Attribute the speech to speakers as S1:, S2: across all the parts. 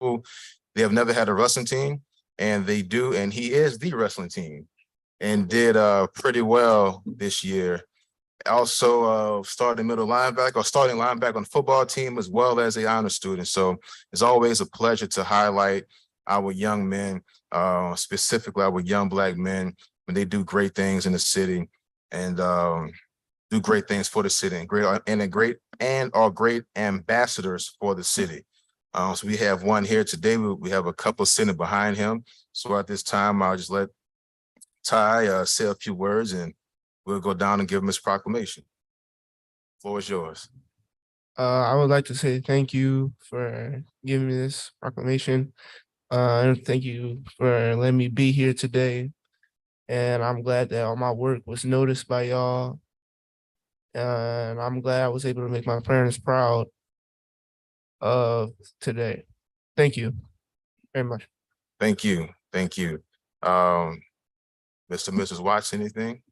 S1: school, they have never had a wrestling team, and they do, and he is the wrestling team, and did pretty well this year. Also starting starting linebacker on the football team, as well as a honor student. So it's always a pleasure to highlight our young men, specifically our young Black men, when they do great things in the city and do great things for the city and are great ambassadors for the city. So we have one here today. We have a couple sitting behind him. So at this time, I'll just let Ty say a few words, and we'll go down and give him his proclamation. The floor is yours.
S2: I would like to say thank you for giving me this proclamation. And thank you for letting me be here today. And I'm glad that all my work was noticed by y'all. And I'm glad I was able to make my parents proud of today. Thank you very much.
S1: Thank you. Thank you. Mr. and Mrs. Watts, anything?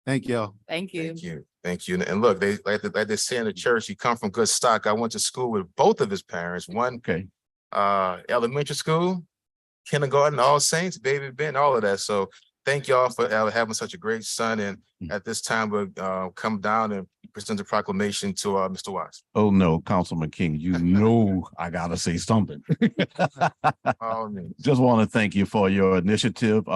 S3: Thank you.
S4: Thank you.
S1: Thank you. Thank you. And look, like they say in the church, you come from good stock. I went to school with both of his parents. One elementary school, kindergarten, All Saints, Baby Ben, all of that. So thank y'all for having such a great son. And at this time, we'll come down and present the proclamation to Mr. Watts.
S3: Oh no, Councilman King, you know I gotta say something. Just want to thank you for your initiative.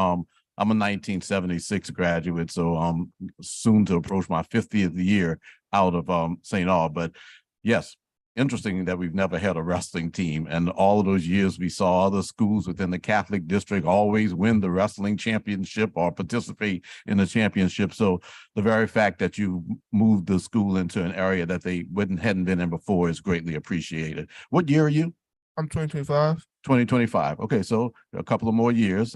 S3: I'm a 1976 graduate, so I'm soon to approach my 50th year out of St. Aug. But yes, interesting that we've never had a wrestling team. And all of those years we saw other schools within the Catholic district always win the wrestling championship or participate in the championship. So the very fact that you moved the school into an area that they hadn't been in before is greatly appreciated. What year are you?
S2: I'm 2025.
S3: 2025. Okay, so a couple of more years.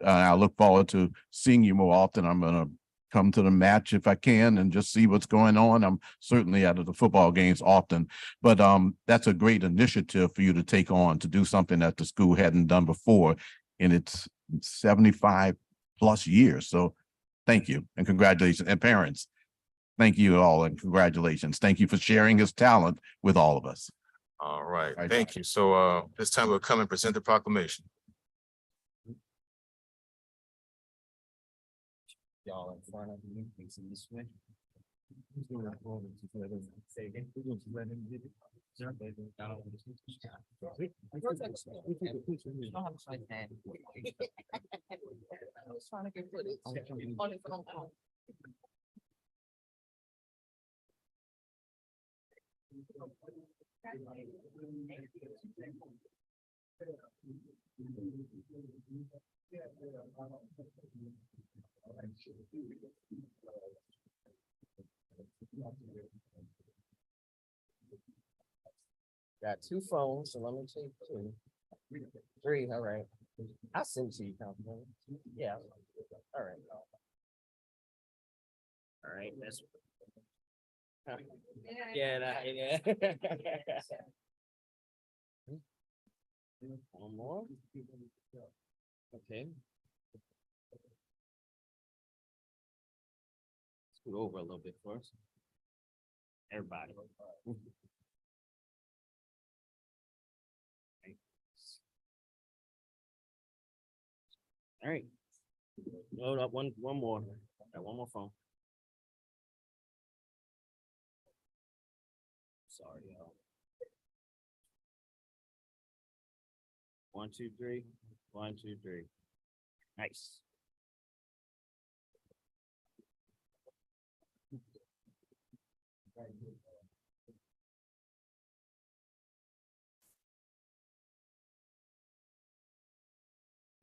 S3: I look forward to seeing you more often. I'm going to come to the match if I can and just see what's going on. I'm certainly out of the football games often, but that's a great initiative for you to take on, to do something that the school hadn't done before in its 75 plus years. So thank you and congratulations. And parents, thank you all and congratulations. Thank you for sharing his talent with all of us.
S1: All right. Thank you. So this time we'll come and present the proclamation.
S5: Y'all in front of me, facing this way. Who's going to hold it to let him say again? Who's going to let him get it? I was trying to get footage on his phone. Got two phones, so let me take two. Three, all right. I'll send to you, Councilman. Yeah. All right. All right, that's yeah. One more. Okay. Scoot over a little bit for us. Everybody. All right. Load up one more. Got one more phone. Sorry, y'all. 1, 2, 3. 1, 2, 3. Nice.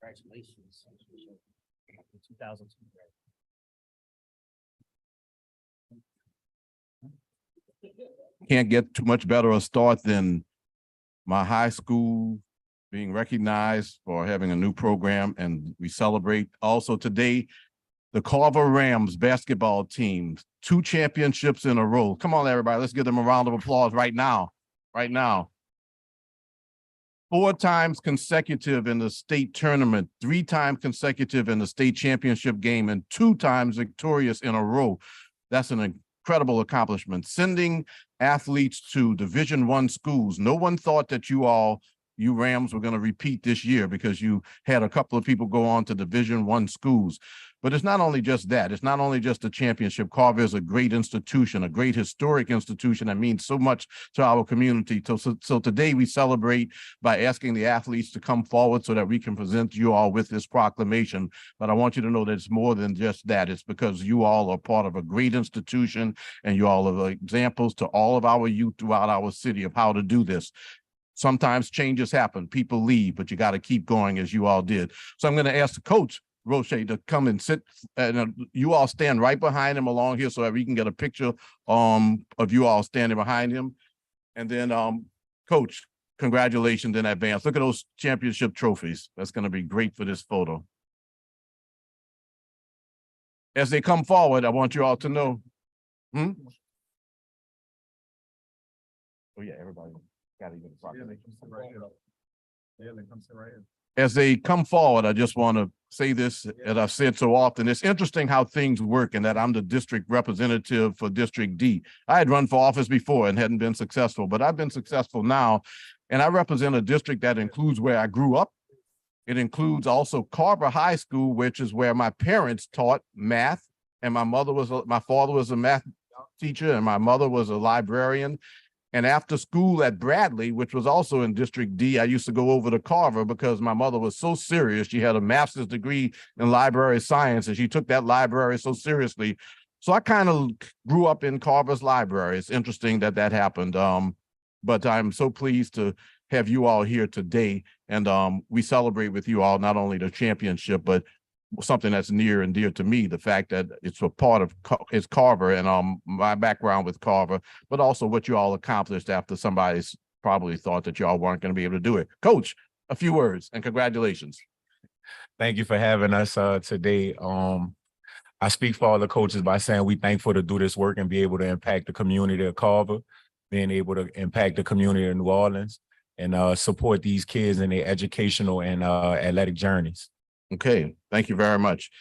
S5: Congratulations. 2002.
S3: Can't get too much better a start than my high school being recognized for having a new program, and we celebrate also today the Carver Rams basketball team, 2 championships in a row. Come on, everybody, let's give them a round of applause right now. Right now. 4 times consecutive in the state tournament, 3 times consecutive in the state championship game, and 2 times victorious in a row. That's an incredible accomplishment. Sending athletes to Division I schools. No one thought that you all you Rams were going to repeat this year because you had a couple of people go on to Division I schools. But it's not only just that. It's not only just a championship. Carver is a great institution, a great historic institution that means so much to our community. So today we celebrate by asking the athletes to come forward so that we can present you all with this proclamation. But I want you to know that it's more than just that. It's because you all are part of a great institution and you all are examples to all of our youth throughout our city of how to do this. Sometimes changes happen, people leave, but you got to keep going as you all did. So I'm going to ask the coach, Roche, to come and sit, and you all stand right behind him along here so that we can get a picture of you all standing behind him. And then, Coach, congratulations in advance. Look at those championship trophies. That's going to be great for this photo. As they come forward, I want you all to know. Oh yeah, everybody got to get a proclamation. As they come forward, I just want to say this, as I've said so often. It's interesting how things work and that I'm the district representative for District D. I had run for office before and hadn't been successful, but I've been successful now. And I represent a district that includes where I grew up. It includes also Carver High School, which is where my parents taught math. And my father was a math teacher and my mother was a librarian. And after school at Bradley, which was also in District D, I used to go over to Carver because my mother was so serious. She had a master's degree in library science and she took that library so seriously. So I kind of grew up in Carver's library. It's interesting that that happened. But I'm so pleased to have you all here today. And we celebrate with you all, not only the championship, but something that's near and dear to me, the fact that it's a part of it's Carver and my background with Carver, but also what you all accomplished after somebody's probably thought that y'all weren't going to be able to do it. Coach, a few words and congratulations.
S4: Thank you for having us today. I speak for all the coaches by saying we thankful to do this work and be able to impact the community of Carver, being able to impact the community of New Orleans and support these kids in their educational and athletic journeys.
S3: Okay, thank you very much.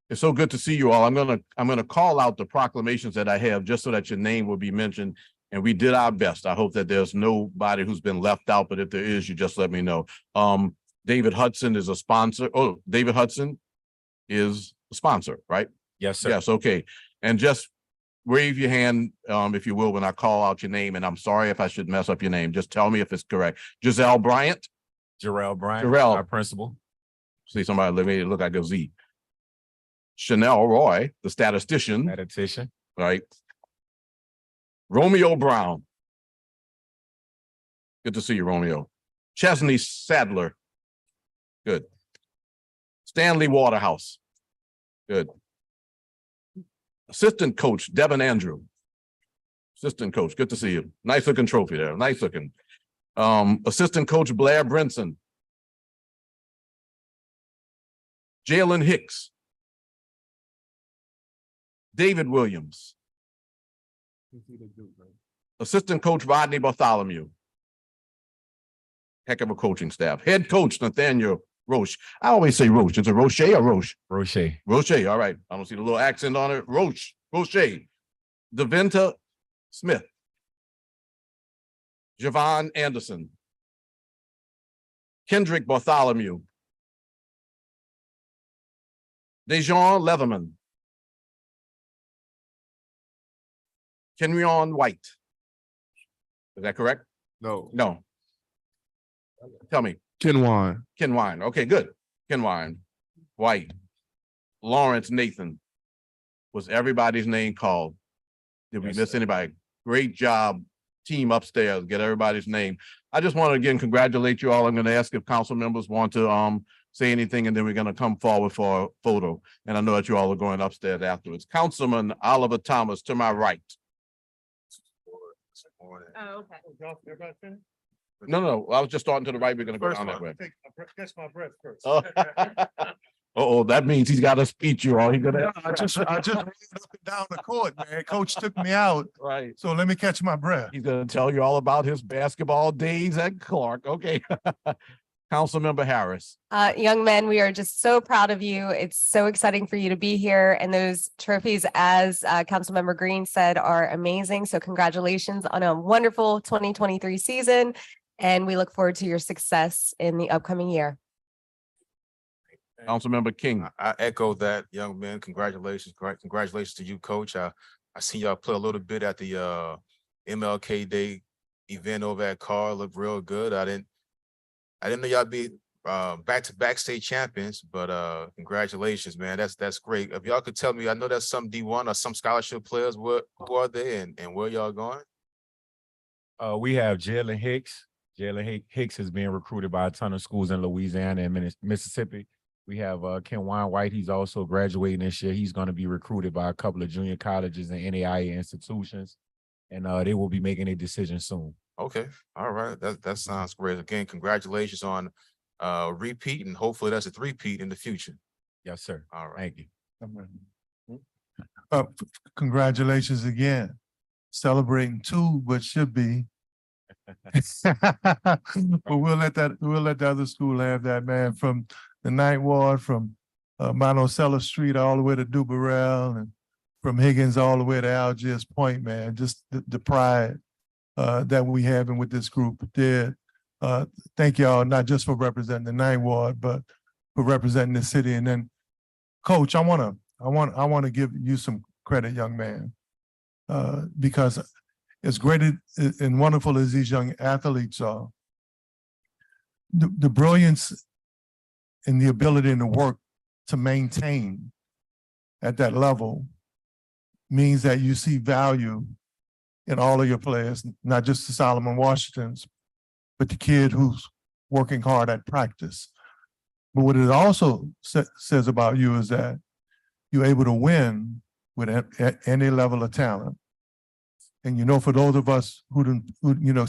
S3: It's so good to see you all. I'm gonna call out the proclamations that I have just so that your name will be mentioned. And we did our best. I hope that there's nobody who's been left out, but if there is, you just let me know. David Hudson is a sponsor. Oh, David Hudson is a sponsor, right?
S4: Yes, sir.
S3: Yes, okay. And just wave your hand, if you will, when I call out your name. And I'm sorry if I should mess up your name. Just tell me if it's correct. Giselle Bryant.
S4: Jarrell Bryant,
S3: Jarrell.
S4: our principal.
S3: See somebody made it look like a Z. Chanel Roy, the statistician. Right. Romeo Brown. Good to see you, Romeo. Chesney Sadler. Good. Stanley Waterhouse. Good. Assistant coach, Devin Andrew. Assistant coach, good to see you. Nice looking trophy there, nice looking. Assistant coach, Blair Brinson. Jalen Hicks. David Williams. Assistant coach, Rodney Bartholomew. Heck of a coaching staff. Head coach, Nathaniel Roche. I always say Roche. Is it Roche or Roche?
S4: Roche.
S3: Roche, all right. I don't see the little accent on it. Roche. Deventa Smith. Javon Anderson. Kendrick Bartholomew. Dejon Leatherman. Kenrion White. Is that correct?
S4: No.
S3: No. Tell me.
S2: Kenwan.
S3: Ken Wine. Okay, good. Ken Wine. White. Lawrence Nathan. Was everybody's name called? Did we miss anybody? Great job, team upstairs. Get everybody's name. I just want to again congratulate you all. I'm going to ask if council members want to say anything, and then we're going to come forward for a photo. And I know that you all are going upstairs afterwards. Councilman Oliver Thomas to my right.
S6: Oh, okay.
S3: No. I was just starting to the right. We're going to go down that way.
S7: Catch my breath first.
S3: Oh, that means he's got to speech you all. He's gonna.
S7: I just ran up and down the court, man. Coach took me out.
S3: Right.
S7: So let me catch my breath.
S3: He's going to tell you all about his basketball days at Clark. Okay. Councilmember Harris.
S6: Young men, we are just so proud of you. It's so exciting for you to be here. And those trophies, as Councilmember Green said, are amazing. So congratulations on a wonderful 2023 season. And we look forward to your success in the upcoming year.
S3: Councilmember King.
S1: I echo that, young man. Congratulations. Congratulations to you, coach. I see y'all play a little bit at the MLK Day event over at Carr. Looked real good. I didn't know y'all be back-to-back state champions, but congratulations, man. That's great. If y'all could tell me, I know there's some D1 or some scholarship players. Who are they and where y'all going?
S4: We have Jalen Hicks. Jalen Hicks is being recruited by a ton of schools in Louisiana and Mississippi. We have Ken White. He's also graduating this year. He's going to be recruited by a couple of junior colleges and NAIA institutions, and they will be making a decision soon.
S1: Okay, all right. That sounds great. Again, congratulations on repeat, and hopefully that's a three-peat in the future.
S4: Yes, sir.
S1: All right.
S4: Thank you.
S7: Congratulations again. Celebrating two, but should be. But we'll let the other school have that, man, from the Ninth Ward, from Monticello Street all the way to Dubarel, and from Higgins all the way to Algiers Point, man. Just the pride that we have in with this group. Thank y'all, not just for representing the Ninth Ward, but for representing the city. And then, Coach, I wanna give you some credit, young man, because as great and wonderful as these young athletes are, the brilliance and the ability and the work to maintain at that level means that you see value in all of your players, not just the Solomon Washingtons, but the kid who's working hard at practice. But what it also says about you is that you're able to win with any level of talent. And you know, for those of us who you know,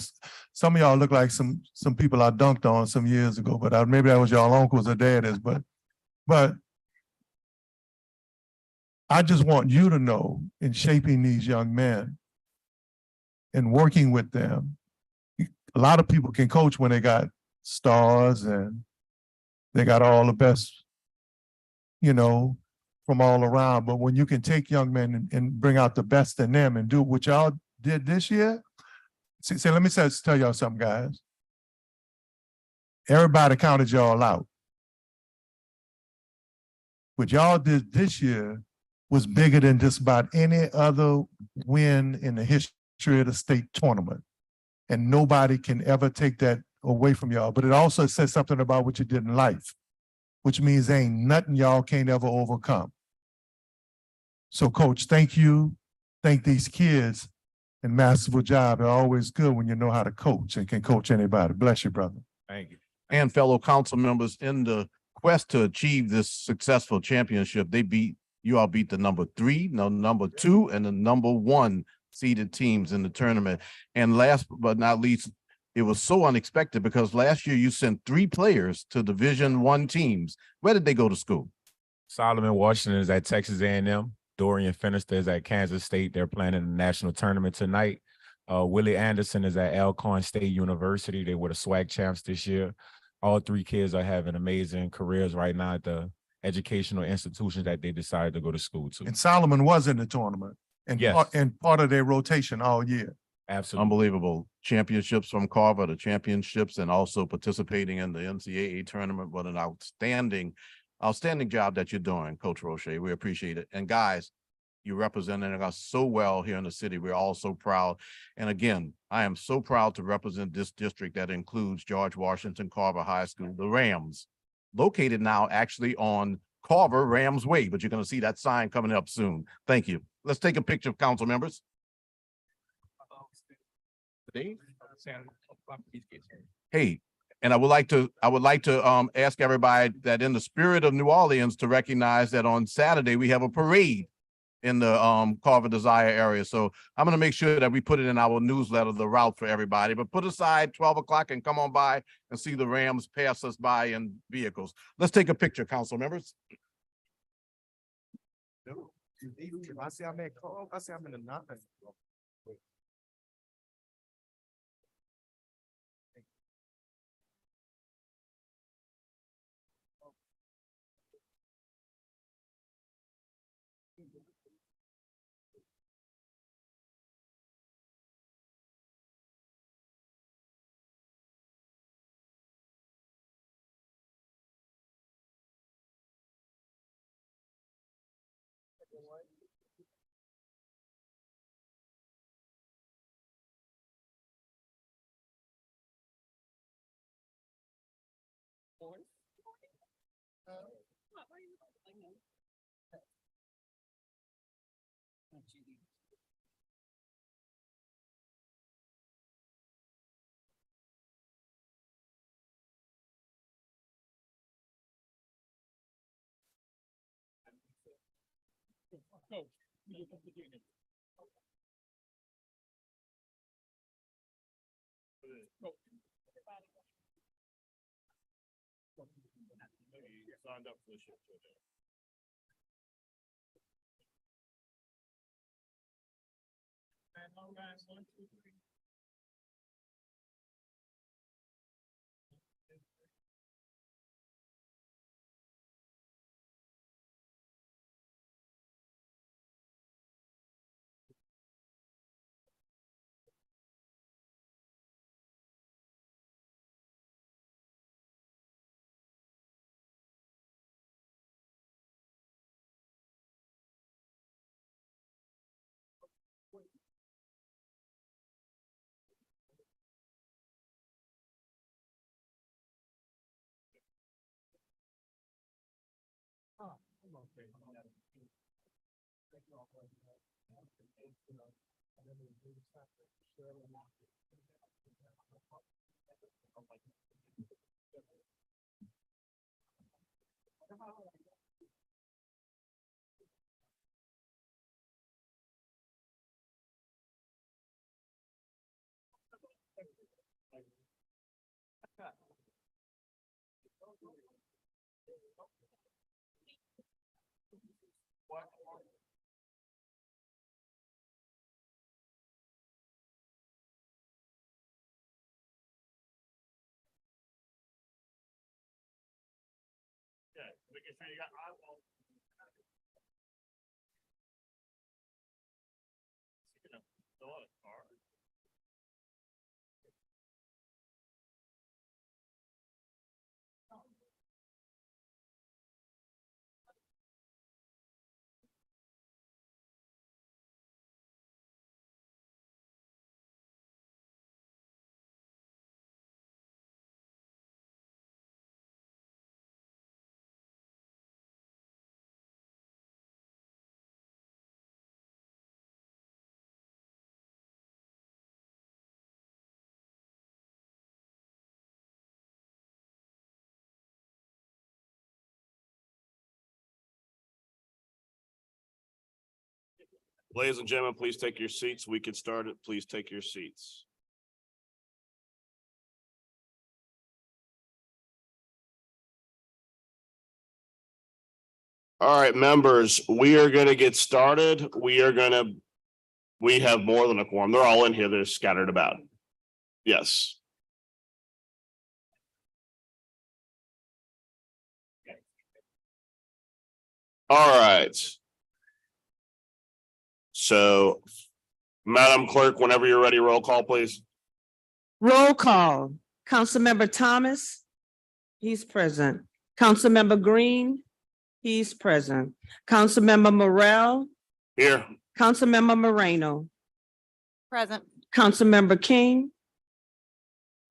S7: some of y'all look like some people I dunked on some years ago, but maybe that was y'all uncles or daddies. But I just want you to know, in shaping these young men and working with them, a lot of people can coach when they got stars and they got all the best, you know, from all around. But when you can take young men and bring out the best in them and do what y'all did this year, let me tell y'all something, guys. Everybody counted y'all out. What y'all did this year was bigger than just about any other win in the history of the state tournament. And nobody can ever take that away from y'all. But it also says something about what you did in life, which means there ain't nothing y'all can't ever overcome. So, Coach, thank you. Thank these kids. And masterful job. It's always good when you know how to coach and can coach anybody. Bless you, brother.
S4: Thank you.
S3: And fellow council members, in the quest to achieve this successful championship, you all beat the number 3, number 2, and the number 1 seeded teams in the tournament. And last but not least, it was so unexpected because last year you sent 3 players to Division I teams. Where did they go to school?
S4: Solomon Washington is at Texas A&M. Dorian Finister is at Kansas State. They're playing in the national tournament tonight. Willie Anderson is at Alcorn State University. They were the SWAC champs this year. All 3 kids are having amazing careers right now at the educational institutions that they decided to go to school to.
S7: And Solomon was in the tournament and,
S4: Yes.
S7: part of their rotation all year.
S4: Absolutely.
S3: Unbelievable. Championships from Carver, the championships, and also participating in the NCAA tournament. What an outstanding job that you're doing, Coach Roche. We appreciate it. And guys, you're representing us so well here in the city. We're all so proud. And again, I am so proud to represent this district that includes George Washington Carver High School, the Rams, located now actually on Carver Rams Way, but you're going to see that sign coming up soon. Thank you. Let's take a picture of council members. Hey, and I would like to ask everybody that in the spirit of New Orleans to recognize that on Saturday we have a parade in the Carver Desire area. So I'm going to make sure that we put it in our newsletter, the route for everybody, but put aside 12 o'clock and come on by and see the Rams pass us by in vehicles. Let's take a picture, council members.
S2: I see I'm in the nothing.
S8: Ladies and gentlemen, please take your seats. We can start it. Please take your seats. All right, members, we are going to get started. We have more than a quorum. They're all in here. They're scattered about. Yes. All right. So, Madam Clerk, whenever you're ready, roll call, please.
S9: Roll call. Councilmember Thomas. He's present. Councilmember Green. He's present. Councilmember Morrell.
S8: Here.
S9: Councilmember Moreno.
S6: Present.
S9: Councilmember King.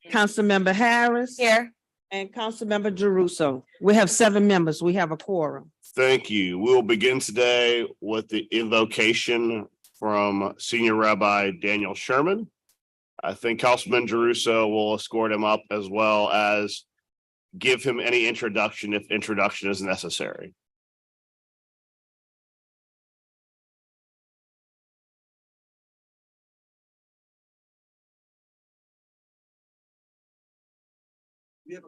S9: Councilmember Harris.
S6: Here.
S9: And Councilmember Jeruso. We have 7 members. We have a quorum.
S8: Thank you. We will begin today with the invocation from Senior Rabbi Daniel Sherman. I think Councilman Jeruso will escort him up as well as give him any introduction if introduction is necessary.
S9: You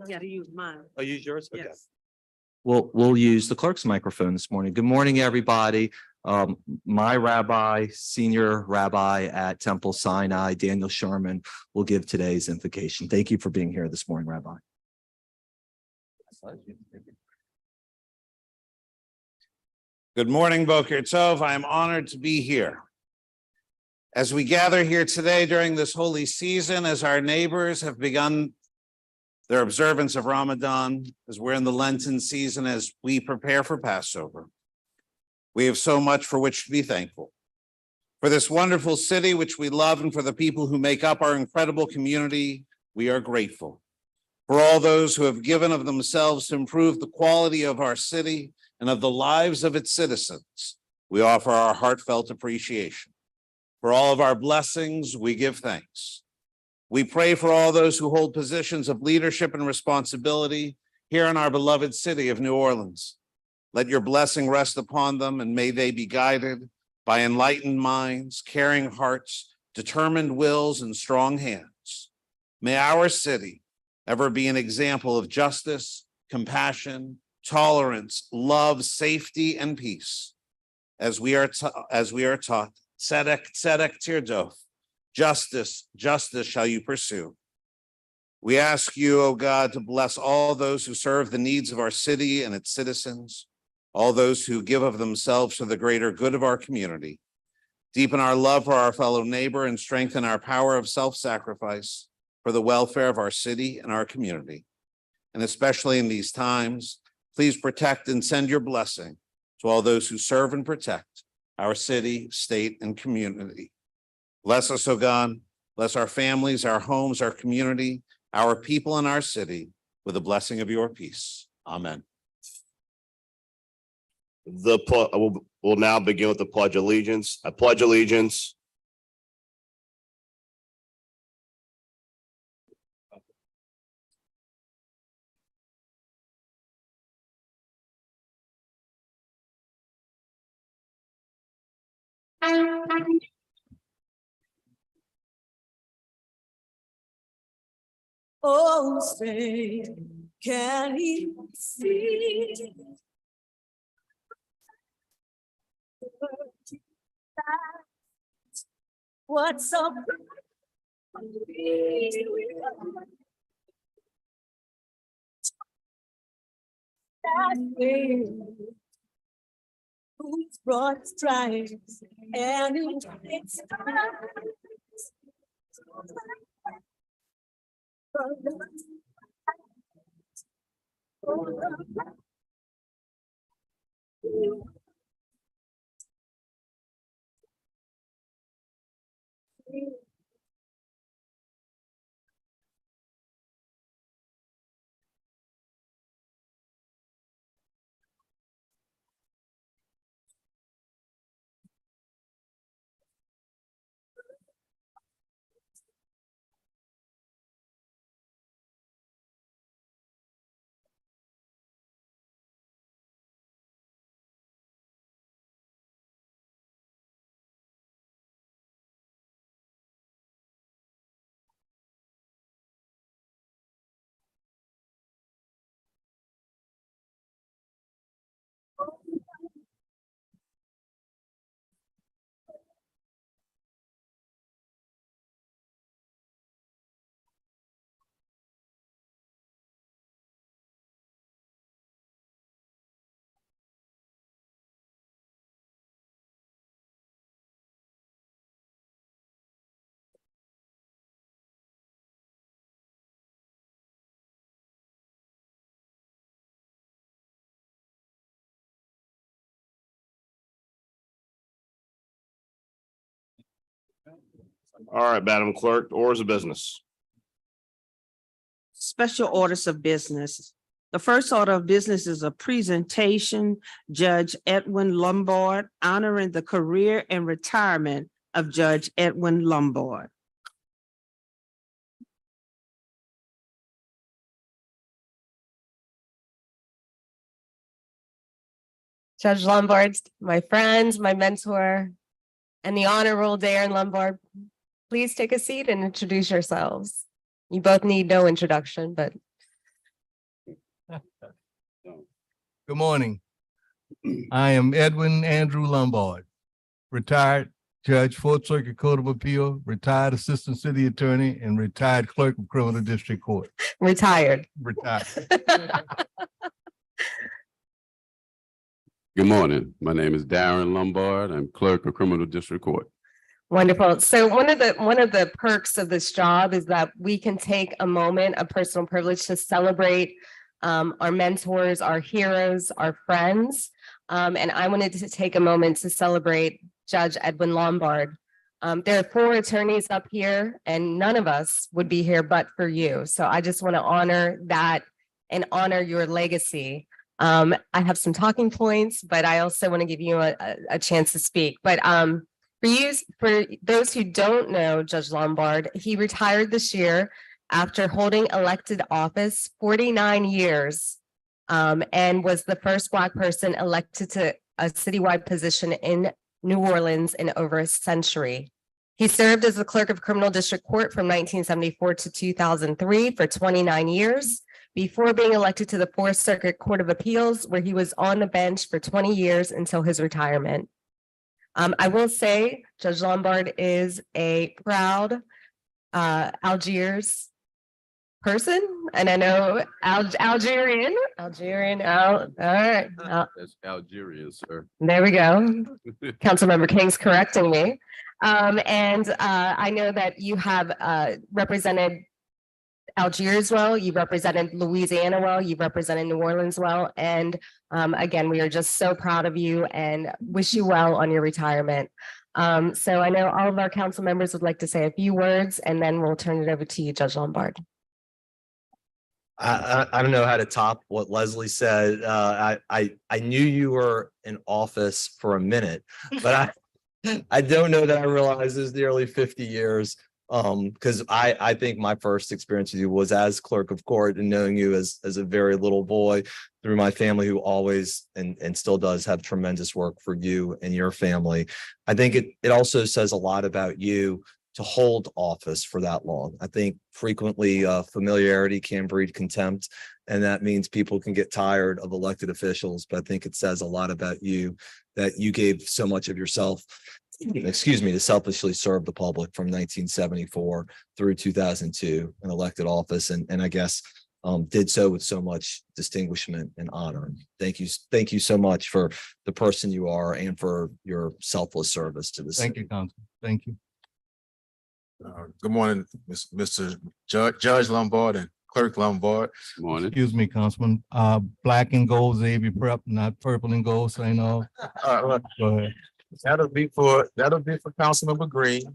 S9: got to use mine.
S10: Oh, use yours? Okay.
S9: Yes.
S10: We'll use the clerk's microphone this morning. Good morning, everybody. My rabbi, senior rabbi at Temple Sinai, Daniel Sherman, will give today's invocation. Thank you for being here this morning, Rabbi.
S11: Good morning, Boker Tov. I am honored to be here. As we gather here today during this holy season, as our neighbors have begun their observance of Ramadan, as we're in the Lenten season, as we prepare for Passover, We have so much for which to be thankful. For this wonderful city which we love and for the people who make up our incredible community, we are grateful. For all those who have given of themselves to improve the quality of our city and of the lives of its citizens, we offer our heartfelt appreciation. For all of our blessings, we give thanks. We pray for all those who hold positions of leadership and responsibility here in our beloved city of New Orleans. Let your blessing rest upon them, and may they be guided by enlightened minds, caring hearts, determined wills, and strong hands. May our city ever be an example of justice, compassion, tolerance, love, safety, and peace. As we are taught, tzedek, tzedek tirdof, justice, justice shall you pursue. We ask you, O God, to bless all those who serve the needs of our city and its citizens, all those who give of themselves for the greater good of our community. Deepen our love for our fellow neighbor and strengthen our power of self-sacrifice for the welfare of our city and our community. And especially in these times, please protect and send your blessing to all those who serve and protect our city, state, and community. Bless us, O God. Bless our families, our homes, our community, our people, and our city with the blessing of your peace. Amen.
S8: We'll now begin with the Pledge of Allegiance. I pledge allegiance
S12: Oh, say, can he see? What's up? Who's brought stripes and it's
S8: All right, Madam Clerk, orders of business.
S9: Special orders of business. The first order of business is a presentation, Judge Edwin Lombard, honoring the career and retirement of Judge Edwin Lombard.
S6: Judge Lombard, my friend, my mentor, and the Honorable Darren Lombard, please take a seat and introduce yourselves. You both need no introduction, but.
S13: Good morning. I am Edwin Andrew Lombard, retired Judge, Fourth Circuit Court of Appeal, retired Assistant City Attorney, and retired Clerk of Criminal District Court.
S6: Retired.
S13: Retired.
S14: Good morning. My name is Darren Lombard. I'm Clerk of Criminal District Court.
S6: Wonderful. So one of the perks of this job is that we can take a moment of personal privilege to celebrate our mentors, our heroes, our friends. And I wanted to take a moment to celebrate Judge Edwin Lombard. There are 4 attorneys up here and none of us would be here but for you. So I just want to honor that and honor your legacy. I have some talking points, but I also want to give you a chance to speak. But for those who don't know Judge Lombard, he retired this year after holding elected office 49 years and was the first Black person elected to a citywide position in New Orleans in over a century. He served as the clerk of criminal district court from 1974 to 2003 for 29 years before being elected to the Fourth Circuit Court of Appeals, where he was on the bench for 20 years until his retirement. I will say Judge Lombard is a proud Algiers person, and I know Algerian. All right.
S14: That's Algerian, sir.
S6: There we go. Councilmember King's correcting me. And I know that you have represented Algiers well, you represented Louisiana well, you represented New Orleans well. And again, we are just so proud of you and wish you well on your retirement. So I know all of our council members would like to say a few words and then we'll turn it over to you, Judge Lombard.
S10: I don't know how to top what Leslie said. I knew you were in office for a minute, but I don't know that I realized it's nearly 50 years. Because I think my first experience with you was as clerk of court and knowing you as a very little boy through my family, who always and still does have tremendous work for you and your family. I think it also says a lot about you to hold office for that long. I think frequently familiarity can breed contempt, and that means people can get tired of elected officials. But I think it says a lot about you that you gave so much of yourself, to selfishly serve the public from 1974 through 2002 in elected office, and I guess did so with so much distinguishment and honor. Thank you so much for the person you are and for your selfless service to the city.
S13: Thank you, Council. Thank you.
S1: Good morning, Mr. Judge Lombard and Clerk Lombard.
S14: Morning.
S13: Excuse me, Councilman. Black and gold Xavier Prep, not purple and gold, so I know. Go ahead.
S1: That'll be for Councilmember Green.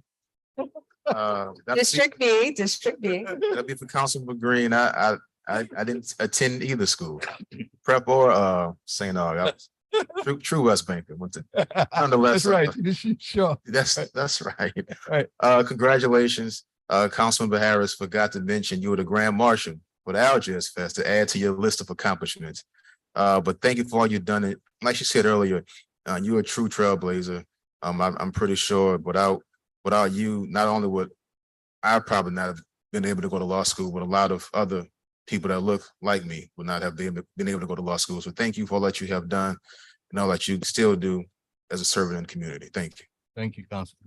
S6: District B.
S1: That'll be for Councilmember Green. I didn't attend either school, prep or St. Aug. True West Banker. Nonetheless,
S13: That's right. Sure.
S1: That's right.
S13: Right.
S1: Congratulations, Councilmember Harris. Forgot to mention you were the Grand Marshal for the Algiers Fest to add to your list of accomplishments. But thank you for all you've done. Like she said earlier, you're a true trailblazer. I'm pretty sure without you, not only would I probably not have been able to go to law school, but a lot of other people that look like me would not have been able to go to law school. So thank you for all that you have done and all that you still do as a servant in the community. Thank you.
S13: Thank you, Council.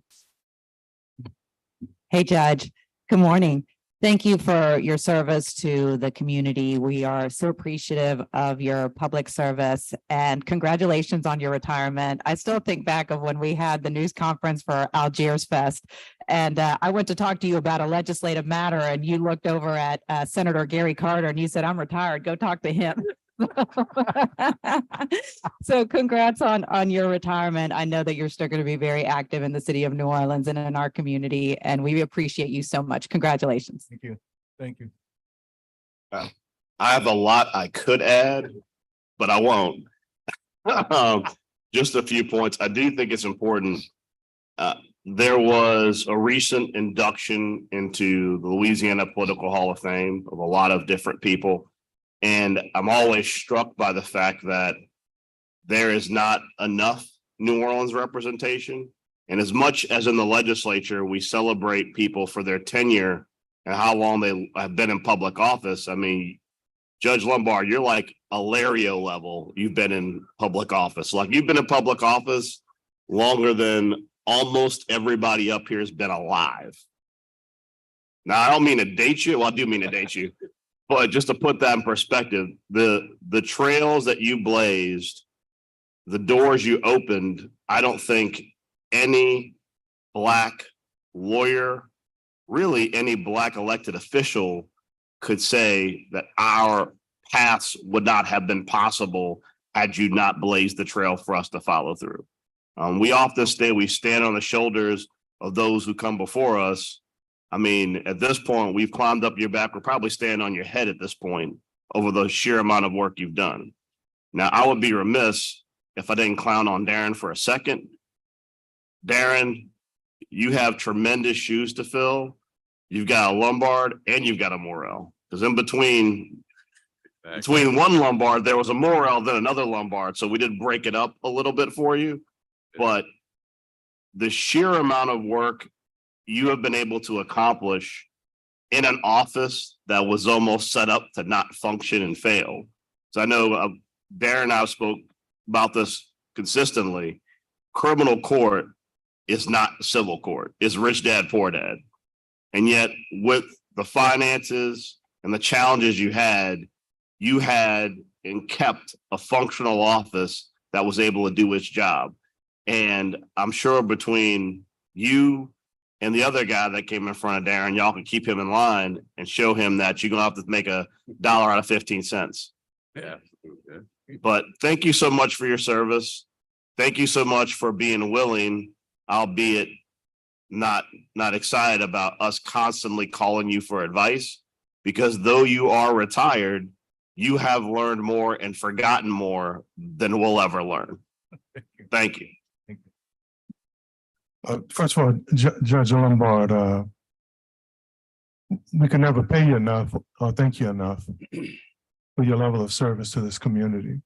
S15: Hey, Judge. Good morning. Thank you for your service to the community. We are so appreciative of your public service and congratulations on your retirement. I still think back of when we had the news conference for Algiers Fest, and I went to talk to you about a legislative matter and you looked over at Senator Gary Carter and you said, "I'm retired, go talk to him." So congrats on your retirement. I know that you're still going to be very active in the city of New Orleans and in our community, and we appreciate you so much. Congratulations.
S13: Thank you. Thank you.
S8: I have a lot I could add, but I won't. Just a few points. I do think it's important. There was a recent induction into the Louisiana Political Hall of Fame of a lot of different people. And I'm always struck by the fact that there is not enough New Orleans representation. And as much as in the legislature, we celebrate people for their tenure and how long they have been in public office. I mean, Judge Lombard, you're like Alario level. You've been in public office. Like you've been in public office longer than almost everybody up here has been alive. Now, I don't mean to date you. Well, I do mean to date you. But just to put that in perspective, the trails that you blazed, the doors you opened, I don't think any Black lawyer, really any Black elected official could say that our paths would not have been possible had you not blazed the trail for us to follow through. We often we stand on the shoulders of those who come before us. I mean, at this point, we've climbed up your back. We're probably standing on your head at this point over the sheer amount of work you've done. Now, I would be remiss if I didn't clown on Darren for a second. Darren, you have tremendous shoes to fill. You've got a Lombard and you've got a Morel. Because in between one Lombard, there was a Morel, then another Lombard. So we did break it up a little bit for you. But the sheer amount of work you have been able to accomplish in an office that was almost set up to not function and fail. So I know Darren and I spoke about this consistently. Criminal court is not civil court. It's rich dad, poor dad. And yet with the finances and the challenges you had and kept a functional office that was able to do its job. And I'm sure between you and the other guy that came in front of Darren, y'all can keep him in line and show him that you're gonna have to make $1 out of 15 cents.
S14: Yeah.
S8: But thank you so much for your service. Thank you so much for being willing, albeit not excited about us constantly calling you for advice, because though you are retired, you have learned more and forgotten more than we'll ever learn. Thank you.
S7: First of all, Judge Lombard, we can never pay you enough or thank you enough for your level of service to this community.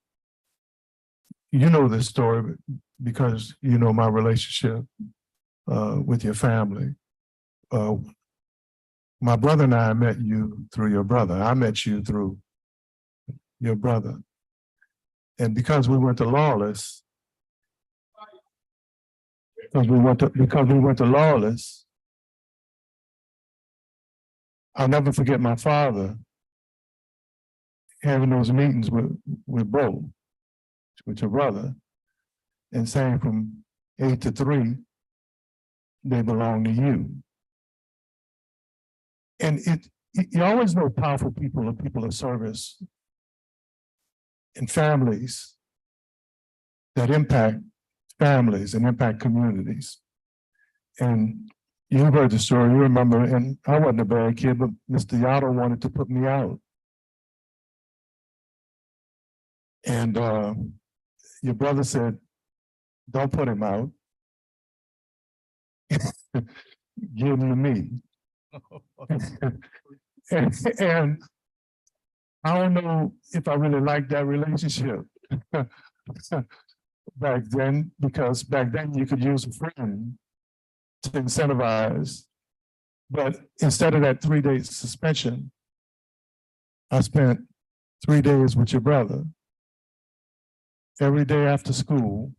S7: You know this story because you know my relationship with your family. My brother and I met you through your brother. I met you through your brother. And because we went to Lawless, because we went to Lawless, I'll never forget my father having those meetings with Bo, with your brother, and saying from 8 to 3, they belong to you. And you always know powerful people are people of service and families that impact families and impact communities. And you've heard the story, you remember, and I wasn't a bad kid, but Mr. Yato wanted to put me out. And your brother said, don't put him out. Give him to me. and I don't know if I really liked that relationship back then, because back then you could use a friend to incentivize. But instead of that 3-day suspension, I spent 3 days with your brother every day after school.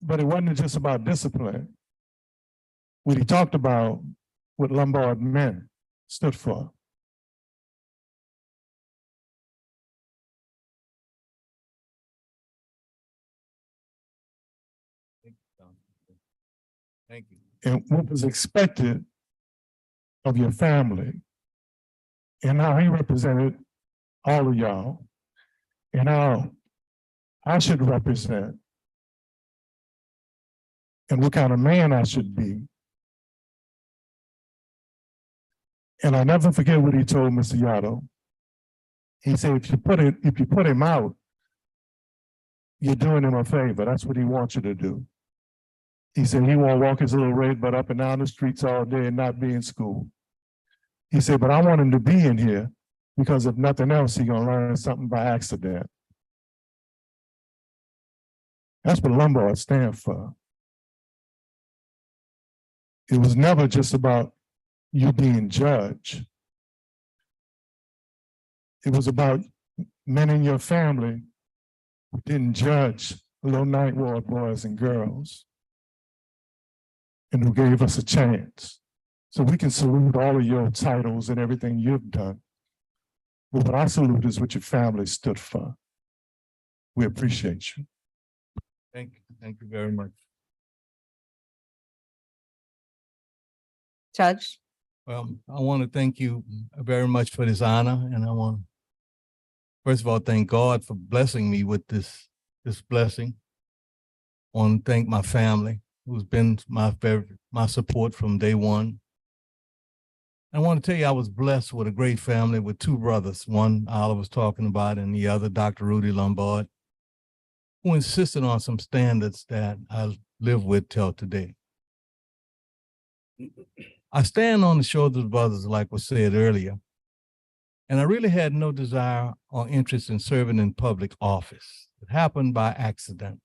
S7: But it wasn't just about discipline. What he talked about, what Lombard meant, stood for.
S13: Thank you.
S7: And what was expected of your family, and how he represented all of y'all, and how I should represent, and what kind of man I should be. And I'll never forget what he told Mr. Yato. He said, if you put him out, you're doing him a favor. That's what he wants you to do. He said he won't walk his little red butt up and down the streets all day and not be in school. He said, but I want him to be in here because if nothing else, he's gonna learn something by accident. That's what Lombard stands for. It was never just about you being judge. It was about men in your family who didn't judge little night ward boys and girls, and who gave us a chance. So we can salute all of your titles and everything you've done. But what I salute is what your family stood for. We appreciate you.
S13: Thank you. Thank you very much.
S6: Judge?
S13: Well, I want to thank you very much for this honor, and I want to First of all, thank God for blessing me with this blessing. I want to thank my family, who's been my support from day one. I want to tell you, I was blessed with a great family with two brothers. One Oliver was talking about, and the other, Dr. Rudy Lombard, who insisted on some standards that I live with till today. I stand on the shoulders of others, like was said earlier, and I really had no desire or interest in serving in public office. It happened by accident.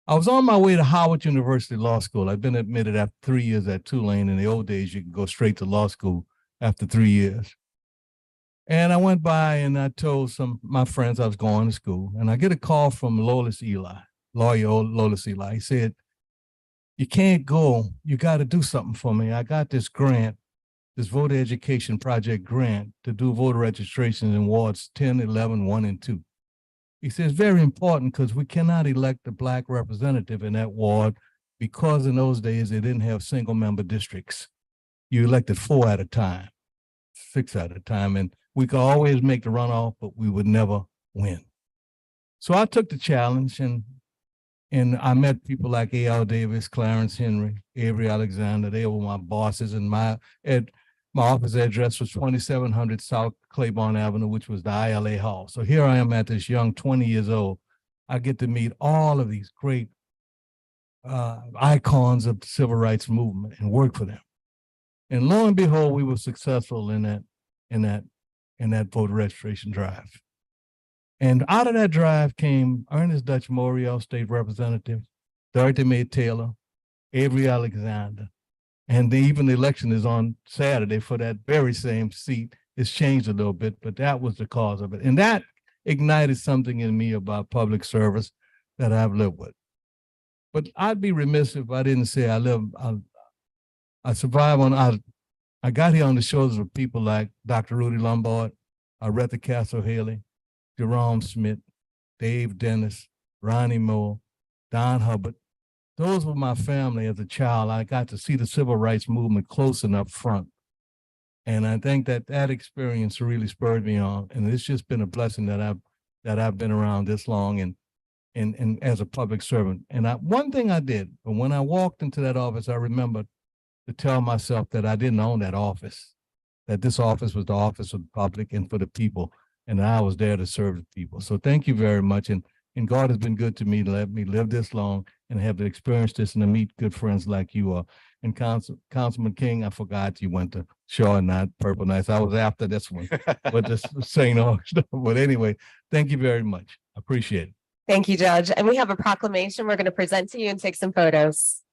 S13: I was on my way to Howard University Law School. I'd been admitted after 3 years at Tulane. In the old days, you could go straight to law school after 3 years. And I went by and I told some of my friends I was going to school, and I get a call from lawyer Lolis Eli. He said, "You can't go. You got to do something for me. I got this grant, this voter education project grant to do voter registrations in wards 10, 11, 1, and 2. He says, very important because we cannot elect a Black representative in that ward because in those days they didn't have single member districts. You elected 4 at a time, 6 at a time, and we could always make the runoff, but we would never win." So I took the challenge, and I met people like A.L. Davis, Clarence Henry, Avery Alexander. They were my bosses, and my office address was 2700 South Claiborne Avenue, which was the ILA Hall. So here I am at this young 20 years old. I get to meet all of these great icons of the civil rights movement and work for them. And lo and behold, we were successful in that voter registration drive. And out of that drive came Ernest Dutch Morial, state representative, Dorothy Mae Taylor, Avery Alexander. And even the election is on Saturday for that very same seat. It's changed a little bit, but that was the cause of it. And that ignited something in me about public service that I've lived with. But I'd be remiss if I didn't say I survive I got here on the shoulders of people like Dr. Rudy Lombard, Aretha Castle Haley, Jerome Smith, Dave Dennis, Ronnie Moore, Don Hubbard. Those were my family as a child. I got to see the civil rights movement close and up front. And I think that experience really spurred me on. And it's just been a blessing that I've been around this long and as a public servant. And one thing I did, but when I walked into that office, I remembered to tell myself that I didn't own that office, that this office was the office of the public and for the people, and I was there to serve the people. So thank you very much. And God has been good to me to let me live this long and have experienced this and to meet good friends like you are. And Councilman King, I forgot you went to Shaw and not Purple Nights. I was after this one, but just saying all stuff. But anyway, thank you very much. Appreciate it.
S6: Thank you, Judge. And we have a proclamation we're going to present to you and take some photos.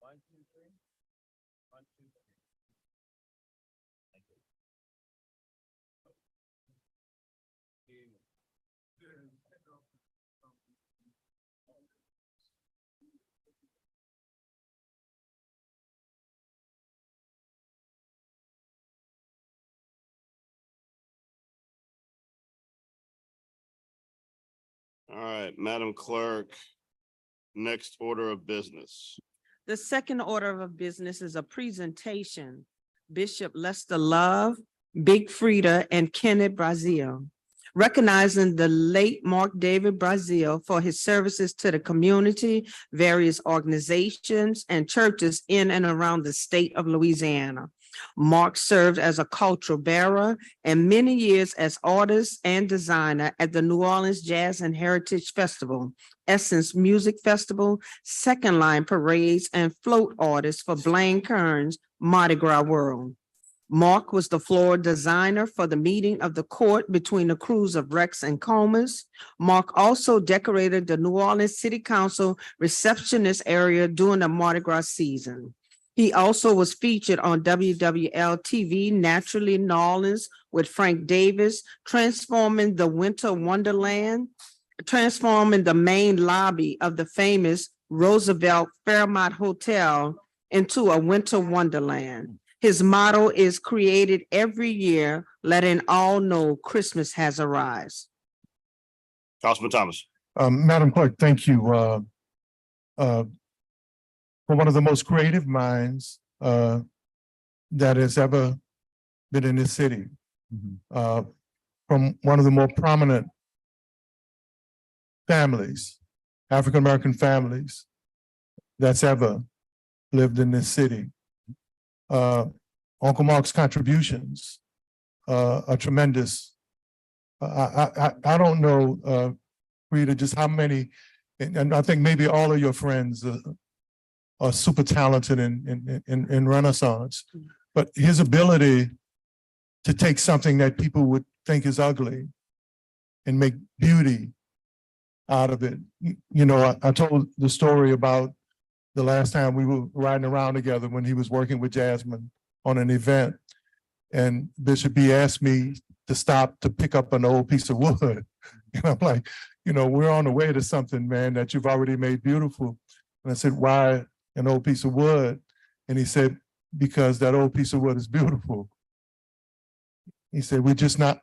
S6: One, two, three. One, two, three.
S8: All right, Madam Clerk, next order of business.
S9: The second order of business is a presentation. Bishop Lester Love, Big Frida, and Kenneth Brazil, recognizing the late Mark David Brazil for his services to the community, various organizations, and churches in and around the state of Louisiana. Mark served as a cultural bearer and many years as artist and designer at the New Orleans Jazz and Heritage Festival, Essence Music Festival, Second Line Parades, and float artist for Blaine Kearns Mardi Gras World. Mark was the floor designer for the meeting of the court between the crews of Rex and Comas. Mark also decorated the New Orleans City Council receptionist area during the Mardi Gras season. He also was featured on WWL TV, Naturally New Orleans with Frank Davis, transforming the Winter Wonderland, transforming the main lobby of the famous Roosevelt Fairmont Hotel into a winter wonderland. His motto is created every year, letting all know Christmas has arrived.
S8: Councilman Thomas.
S7: Madam Clerk, thank you. For one of the most creative minds that has ever been in this city, from one of the more prominent families, African-American families that's ever lived in this city. Uncle Mark's contributions are tremendous. I don't know, Rita, just how many, and I think maybe all of your friends are super talented in Renaissance, but his ability to take something that people would think is ugly and make beauty out of it. You know, I told the story about the last time we were riding around together when he was working with Jasmine on an event, and Bishop B asked me to stop to pick up an old piece of wood. And I'm like, you know, we're on the way to something, man, that you've already made beautiful. And I said, why an old piece of wood? And he said, because that old piece of wood is beautiful. He said, we just got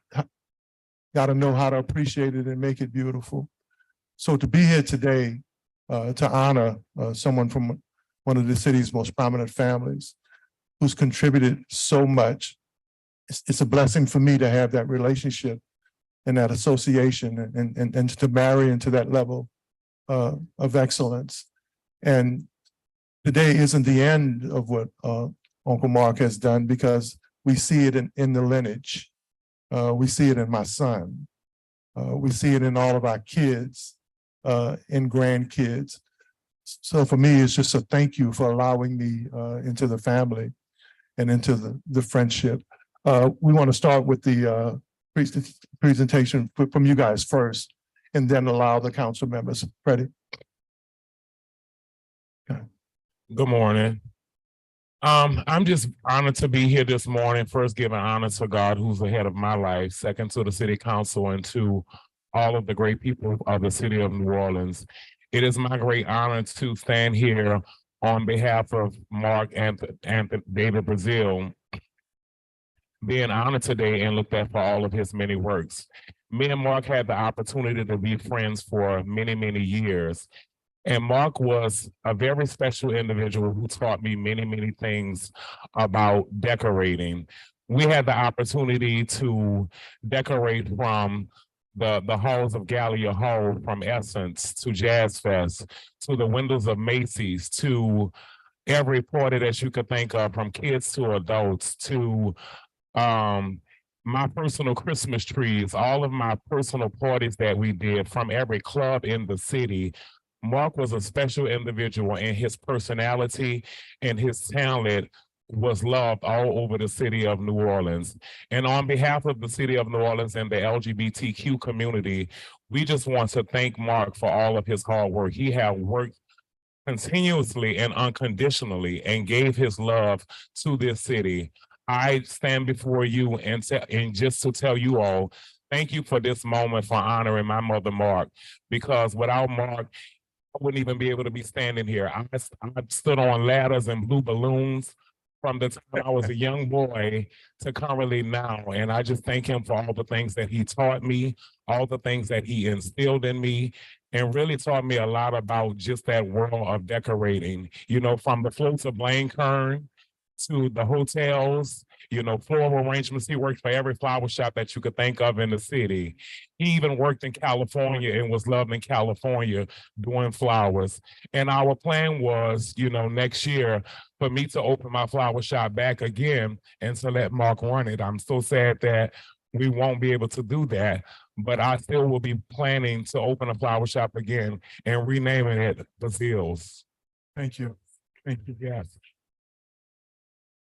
S7: to know how to appreciate it and make it beautiful. So to be here today, to honor someone from one of the city's most prominent families who's contributed so much, it's a blessing for me to have that relationship and that association and to marry into that level of excellence. And today isn't the end of what Uncle Mark has done, because we see it in the lineage. We see it in my son. We see it in all of our kids and grandkids. So for me, it's just a thank you for allowing me into the family and into the friendship. We want to start with the presentation from you guys first, and then allow the council members. Freddie.
S16: Good morning. I'm just honored to be here this morning. First, giving honor to God, who's the head of my life. Second, to the city council, and to all of the great people of the city of New Orleans. It is my great honor to stand here on behalf of Mark and David Brazil, being honored today and looked at for all of his many works. Me and Mark had the opportunity to be friends for many, many years. And Mark was a very special individual who taught me many, many things about decorating. We had the opportunity to decorate from the halls of Gallia Hall, from Essence to Jazz Fest, to the windows of Macy's, to every party that you could think of, from kids to adults, to my personal Christmas trees, all of my personal parties that we did, from every club in the city. Mark was a special individual, and his personality and his talent was loved all over the city of New Orleans. And on behalf of the city of New Orleans and the LGBTQ community, we just want to thank Mark for all of his hard work. He had worked continuously and unconditionally and gave his love to this city. I stand before you and just to tell you all, thank you for this moment, for honoring my mother, Mark, because without Mark, I wouldn't even be able to be standing here. I stood on ladders and blue balloons from the time I was a young boy to currently now. And I just thank him for all the things that he taught me, all the things that he instilled in me, and really taught me a lot about just that world of decorating, you know, from the floats of Blaine Kern to the hotels, you know, floral arrangements. He worked for every flower shop that you could think of in the city. He even worked in California and was loved in California doing flowers. And our plan was, you know, next year for me to open my flower shop back again and to let Mark run it. I'm so sad that we won't be able to do that, but I still will be planning to open a flower shop again and renaming it Bazil's.
S7: Thank you. Thank you.
S16: Yes.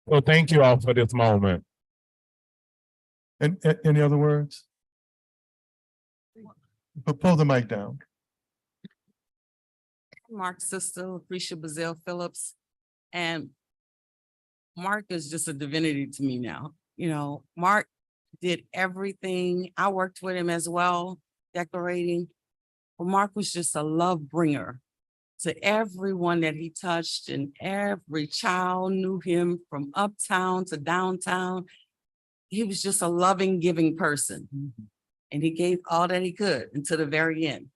S16: So thank you all for this moment.
S7: And any other words? But pull the mic down.
S17: Mark's sister, Lucretia Bazille Phillips. And Mark is just a divinity to me now. You know, Mark did everything. I worked with him as well, decorating. But Mark was just a love bringer to everyone that he touched, and every child knew him from uptown to downtown. He was just a loving, giving person. And he gave all that he could until the very end.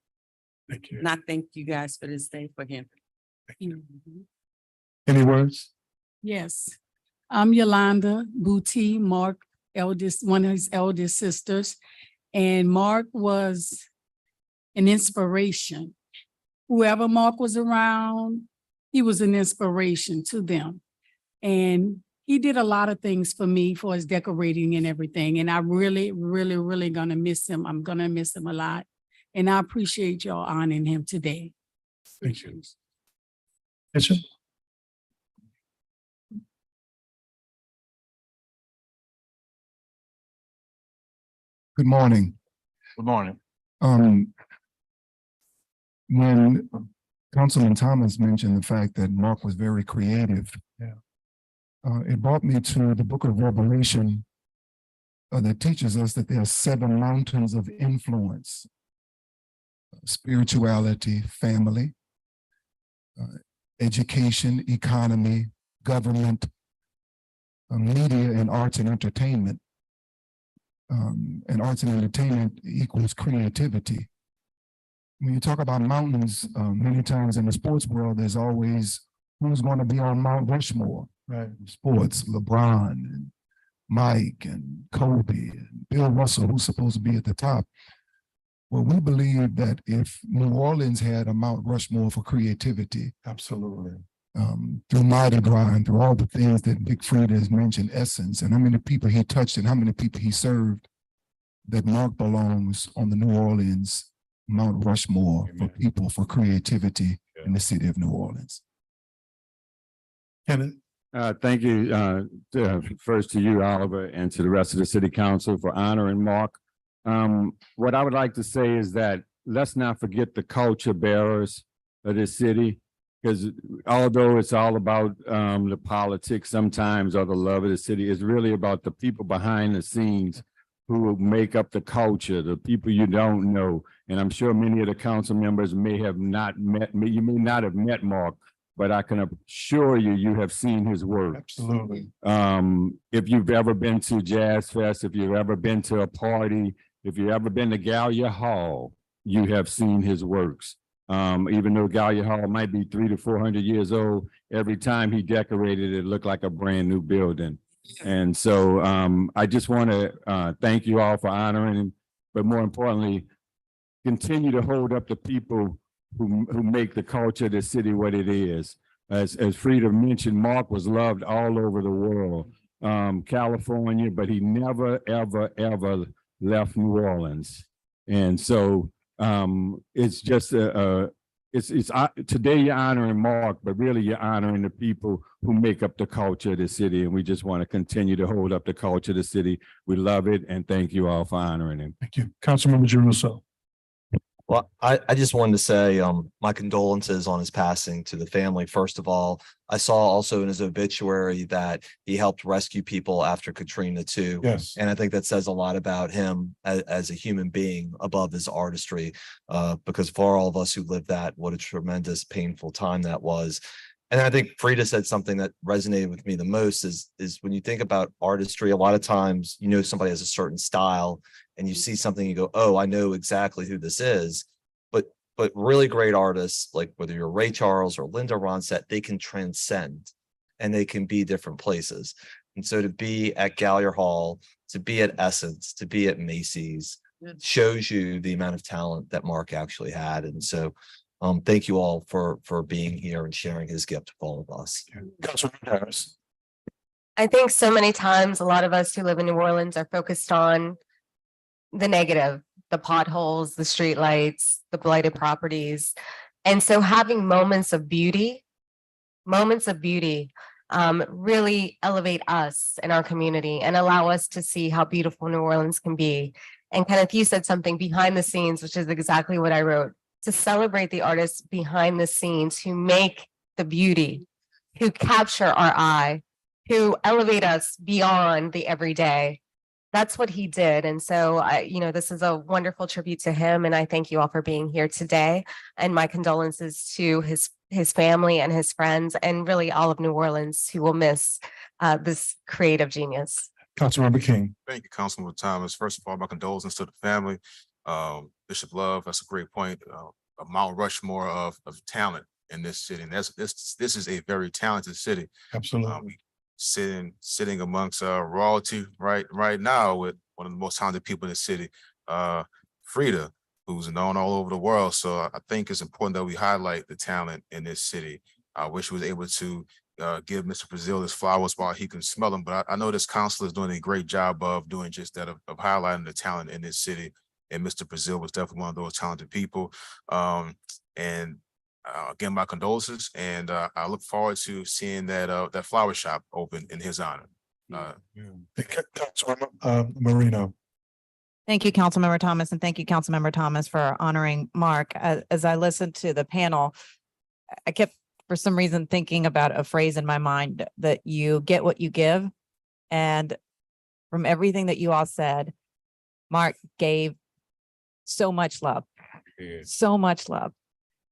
S7: Thank you.
S17: And I thank you guys for this day for him.
S7: Any words?
S18: Yes, I'm Yolanda Booty, Mark eldest, one of his eldest sisters. And Mark was an inspiration. Whoever Mark was around, he was an inspiration to them. And he did a lot of things for me for his decorating and everything. And I really, really, really gonna miss him. I'm gonna miss him a lot. And I appreciate y'all honoring him today.
S7: Thank you. Bishop?
S19: Good morning.
S3: Good morning.
S19: When Councilman Thomas mentioned the fact that Mark was very creative, it brought me to the book of Revelation that teaches us that there are 7 mountains of influence: spirituality, family, education, economy, government, media, and arts and entertainment. And arts and entertainment equals creativity. When you talk about mountains, many times in the sports world, there's always who's going to be on Mount Rushmore.
S7: Right.
S19: Sports, LeBron and Mike and Kobe and Bill Russell, who's supposed to be at the top. Well, we believe that if New Orleans had a Mount Rushmore for creativity,
S7: absolutely,
S19: through Mighty Grind, through all the things that Big Frida has mentioned, Essence, and how many people he touched and how many people he served, that Mark belongs on the New Orleans Mount Rushmore for people, for creativity in the city of New Orleans.
S14: Thank you first to you, Oliver, and to the rest of the city council for honoring Mark. What I would like to say is that let's not forget the culture bearers of this city, because although it's all about the politics sometimes or the love of the city, it's really about the people behind the scenes who make up the culture, the people you don't know. And I'm sure many of the council members may have not met me. You may not have met Mark, but I can assure you, you have seen his work.
S7: Absolutely.
S14: If you've ever been to Jazz Fest, if you've ever been to a party, if you've ever been to Gallia Hall, you have seen his works. Even though Gallia Hall might be 300 to 400 years old, every time he decorated it looked like a brand new building. And so I just want to thank you all for honoring him, but more importantly, continue to hold up the people who make the culture of the city what it is. As Frida mentioned, Mark was loved all over the world, California, but he never, ever, ever left New Orleans. And so it's just today you're honoring Mark, but really you're honoring the people who make up the culture of the city. And we just want to continue to hold up the culture of the city. We love it. And thank you all for honoring him.
S7: Thank you. Councilmember Jeruso.
S10: Well, I just wanted to say my condolences on his passing to the family. First of all, I saw also in his obituary that he helped rescue people after Katrina too.
S7: Yes.
S10: And I think that says a lot about him as a human being above his artistry, because for all of us who lived that, what a tremendous, painful time that was. And I think Frida said something that resonated with me the most is when you think about artistry, a lot of times, you know, somebody has a certain style and you see something, you go, oh, I know exactly who this is. But really great artists, like whether you're Ray Charles or Linda Ronstadt, they can transcend and they can be different places. And so to be at Gallier Hall, to be at Essence, to be at Macy's shows you the amount of talent that Mark actually had. And so thank you all for being here and sharing his gift with all of us.
S7: Councilman Harris.
S6: I think so many times a lot of us who live in New Orleans are focused on the negative, the potholes, the streetlights, the blighted properties. And so having moments of beauty really elevate us in our community and allow us to see how beautiful New Orleans can be. And Kenneth, you said something behind the scenes, which is exactly what I wrote, to celebrate the artists behind the scenes who make the beauty, who capture our eye, who elevate us beyond the everyday. That's what he did. And so, this is a wonderful tribute to him. And I thank you all for being here today. And my condolences to his family and his friends, and really all of New Orleans who will miss this creative genius.
S7: Councilmember King.
S1: Thank you, Councilman Thomas. First of all, my condolences to the family. Bishop Love, that's a great point. A Mount Rushmore of talent in this city. And this is a very talented city.
S7: Absolutely.
S1: Sitting amongst royalty right now with one of the most talented people in the city, Frida, who's known all over the world. So I think it's important that we highlight the talent in this city. I wish we was able to give Mr. Brazil his flowers while he can smell them, but I know this council is doing a great job of doing just that, of highlighting the talent in this city. And Mr. Brazil was definitely one of those talented people. Again, my condolences, and I look forward to seeing that flower shop open in his honor.
S7: Councilmember Marino.
S15: Thank you, Councilmember Thomas, and thank you, Councilmember Thomas, for honoring Mark. As I listened to the panel, I kept, for some reason, thinking about a phrase in my mind that you get what you give. And from everything that you all said, Mark gave so much love, so much love.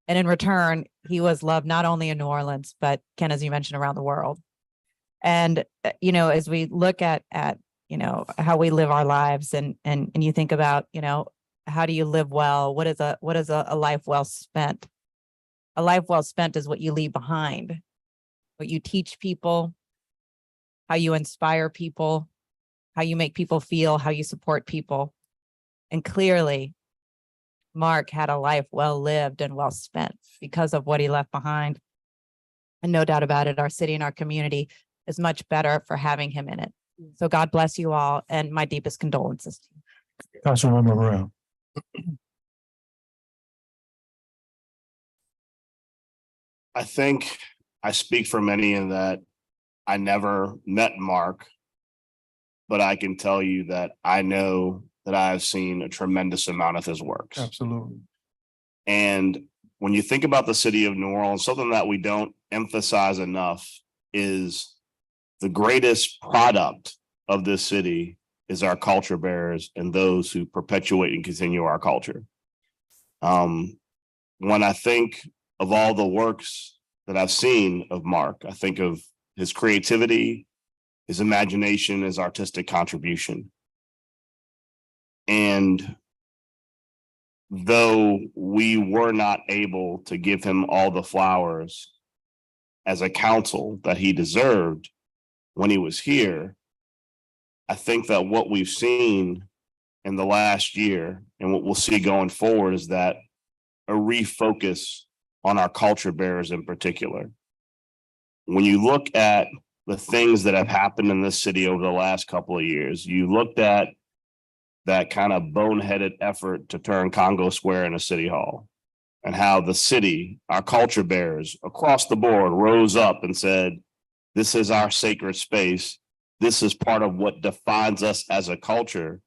S15: And in return, he was loved not only in New Orleans, but Ken, as you mentioned, around the world. And, as we look at how we live our lives and you think about, how do you live well? What is a life well spent? A life well spent is what you leave behind, what you teach people, how you inspire people, how you make people feel, how you support people. And clearly, Mark had a life well lived and well spent because of what he left behind. And no doubt about it, our city and our community is much better for having him in it. So God bless you all, and my deepest condolences to you.
S7: Councilmember Brown.
S8: I think I speak for many in that I never met Mark, but I can tell you that I know that I have seen a tremendous amount of his works.
S7: Absolutely.
S8: And when you think about the city of New Orleans, something that we don't emphasize enough is the greatest product of this city is our culture bearers and those who perpetuate and continue our culture. When I think of all the works that I've seen of Mark, I think of his creativity, his imagination, his artistic contribution. And though we were not able to give him all the flowers as a council that he deserved when he was here, I think that what we've seen in the last year and what we'll see going forward is that a refocus on our culture bearers in particular. When you look at the things that have happened in this city over the last couple of years, you looked at that kind of boneheaded effort to turn Congo Square into City Hall, and how the city, our culture bearers across the board rose up and said, this is our sacred space. This is part of what defines us as a culture.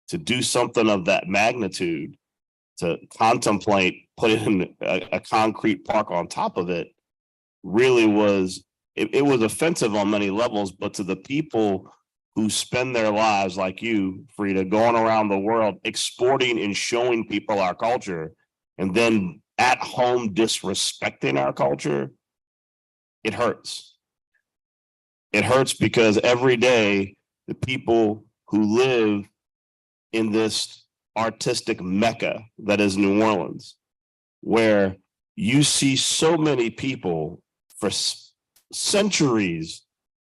S8: To do something of that magnitude, to contemplate putting a concrete park on top of it, really was, it was offensive on many levels, but to the people who spend their lives like you, Frida, going around the world, exporting and showing people our culture, and then at home disrespecting our culture, it hurts. It hurts because every day the people who live in this artistic mecca that is New Orleans, where you see so many people for centuries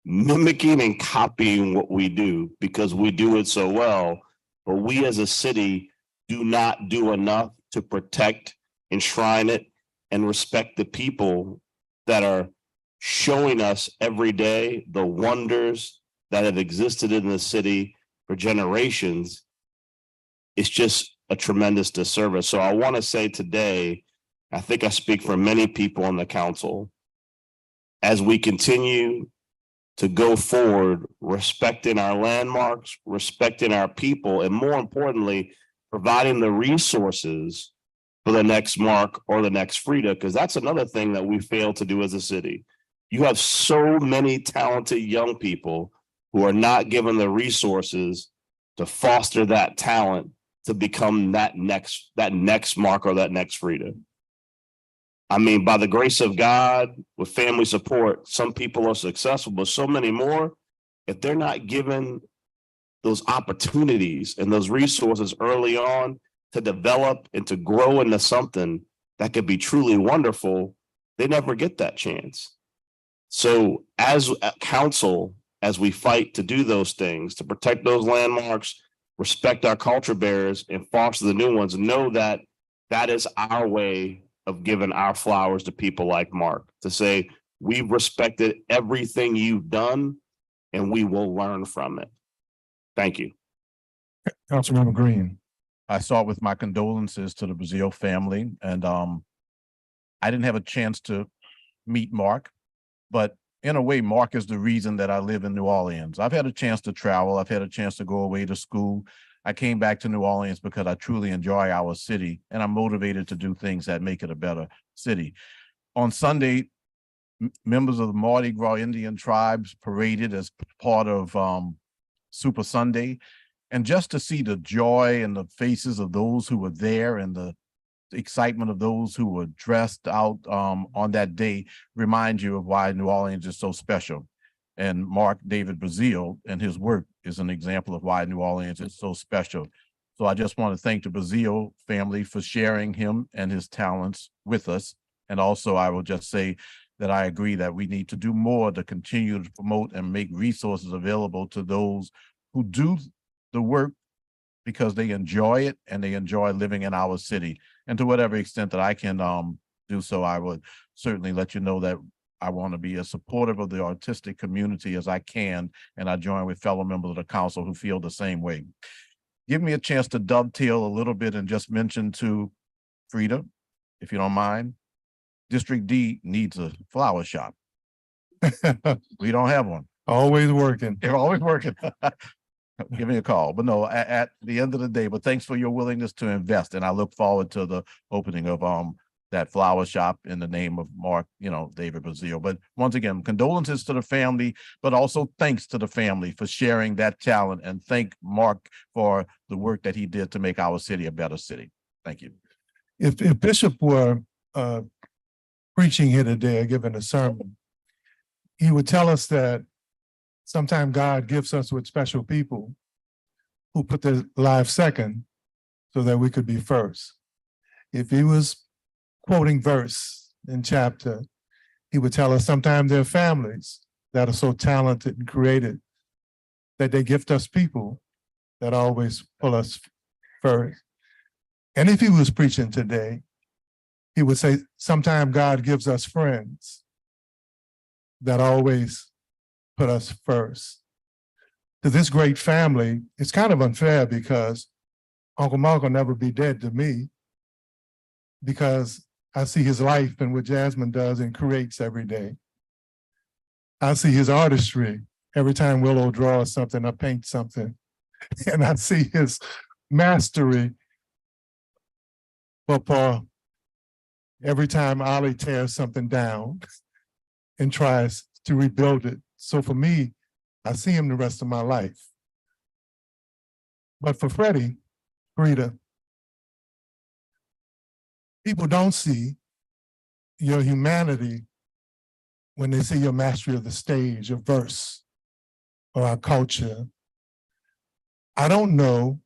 S8: mimicking and copying what we do because we do it so well, but we as a city do not do enough to protect, enshrine it, and respect the people that are showing us every day the wonders that have existed in the city for generations. It's just a tremendous disservice. So I want to say today, I think I speak for many people on the council, as we continue to go forward, respecting our landmarks, respecting our people, and more importantly, providing the resources for the next Mark or the next Frida, because that's another thing that we fail to do as a city. You have so many talented young people who are not given the resources to foster that talent to become that next Mark or that next Frida. I mean, by the grace of God, with family support, some people are successful, but so many more, if they're not given those opportunities and those resources early on to develop and to grow into something that could be truly wonderful, they never get that chance. So as a council, as we fight to do those things, to protect those landmarks, respect our culture bearers, and foster the new ones, know that that is our way of giving our flowers to people like Mark, to say, we've respected everything you've done and we will learn from it. Thank you.
S7: Councilmember Green.
S3: I start with my condolences to the Brazil family. And I didn't have a chance to meet Mark, but in a way, Mark is the reason that I live in New Orleans. I've had a chance to travel. I've had a chance to go away to school. I came back to New Orleans because I truly enjoy our city and I'm motivated to do things that make it a better city. On Sunday, members of the Mardi Gras Indian tribes paraded as part of Super Sunday. And just to see the joy in the faces of those who were there and the excitement of those who were dressed out on that day reminds you of why New Orleans is so special. And Mark David Brazil and his work is an example of why New Orleans is so special. So I just want to thank the Brazil family for sharing him and his talents with us. And also I will just say that I agree that we need to do more to continue to promote and make resources available to those who do the work because they enjoy it and they enjoy living in our city. And to whatever extent that I can do so, I would certainly let you know that I want to be as supportive of the artistic community as I can, and I join with fellow members of the council who feel the same way. Give me a chance to dovetail a little bit and just mention to Frida, if you don't mind, District D needs a flower shop. We don't have one.
S7: Always working.
S3: They're always working. Give me a call. But no, at the end of the day, but thanks for your willingness to invest. And I look forward to the opening of that flower shop in the name of Mark, David Brazil. But once again, condolences to the family, but also thanks to the family for sharing that talent, and thank Mark for the work that he did to make our city a better city. Thank you.
S7: If Bishop were preaching here today or giving a sermon, he would tell us that sometimes God gives us with special people who put their lives second so that we could be first. If he was quoting verse in chapter, he would tell us sometimes there are families that are so talented and creative that they gift us people that always pull us first. And if he was preaching today, he would say, sometimes God gives us friends that always put us first. To this great family, it's kind of unfair because Uncle Mark will never be dead to me, because I see his life and what Jasmine does and creates every day. I see his artistry every time Willow draws something or paints something. And I see his mastery, Papa, every time Ollie tears something down and tries to rebuild it. So for me, I see him the rest of my life. But for Freddie, Frida, people don't see your humanity when they see your mastery of the stage, your verse, or our culture. I don't know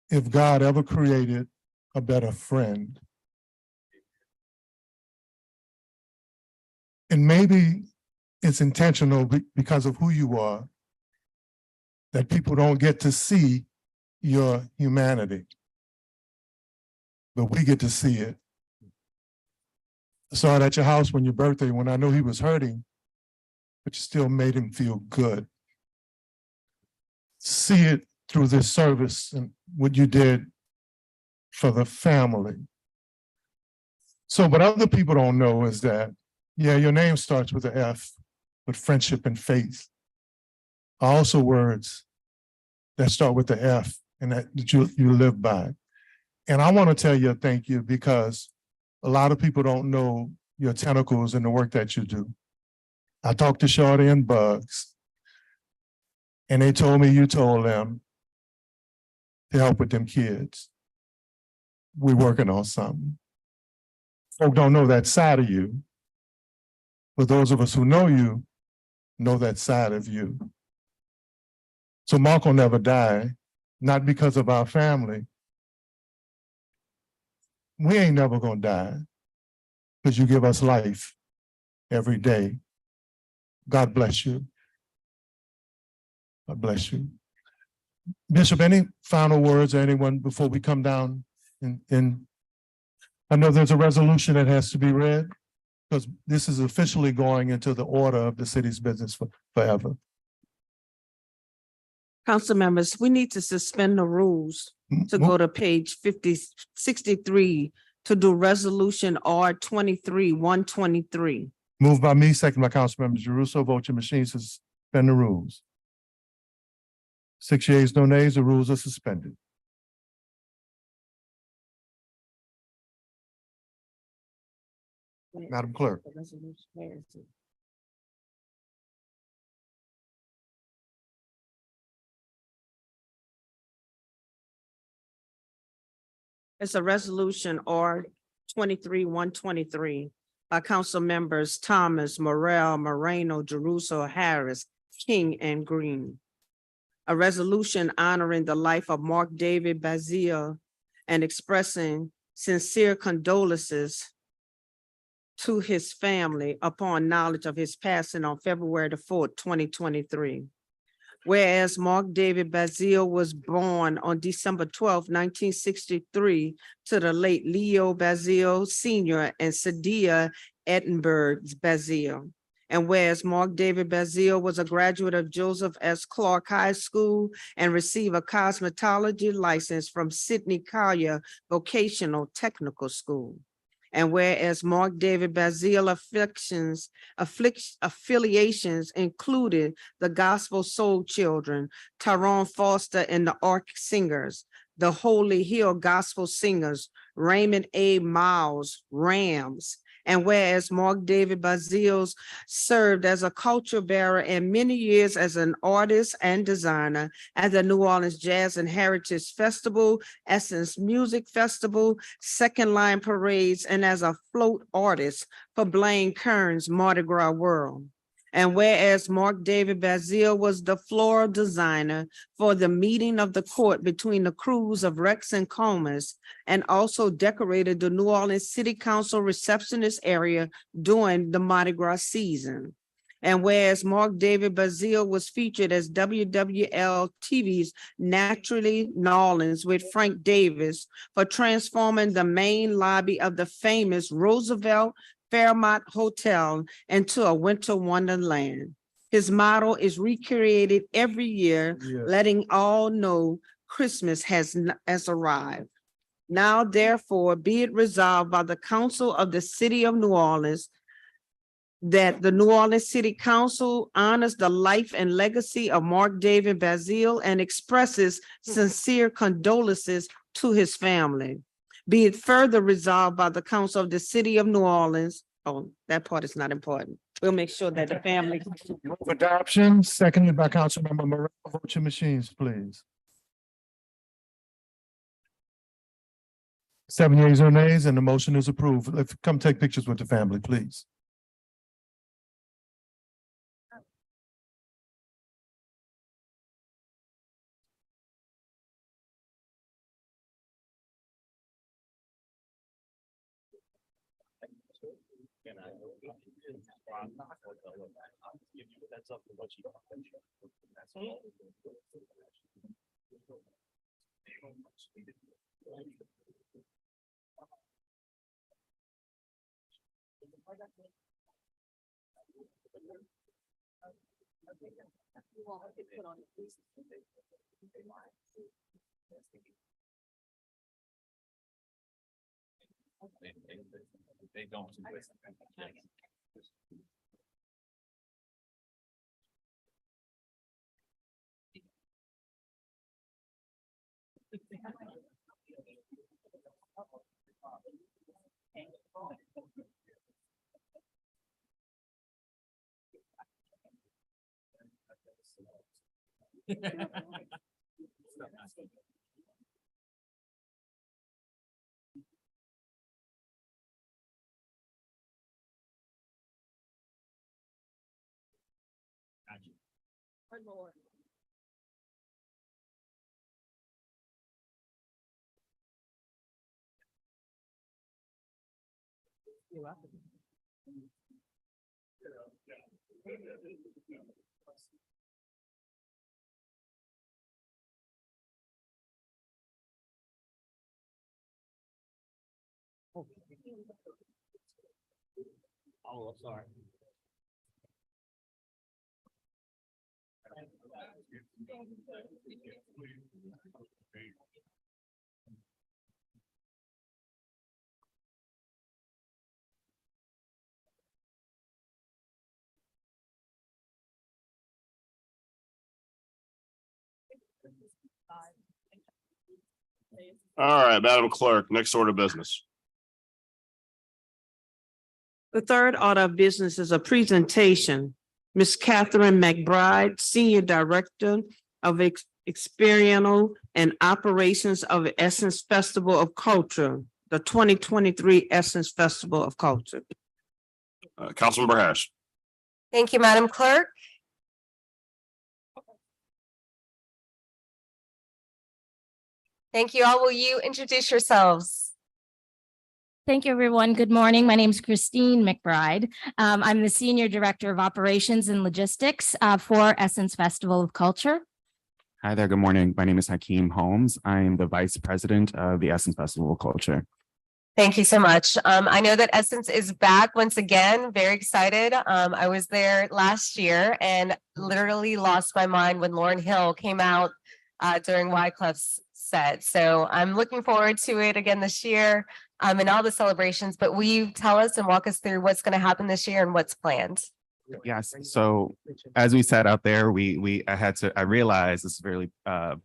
S7: if God ever created a better friend. And maybe it's intentional because of who you are, that people don't get to see your humanity, but we get to see it. I saw it at your house when your birthday, when I knew he was hurting, but you still made him feel good. See it through this service and what you did for the family. So what other people don't know is that, yeah, your name starts with an F, but friendship and faith are also words that start with the F and that you live by. And I want to tell you a thank you because a lot of people don't know your tentacles and the work that you do. I talked to Shorty and Bugs, and they told me you told them to help with them kids. We're working on something. Folk don't know that side of you, but those of us who know you know that side of you. So Mark will never die, not because of our family. We ain't never gonna die because you give us life every day. God bless you. God bless you. Bishop, any final words or anyone before we come down? I know there's a resolution that has to be read because this is officially going into the order of the city's business forever.
S9: Council members, we need to suspend the rules to go to page 63 to do resolution R 23-123.
S7: Moved by me, second by Councilmember Jeruso. Vote your machines to suspend the rules. 6 yeas, no nays, the rules are suspended. Madam Clerk.
S9: It's a resolution R 23-123 by council members Thomas, Morrell, Moreno, Jeruso, Harris, King, and Green. A resolution honoring the life of Mark David Bazille and expressing sincere condolences to his family upon knowledge of his passing on February the 4th, 2023. Whereas Mark David Bazille was born on December 12, 1963 to the late Leo Bazille Sr. and Sadia Edinburgh Bazille. And whereas Mark David Bazille was a graduate of Joseph S. Clark High School and received a cosmetology license from Sidney Collier Vocational Technical School. And whereas Mark David Bazille affiliations included the Gospel Soul Children, Tyrone Foster and the Ark Singers, the Holy Hill Gospel Singers, Raymond A. Miles, Rams. And whereas Mark David Bazille served as a culture bearer and many years as an artist and designer at the New Orleans Jazz and Heritage Festival, Essence Music Festival, Second Line Parades, and as a float artist for Blaine Kern's Mardi Gras World. And whereas Mark David Bazille was the floral designer for the meeting of the court between the crews of Rex and Comas, and also decorated the New Orleans City Council receptionist area during the Mardi Gras season. And whereas Mark David Bazille was featured as WWL TV's Naturally New Orleans with Frank Davis for transforming the main lobby of the famous Roosevelt Fairmont Hotel into a winter wonderland. His motto is recreated every year, letting all know Christmas has arrived. Now, therefore, be it resolved by the Council of the City of New Orleans that the New Orleans City Council honors the life and legacy of Mark David Bazille and expresses sincere condolences to his family. Be it further resolved by the Council of the City of New Orleans. Oh, that part is not important. We'll make sure that the family.
S7: Move adoption, seconded by Councilmember Morrell. Vote your machines, please. 7 yeas or nays, and the motion is approved. Let's come take pictures with the family, please.
S4: They don't.
S5: Oh, I'm sorry.
S8: All right, Madam Clerk, next order of business.
S9: The third order of business is a presentation. Ms. Catherine McBride, Senior Director of Experiential and Operations of Essence Festival of Culture, the 2023 Essence Festival of Culture.
S8: Councilmember Harris.
S6: Thank you, Madam Clerk. Thank you all. Will you introduce yourselves?
S20: Thank you, everyone. Good morning. My name is Christine McBride. I'm the Senior Director of Operations and Logistics for Essence Festival of Culture.
S21: Hi there. Good morning. My name is Hakeem Holmes. I am the Vice President of the Essence Festival of Culture.
S6: Thank you so much. I know that Essence is back once again. Very excited. I was there last year and literally lost my mind when Lauryn Hill came out during Wyclef's set. So I'm looking forward to it again this year and all the celebrations. But will you tell us and walk us through what's going to happen this year and what's planned?
S21: Yes. So as we sat out there, I realized this is a really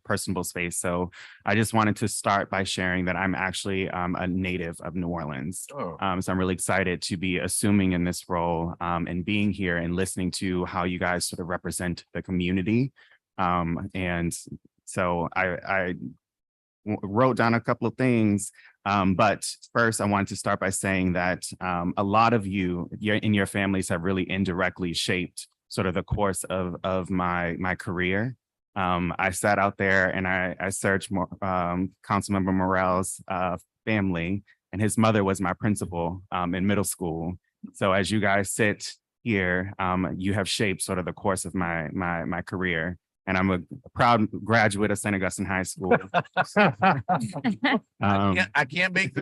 S21: personable space. So I just wanted to start by sharing that I'm actually a native of New Orleans. So I'm really excited to be assuming in this role and being here and listening to how you guys sort of represent the community. And so I wrote down a couple of things. But first, I wanted to start by saying that a lot of you in your families have really indirectly shaped sort of the course of my career. I sat out there and I searched Councilmember Morrell's family, and his mother was my principal in middle school. So as you guys sit here, you have shaped sort of the course of my career. And I'm a proud graduate of St. Augustine High School.
S3: I can't make the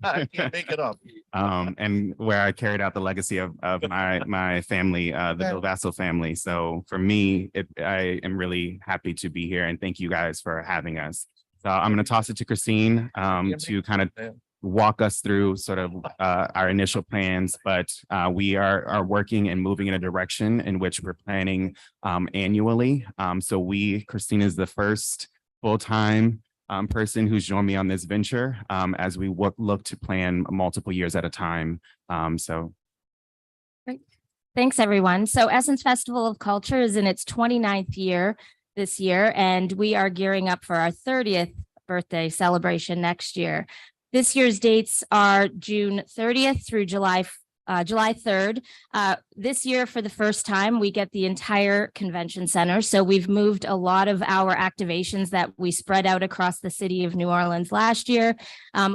S3: I can't make it up.
S21: And where I carried out the legacy of my family, the Vilvasso family. So for me, I am really happy to be here, and thank you guys for having us. So I'm going to toss it to Christine to kind of walk us through sort of our initial plans, but we are working and moving in a direction in which we're planning annually. So Christine is the first full-time person who's joined me on this venture as we look to plan multiple years at a time.
S20: Great. Thanks, everyone. So Essence Festival of Culture is in its 29th year this year, and we are gearing up for our 30th birthday celebration next year. This year's dates are June 30th through July 3rd. This year, for the first time, we get the entire convention center. So we've moved a lot of our activations that we spread out across the city of New Orleans last year.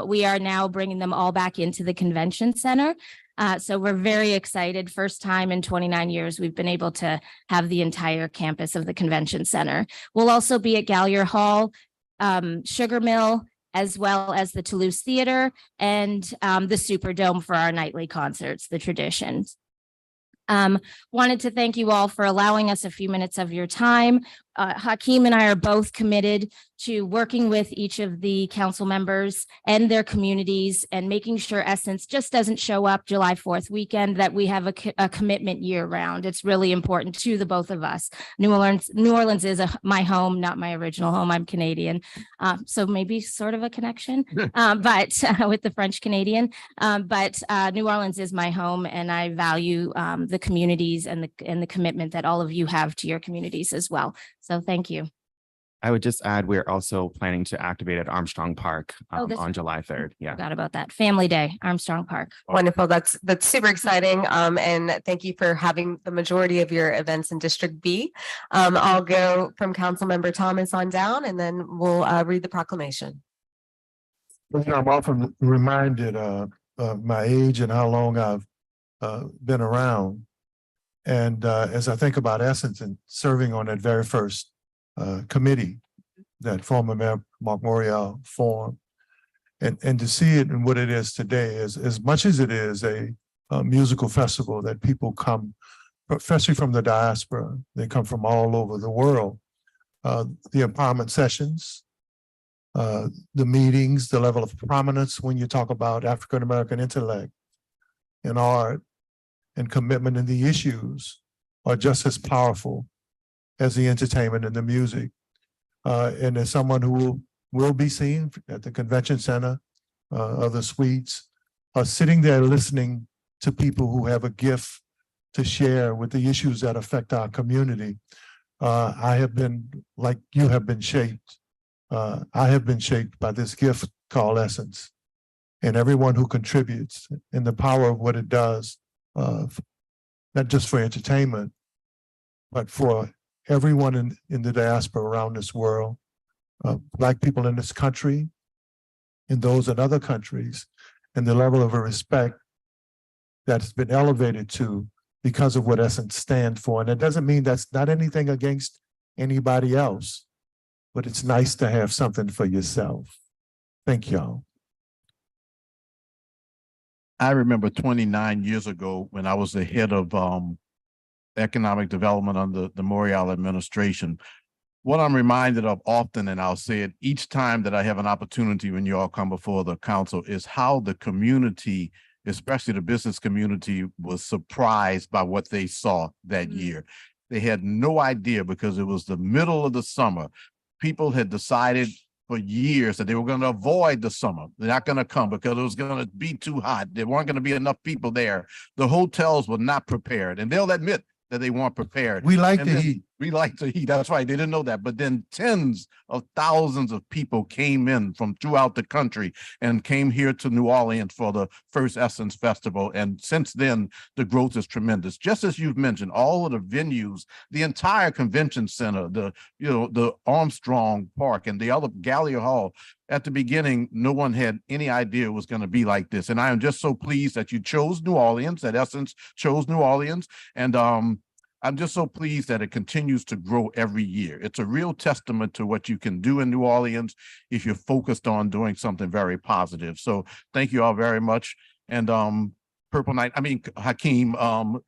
S20: We are now bringing them all back into the convention center. So we're very excited. First time in 29 years, we've been able to have the entire campus of the convention center. We'll also be at Gallier Hall, Sugar Mill, as well as the Toulouse Theater and the Superdome for our nightly concerts, the traditions. Wanted to thank you all for allowing us a few minutes of your time. Hakeem and I are both committed to working with each of the council members and their communities and making sure Essence just doesn't show up July 4th weekend, that we have a commitment year round. It's really important to the both of us. New Orleans is my home, not my original home. I'm Canadian. So maybe sort of a connection, but with the French Canadian. But New Orleans is my home, and I value the communities and the commitment that all of you have to your communities as well. So thank you.
S21: I would just add, we're also planning to activate at Armstrong Park
S20: this-
S21: on July 3rd. Yeah.
S20: Forgot about that. Family Day, Armstrong Park.
S6: Wonderful. That's super exciting. And thank you for having the majority of your events in District B. I'll go from Councilmember Thomas on down, and then we'll read the proclamation.
S7: You know, I'm often reminded of my age and how long I've been around. And as I think about Essence and serving on that very first committee that former Mayor Mark Morial formed, and to see it and what it is today, as much as it is a musical festival that people come, especially from the diaspora, they come from all over the world. The empowerment sessions, the meetings, the level of prominence when you talk about African-American intellect and art and commitment in the issues are just as powerful as the entertainment and the music. And as someone who will be seen at the convention center, other suites, sitting there listening to people who have a gift to share with the issues that affect our community, I have been, like you have been shaped. I have been shaped by this gift called Essence, and everyone who contributes and the power of what it does, not just for entertainment, but for everyone in the diaspora around this world, Black people in this country, and those in other countries, and the level of respect that's been elevated to because of what Essence stands for. And it doesn't mean that's not anything against anybody else, but it's nice to have something for yourself. Thank y'all.
S3: I remember 29 years ago when I was the head of economic development under the Morial administration. What I'm reminded of often, and I'll say it each time that I have an opportunity when you all come before the council, is how the community, especially the business community, was surprised by what they saw that year. They had no idea because it was the middle of the summer. People had decided for years that they were going to avoid the summer. They're not going to come because it was going to be too hot. There weren't going to be enough people there. The hotels were not prepared, and they'll admit that they weren't prepared.
S7: We like
S3: And
S7: the
S3: then-
S7: heat.
S3: We like the heat. That's right. They didn't know that. But then tens of thousands of people came in from throughout the country and came here to New Orleans for the first Essence Festival. And since then, the growth is tremendous. Just as you've mentioned, all of the venues, the entire convention center, the Armstrong Park and the other Gallier Hall. At the beginning, no one had any idea it was going to be like this. And I am just so pleased that you chose New Orleans, that Essence chose New Orleans. And I'm just so pleased that it continues to grow every year. It's a real testament to what you can do in New Orleans if you're focused on doing something very positive. So thank you all very much. And Hakeem,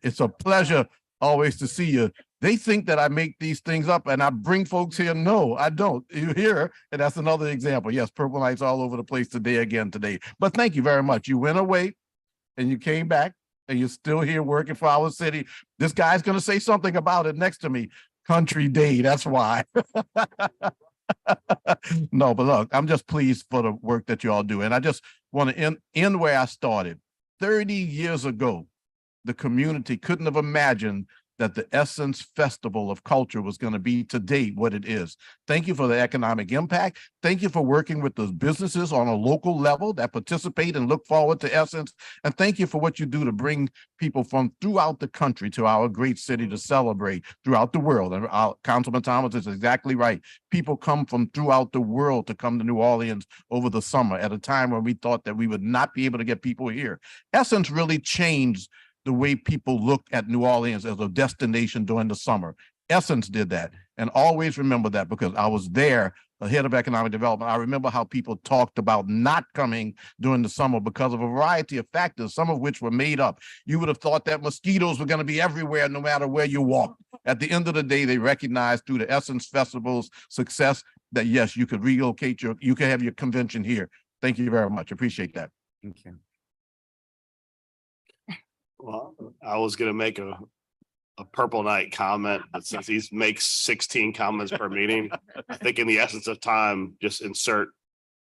S3: it's a pleasure always to see you. They think that I make these things up and I bring folks here. No, I don't. You're here, and that's another example. Yes, Purple Nights all over the place today. But thank you very much. You went away and you came back, and you're still here working for our city. This guy's going to say something about it next to me. Country Day, that's why. No, but look, I'm just pleased for the work that you all do. And I just want to end where I started. 30 years ago, the community couldn't have imagined that the Essence Festival of Culture was going to be today what it is. Thank you for the economic impact. Thank you for working with those businesses on a local level that participate and look forward to Essence. And thank you for what you do to bring people from throughout the country to our great city to celebrate throughout the world. And Councilman Thomas is exactly right. People come from throughout the world to come to New Orleans over the summer at a time when we thought that we would not be able to get people here. Essence really changed the way people look at New Orleans as a destination during the summer. Essence did that. And always remember that, because I was there, the head of economic development. I remember how people talked about not coming during the summer because of a variety of factors, some of which were made up. You would have thought that mosquitoes were going to be everywhere no matter where you walked. At the end of the day, they recognized through the Essence Festival's success that yes, you could relocate you can have your convention here. Thank you very much. Appreciate that.
S11: Thank you.
S8: Well, I was gonna make a Purple Knight comment, but since he makes 16 comments per meeting, I think in the essence of time, just insert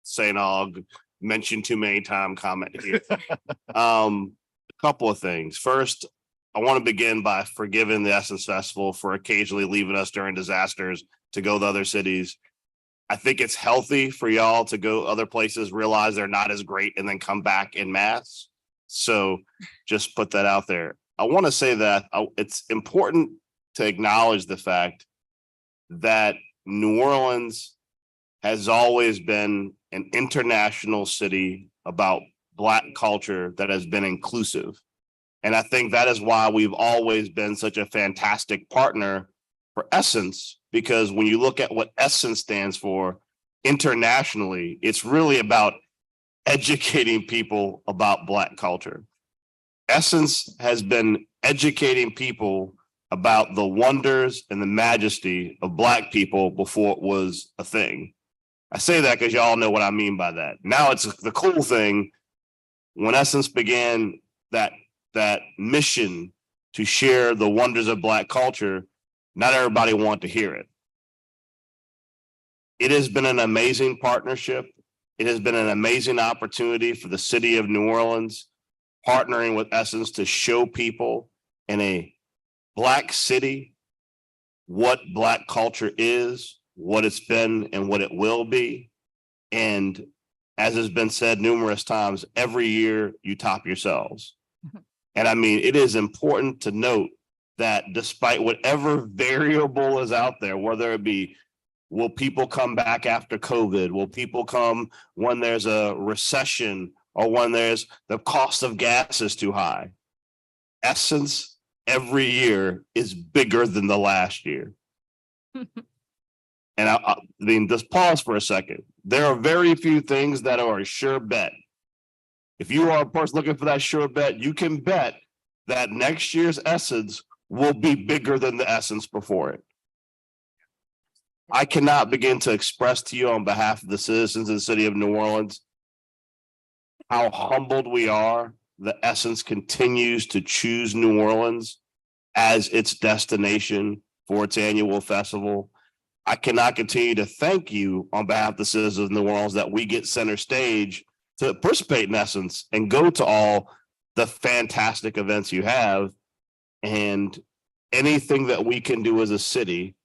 S8: St. Aug, mention too many time comment here. A couple of things. First, I want to begin by forgiving the Essence Festival for occasionally leaving us during disasters to go to other cities. I think it's healthy for y'all to go other places, realize they're not as great, and then come back en masse. So just put that out there. I want to say that it's important to acknowledge the fact that New Orleans has always been an international city about Black culture that has been inclusive. And I think that is why we've always been such a fantastic partner for Essence, because when you look at what Essence stands for internationally, it's really about educating people about Black culture. Essence has been educating people about the wonders and the majesty of Black people before it was a thing. I say that because y'all know what I mean by that. Now it's the cool thing. When Essence began that mission to share the wonders of Black culture, not everybody wanted to hear it. It has been an amazing partnership. It has been an amazing opportunity for the city of New Orleans, partnering with Essence to show people in a Black city what Black culture is, what it's been, and what it will be. And as has been said numerous times, every year you top yourselves. And I mean, it is important to note that despite whatever variable is out there, whether it be will people come back after COVID? Will people come when there's a recession or when there's the cost of gas is too high? Essence every year is bigger than the last year. And I mean, just pause for a second. There are very few things that are a sure bet. If you are a person looking for that sure bet, you can bet that next year's Essence will be bigger than the Essence before it. I cannot begin to express to you on behalf of the citizens of the city of New Orleans how humbled we are that Essence continues to choose New Orleans as its destination for its annual festival. I cannot continue to thank you on behalf of the citizens of New Orleans that we get center stage to participate in Essence and go to all the fantastic events you have, and anything that we can do as a city.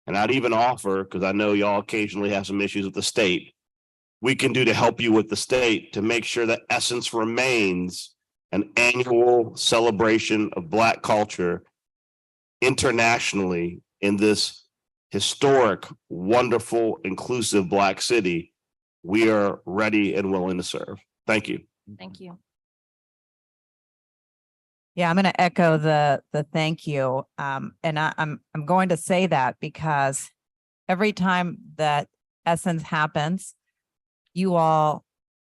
S8: And I'd even offer, because I know y'all occasionally have some issues with the state, we can do to help you with the state to make sure that Essence remains an annual celebration of Black culture internationally in this historic, wonderful, inclusive Black city. We are ready and willing to serve. Thank you.
S20: Thank you.
S15: Yeah, I'm going to echo the thank you. And I'm going to say that because every time that Essence happens, you all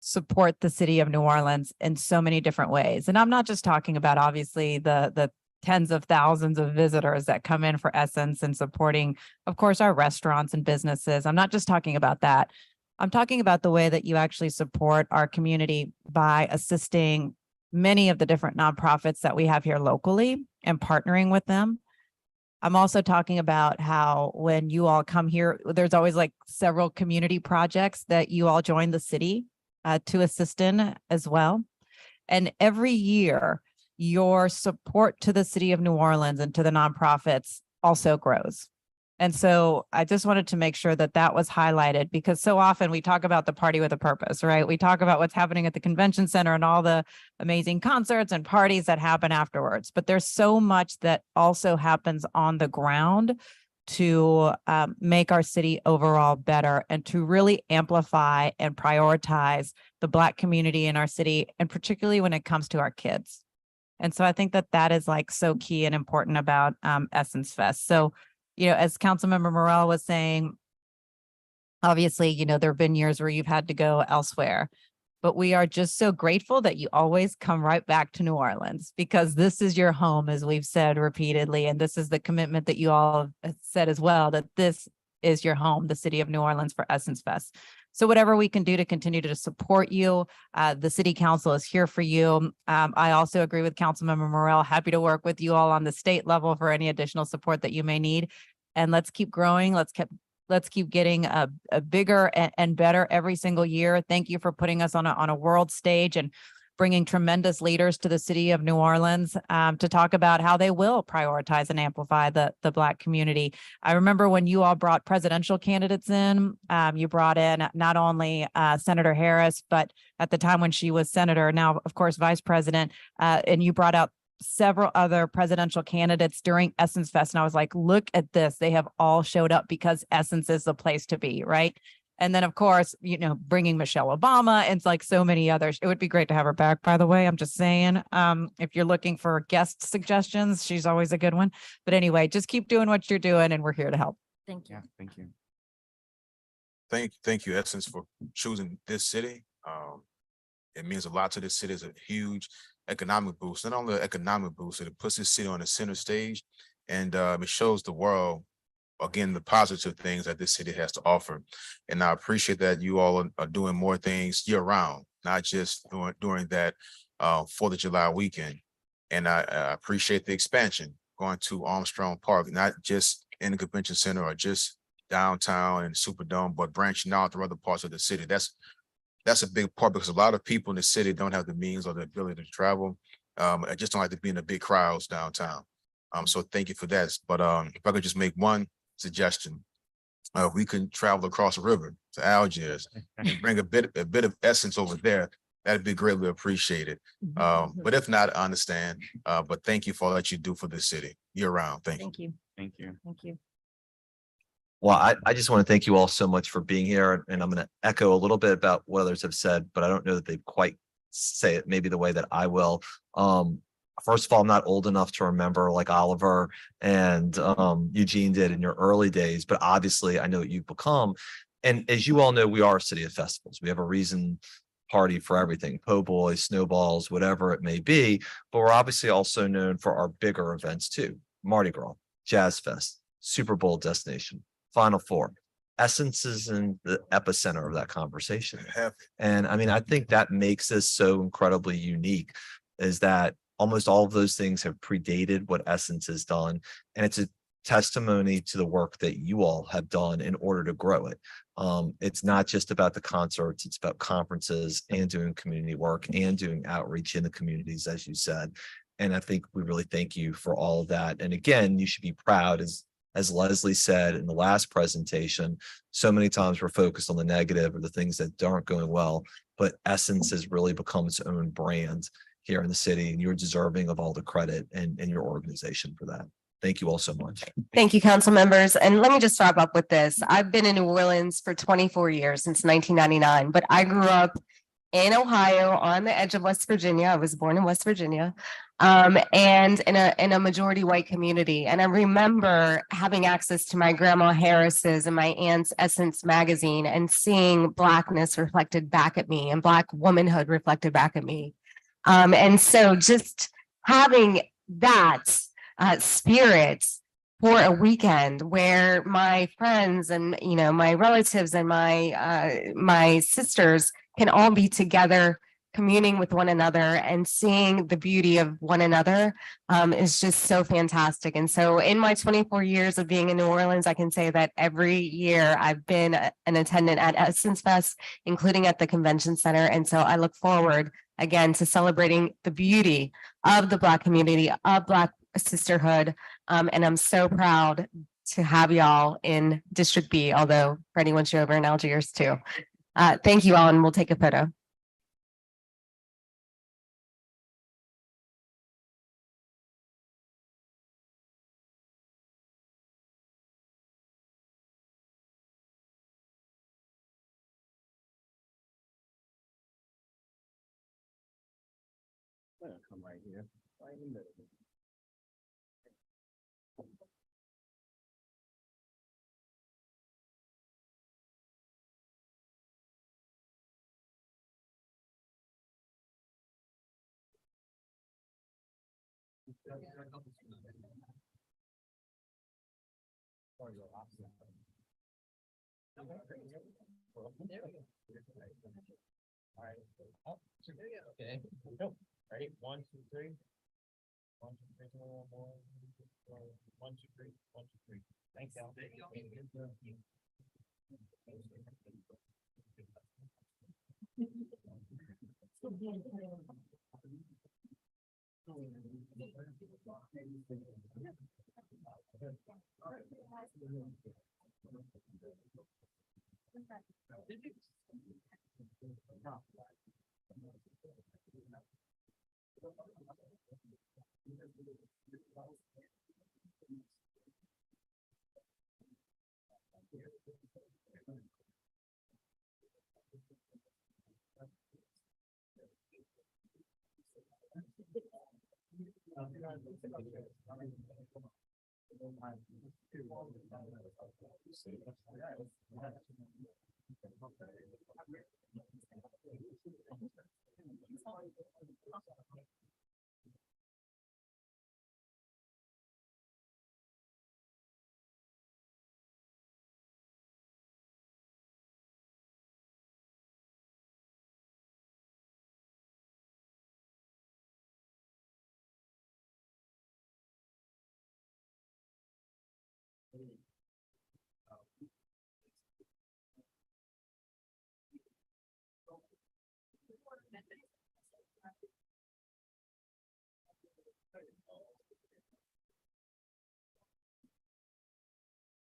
S15: support the city of New Orleans in so many different ways. And I'm not just talking about obviously the tens of thousands of visitors that come in for Essence and supporting, of course, our restaurants and businesses. I'm not just talking about that. I'm talking about the way that you actually support our community by assisting many of the different nonprofits that we have here locally and partnering with them. I'm also talking about how when you all come here, there's always like several community projects that you all join the city to assist in as well. And every year your support to the city of New Orleans and to the nonprofits also grows. And so I just wanted to make sure that that was highlighted, because so often we talk about the party with a purpose, right? We talk about what's happening at the convention center and all the amazing concerts and parties that happen afterwards. But there's so much that also happens on the ground to make our city overall better and to really amplify and prioritize the Black community in our city, and particularly when it comes to our kids. And so I think that that is like so key and important about Essence Fest. So, as Councilmember Morrell was saying, obviously, there have been years where you've had to go elsewhere, but we are just so grateful that you always come right back to New Orleans, because this is your home, as we've said repeatedly. And this is the commitment that you all have said as well, that this is your home, the city of New Orleans, for Essence Fest. So whatever we can do to continue to support you, the city council is here for you. I also agree with Councilmember Morrell, happy to work with you all on the state level for any additional support that you may need. And let's keep growing. Let's keep getting a bigger and better every single year. Thank you for putting us on a world stage and bringing tremendous leaders to the city of New Orleans to talk about how they will prioritize and amplify the Black community. I remember when you all brought presidential candidates in, you brought in not only Senator Harris, but at the time when she was senator, now of course vice president, and you brought out several other presidential candidates during Essence Fest. And I was like, look at this. They have all showed up because Essence is the place to be, right? And then, of course, bringing Michelle Obama and like so many others. It would be great to have her back, by the way. I'm just saying, if you're looking for guest suggestions, she's always a good one. But anyway, just keep doing what you're doing and we're here to help.
S20: Thank you.
S21: Yeah, thank you.
S1: Thank you, Essence, for choosing this city. It means a lot to this city. It's a huge economic boost. Not only an economic boost, it puts this city on the center stage, and it shows the world, again, the positive things that this city has to offer. And I appreciate that you all are doing more things year round, not just during that 4th of July weekend. And I appreciate the expansion, going to Armstrong Park, not just in the convention center or just downtown and Superdome, but branching out to other parts of the city. That's a big part, because a lot of people in the city don't have the means or the ability to travel. I just don't like to be in the big crowds downtown. So thank you for that. But if I could just make one suggestion, we can travel across the river to Algiers and bring a bit of Essence over there. That'd be greatly appreciated. But if not, I understand. But thank you for all that you do for this city year round. Thank you.
S20: Thank you.
S21: Thank you.
S20: Thank you.
S10: Well, I just want to thank you all so much for being here. And I'm going to echo a little bit about what others have said, but I don't know that they quite say it maybe the way that I will. First of all, I'm not old enough to remember like Oliver and Eugene did in your early days, but obviously I know what you've become. And as you all know, we are a city of festivals. We have a reason party for everything, po' boys, snowballs, whatever it may be. But we're obviously also known for our bigger events too. Mardi Gras, Jazz Fest, Super Bowl destination, Final Four. Essence is in the epicenter of that conversation. And I mean, I think that makes this so incredibly unique, is that almost all of those things have predated what Essence has done. And it's a testimony to the work that you all have done in order to grow it. It's not just about the concerts, it's about conferences and doing community work and doing outreach in the communities, as you said. And I think we really thank you for all of that. And again, you should be proud, as Leslie said in the last presentation, so many times we're focused on the negative or the things that aren't going well, but Essence has really become its own brand here in the city, and you're deserving of all the credit and your organization for that. Thank you all so much.
S6: Thank you, council members. And let me just wrap up with this. I've been in New Orleans for 24 years, since 1999, but I grew up in Ohio on the edge of West Virginia. I was born in West Virginia, and in a majority white community. And I remember having access to my grandma Harris's and my aunt's Essence magazine and seeing Blackness reflected back at me and Black womanhood reflected back at me. And so just having that spirit for a weekend where my friends and my relatives and my sisters can all be together communing with one another and seeing the beauty of one another is just so fantastic. And so in my 24 years of being in New Orleans, I can say that every year I've been an attendant at Essence Fest, including at the convention center. And so I look forward again to celebrating the beauty of the Black community, of Black sisterhood. And I'm so proud to have y'all in District B, although Freddie wants you over in Algiers too. Thank you all, and we'll take a photo.
S5: Come right here, right in the middle. Okay. Ready? 1, 2, 3. 1, 2, 3. 1, 2, 3. 1, 2, 3. Thanks, Al.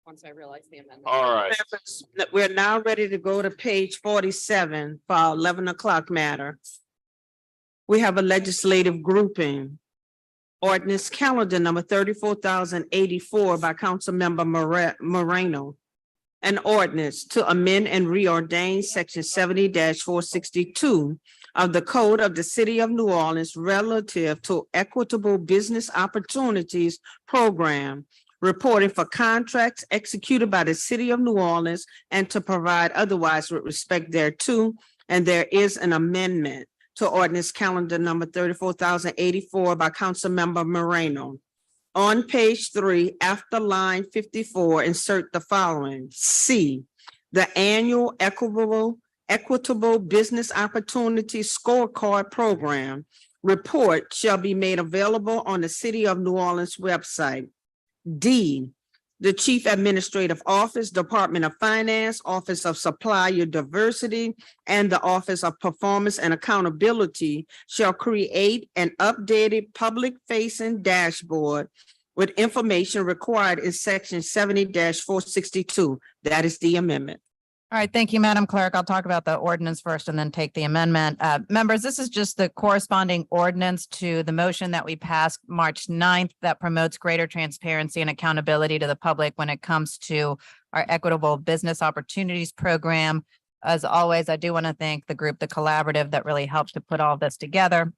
S9: Once I realize the amendment.
S8: All right.
S9: We're now ready to go to page 47 for our 11 o'clock matter. We have a legislative grouping. Ordinance calendar number 34,084 by Councilmember Moreno. An ordinance to amend and reordain section 70-462 of the Code of the City of New Orleans relative to Equitable Business Opportunities Program, reporting for contracts executed by the City of New Orleans and to provide otherwise with respect thereto. And there is an amendment to ordinance calendar number 34,084 by Councilmember Moreno. On page 3, after line 54, insert the following. C, the annual Equitable Business Opportunity Scorecard Program report shall be made available on the City of New Orleans website. D, the Chief Administrative Office, Department of Finance, Office of Supplier Diversity, and the Office of Performance and Accountability shall create an updated public-facing dashboard with information required in section 70-462. That is the amendment.
S15: All right, thank you, Madam Clerk. I'll talk about the ordinance first and then take the amendment. Members, this is just the corresponding ordinance to the motion that we passed March 9th that promotes greater transparency and accountability to the public when it comes to our Equitable Business Opportunities Program. As always, I do want to thank the group, the collaborative, that really helped to put all this together.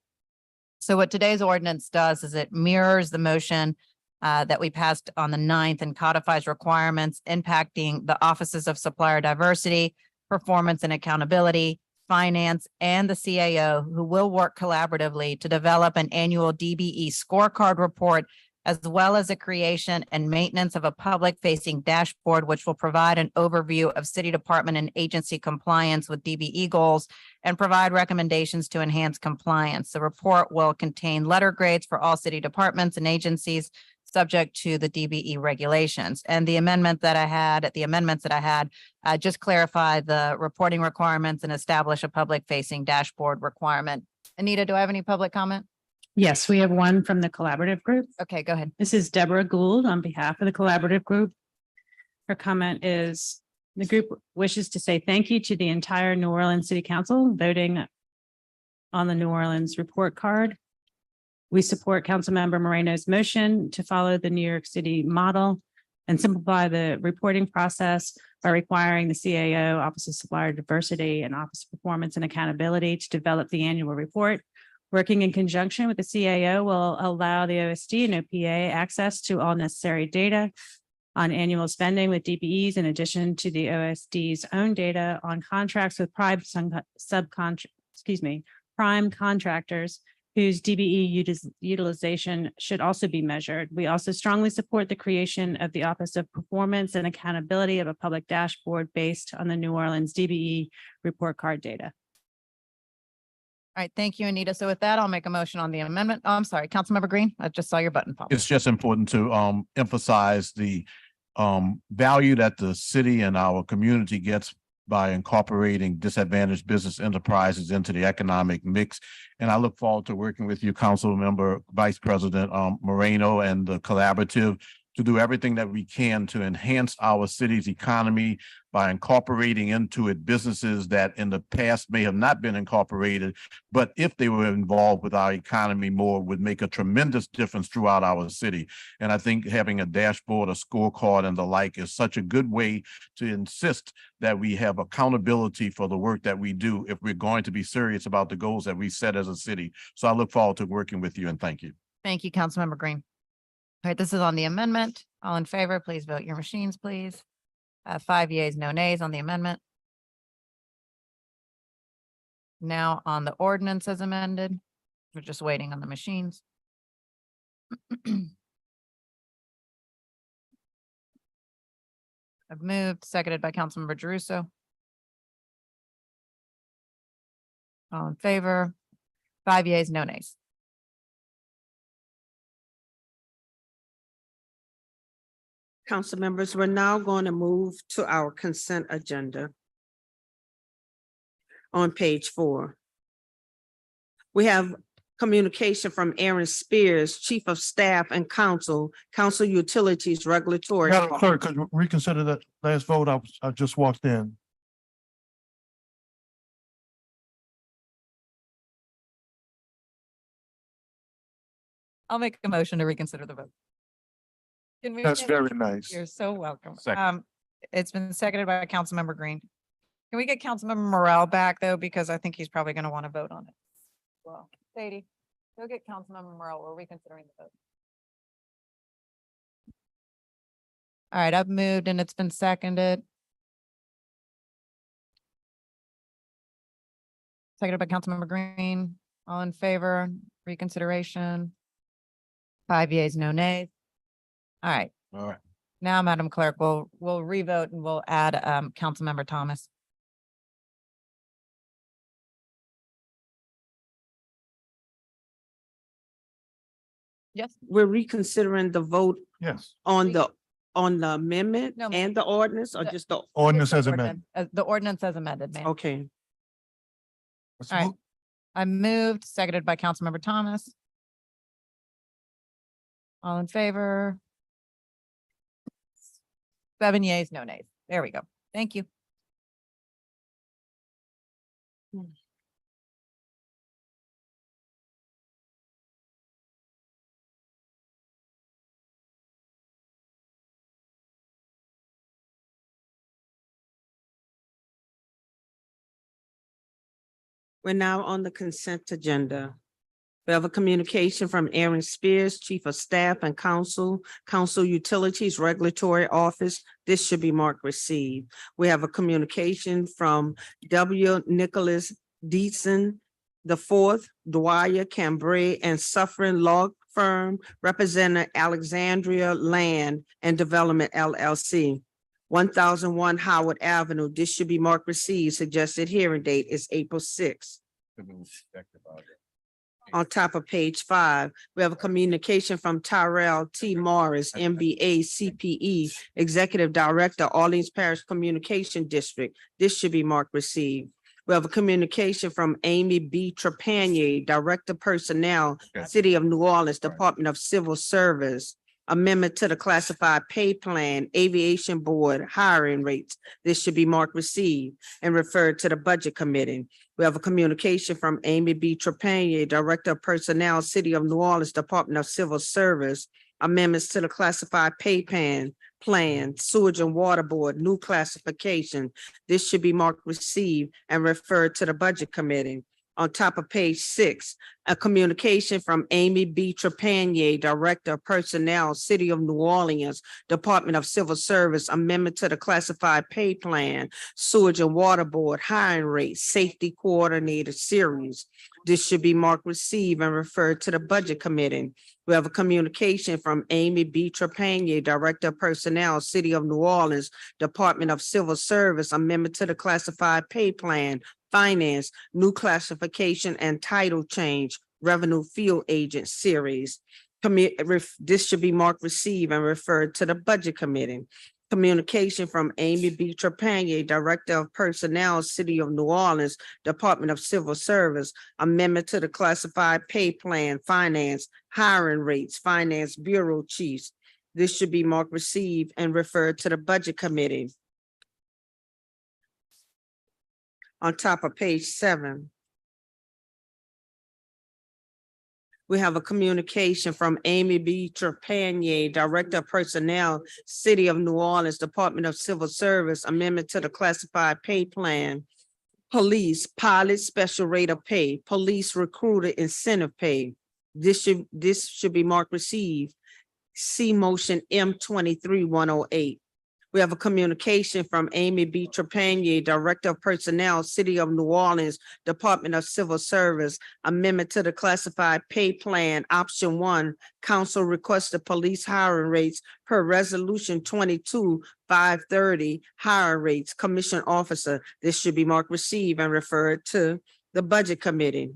S15: So what today's ordinance does is it mirrors the motion that we passed on the 9th and codifies requirements impacting the offices of supplier diversity, performance and accountability, finance, and the CAO, who will work collaboratively to develop an annual DBE scorecard report as well as the creation and maintenance of a public-facing dashboard, which will provide an overview of city department and agency compliance with DBE goals and provide recommendations to enhance compliance. The report will contain letter grades for all city departments and agencies subject to the DBE regulations. And the amendments that I had, just clarify the reporting requirements and establish a public-facing dashboard requirement. Anita, do I have any public comment?
S2: Yes, we have one from the collaborative group.
S15: Okay, go ahead.
S2: This is Deborah Gould on behalf of the collaborative group. Her comment is, the group wishes to say thank you to the entire New Orleans City Council voting on the New Orleans report card. We support Councilmember Moreno's motion to follow the New York City model and simplify the reporting process by requiring the CAO, Office of Supplier Diversity, and Office of Performance and Accountability to develop the annual report. Working in conjunction with the CAO will allow the OSD and OPA access to all necessary data on annual spending with DBEs, in addition to the OSD's own data on contracts with prime contractors whose DBE utilization should also be measured. We also strongly support the creation of the Office of Performance and Accountability of a public dashboard based on the New Orleans DBE report card data.
S15: All right, thank you, Anita. So with that, I'll make a motion on the amendment. Oh, I'm sorry, Councilmember Green, I just saw your button pop.
S3: It's just important to emphasize the value that the city and our community gets by incorporating disadvantaged business enterprises into the economic mix. And I look forward to working with you, Council Member Vice President Moreno, and the collaborative to do everything that we can to enhance our city's economy by incorporating into it businesses that in the past may have not been incorporated, but if they were involved with our economy more, would make a tremendous difference throughout our city. And I think having a dashboard, a scorecard, and the like is such a good way to insist that we have accountability for the work that we do if we're going to be serious about the goals that we set as a city. So I look forward to working with you, and thank you.
S15: Thank you, Councilmember Green. All right, this is on the amendment. All in favor, please vote your machines, please. 5 yeas, no nays on the amendment. Now on the ordinance as amended. We're just waiting on the machines. I've moved, seconded by Councilmember Druso. All in favor, 5 yeas, no nays.
S9: Council members, we're now going to move to our consent agenda. On page 4. We have communication from Aaron Spears, Chief of Staff and Council Utilities Regulatory.
S7: Madam Clerk, could you reconsider that last vote? I just walked in.
S15: I'll make a motion to reconsider the vote. Can we
S7: That's
S15: get-
S7: very nice.
S15: You're so welcome.
S3: Second.
S15: It's been seconded by Councilmember Green. Can we get Councilmember Morrell back though? Because I think he's probably going to want to vote on it. Well, Sadie, go get Councilmember Morrell. We're reconsidering the vote. All right, I've moved and it's been seconded. Seconded by Councilmember Green. All in favor, reconsideration. 5 yeas, no nays. All right.
S3: All right.
S15: Now, Madam Clerk, we'll revote and we'll add Councilmember Thomas. Yes.
S9: We're reconsidering the vote
S7: Yes.
S9: on the amendment
S15: No,
S9: and the ordinance, or
S15: the-
S9: just the,
S7: Ordinance as amended.
S15: The ordinance as amended, ma'am.
S9: okay.
S15: All right. I moved, seconded by Councilmember Thomas. All in favor? 7 yeas, no nays. There we go. Thank you.
S9: We're now on the consent agenda. We have a communication from Aaron Spears, Chief of Staff and Council Utilities Regulatory Office. This should be marked received. We have a communication from W. Nicholas Deason IV, Dwyer, Cambray, and Suffering Law Firm, Representative Alexandria Land and Development LLC. 1001 Howard Avenue. This should be marked received. Suggested hearing date is April 6th. On top of page 5, we have a communication from Tyrell T. Morris, MBA, CPE, Executive Director, Orleans Parish Communication District. This should be marked received. We have a communication from Amy B. Trepanier, Director Personnel, City of New Orleans, Department of Civil Service. Amendment to the Classified Pay Plan, Aviation Board hiring rates. This should be marked received and referred to the Budget Committee. We have a communication from Amy B. Trepanier, Director of Personnel, City of New Orleans, Department of Civil Service. Amendments to the Classified Pay Plan, Sewage and Water Board, new classification. This should be marked received and referred to the Budget Committee. On top of page 6, a communication from Amy B. Trepanier, Director of Personnel, City of New Orleans, Department of Civil Service, amendment to the Classified Pay Plan, Sewage and Water Board, hiring rate, Safety Coordinator Series. This should be marked received and referred to the Budget Committee. We have a communication from Amy B. Trepanier, Director of Personnel, City of New Orleans, Department of Civil Service, amendment to the Classified Pay Plan, Finance, new classification and title change, Revenue Field Agent Series. This should be marked received and referred to the Budget Committee. Communication from Amy B. Trepanier, Director of Personnel, City of New Orleans, Department of Civil Service, amendment to the Classified Pay Plan, Finance, hiring rates, Finance Bureau Chiefs. This should be marked received and referred to the Budget Committee. On top of page 7, we have a communication from Amy B. Trepanier, Director of Personnel, City of New Orleans, Department of Civil Service, amendment to the Classified Pay Plan, Police, Pilot Special Rate of Pay, Police Recruiter Incentive Pay. This should be marked received. See motion M23-108. We have a communication from Amy B. Trepanier, Director of Personnel, City of New Orleans, Department of Civil Service, amendment to the Classified Pay Plan, Option 1, Council requested police hiring rates per Resolution 22-530, hiring rates, Commission Officer. This should be marked received and referred to the Budget Committee.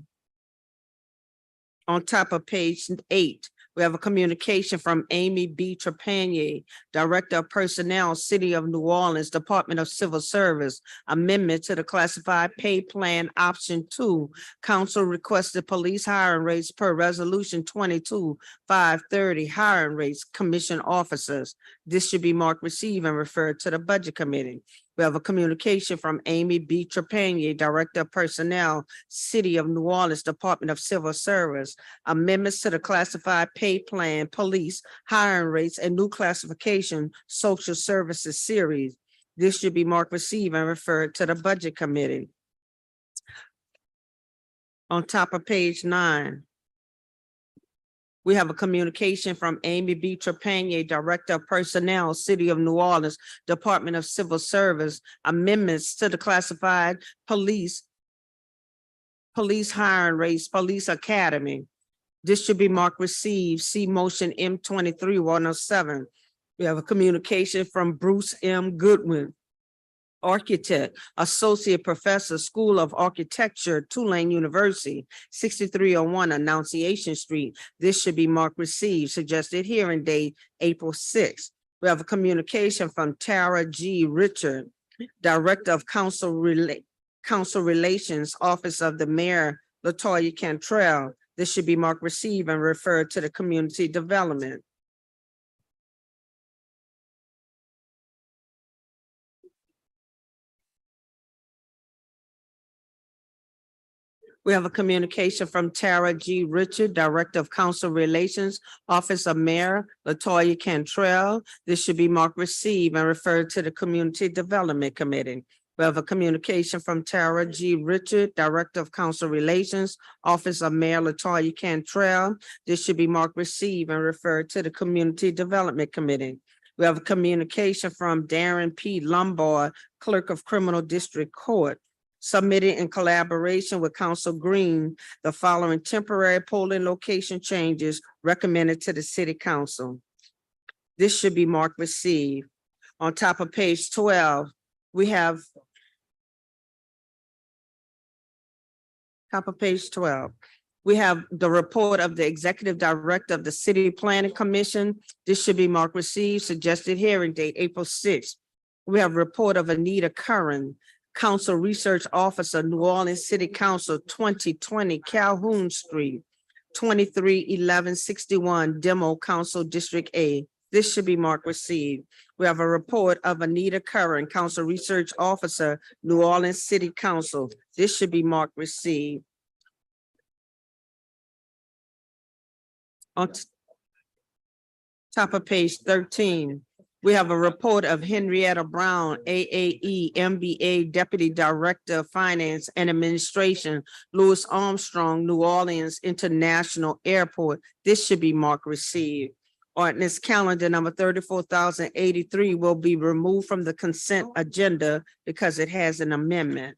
S9: On top of page 8, we have a communication from Amy B. Trepanier, Director of Personnel, City of New Orleans, Department of Civil Service, amendment to the Classified Pay Plan, Option 2, Council requested police hiring rates per Resolution 22-530, hiring rates, Commission Officers. This should be marked received and referred to the Budget Committee. We have a communication from Amy B. Trepanier, Director of Personnel, City of New Orleans, Department of Civil Service, amendments to the Classified Pay Plan, Police, hiring rates, and new classification, Social Services Series. This should be marked received and referred to the Budget Committee. On top of page 9, we have a communication from Amy B. Trepanier, Director of Personnel, City of New Orleans, Department of Civil Service, amendments to the Classified Police hiring rates, Police Academy. This should be marked received. See motion M23-107. We have a communication from Bruce M. Goodwin, Architect, Associate Professor, School of Architecture, Tulane University, 6301 Annunciation Street. This should be marked received. Suggested hearing date, April 6th. We have a communication from Tara G. Richard, Director of Council Relations, Office of the Mayor, LaToya Cantrell. This should be marked received and referred to the Community Development. We have a communication from Tara G. Richard, Director of Council Relations, Office of Mayor, LaToya Cantrell. This should be marked received and referred to the Community Development Committee. We have a communication from Tara G. Richard, Director of Council Relations, Office of Mayor, LaToya Cantrell. This should be marked received and referred to the Community Development Committee. We have a communication from Darren P. Lombard, Clerk of Criminal District Court, submitted in collaboration with Council Green the following temporary polling location changes recommended to the city council. This should be marked received. On top of page 12, we have top of page 12. We have the report of the Executive Director of the City Planning Commission. This should be marked received. Suggested hearing date, April 6th. We have report of Anita Curran, Council Research Officer, New Orleans City Council, 2020 Calhoun Street, 231161 Demo Council District A. This should be marked received. We have a report of Anita Curran, Council Research Officer, New Orleans City Council. This should be marked received. On top of page 13, we have a report of Henrietta Brown, AAE, MBA, Deputy Director of Finance and Administration, Louis Armstrong, New Orleans International Airport. This should be marked received. Ordinance calendar number 34,083 will be removed from the consent agenda because it has an amendment.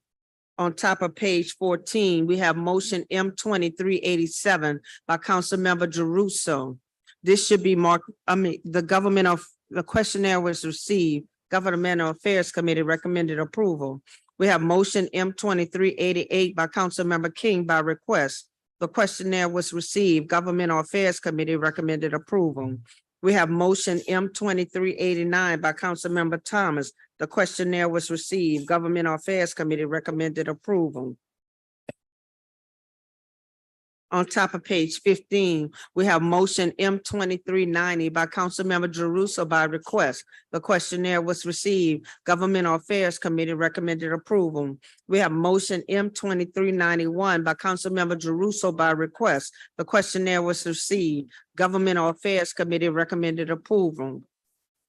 S9: On top of page 14, we have motion M2387 by Councilmember Jeruso. This should be marked, the questionnaire was received. Governmental Affairs Committee recommended approval. We have motion M2388 by Councilmember King by request. The questionnaire was received. Governmental Affairs Committee recommended approval. We have motion M2389 by Councilmember Thomas. The questionnaire was received. Governmental Affairs Committee recommended approval. On top of page 15, we have motion M2390 by Councilmember Jeruso by request. The questionnaire was received. Governmental Affairs Committee recommended approval. We have motion M2391 by Councilmember Jeruso by request. The questionnaire was received. Governmental Affairs Committee recommended approval.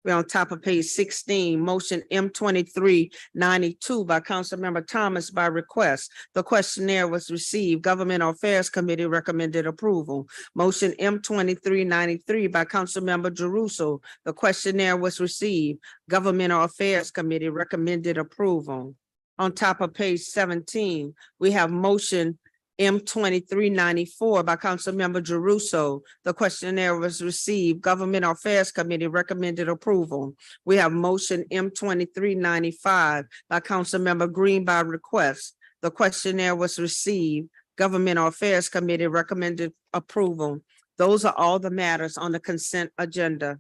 S9: We're on top of page 16, motion M2392 by Councilmember Thomas by request. The questionnaire was received. Governmental Affairs Committee recommended approval. Motion M2393 by Councilmember Jeruso. The questionnaire was received. Governmental Affairs Committee recommended approval. On top of page 17, we have motion M2394 by Councilmember Jeruso. The questionnaire was received. Governmental Affairs Committee recommended approval. We have motion M2395 by Councilmember Green by request. The questionnaire was received. Governmental Affairs Committee recommended approval. Those are all the matters on the consent agenda.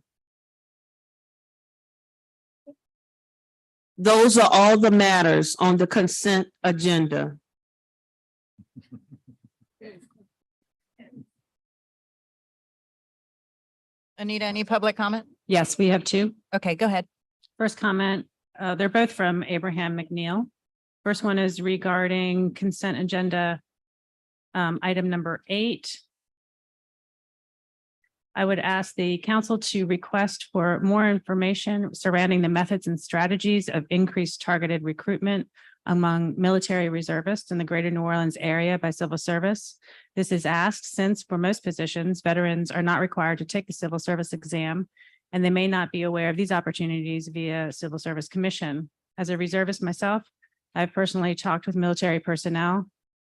S9: Those are all the matters on the consent agenda.
S15: Anita, any public comment?
S2: Yes, we have two.
S15: Okay, go ahead.
S2: First comment, they're both from Abraham McNeil. First one is regarding consent agenda, item number 8. I would ask the council to request for more information surrounding the methods and strategies of increased targeted recruitment among military reservists in the greater New Orleans area by civil service. This is asked since for most positions, veterans are not required to take the civil service exam, and they may not be aware of these opportunities via Civil Service Commission. As a reservist myself, I've personally talked with military personnel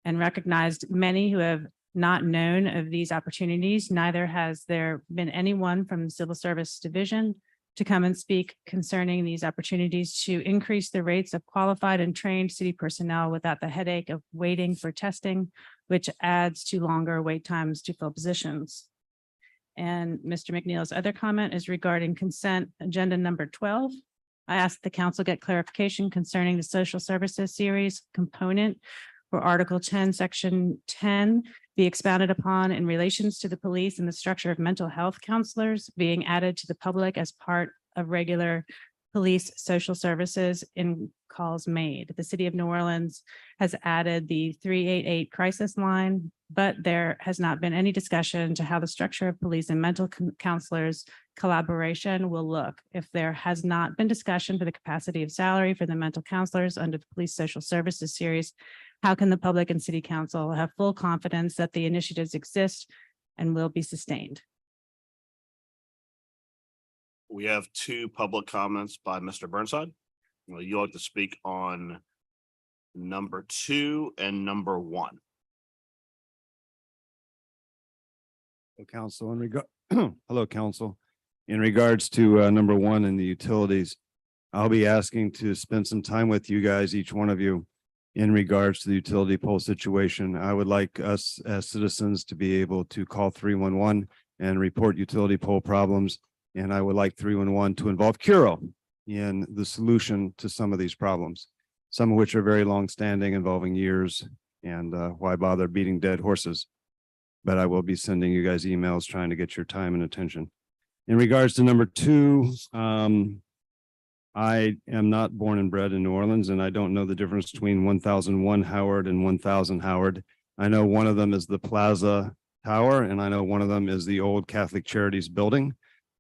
S2: and recognized many who have not known of these opportunities. Neither has there been anyone from the Civil Service Division to come and speak concerning these opportunities to increase the rates of qualified and trained city personnel without the headache of waiting for testing, which adds to longer wait times to fill positions. And Mr. McNeil's other comment is regarding consent agenda number 12. I asked the council get clarification concerning the social services series component for Article 10, Section 10 be expounded upon in relations to the police and the structure of mental health counselors being added to the public as part of regular police social services in calls made. The city of New Orleans has added the 388 crisis line, but there has not been any discussion to how the structure of police and mental counselors collaboration will look. If there has not been discussion for the capacity of salary for the mental counselors under the police social services series, how can the public and city council have full confidence that the initiatives exist and will be sustained?
S8: We have 2 public comments by Mr. Burnside. Will you like to speak on number 2, and number 1.
S12: Council, in regard, hello, council. In regards to number 1 in the utilities, I'll be asking to spend some time with you guys, each one of you, in regards to the utility pole situation. I would like us as citizens to be able to call 311 and report utility pole problems. And I would like 311 to involve Curo in the solution to some of these problems, some of which are very long-standing, involving years, and why bother beating dead horses? But I will be sending you guys emails trying to get your time and attention. In regards to number 2, I am not born and bred in New Orleans, and I don't know the difference between 1001 Howard and 1000 Howard. I know one of them is the Plaza Tower, and I know one of them is the old Catholic Charities building.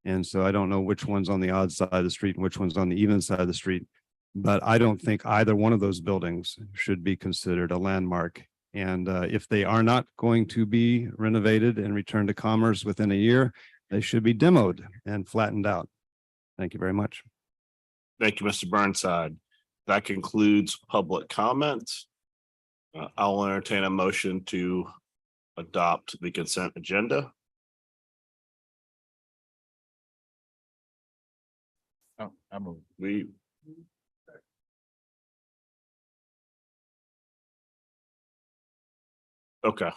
S12: And so I don't know which one's on the odd side of the street and which one's on the even side of the street. But I don't think either one of those buildings should be considered a landmark. And if they are not going to be renovated and returned to commerce within a year, they should be demoed and flattened out. Thank you very much.
S8: Thank you, Mr. Burnside. That concludes public comments. I'll entertain a motion to adopt the consent agenda.
S3: I move.
S8: Okay.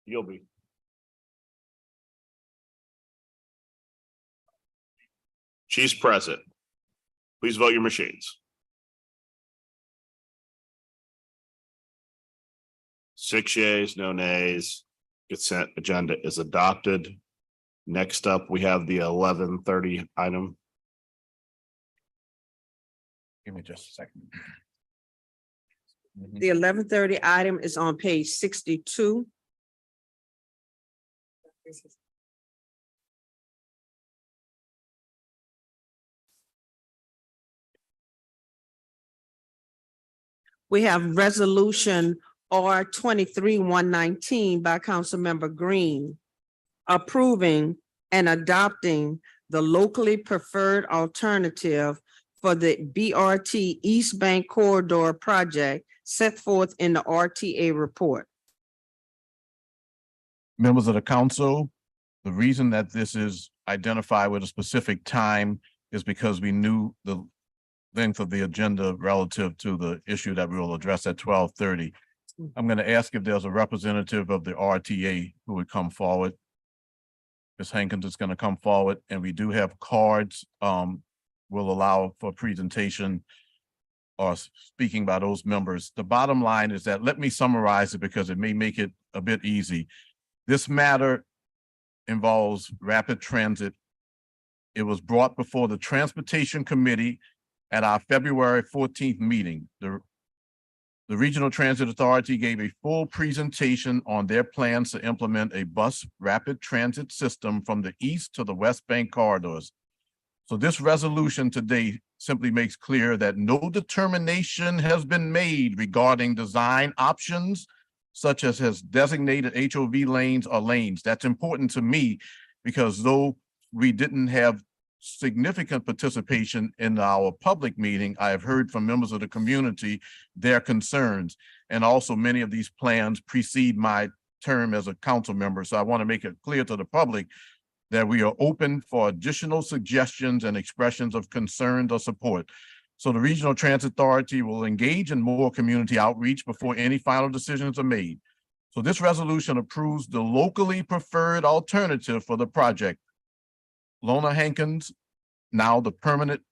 S8: You'll be. She's present. Please vote your machines. 6 yeas, no nays. Consent agenda is adopted. Next up, we have the 11:30 item.
S3: Give me just a second.
S9: The 11:30 item is on page 62. We have resolution R 23-119 by Councilmember Green, approving and adopting the locally preferred alternative for the BRT East Bank Corridor project set forth in the RTA report.
S3: Members of the council, the reason that this is identified with a specific time is because we knew the length of the agenda relative to the issue that we will address at 12:30. I'm going to ask if there's a representative of the RTA who would come forward. Ms. Hankins is going to come forward, and we do have cards will allow for presentation or speaking by those members. The bottom line is that, let me summarize it because it may make it a bit easy. This matter involves rapid transit. It was brought before the Transportation Committee at our February 14th meeting. The Regional Transit Authority gave a full presentation on their plans to implement a bus rapid transit system from the east to the West Bank corridors. So this resolution today simply makes clear that no determination has been made regarding design options, such as has designated HOV lanes or lanes. That's important to me because though we didn't have significant participation in our public meeting, I have heard from members of the community their concerns. And also many of these plans precede my term as a council member. So I want to make it clear to the public that we are open for additional suggestions and expressions of concerns or support. So the Regional Transit Authority will engage in more community outreach before any final decisions are made. So this resolution approves the locally preferred alternative for the project. Lona Hankins, now the permanent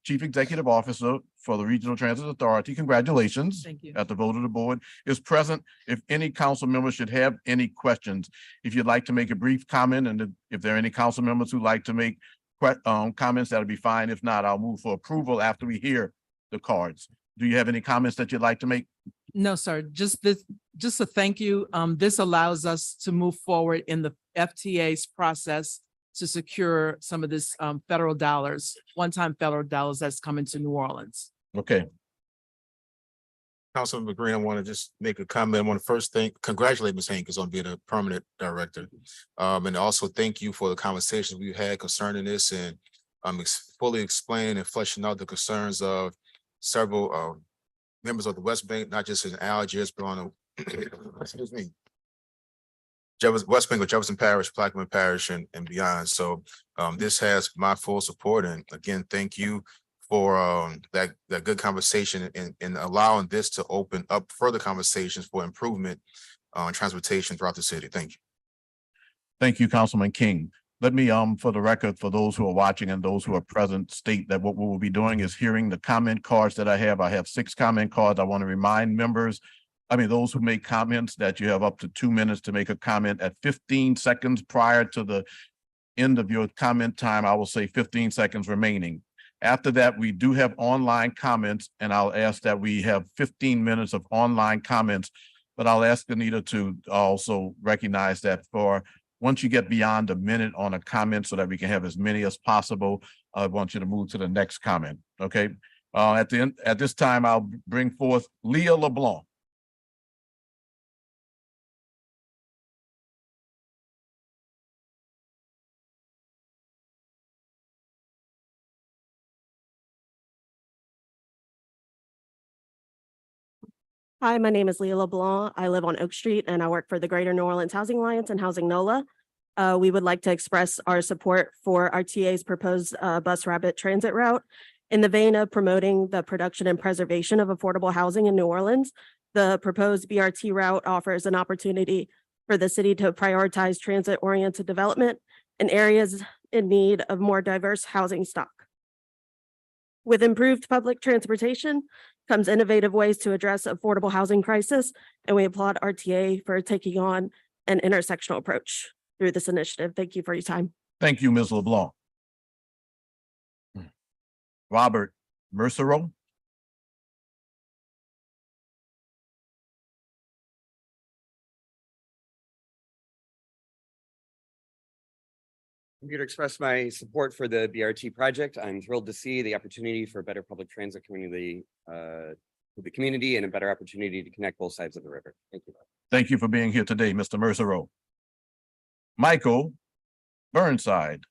S3: chief executive officer for the Regional Transit Authority, congratulations.
S9: Thank you.
S3: At the vote of the board, is present. If any council members should have any questions, if you'd like to make a brief comment, and if there are any council members who'd like to make comments, that'll be fine. If not, I'll move for approval after we hear the cards. Do you have any comments that you'd like to make?
S22: No, sir, just a thank you. This allows us to move forward in the FTA's process to secure some of this federal dollars, one-time federal dollars that's coming to New Orleans.
S3: Okay.
S1: Councilman Green, I want to just make a comment. I want to first congratulate Ms. Hankins on being a permanent director. And also thank you for the conversations we had concerning this and fully explaining and fleshing out the concerns of several members of the West Bank, not just in Algiers, but on the excuse me, West Bank of Jefferson Parish, Plaquemine Parish, and beyond. So this has my full support. And again, thank you for that good conversation and allowing this to open up further conversations for improvement on transportation throughout the city. Thank you.
S3: Thank you, Councilman King. Let me, for the record, for those who are watching and those who are present, state that what we will be doing is hearing the comment cards that I have. I have 6 comment cards. I want to remind members, those who make comments, that you have up to 2 minutes to make a comment. At 15 seconds prior to the end of your comment time, I will say 15 seconds remaining. After that, we do have online comments, and I'll ask that we have 15 minutes of online comments, but I'll ask Anita to also recognize that for once you get beyond a minute on a comment so that we can have as many as possible, I want you to move to the next comment, okay? At this time, I'll bring forth Leah LeBlanc.
S13: Hi, my name is Leah LeBlanc. I live on Oak Street and I work for the Greater New Orleans Housing Alliance and Housing NOLA. We would like to express our support for RTA's proposed bus rapid transit route. In the vein of promoting the production and preservation of affordable housing in New Orleans, the proposed BRT route offers an opportunity for the city to prioritize transit-oriented development in areas in need of more diverse housing stock. With improved public transportation comes innovative ways to address affordable housing crisis, and we applaud RTA for taking on an intersectional approach through this initiative. Thank you for your time.
S3: Thank you, Ms. LeBlanc. Robert Mercero.
S16: I'm here to express my support for the BRT project. I'm thrilled to see the opportunity for better public transit community with the community and a better opportunity to connect both sides of the river. Thank you.
S3: Thank you for being here today, Mr. Mercero. Michael Burnside.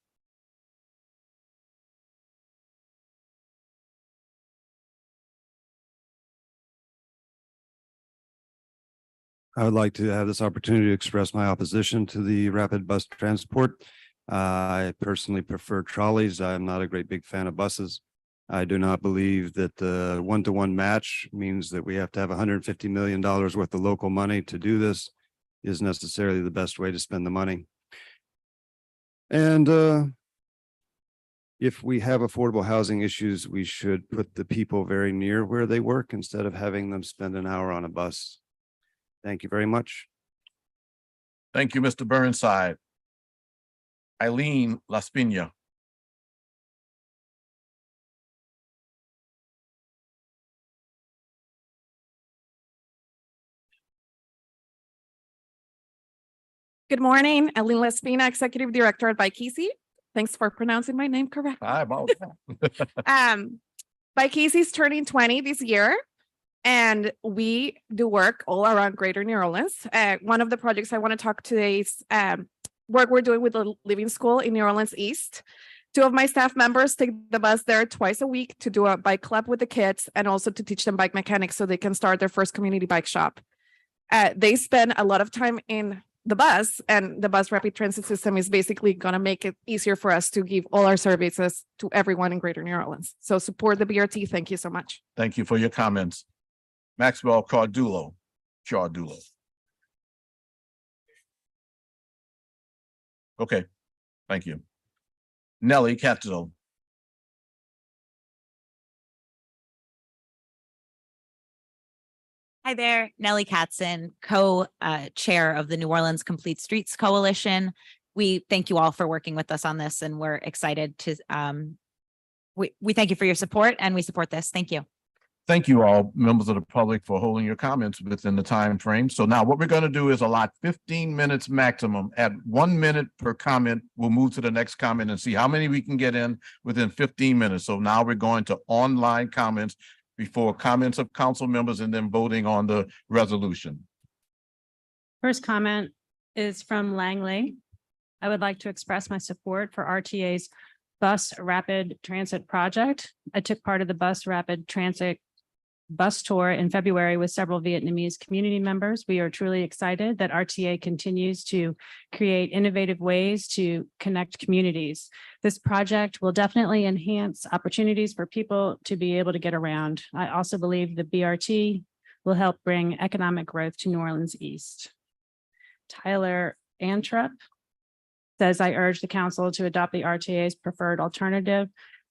S12: I would like to have this opportunity to express my opposition to the rapid bus transport. I personally prefer trolleys. I'm not a great big fan of buses. I do not believe that the one-to-one match means that we have to have $150 million worth of local money to do this is necessarily the best way to spend the money. And if we have affordable housing issues, we should put the people very near where they work instead of having them spend an hour on a bus. Thank you very much.
S3: Thank you, Mr. Burnside. Eileen Laspina.
S23: Good morning, Edwin Lombard, Executive Director at Bykeezy. Thanks for pronouncing my name correct.
S3: Hi, Bob.
S23: Bykeezy is turning 20 this year, and we do work all around Greater New Orleans. One of the projects I want to talk today is work we're doing with the Living School in New Orleans East. 2 of my staff members take the bus there twice a week to do a bike club with the kids and also to teach them bike mechanics so they can start their first community bike shop. They spend a lot of time in the bus, and the bus rapid transit system is basically going to make it easier for us to give all our services to everyone in Greater New Orleans. So support the BRT. Thank you so much.
S3: Thank you for your comments. Maxwell Cardulo. Okay, thank you. Nellie Catzo.
S24: Hi there, Nellie Katzen, co-chair of the New Orleans Complete Streets Coalition. We thank you all for working with us on this, and we're excited to, we thank you for your support, and we support this. Thank you.
S3: Thank you all, members of the public, for holding your comments within the time frame. So now what we're going to do is allot 15 minutes maximum. At 1 minute per comment, we'll move to the next comment and see how many we can get in within 15 minutes. So now we're going to online comments before comments of council members and then voting on the resolution.
S2: First comment is from Langley. I would like to express my support for RTA's Bus Rapid Transit Project. I took part of the Bus Rapid Transit bus tour in February with several Vietnamese community members. We are truly excited that RTA continues to create innovative ways to connect communities. This project will definitely enhance opportunities for people to be able to get around. I also believe the BRT will help bring economic growth to New Orleans East. Tyler Antrup says, I urge the council to adopt the RTA's preferred alternative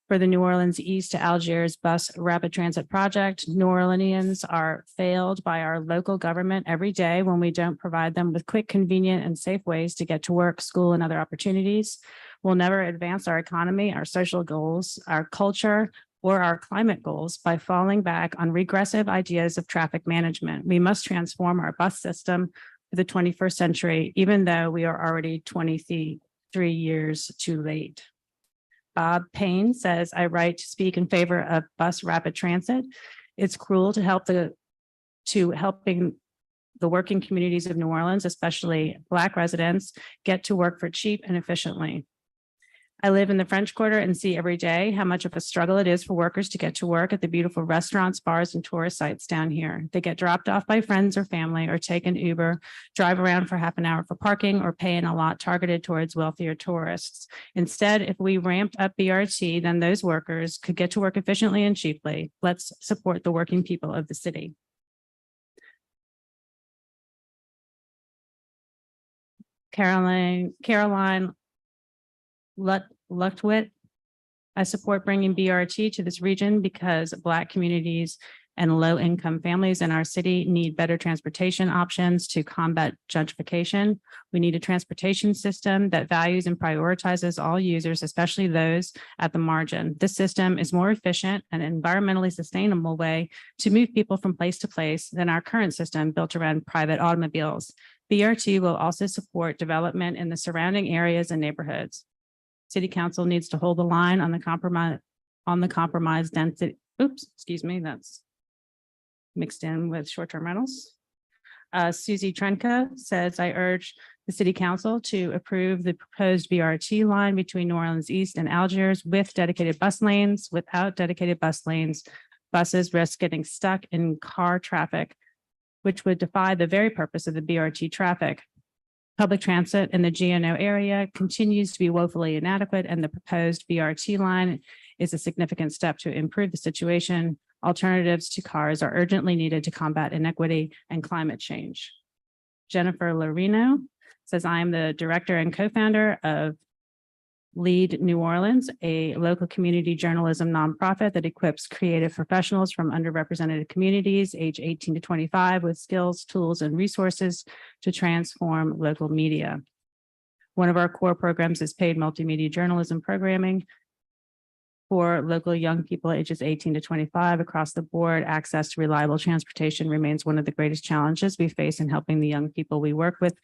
S2: for the New Orleans East to Algiers Bus Rapid Transit Project. New Orleanians are failed by our local government every day when we don't provide them with quick, convenient, and safe ways to get to work, school, and other opportunities. We'll never advance our economy, our social goals, our culture, or our climate goals by falling back on regressive ideas of traffic management. We must transform our bus system for the 21st century, even though we are already 23 years too late. Bob Payne says, I write to speak in favor of bus rapid transit. It's cruel to helping the working communities of New Orleans, especially Black residents, get to work for cheap and efficiently. I live in the French Quarter and see every day how much of a struggle it is for workers to get to work at the beautiful restaurants, bars, and tourist sites down here. They get dropped off by friends or family or take an Uber, drive around for half an hour for parking, or pay in a lot targeted towards wealthier tourists. Instead, if we ramped up BRT, then those workers could get to work efficiently and cheaply. Let's support the working people of the city. Caroline Luchtwit. I support bringing BRT to this region because Black communities and low-income families in our city need better transportation options to combat gentrification. We need a transportation system that values and prioritizes all users, especially those at the margin. This system is more efficient and environmentally sustainable way to move people from place to place than our current system built around private automobiles. BRT will also support development in the surrounding areas and neighborhoods. City Council needs to hold the line on the compromise density. Oops, excuse me, that's mixed in with short-term rentals. Susie Trenka says, I urge the City Council to approve the proposed BRT line between New Orleans East and Algiers with dedicated bus lanes. Without dedicated bus lanes, buses risk getting stuck in car traffic, which would defy the very purpose of the BRT traffic. Public transit in the GNO area continues to be woefully inadequate, and the proposed BRT line is a significant step to improve the situation. Alternatives to cars are urgently needed to combat inequity and climate change. Jennifer Lorino says, I am the director and co-founder of Lead New Orleans, a local community journalism nonprofit that equips creative professionals from underrepresented communities age 18 to 25 with skills, tools, and resources to transform local media. One of our core programs is paid multimedia journalism programming for local young people ages 18 to 25 across the board. Access to reliable transportation remains one of the greatest challenges we face in helping the young people we work with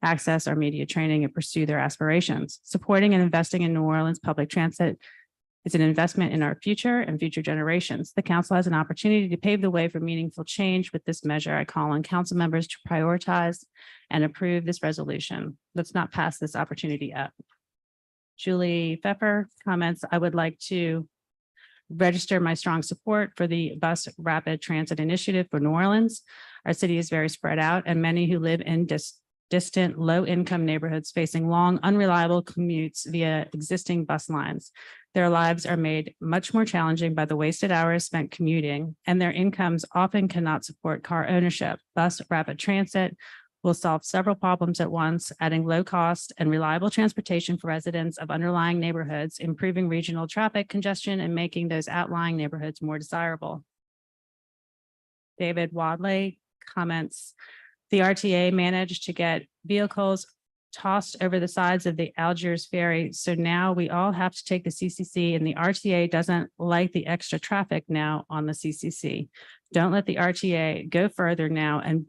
S2: access our media training and pursue their aspirations. Supporting and investing in New Orleans public transit is an investment in our future and future generations. The council has an opportunity to pave the way for meaningful change with this measure. I call on council members to prioritize and approve this resolution. Let's not pass this opportunity up. Julie Pfeffer comments, I would like to register my strong support for the Bus Rapid Transit Initiative for New Orleans. Our city is very spread out, and many who live in distant, low-income neighborhoods facing long, unreliable commutes via existing bus lines. Their lives are made much more challenging by the wasted hours spent commuting, and their incomes often cannot support car ownership. Bus Rapid Transit will solve several problems at once, adding low cost and reliable transportation for residents of underlying neighborhoods, improving regional traffic congestion, and making those outlying neighborhoods more desirable. David Wadley comments, the RTA managed to get vehicles tossed over the sides of the Algiers ferry. So now we all have to take the CCC, and the RTA doesn't like the extra traffic now on the CCC. Don't let the RTA go further now and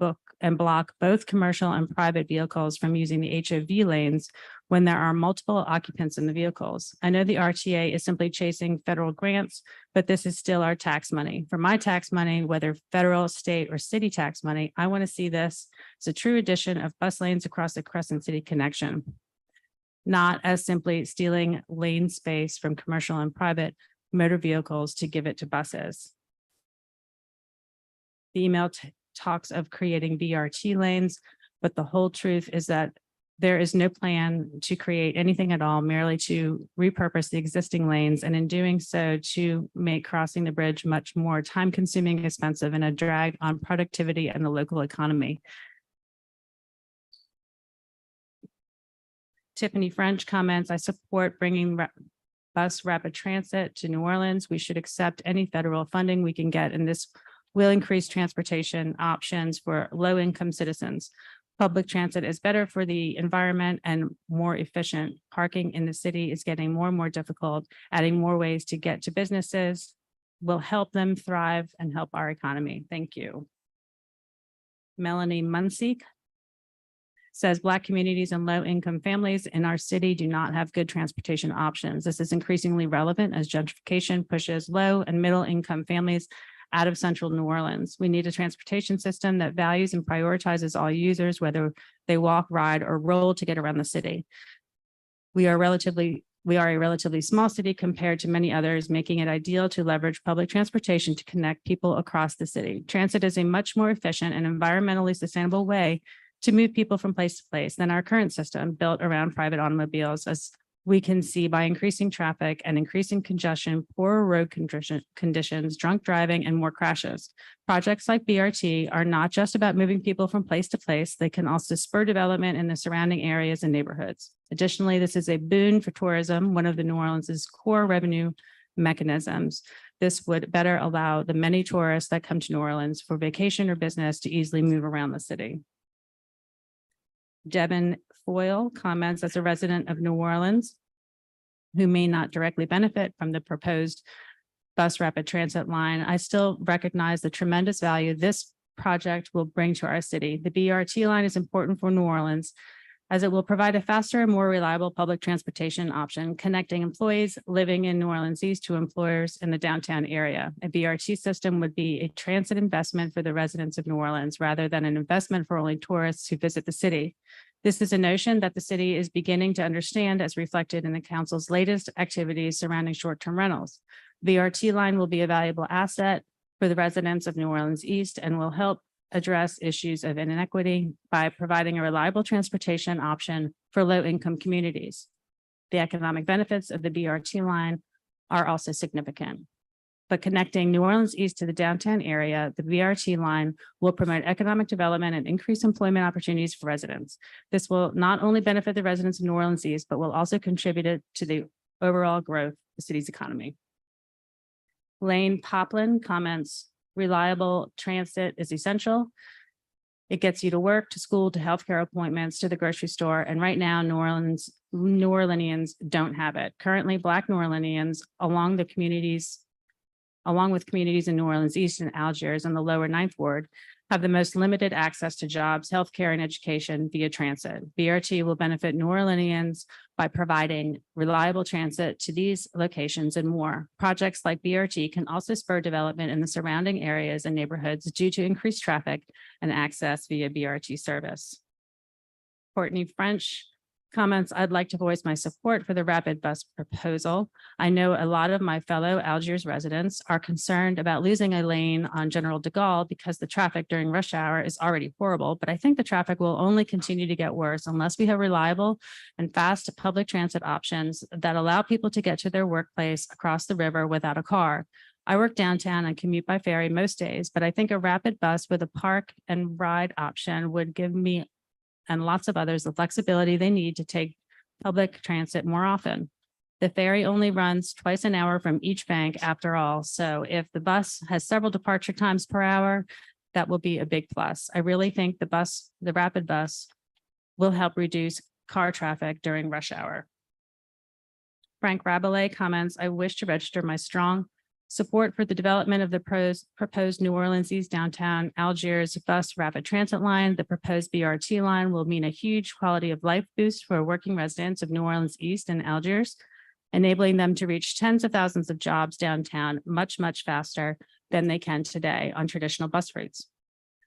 S2: block both commercial and private vehicles from using the HOV lanes when there are multiple occupants in the vehicles. I know the RTA is simply chasing federal grants, but this is still our tax money. For my tax money, whether federal, state, or city tax money, I want to see this as a true addition of bus lanes across the Crescent City connection. not as simply stealing lane space from commercial and private motor vehicles to give it to buses. The email talks of creating BRT lanes, but the whole truth is that there is no plan to create anything at all, merely to repurpose the existing lanes, and in doing so, to make crossing the bridge much more time-consuming, expensive, and a drag on productivity and the local economy. Tiffany French comments, I support bringing bus rapid transit to New Orleans. We should accept any federal funding we can get, and this will increase transportation options for low-income citizens. Public transit is better for the environment and more efficient. Parking in the city is getting more and more difficult. Adding more ways to get to businesses will help them thrive and help our economy. Thank you. Melanie Munseek says Black communities and low-income families in our city do not have good transportation options. This is increasingly relevant as gentrification pushes low and middle-income families out of central New Orleans. We need a transportation system that values and prioritizes all users, whether they walk, ride, or roll to get around the city. We are a relatively small city compared to many others, making it ideal to leverage public transportation to connect people across the city. Transit is a much more efficient and environmentally sustainable way to move people from place to place than our current system built around private automobiles, as we can see by increasing traffic and increasing congestion, poor road conditions, drunk driving, and more crashes. Projects like BRT are not just about moving people from place to place. They can also spur development in the surrounding areas and neighborhoods. Additionally, this is a boon for tourism, one of the New Orleans' core revenue mechanisms. This would better allow the many tourists that come to New Orleans for vacation or business to easily move around the city. Devin Foyle comments, as a resident of New Orleans who may not directly benefit from the proposed bus rapid transit line, I still recognize the tremendous value this project will bring to our city. The BRT line is important for New Orleans as it will provide a faster and more reliable public transportation option, connecting employees living in New Orleans East to employers in the downtown area. A BRT system would be a transit investment for the residents of New Orleans rather than an investment for only tourists who visit the city. This is a notion that the city is beginning to understand, as reflected in the council's latest activities surrounding short-term rentals. BRT line will be a valuable asset for the residents of New Orleans East and will help address issues of inequity by providing a reliable transportation option for low-income communities. The economic benefits of the BRT line are also significant. But connecting New Orleans East to the downtown area, the BRT line will promote economic development and increase employment opportunities for residents. This will not only benefit the residents of New Orleans East, but will also contribute to the overall growth of the city's economy. Lane Poplin comments, reliable transit is essential. It gets you to work, to school, to healthcare appointments, to the grocery store. And right now, New Orleanians don't have it. Currently, Black New Orleanians, along with communities in New Orleans East and Algiers and the lower Ninth Ward, have the most limited access to jobs, healthcare, and education via transit. BRT will benefit New Orleanians by providing reliable transit to these locations and more. Projects like BRT can also spur development in the surrounding areas and neighborhoods due to increased traffic and access via BRT service. Courtney French comments, I'd like to voice my support for the rapid bus proposal. I know a lot of my fellow Algiers residents are concerned about losing a lane on General de Gaulle because the traffic during rush hour is already horrible, but I think the traffic will only continue to get worse unless we have reliable and fast public transit options that allow people to get to their workplace across the river without a car. I work downtown and commute by ferry most days, but I think a rapid bus with a park and ride option would give me and lots of others the flexibility they need to take public transit more often. The ferry only runs twice an hour from each bank after all. So if the bus has several departure times per hour, that will be a big plus. I really think the rapid bus will help reduce car traffic during rush hour. Frank Rabelais comments, I wish to register my strong support for the development of the proposed New Orleans East downtown Algiers bus rapid transit line. The proposed BRT line will mean a huge quality of life boost for working residents of New Orleans East and Algiers, enabling them to reach tens of thousands of jobs downtown much, much faster than they can today on traditional bus routes.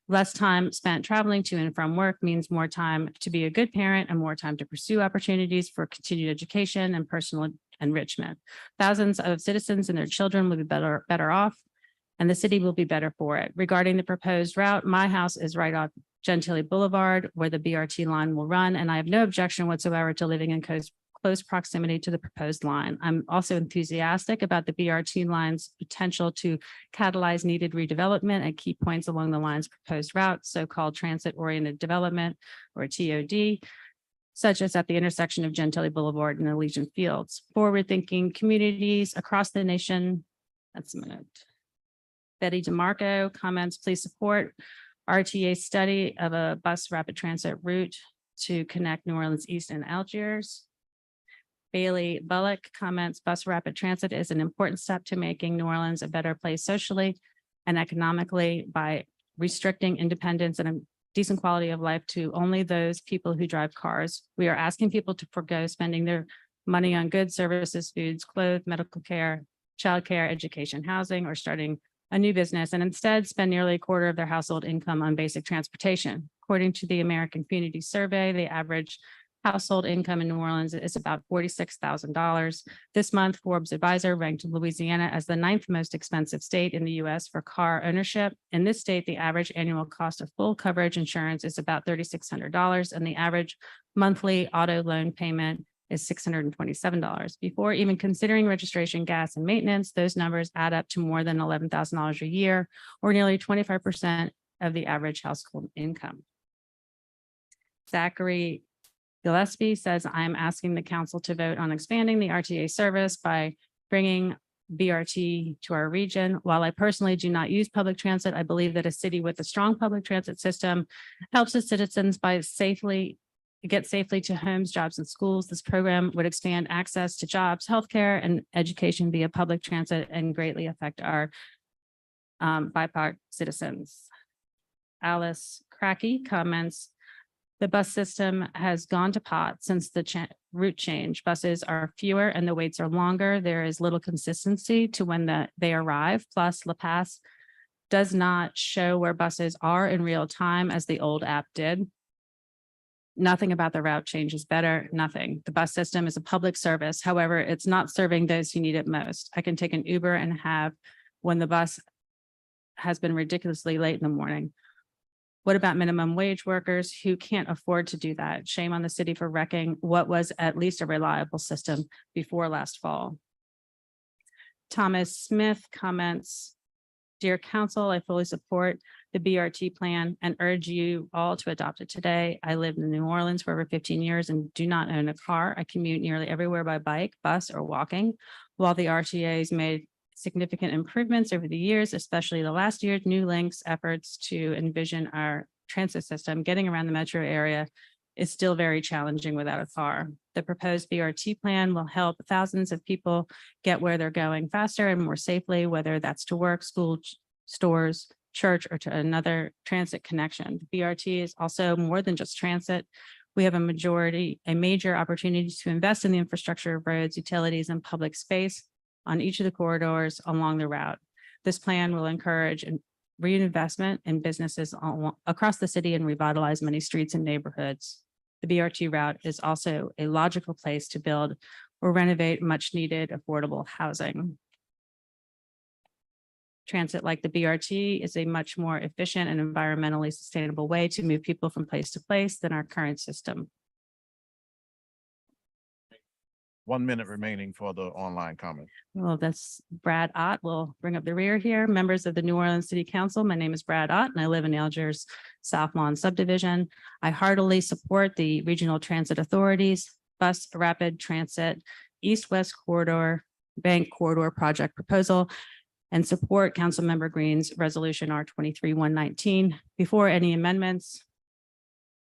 S2: Less time spent traveling to and from work means more time to be a good parent and more time to pursue opportunities for continued education and personal enrichment. Thousands of citizens and their children will be better off, and the city will be better for it. Regarding the proposed route, my house is right off Gentilly Boulevard, where the BRT line will run, and I have no objection whatsoever to living in close proximity to the proposed line. I'm also enthusiastic about the BRT line's potential to catalyze needed redevelopment at key points along the line's proposed route, so-called transit-oriented development, or TOD, such as at the intersection of Gentilly Boulevard and Elysian Fields. Forward-thinking communities across the nation. That's a minute. Betty DeMarco comments, please support RTA study of a bus rapid transit route to connect New Orleans East and Algiers. Bailey Bullock comments, bus rapid transit is an important step to making New Orleans a better place socially and economically by restricting independence and a decent quality of life to only those people who drive cars. We are asking people to forego spending their money on goods, services, foods, clothes, medical care, childcare, education, housing, or starting a new business, and instead spend nearly a quarter of their household income on basic transportation. According to the American Community Survey, the average household income in New Orleans is about $46,000. This month, Forbes Advisor ranked Louisiana as the 9th most expensive state in the U.S. for car ownership. In this state, the average annual cost of full coverage insurance is about $3,600, and the average monthly auto loan payment is $627. Before even considering registration, gas, and maintenance, those numbers add up to more than $11,000 a year, or nearly 25% of the average household income. Zachary Gillespie says, I'm asking the council to vote on expanding the RTA service by bringing BRT to our region. While I personally do not use public transit, I believe that a city with a strong public transit system helps its citizens get safely to homes, jobs, and schools. This program would expand access to jobs, healthcare, and education via public transit and greatly affect our BIPOC citizens. Alice Cracky comments, the bus system has gone to pot since the route change. Buses are fewer and the waits are longer. There is little consistency to when they arrive. Plus, La Paz does not show where buses are in real time as the old app did. Nothing about the route change is better, nothing. The bus system is a public service. However, it's not serving those who need it most. I can take an Uber and have when the bus has been ridiculously late in the morning. What about minimum wage workers who can't afford to do that? Shame on the city for wrecking what was at least a reliable system before last fall. Thomas Smith comments, dear council, I fully support the BRT plan and urge you all to adopt it today. I lived in New Orleans for over 15 years and do not own a car. I commute nearly everywhere by bike, bus, or walking. While the RTA's made significant improvements over the years, especially the last year's new links efforts to envision our transit system, getting around the metro area is still very challenging without a car. The proposed BRT plan will help thousands of people get where they're going faster and more safely, whether that's to work, school, stores, church, or to another transit connection. The BRT is also more than just transit. We have a major opportunity to invest in the infrastructure of roads, utilities, and public space on each of the corridors along the route. This plan will encourage reinvestment in businesses across the city and revitalize many streets and neighborhoods. The BRT route is also a logical place to build or renovate much needed affordable housing. Transit like the BRT is a much more efficient and environmentally sustainable way to move people from place to place than our current system.
S3: 1 minute remaining for the online comment.
S2: Well, that's Brad Ott. We'll bring up the rear here. Members of the New Orleans City Council, my name is Brad Ott and I live in Algiers South Lawn subdivision. I heartily support the Regional Transit Authority's Bus Rapid Transit East-West Corridor Bank Corridor Project proposal and support Councilmember Green's Resolution R23-119. Before any amendments,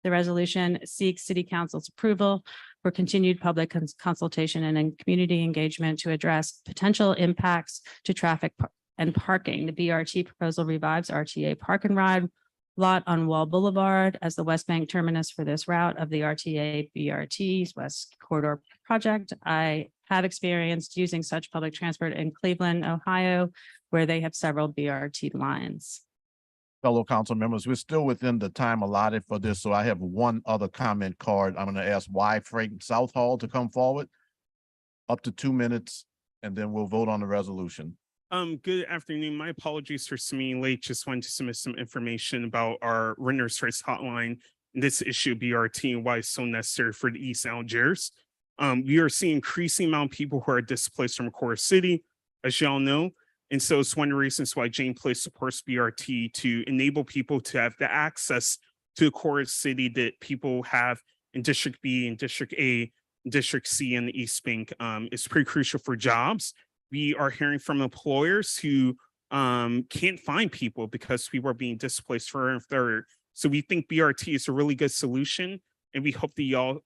S2: the resolution seeks City Council's approval for continued public consultation and community engagement to address potential impacts to traffic and parking. The BRT proposal revives RTA Park and Ride lot on Wall Boulevard as the West Bank terminus for this route of the RTA BRT's West Corridor project. I have experienced using such public transport in Cleveland, Ohio, where they have several BRT lines.
S3: fellow council members, we're still within the time allotted for this, so I have one other comment card. I'm going to ask Y. Frank Southall to come forward. Up to 2 minutes, and then we'll vote on the resolution.
S14: Good afternoon. My apologies for submitting late. Just wanted to submit some information about our renters' rights hotline, this issue BRT, and why it's so necessary for the East Algiers. We are seeing increasing amount of people who are displaced from Core City, as y'all know. And so it's one of the reasons why Jane Place supports BRT, to enable people to have the access to the core city that people have in District B and District A, District C, and the East Bank. It's pretty crucial for jobs. We are hearing from employers who can't find people because people are being displaced further and further. So we think BRT is a really good solution, and we hope that y'all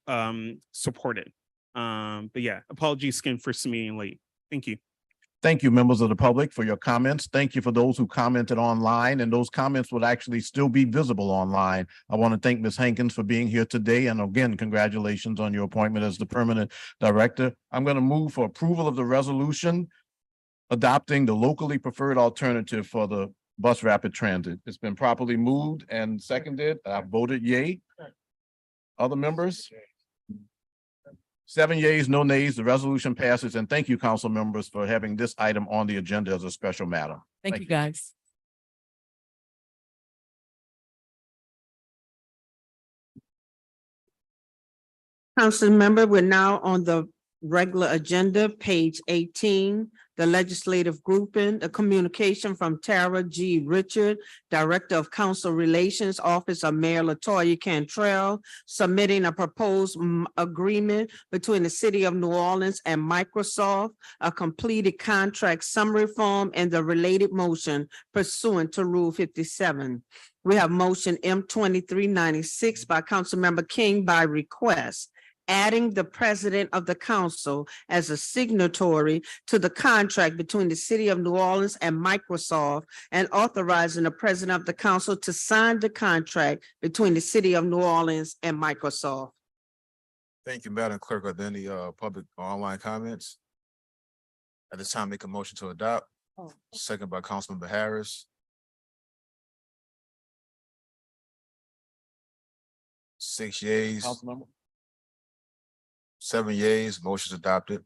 S14: support it. But yeah, apologies again for submitting late. Thank you.
S3: Thank you, members of the public, for your comments. Thank you for those who commented online, and those comments would actually still be visible online. I want to thank Ms. Hankins for being here today. And again, congratulations on your appointment as the permanent director. I'm going to move for approval of the resolution adopting the locally preferred alternative for the bus rapid transit. It's been properly moved and seconded. I voted yay. Other members? 7 yeas, no nays. The resolution passes. And thank you, council members, for having this item on the agenda as a special matter.
S22: Thank you, guys.
S9: Council member, we're now on the regular agenda, page 18, the legislative grouping, the communication from Tara G. Richard, Director of Council Relations, Office of Mayor LaToya Cantrell, submitting a proposed agreement between the City of New Orleans and Microsoft, a completed contract summary form, and the related motion pursuant to Rule 57. We have motion M2396 by Councilmember King by request, adding the president of the council as a signatory to the contract between the City of New Orleans and Microsoft, and authorizing the president of the council to sign the contract between the City of New Orleans and Microsoft.
S1: Thank you, Madam Clerk. Are there any public or online comments? At this time, make a motion to adopt. Second by Councilmember Harris. 6 yeas.
S3: Councilmember?
S1: 7 yeas, motion's adopted.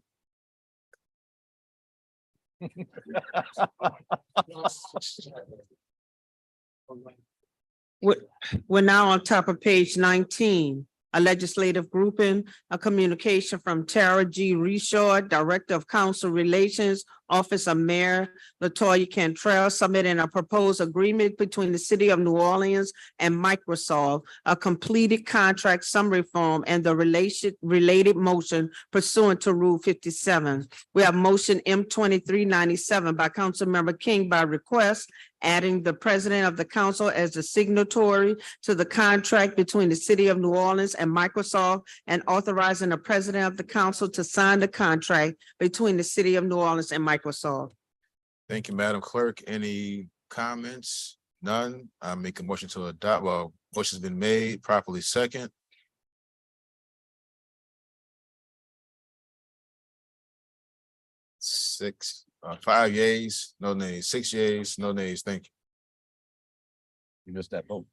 S9: We're now on top of page 19, a legislative grouping, a communication from Tara G. Reshaw, Director of Council Relations, Office of Mayor LaToya Cantrell, submitting a proposed agreement between the City of New Orleans and Microsoft, a completed contract summary form, and the related motion pursuant to Rule 57. We have motion M2397 by Councilmember King by request, adding the president of the council as a signatory to the contract between the City of New Orleans and Microsoft, and authorizing the president of the council to sign the contract between the City of New Orleans and Microsoft.
S1: Thank you, Madam Clerk. Any comments? None. I make a motion to adopt. Well, motion's been made, properly second. Five yeas, no nays. 6 yeas, no nays. Thank you.
S3: You missed that vote.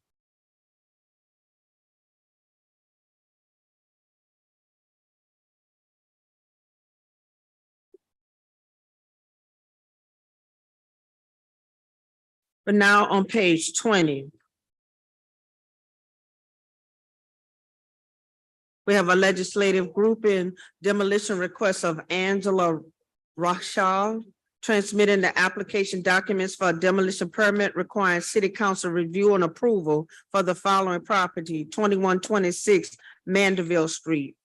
S9: But now on page 20. We have a legislative grouping demolition request of Angela Rochelle, transmitting the application documents for a demolition permit requiring city council review and approval for the following property, 2126 Mandeville Street.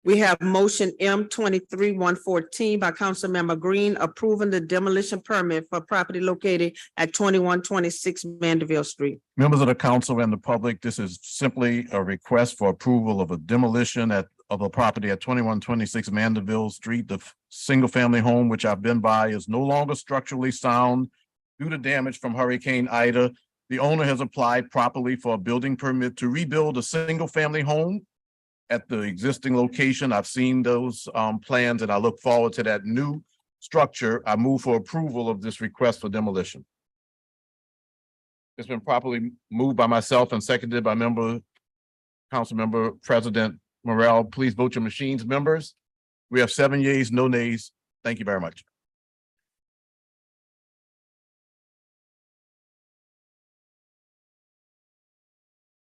S9: We have motion M23114 by Councilmember Green, approving the demolition permit for property located at 2126 Mandeville Street.
S3: Members of the council and the public, this is simply a request for approval of a demolition of a property at 2126 Mandeville Street. The single-family home, which I've been by, is no longer structurally sound due to damage from Hurricane Ida. The owner has applied properly for a building permit to rebuild a single-family home at the existing location. I've seen those plans, and I look forward to that new structure. I move for approval of this request for demolition. It's been properly moved by myself and seconded by Council Member President Morrell. Please vote your machines, members. We have 7 yeas, no nays. Thank you very much.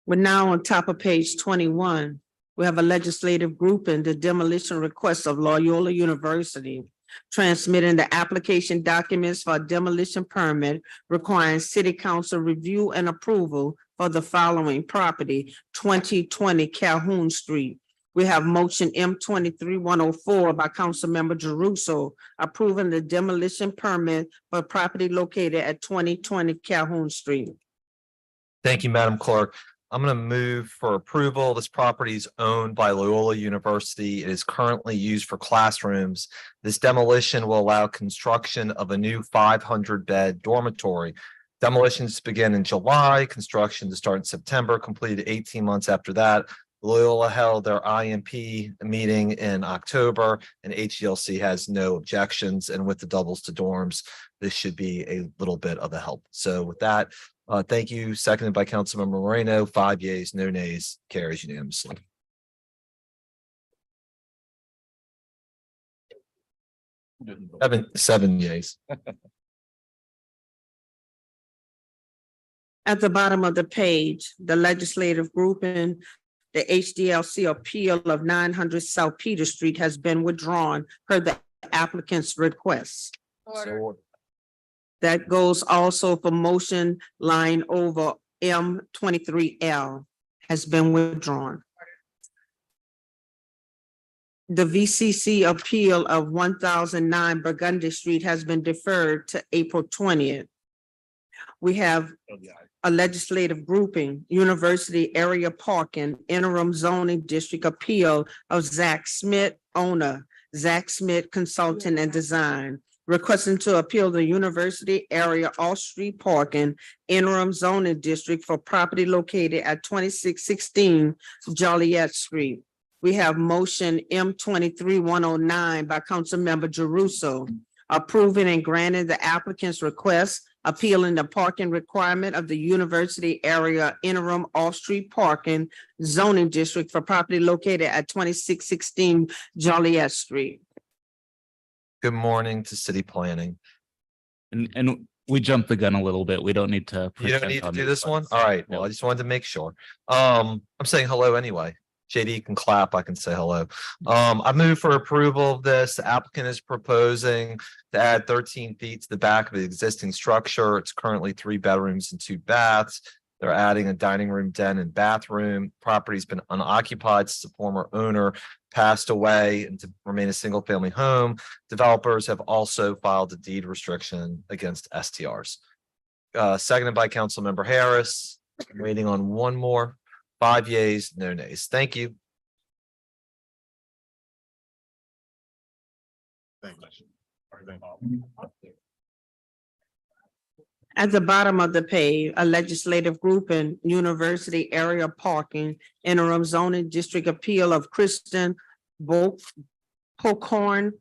S9: We're now on top of page 21. We have a legislative group and the demolition request of Loyola University, transmitting the application documents for a demolition permit requiring city council review and approval for the following property, 2020 Calhoun Street. We have motion M 23-104 by Councilmember Jeruso approving the demolition permit for property located at 2020 Calhoun Street.
S10: Thank you, Madam Clerk. I'm going to move for approval. This property is owned by Loyola University. It is currently used for classrooms. This demolition will allow construction of a new 500-bed dormitory. Demolitions begin in July, construction to start in September, completed 18 months after that. Loyola held their IMP meeting in October, and HDLC has no objections. And with the doubles to dorms, this should be a little bit of a help. So with that, thank you. Seconded by Councilmember Moreno. 5 yeas, no nays, carries unanimously. Seven yeas.
S9: At the bottom of the page, the legislative grouping, the HDLC appeal of 900 South Peter Street has been withdrawn per the applicant's request. That goes also for motion line over M 23L has been withdrawn. The VCC appeal of 1009 Burgundy Street has been deferred to April 20th. We have a legislative grouping, University Area Parking Interim Zoning District Appeal of Zach Smith, owner, Zach Smith Consulting and Design, requesting to appeal the University Area Off-Street Parking Interim Zoning District for property located at 2616 Joliet Street. We have motion M 23-109 by Councilmember Jeruso approving and granting the applicant's request, appealing the parking requirement of the University Area Interim Off-Street Parking Zoning District for property located at 2616 Joliet Street.
S10: Good morning to City Planning.
S4: And we jumped the gun a little bit. We don't need to.
S10: You don't need to do this one? All right. Well, I just wanted to make sure. I'm saying hello anyway. JD can clap. I can say hello. I move for approval of this. The applicant is proposing to add 13 feet to the back of the existing structure. It's currently 3 bedrooms and 2 baths. They're adding a dining room, den, and bathroom. Property's been unoccupied since the former owner passed away and to remain a single family home. Developers have also filed a deed restriction against STRs. Seconded by Councilmember Harris. I'm waiting on one more. 5 yeas, no nays. Thank you.
S9: At the bottom of the page, a legislative group in University Area Parking Interim Zoning District Appeal of Kristen Pocorn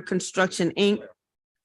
S9: Construction, Inc.,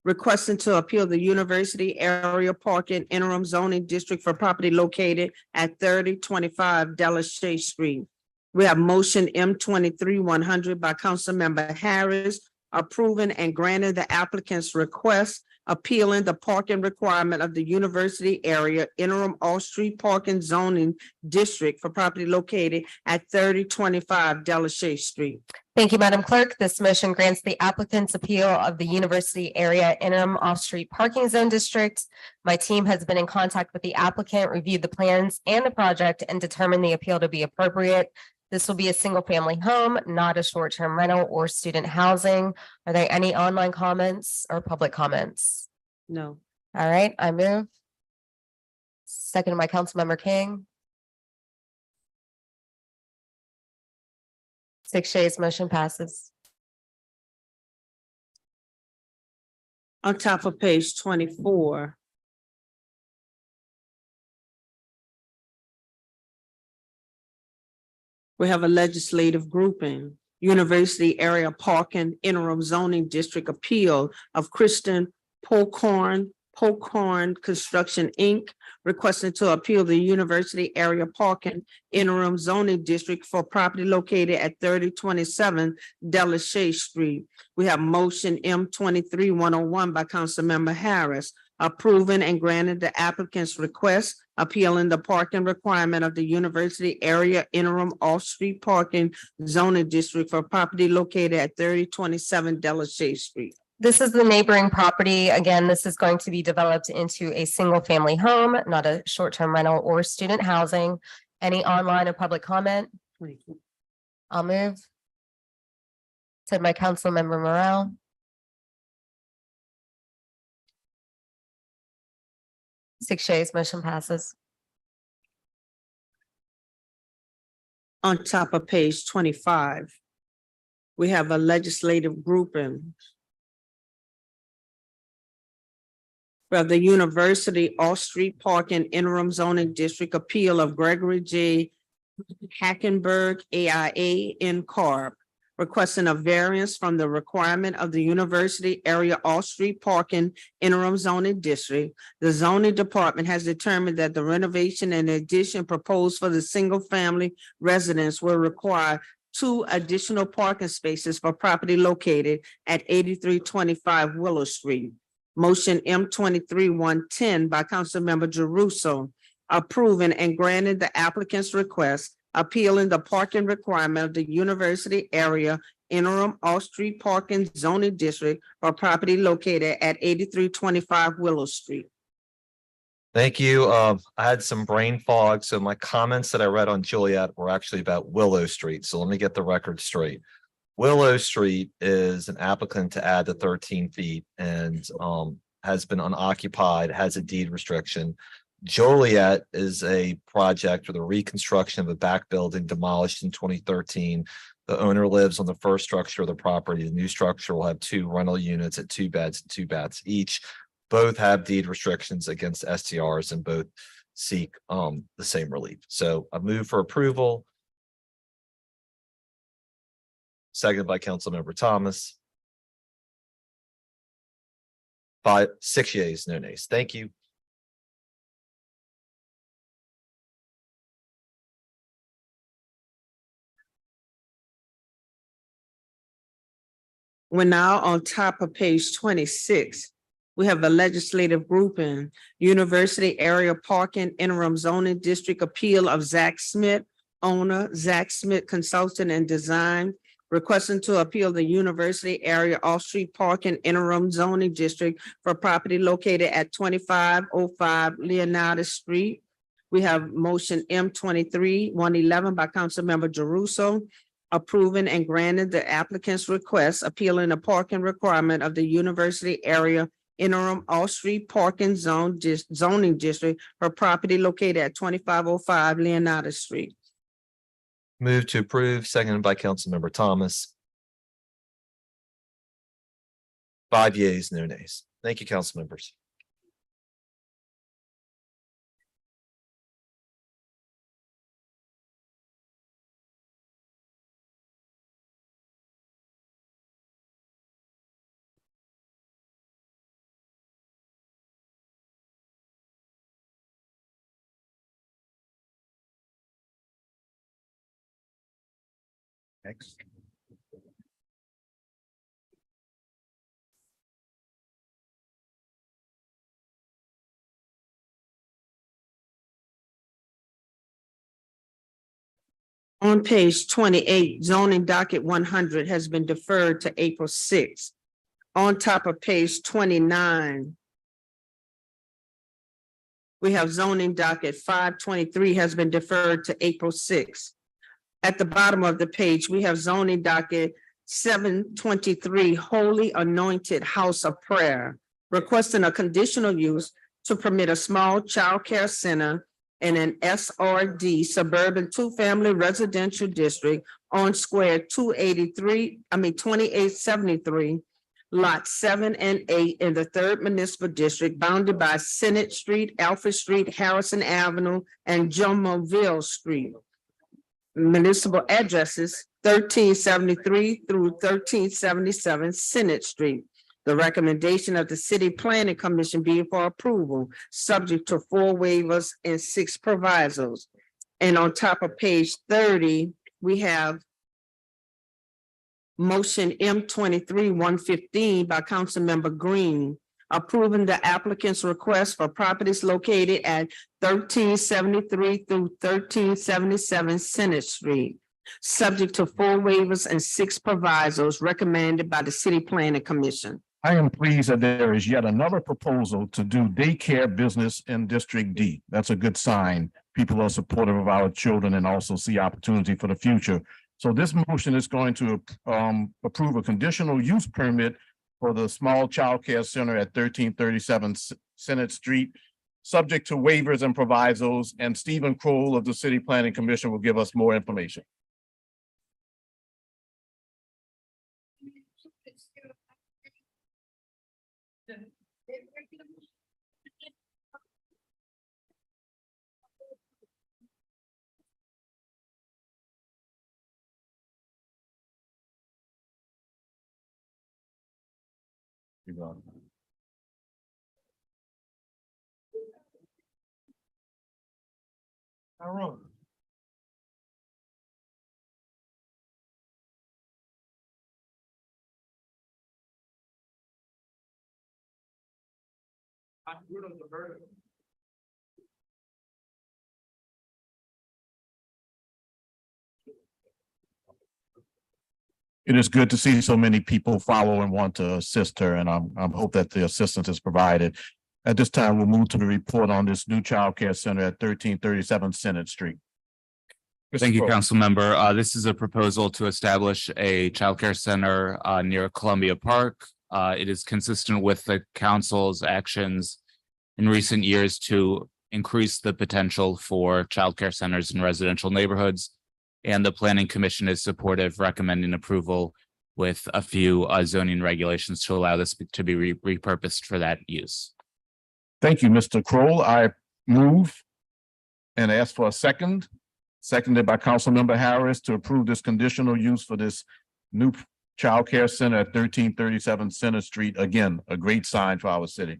S9: requesting to appeal the University Area Parking Interim Zoning District for property located at 3025 Delachey Street. We have motion M 23-100 by Councilmember Harris approving and granting the applicant's request, appealing the parking requirement of the University Area Interim Off-Street Parking Zoning District for property located at 3025 Delachey Street.
S6: Thank you, Madam Clerk. This motion grants the applicant's appeal of the University Area Interim Off-Street Parking Zone District. My team has been in contact with the applicant, reviewed the plans and the project, and determined the appeal to be appropriate. This will be a single-family home, not a short-term rental or student housing. Are there any online comments or public comments?
S9: No.
S6: All right, I move. Seconded by Councilmember King. 6 yeas, motion passes.
S9: On top of page 24. We have a legislative grouping, University Area Parking Interim Zoning District Appeal of Kristen Pocorn Pokhorn Construction, Inc., requesting to appeal the University Area Parking Interim Zoning District for property located at 3027 Delashea Street. We have motion M 23-101 by Councilmember Harris, approving and granting the applicant's request, appealing the parking requirement of the University Area Interim Off-Street Parking Zoning District for property located at 3027 Delashea Street.
S6: This is the neighboring property. Again, this is going to be developed into a single-family home, not a short-term rental or student housing. Any online or public comment? I'll move. Said by Councilmember Morel. Six yeas, motion passes.
S9: On top of page 25, we have a legislative grouping. We have the University Off-Street Parking Interim Zoning District Appeal of Gregory J. Hackenberg, AIA in Carver, requesting a variance from the requirement of the University Area Off-Street Parking Interim Zoning District. The zoning department has determined that the renovation and addition proposed for the single-family residence will require 2 additional parking spaces for property located at 8325 Willow Street. Motion M 23-110 by Councilmember Jeruso, approving and granting the applicant's request, appealing the parking requirement of the University Area Interim Off-Street Parking Zoning District for property located at 8325 Willow Street.
S10: Thank you. I had some brain fog, so my comments that I read on Juliet were actually about Willow Street. So let me get the record straight. Willow Street is an applicant to add the 13 feet and has been unoccupied, has a deed restriction. Joliet is a project for the reconstruction of a back building demolished in 2013. The owner lives on the first structure of the property. The new structure will have 2 rental units at 2 beds and 2 baths each. Both have deed restrictions against STRs and both seek the same relief. So I move for approval. Seconded by Councilmember Thomas. 6 yeas, no nays. Thank you.
S9: We're now on top of page 26. We have the legislative grouping, University Area Parking Interim Zoning District Appeal of Zach Smith, owner Zach Smith Consulting and Design, requesting to appeal the University Area Off-Street Parking Interim Zoning District for property located at 2505 Leonidas Street. We have motion M 23-111 by Councilmember Jeruso, approving and granting the applicant's request, appealing the parking requirement of the University Area Interim Off-Street Parking Zoning District for property located at 2505 Leonidas Street.
S10: Move to approve, seconded by Councilmember Thomas. 5 yeas, no nays. Thank you, council members.
S3: Next.
S9: On page 28, zoning docket 100 has been deferred to April 6th. On top of page 29, we have zoning docket 523 has been deferred to April 6th. At the bottom of the page, we have zoning docket 723, Holy Anointed House of Prayer, requesting a conditional use to permit a small child care center in an SRD suburban 2-family residential district on square 2873, lots 7 and 8 in the 3rd Municipal District, bounded by Senate Street, Alfred Street, Harrison Avenue, and Jomoville Street. Municipal addresses 1373 through 1377 Senate Street. The recommendation of the City Planning Commission being for approval, subject to 4 waivers and 6 provisos. And on top of page 30, we have motion M 23-115 by Councilmember Green, approving the applicant's request for properties located at 1373 through 1377 Senate Street, subject to 4 waivers and 6 provisos recommended by the City Planning Commission.
S3: I am pleased that there is yet another proposal to do daycare business in District D. That's a good sign. People are supportive of our children and also see opportunity for the future. So this motion is going to approve a conditional use permit for the small child care center at 1337 Senate Street, subject to waivers and provisos, and Stephen Kroll of the City Planning Commission will give us more information. It is good to see so many people follow and want to assist her, and I hope that the assistance is provided. At this time, we'll move to the report on this new child care center at 1337 Senate Street.
S4: Thank you,
S3: Kroll.
S4: council member. This is a proposal to establish a childcare center near Columbia Park. It is consistent with the council's actions in recent years to increase the potential for childcare centers in residential neighborhoods. And the Planning Commission is supportive, recommending approval with a few zoning regulations to allow this to be repurposed for that use.
S3: Thank you, Mr. Kroll. I move and ask for a second. Seconded by Councilmember Harris to approve this conditional use for this new child care center at 1337 Center Street. Again, a great sign for our city.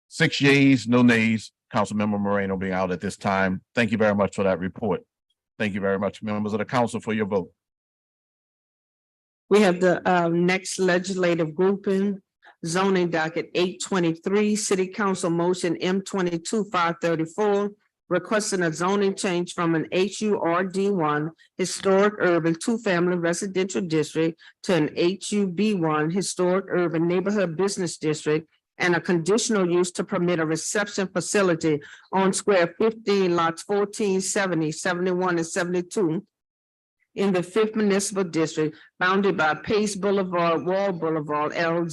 S3: 6 yeas, no nays. Councilmember Moreno being out at this time. Thank you very much for that report. Thank you very much, members of the council, for your vote.
S9: We have the next legislative grouping, zoning docket 823, City Council motion M 22-534, requesting a zoning change from an HURD1 historic urban 2-family residential district to an HUB1 historic urban neighborhood business district, and a conditional use to permit a reception facility on square 15 lots 14, 70, 71, and 72 in the 5th Municipal District, bounded by Pace Boulevard, Wall Boulevard, El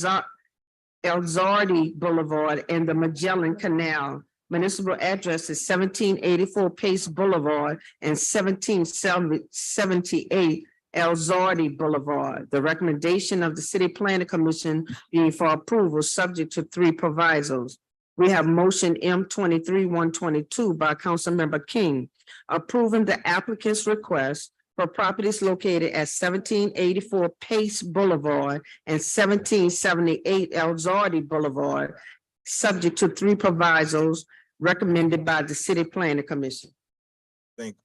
S9: Zardi Boulevard, and the Magellan Canal. Municipal address is 1784 Pace Boulevard and 1778 El Zardi Boulevard. The recommendation of the City Planning Commission being for approval, subject to 3 provisos. We have motion M 23-122 by Councilmember King, approving the applicant's request for properties located at 1784 Pace Boulevard and 1778 El Zardi Boulevard, subject to 3 provisos recommended by the City Planning Commission.
S1: Thank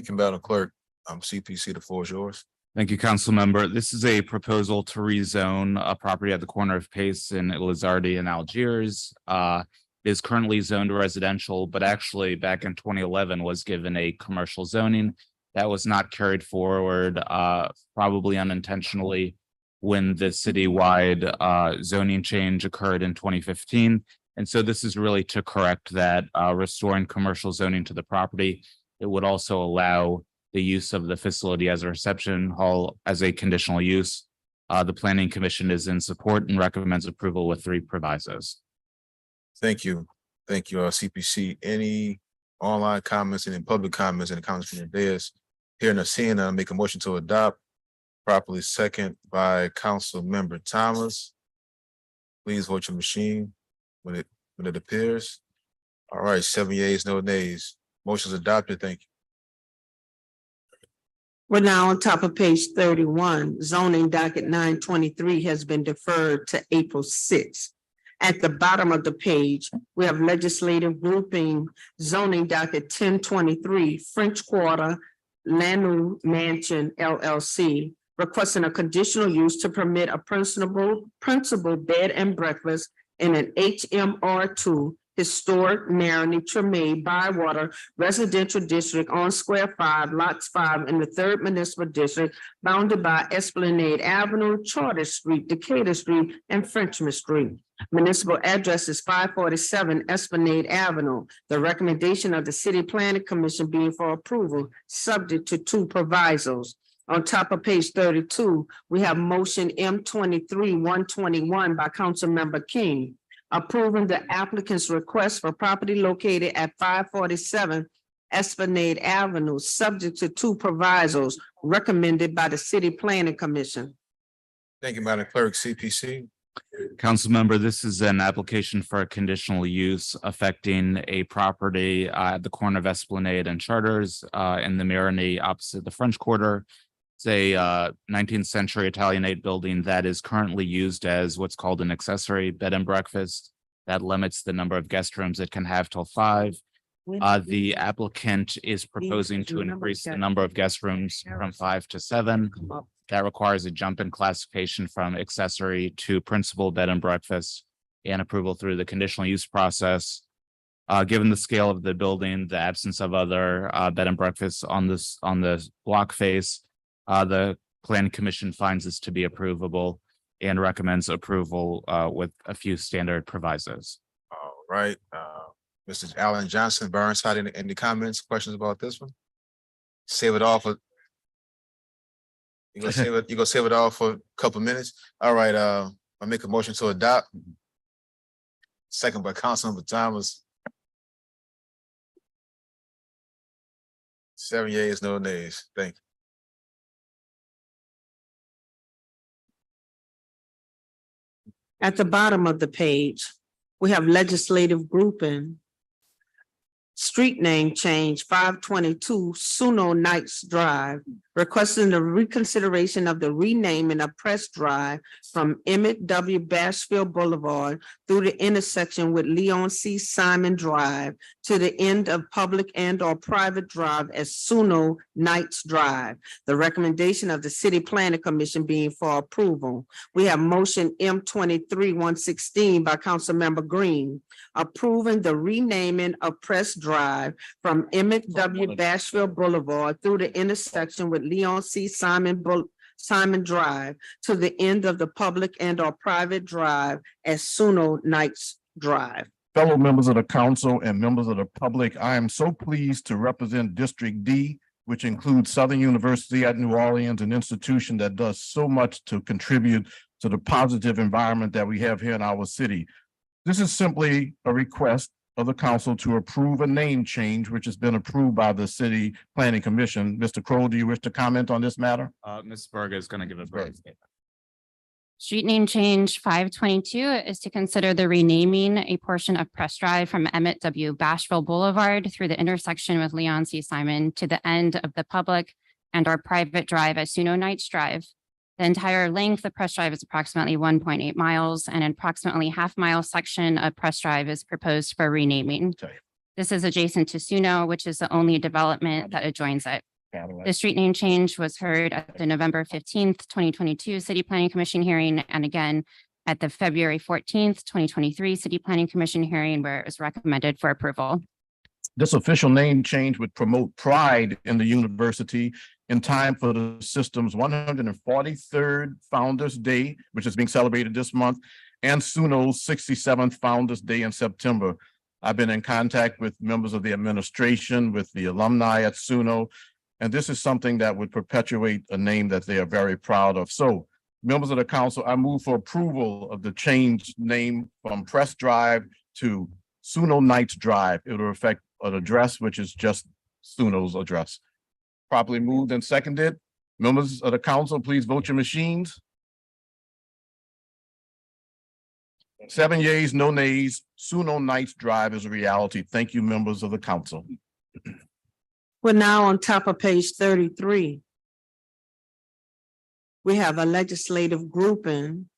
S1: you, Madam Clerk. CPC, the floor is yours.
S4: Thank you, council member. This is a proposal to rezone a property at the corner of Pace and Lizardi and Algiers. It is currently zoned residential, but actually back in 2011 was given a commercial zoning that was not carried forward, probably unintentionally, when the citywide zoning change occurred in 2015. And so this is really to correct that, restoring commercial zoning to the property. It would also allow the use of the facility as a reception hall as a conditional use. The Planning Commission is in support and recommends approval with 3 provisos.
S1: Thank you. Thank you, CPC. Any online comments and in public comments and comments from the dais? Hearing or seeing, make a motion to adopt. Properly second by Council Member Thomas. Please vote your machine when it appears. All right, 7 yeas, no nays. Motion is adopted. Thank you.
S9: We're now on top of page 31. Zoning docket 923 has been deferred to April 6th. At the bottom of the page, we have legislative grouping zoning docket 1023 French Quarter Lanu Mansion LLC, requesting a conditional use to permit a principal bed and breakfast in an HMR2 historic Marigny Treme Bywater residential district on square 5, lots 5 in the 3rd municipal district, bounded by Esplanade Avenue, Charter Street, Decatur Street, and Frenchman Street. Municipal address is 547 Esplanade Avenue. The recommendation of the City Planning Commission being for approval, subject to 2 provisos. On top of page 32, we have motion M23-121 by Councilmember King, approving the applicant's request for property located at 547 Esplanade Avenue, subject to 2 provisos recommended by the City Planning Commission.
S1: Thank you, Madam Clerk. CPC.
S4: Council member, this is an application for a conditional use affecting a property at the corner of Esplanade and Charters in the Marigny opposite the French Quarter. It's a 19th century Italianate building that is currently used as what's called an accessory bed and breakfast that limits the number of guest rooms it can have till 5. The applicant is proposing to increase the number of guest rooms from 5 to 7. That requires a jump in classification from accessory to principal bed and breakfast and approval through the conditional use process. Given the scale of the building, the absence of other bed and breakfasts on the block face, the Planning Commission finds this to be approvable and recommends approval with a few standard provisos.
S1: All right. Mr. Allen Johnson, Burnside, any comments, questions about this one? Save it all for. You're gonna save it all for a couple minutes. All right. I make a motion to adopt. Second by Councilmember Thomas. 7 yeas, no nays. Thank you.
S9: At the bottom of the page, we have legislative grouping. Street name change 522 Suno Knights Drive, requesting the reconsideration of the renaming of Press Drive from Emmett W. Bashfield Boulevard through the intersection with Leon C. Simon Drive to the end of public and/or private drive as Suno Knights Drive. The recommendation of the City Planning Commission being for approval. We have motion M23-116 by Councilmember Green, approving the renaming of Press Drive from Emmett W. Bashfield Boulevard through the intersection with Leon C. Simon Drive to the end of the public and/or private drive as Suno Knights Drive.
S3: Fellow members of the council and members of the public, I am so pleased to represent District D, which includes Southern University at New Orleans, an institution that does so much to contribute to the positive environment that we have here in our city. This is simply a request of the council to approve a name change, which has been approved by the City Planning Commission. Mr. Kroll, do you wish to comment on this matter?
S4: Ms. Berger is going to give a brief statement.
S11: Street name change 522 is to consider the renaming a portion of Press Drive from Emmett W. Bashfield Boulevard through the intersection with Leon C. Simon to the end of the public and/or private drive as Suno Knights Drive. The entire length of Press Drive is approximately 1.8 miles, and an approximately half-mile section of Press Drive is proposed for renaming. This is adjacent to Suno, which is the only development that adjoins it. The street name change was heard at the November 15th, 2022 City Planning Commission hearing, and again at the February 14th, 2023 City Planning Commission hearing, where it was recommended for approval.
S3: This official name change would promote pride in the university in time for the system's 143rd Founders Day, which is being celebrated this month, and Suno's 67th Founders Day in September. I've been in contact with members of the administration, with the alumni at Suno, and this is something that would perpetuate a name that they are very proud of. So, members of the council, I move for approval of the changed name from Press Drive to Suno Knights Drive. It will affect an address, which is just Suno's address. Properly moved and seconded. Members of the council, please vote your machines. 7 yeas, no nays. Suno Knights Drive is a reality. Thank you, members of the council.
S9: We're now on top of page 33. We have a legislative grouping.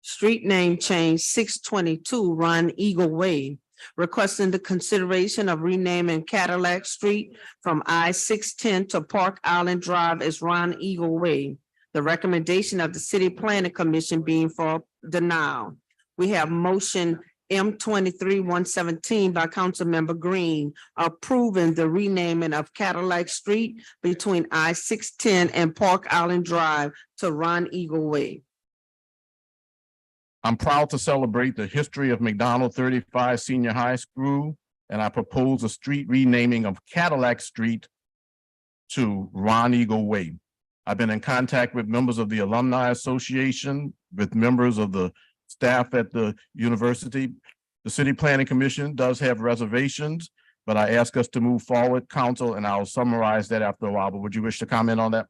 S9: Street name change 622 Ron Eagle Way, requesting the consideration of renaming Cadillac Street from I-610 to Park Island Drive as Ron Eagle Way. The recommendation of the City Planning Commission being for denial. We have motion M 23-117 by Councilmember Green, approving the renaming of Cadillac Street between I-610 and Park Island Drive to Ron Eagle Way.
S3: I'm proud to celebrate the history of McDonald 35 Senior High School, and I propose a street renaming of Cadillac Street to Ron Eagle Way. I've been in contact with members of the Alumni Association, with members of the staff at the university. The City Planning Commission does have reservations, but I ask us to move forward, council, and I'll summarize that after a while. But would you wish to comment on that?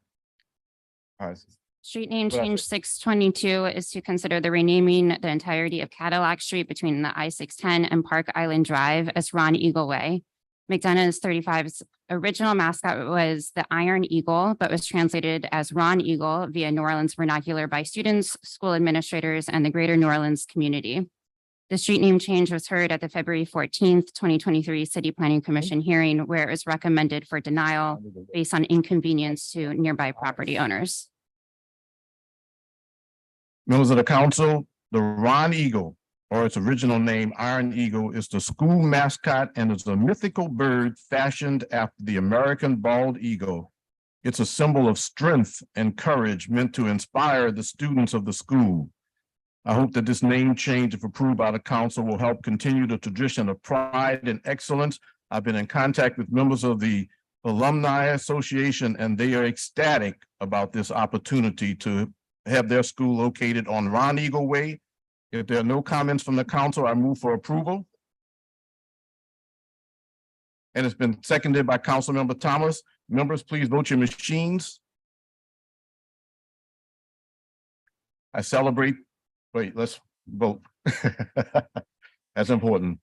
S3: All right.
S11: Street name
S3: Go ahead.
S11: change 622 is to consider the renaming the entirety of Cadillac Street between the I-610 and Park Island Drive as Ron Eagle Way. McDonald's 35's original mascot was the Iron Eagle, but was translated as Ron Eagle via New Orleans vernacular by students, school administrators, and the greater New Orleans community. The street name change was heard at the February 14th, 2023 City Planning Commission hearing, where it was recommended for denial based on inconvenience to nearby property owners.
S3: Members of the council, the Ron Eagle, or its original name, Iron Eagle, is the school mascot and is a mythical bird fashioned after the American bald eagle. It's a symbol of strength and courage meant to inspire the students of the school. I hope that this name change, if approved by the council, will help continue the tradition of pride and excellence. I've been in contact with members of the Alumni Association, and they are ecstatic about this opportunity to have their school located on Ron Eagle Way. If there are no comments from the council, I move for approval. And it's been seconded by Councilmember Thomas. Members, please vote your machines. I celebrate, wait, let's vote. That's important.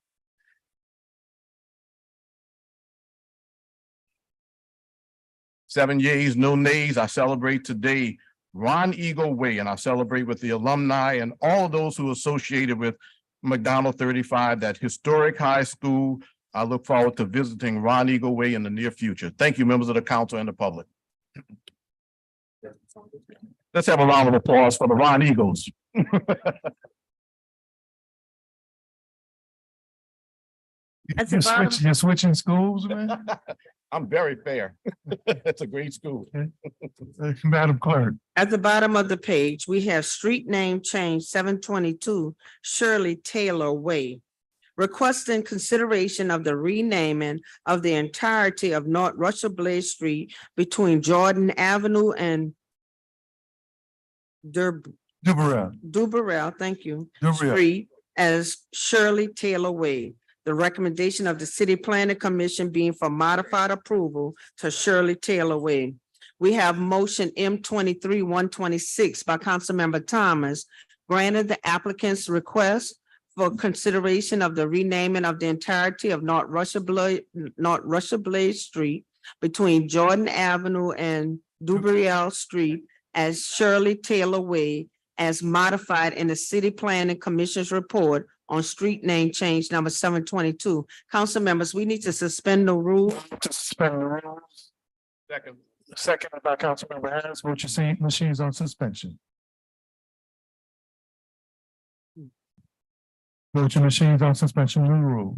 S3: Seven yeas, no nays. I celebrate today Ron Eagle Way, and I celebrate with the alumni and all those who are associated with McDonald 35, that historic high school. I look forward to visiting Ron Eagle Way in the near future. Thank you, members of the council and the public. Let's have a round of applause for the Ron Eagles.
S7: You're switching schools, man?
S3: I'm very fair. It's a great school.
S7: Madam Clerk.
S9: At the bottom of the page, we have street name change 722 Shirley Taylor Way, requesting consideration of the renaming of the entirety of North Russia Blaze Street between Jordan Avenue and Dubarel, thank you, Street as Shirley Taylor Way. The recommendation of the City Planning Commission being for modified approval to Shirley Taylor Way. We have motion M 23-126 by Councilmember Thomas, granted the applicant's request for consideration of the renaming of the entirety of North Russia Blaze Street between Jordan Avenue and Dubarel Street as Shirley Taylor Way, as modified in the City Planning Commission's report on street name change number 722. Council members, we need to suspend the rule.
S7: To suspend the rules. Second by Councilmember Harris. Vote your machines on suspension. Vote your machines on suspension of the rules.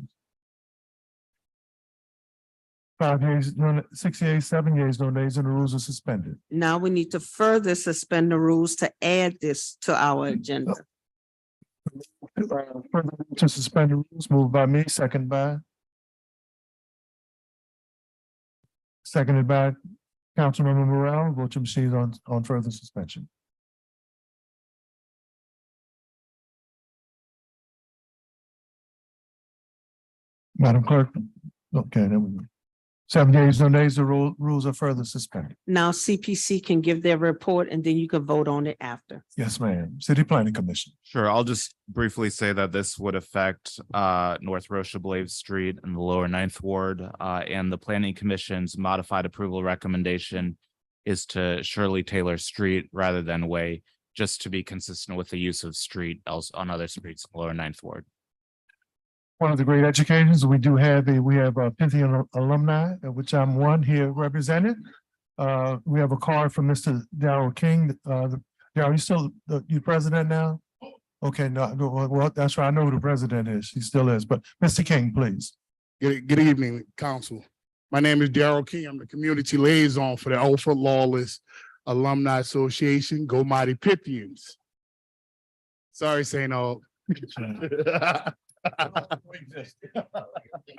S7: 5 yeas, 6 yeas, 7 yeas, no nays, and the rules are suspended.
S9: Now we need to further suspend the rules to add this to our agenda.
S7: Further to suspend the rules, moved by me, seconded by Councilmember Morrell. Vote your machines on further suspension. Madam Clerk, okay, there we go. 7 yeas, no nays, the rules are further suspended.
S9: Now CPC can give their report and then you can vote on it after.
S7: Yes, ma'am. City Planning Commission.
S4: Sure, I'll just briefly say that this would affect North Rocheblave Street in the lower 9th Ward, and the Planning Commission's modified approval recommendation is to Shirley Taylor Street rather than Way, just to be consistent with the use of street else on other streets in Lower Ninth Ward.
S7: One of the great educators, we do have Pythian alumni, of which I'm one here represented. We have a card from Mr. Darrell King. Darrell, you still, you president now? Okay, no, well, that's right. I know who the president is. He still is, but Mr. King, please.
S17: Good evening, council. My name is Darrell King. I'm the community liaison for the Alfred Lawless Alumni Association. Go Mighty Pythians. Sorry, St. Aug.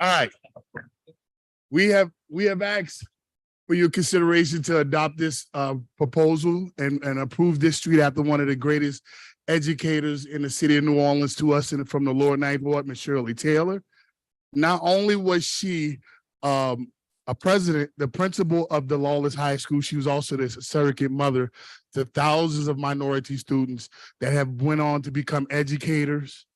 S17: All right. We have asked for your consideration to adopt this proposal and approve this street after one of the greatest educators in the city of New Orleans to us and from the Lower Ninth Ward, Ms. Shirley Taylor. Not only was she the principal of the Lawless High School, she was also the surrogate mother to thousands of minority students that have went on to become educators,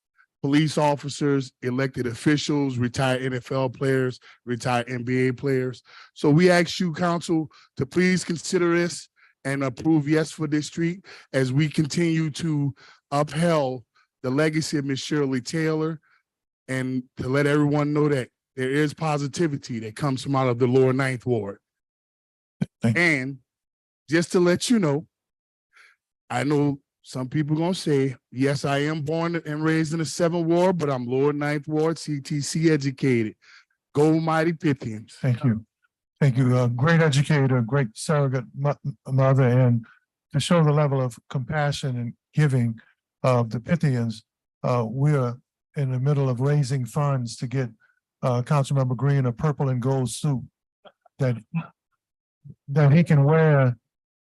S17: police officers, elected officials, retired NFL players, retired NBA players. So we ask you, council, to please consider this and approve yes for this street as we continue to uphold the legacy of Ms. Shirley Taylor and to let everyone know that there is positivity that comes from out of the Lower Ninth Ward. And just to let you know, I know some people gonna say, yes, I am born and raised in the 7th Ward, but I'm Lower Ninth Ward, CTC educated. Go Mighty Pythians.
S7: Thank you. Thank you. Great educator, great surrogate mother, and to show the level of compassion and giving of the Pythians, we are in the middle of raising funds to get Councilmember Green a purple and gold suit that he can wear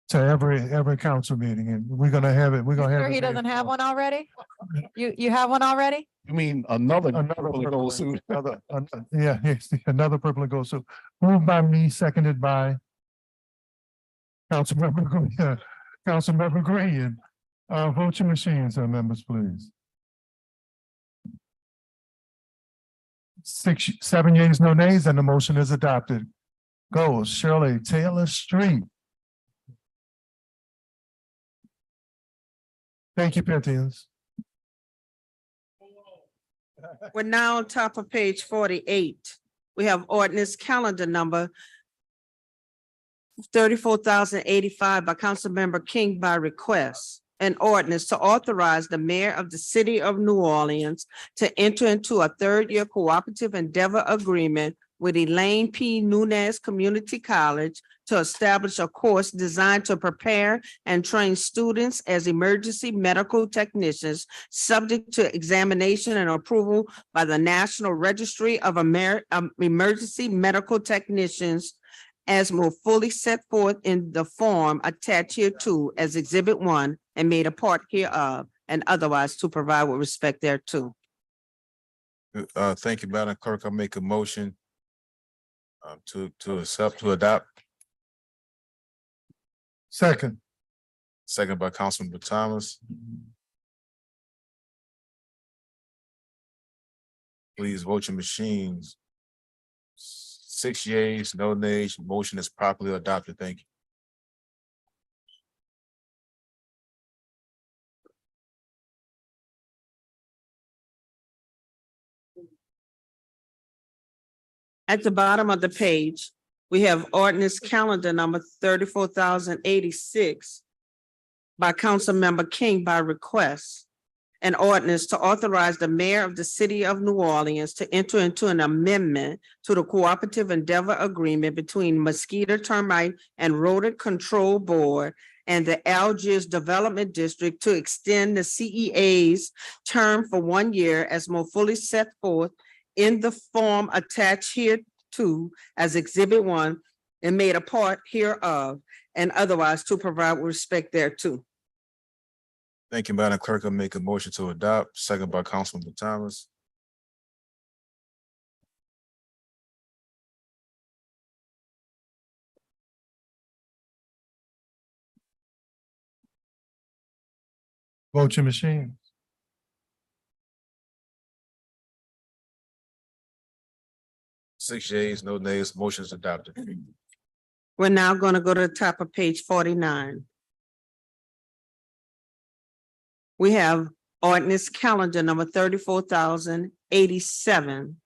S7: to every council meeting, and we're gonna have it. We're gonna have.
S15: Sure he doesn't have one already? You have one already?
S3: You mean another purple and gold suit?
S7: Yeah, yes, another purple and gold suit. Moved by me, seconded by Councilmember Green. Vote your machines, members, please. 7 yeas, no nays, and the motion is adopted. Go Shirley Taylor Street. Thank you, Pythians.
S9: We're now on top of page 48. We have ordinance calendar number 34,085 by Councilmember King by request. An ordinance to authorize the mayor of the city of New Orleans to enter into a third-year cooperative endeavor agreement with Elaine P. Nunez Community College to establish a course designed to prepare and train students as emergency medical technicians, subject to examination and approval by the National Registry of Emergency Medical Technicians, as more fully set forth in the form attached hereto as Exhibit 1 and made a part hereof, and otherwise to provide with respect thereto.
S1: Thank you, Madam Clerk. I make a motion to adopt.
S7: Second.
S1: Second by Councilman Thomas. Please vote your machines. 6 yeas, no nays, motion is properly adopted. Thank you.
S9: At the bottom of the page, we have ordinance calendar number 34,086 by Councilmember King by request. An ordinance to authorize the mayor of the city of New Orleans to enter into an amendment to the cooperative endeavor agreement between Mosquito Termite and Rodent Control Board and the Algiers Development District to extend the CEA's term for 1 year as more fully set forth in the form attached hereto as Exhibit 1 and made a part hereof, and otherwise to provide with respect thereto.
S1: Thank you, Madam Clerk. I make a motion to adopt. Second by Councilman Thomas.
S7: Vote your machines.
S1: Six yeas, no nays, motion is adopted.
S9: We're now going to go to the top of page 49. We have ordinance calendar number 34,087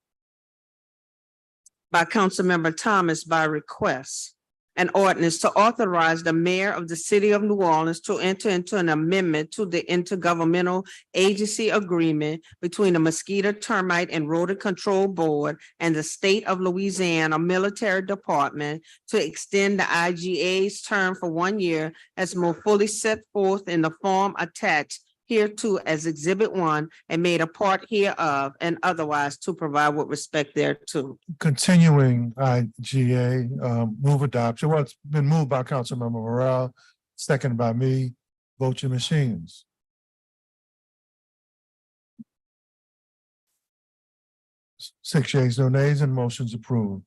S9: by Councilmember Thomas by request. An ordinance to authorize the mayor of the city of New Orleans to enter into an amendment to the intergovernmental agency agreement between the Mosquito, Termite, and Rodent Control Board and the State of Louisiana Military Department to extend the IGA's term for 1 year as more fully set forth in the form attached hereto as Exhibit 1 and made a part hereof and otherwise to provide with respect thereto.
S7: Continuing IGA, move adoption. Well, it's been moved by Councilmember Morrell, seconded by me. Vote your machines. Six yeas, no nays, and motion's approved.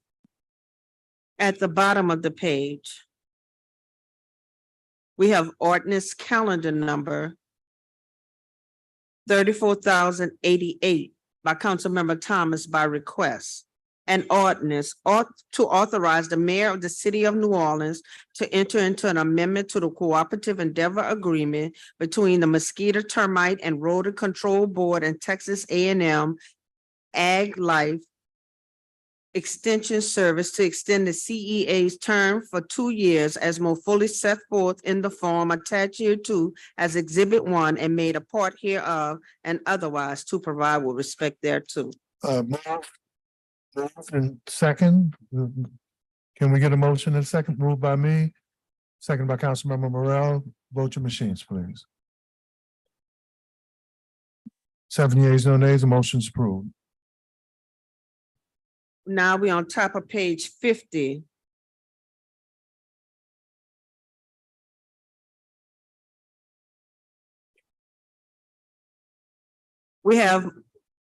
S9: At the bottom of the page, we have ordinance calendar number 34,088 by Councilmember Thomas by request. An ordinance to authorize the mayor of the city of New Orleans to enter into an amendment to the cooperative endeavor agreement between the Mosquito, Termite, and Rodent Control Board and Texas A&M Ag Life Extension Service to extend the CEA's term for 2 years as more fully set forth in the form attached hereto as Exhibit 1 and made a part hereof and otherwise to provide with respect thereto.
S7: Moved and second. Can we get a motion in second? Moved by me, second by Councilmember Morrell. Vote your machines, please. 7 yeas, no nays, the motion's approved.
S9: Now we on top of page 50. We have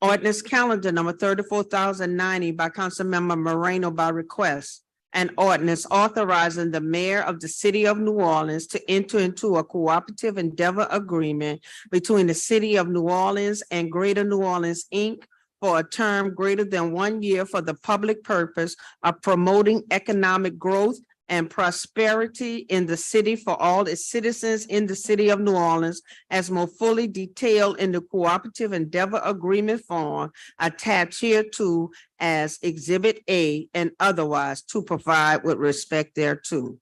S9: ordinance calendar number 34,090 by Councilmember Moreno by request. An ordinance authorizing the mayor of the city of New Orleans to enter into a cooperative endeavor agreement between the city of New Orleans and Greater New Orleans, Inc. for a term greater than 1 year for the public purpose of promoting economic growth and prosperity in the city for all its citizens in the city of New Orleans, as more fully detailed in the cooperative endeavor agreement form attached hereto as Exhibit A and otherwise to provide with respect thereto.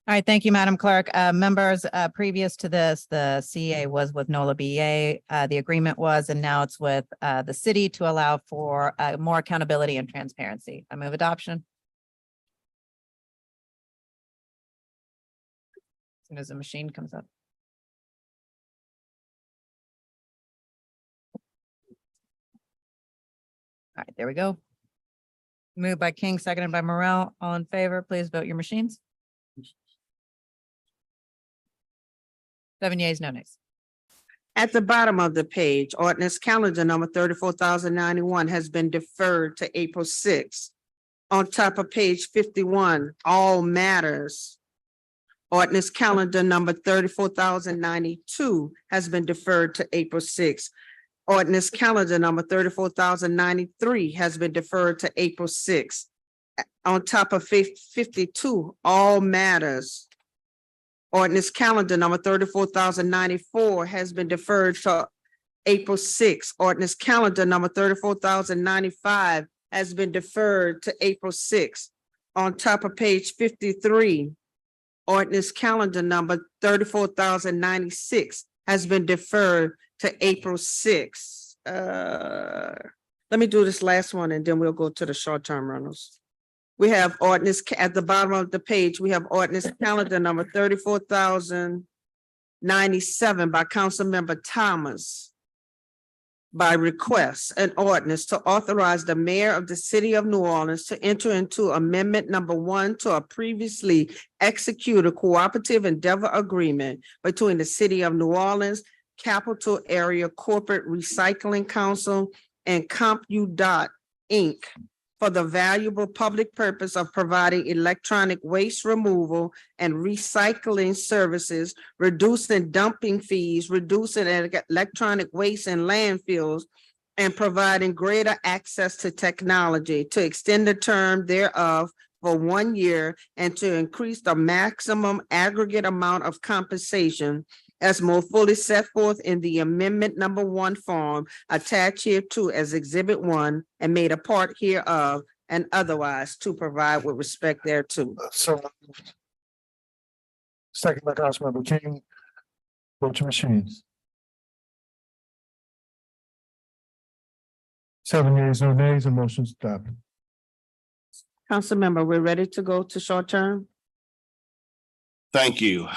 S15: All right, thank you, Madam Clerk. Members, previous to this, the CA was with NOLA BA. The agreement was, and now it's with the city to allow for more accountability and transparency. I move adoption. As soon as the machine comes up. All right, there we go. Moved by King, seconded by Morrell. All in favor, please vote your machines. 7 yeas, no nays.
S9: At the bottom of the page, ordinance calendar number 34,091 has been deferred to April 6th. On top of page 51, all matters. Ordinance calendar number 34,092 has been deferred to April 6th. Ordinance calendar number 34,093 has been deferred to April 6th. On top of 52, all matters. Ordinance calendar number 34,094 has been deferred to April 6th. Ordinance calendar number 34,095 has been deferred to April 6th. On top of page 53, ordinance calendar number 34,096 has been deferred to April 6th. Let me do this last one and then we'll go to the short-term rentals. We have ordinance at the bottom of the page. We have ordinance calendar number 34,097 by Councilmember Thomas. By request, an ordinance to authorize the mayor of the city of New Orleans to enter into amendment number 1 to a previously executed cooperative endeavor agreement between the city of New Orleans, Capital Area Corporate Recycling Council, and CompUDOT, Inc. for the valuable public purpose of providing electronic waste removal and recycling services, reducing dumping fees, reducing electronic waste in landfills, and providing greater access to technology to extend the term thereof for 1 year and to increase the maximum aggregate amount of compensation as more fully set forth in the amendment number 1 form attached here to as exhibit 1 and made a part hereof and otherwise to provide with respect thereto.
S7: So moved. Second by Councilmember King. Vote your machines. 7 yeas, no nays, and motion's adopted.
S9: Councilmember, we're ready to go to short term?
S8: Thank you.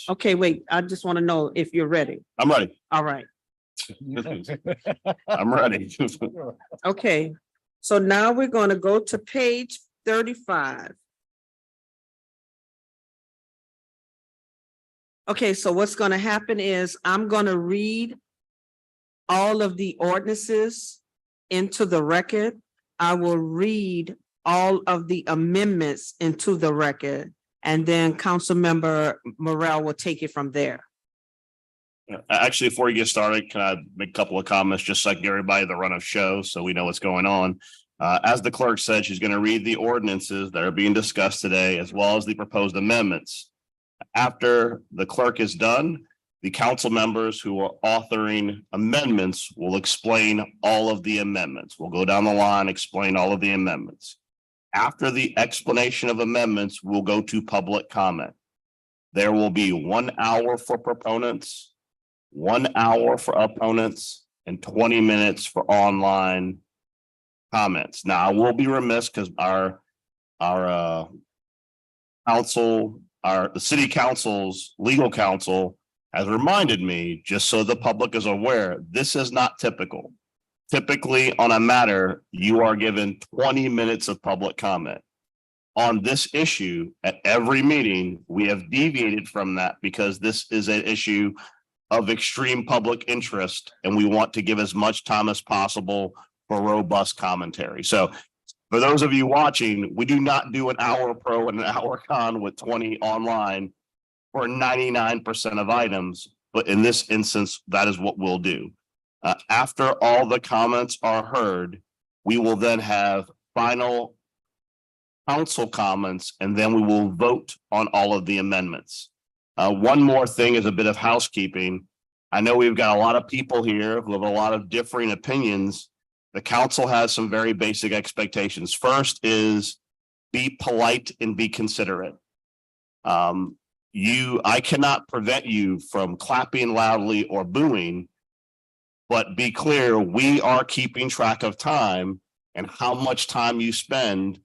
S9: Okay, wait, I just want to know if you're ready.
S8: I'm ready.
S9: All right.
S8: I'm ready.
S9: Okay, so now we're going to go to page 35. Okay, so what's going to happen is I'm going to read all of the ordinances into the record. I will read all of the amendments into the record, and then Councilmember Morrell will take it from there.
S8: Actually, before you get started, can I make a couple of comments just so I can give everybody the run of show so we know what's going on? As the clerk said, she's going to read the ordinances that are being discussed today, as well as the proposed amendments. After the clerk is done, the council members who are authoring amendments will explain all of the amendments. We'll go down the line, explain all of the amendments. After the explanation of amendments, we'll go to public comment. There will be 1 hour for proponents, 1 hour for opponents, and 20 minutes for online comments. Now, I will be remiss because the city council's legal counsel has reminded me, just so the public is aware, this is not typical. Typically, on a matter, you are given 20 minutes of public comment. On this issue, at every meeting, we have deviated from that because this is an issue of extreme public interest, and we want to give as much time as possible for robust commentary. So for those of you watching, we do not do an hour pro and an hour con with 20 online for 99% of items, but in this instance, that is what we'll do. After all the comments are heard, we will then have final council comments, and then we will vote on all of the amendments. One more thing is a bit of housekeeping. I know we've got a lot of people here who have a lot of differing opinions. The council has some very basic expectations. First is be polite and be considerate. I cannot prevent you from clapping loudly or booing, but be clear, we are keeping track of time and how much time you spend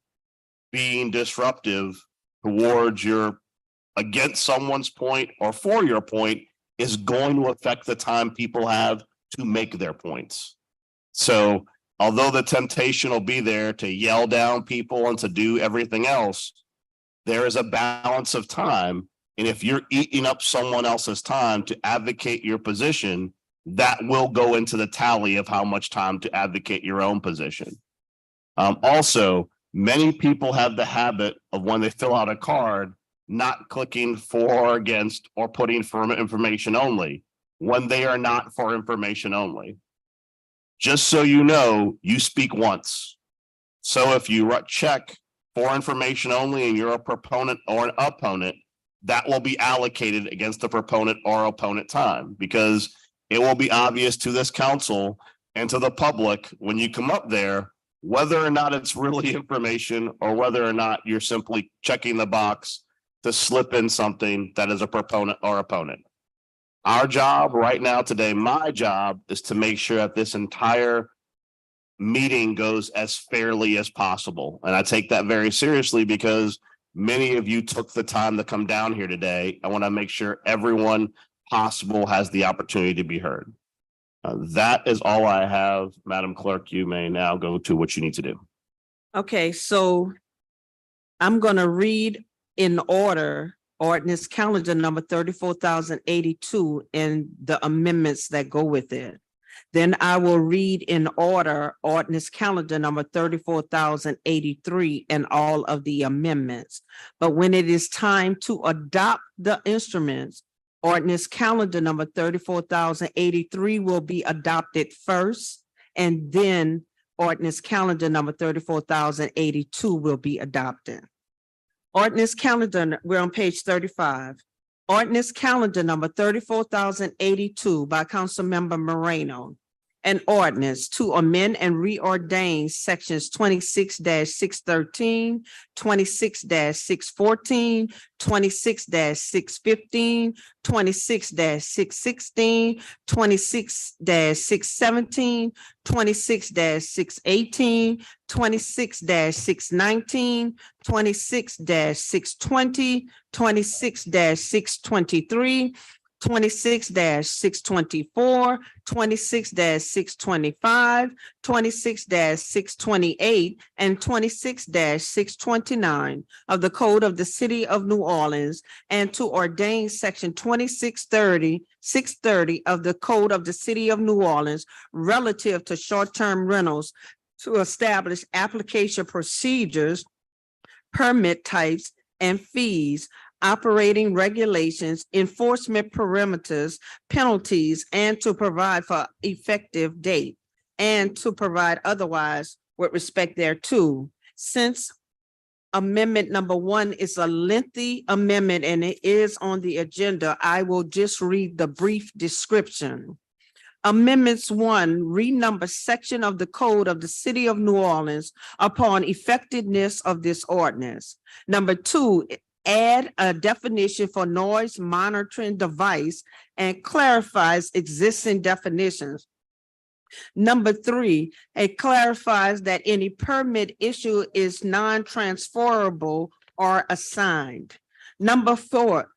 S8: being disruptive towards against someone's point or for your point is going to affect the time people have to make their points. So although the temptation will be there to yell down people and to do everything else, there is a balance of time. And if you're eating up someone else's time to advocate your position, that will go into the tally of how much time to advocate your own position. Also, many people have the habit of when they fill out a card, not clicking for or against or putting for information only when they are not for information only. Just so you know, you speak once. So if you check for information only and you're a proponent or an opponent, that will be allocated against the proponent or opponent time, because it will be obvious to this council and to the public when you come up there, whether or not it's really information or whether or not you're simply checking the box to slip in something that is a proponent or opponent. Our job right now today, my job, is to make sure that this entire meeting goes as fairly as possible. And I take that very seriously because many of you took the time to come down here today. I want to make sure everyone possible has the opportunity to be heard. That is all I have. Madam Clerk, you may now go to what you need to do.
S9: Okay, so I'm going to read in order ordinance calendar number 34,082 and the amendments that go with it. Then I will read in order ordinance calendar number 34,083 and all of the amendments. But when it is time to adopt the instruments, ordinance calendar number 34,083 will be adopted first, and then Ordinance calendar number 34,082 will be adopted. Ordinance calendar, we're on page 35. Ordinance calendar number 34,082 by Councilmember Moreno. An ordinance to amend and reordain sections 26-613, 26-614, 26-615, 26-616, 26-617, 26-618, 26-619, 26-620, 26-623, 26-624, 26-625, 26-628, and 26-629 of the Code of the City of New Orleans, and to ordain section 630 of the Code of the City of New Orleans relative to short-term rentals, to establish application procedures, permit types, and fees, operating regulations, enforcement perimeters, penalties, and to provide for effective date, and to provide otherwise with respect thereto. Since amendment number 1 is a lengthy amendment and it is on the agenda, I will just read the brief description. Amendments 1, renumber section of the Code of the City of New Orleans upon effectiveness of this ordinance. Number 2, add a definition for noise monitoring device and clarifies existing definitions. Number 3, it clarifies that any permit issue is non-transferable or assigned. Number 4,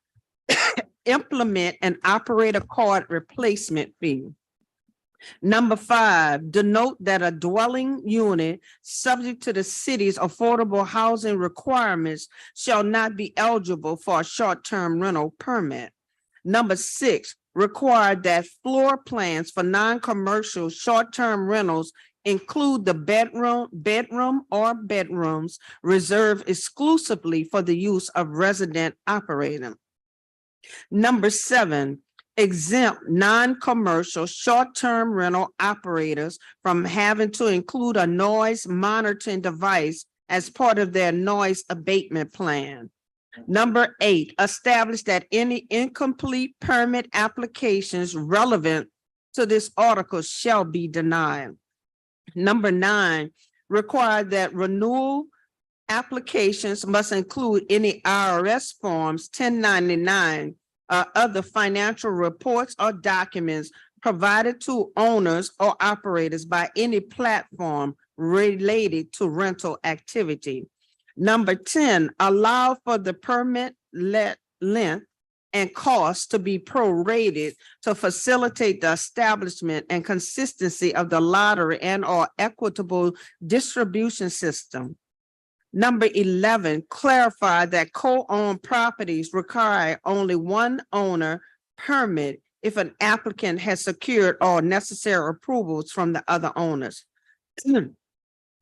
S9: implement an operator card replacement fee. Number 5, denote that a dwelling unit subject to the city's affordable housing requirements shall not be eligible for a short-term rental permit. Number 6, require that floor plans for non-commercial short-term rentals include the bedroom or bedrooms reserved exclusively for the use of resident operating. Number 7, exempt non-commercial short-term rental operators from having to include a noise monitoring device as part of their noise abatement plan. Number 8, establish that any incomplete permit applications relevant to this article shall be denied. Number 9, require that renewal applications must include any IRS forms, 1099, other financial reports or documents provided to owners or operators by any platform related to rental activity. Number 10, allow for the permit length and cost to be prorated to facilitate the establishment and consistency of the lottery and or equitable distribution system. Number 11, clarify that co-owned properties require only one owner permit if an applicant has secured all necessary approvals from the other owners.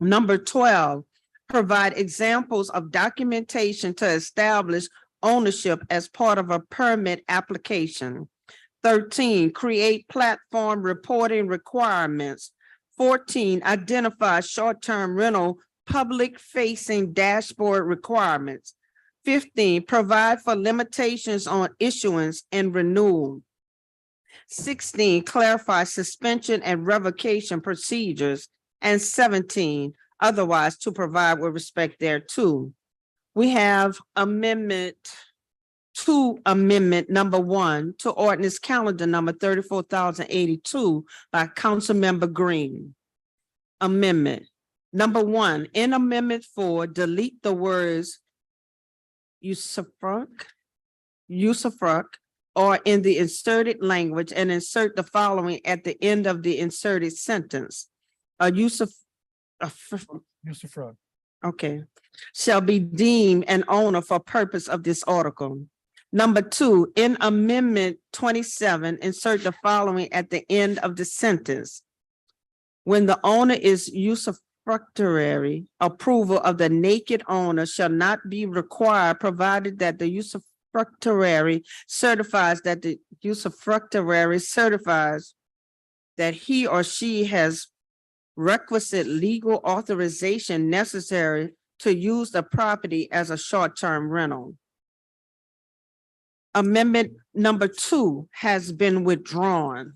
S9: Number 12, provide examples of documentation to establish ownership as part of a permit application. 13, create platform reporting requirements. 14, identify short-term rental public-facing dashboard requirements. 15, provide for limitations on issuance and renewal. 16, clarify suspension and revocation procedures. And 17, otherwise to provide with respect thereto. We have amendment number 1 to ordinance calendar number 34,082 by Councilmember Green. Amendment. Number 1, in Amendment 4, delete the words usufruct, or in the inserted language and insert the following at the end of the inserted sentence. Usufruct, okay, shall be deemed an owner for purpose of this article. Number 2, in Amendment 27, insert the following at the end of the sentence. When the owner is usufructuary, approval of the naked owner shall not be required, provided that the usufructuary certifies that he or she has requisite legal authorization necessary to use the property as a short-term rental. Amendment number 2 has been withdrawn.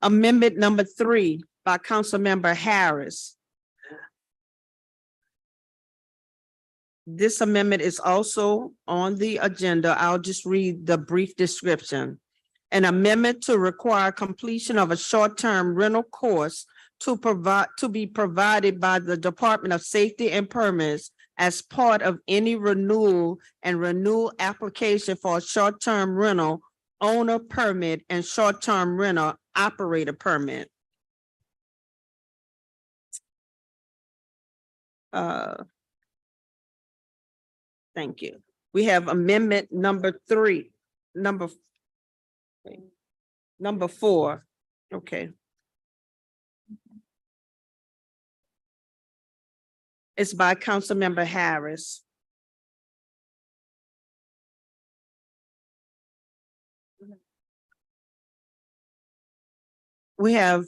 S9: Amendment number 3 by Councilmember Harris. This amendment is also on the agenda. I'll just read the brief description. An amendment to require completion of a short-term rental course to be provided by the Department of Safety and Permits as part of any renewal application for a short-term rental owner permit and short-term rental operator permit. Thank you. We have amendment number 3, number 4. Okay. It's by Councilmember Harris. We have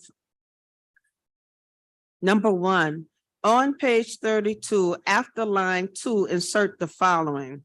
S9: number 1. On page 32, after line 2, insert the following.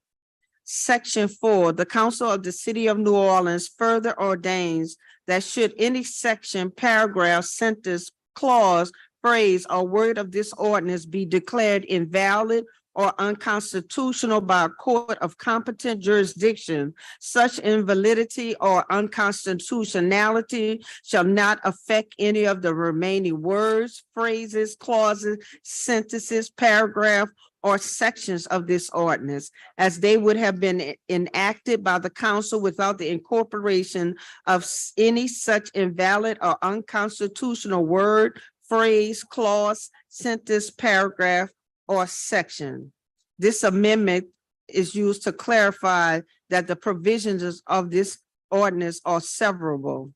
S9: Section 4, the Council of the City of New Orleans further ordains that should any section, paragraph, sentence, clause, phrase, or word of this ordinance be declared invalid or unconstitutional by a court of competent jurisdiction, such invalidity or unconstitutionality shall not affect any of the remaining words, phrases, clauses, sentences, paragraph, or sections of this ordinance, as they would have been enacted by the council without the incorporation of any such invalid or unconstitutional word, phrase, clause, sentence, paragraph, or section. This amendment is used to clarify that the provisions of this ordinance are severable.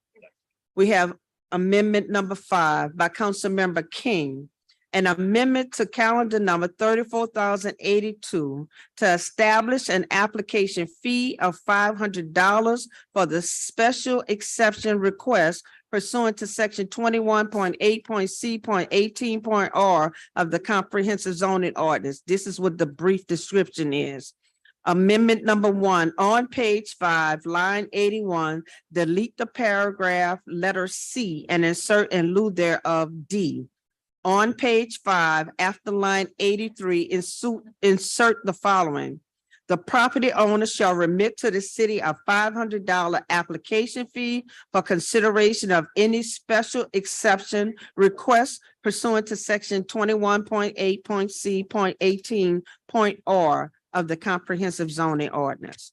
S9: We have amendment number 5 by Councilmember King. An amendment to calendar number 34,082 to establish an application fee of $500 for the special exception request pursuant to section 21.8.c.18.r of the comprehensive zoning ordinance. This is what the brief description is. Amendment number 1, on page 5, line 81, delete the paragraph letter C and insert in lieu thereof D. On page 5, after line 83, insert the following. The property owner shall remit to the city a $500 application fee for consideration of any special exception request pursuant to section 21.8.c.18.r of the comprehensive zoning ordinance.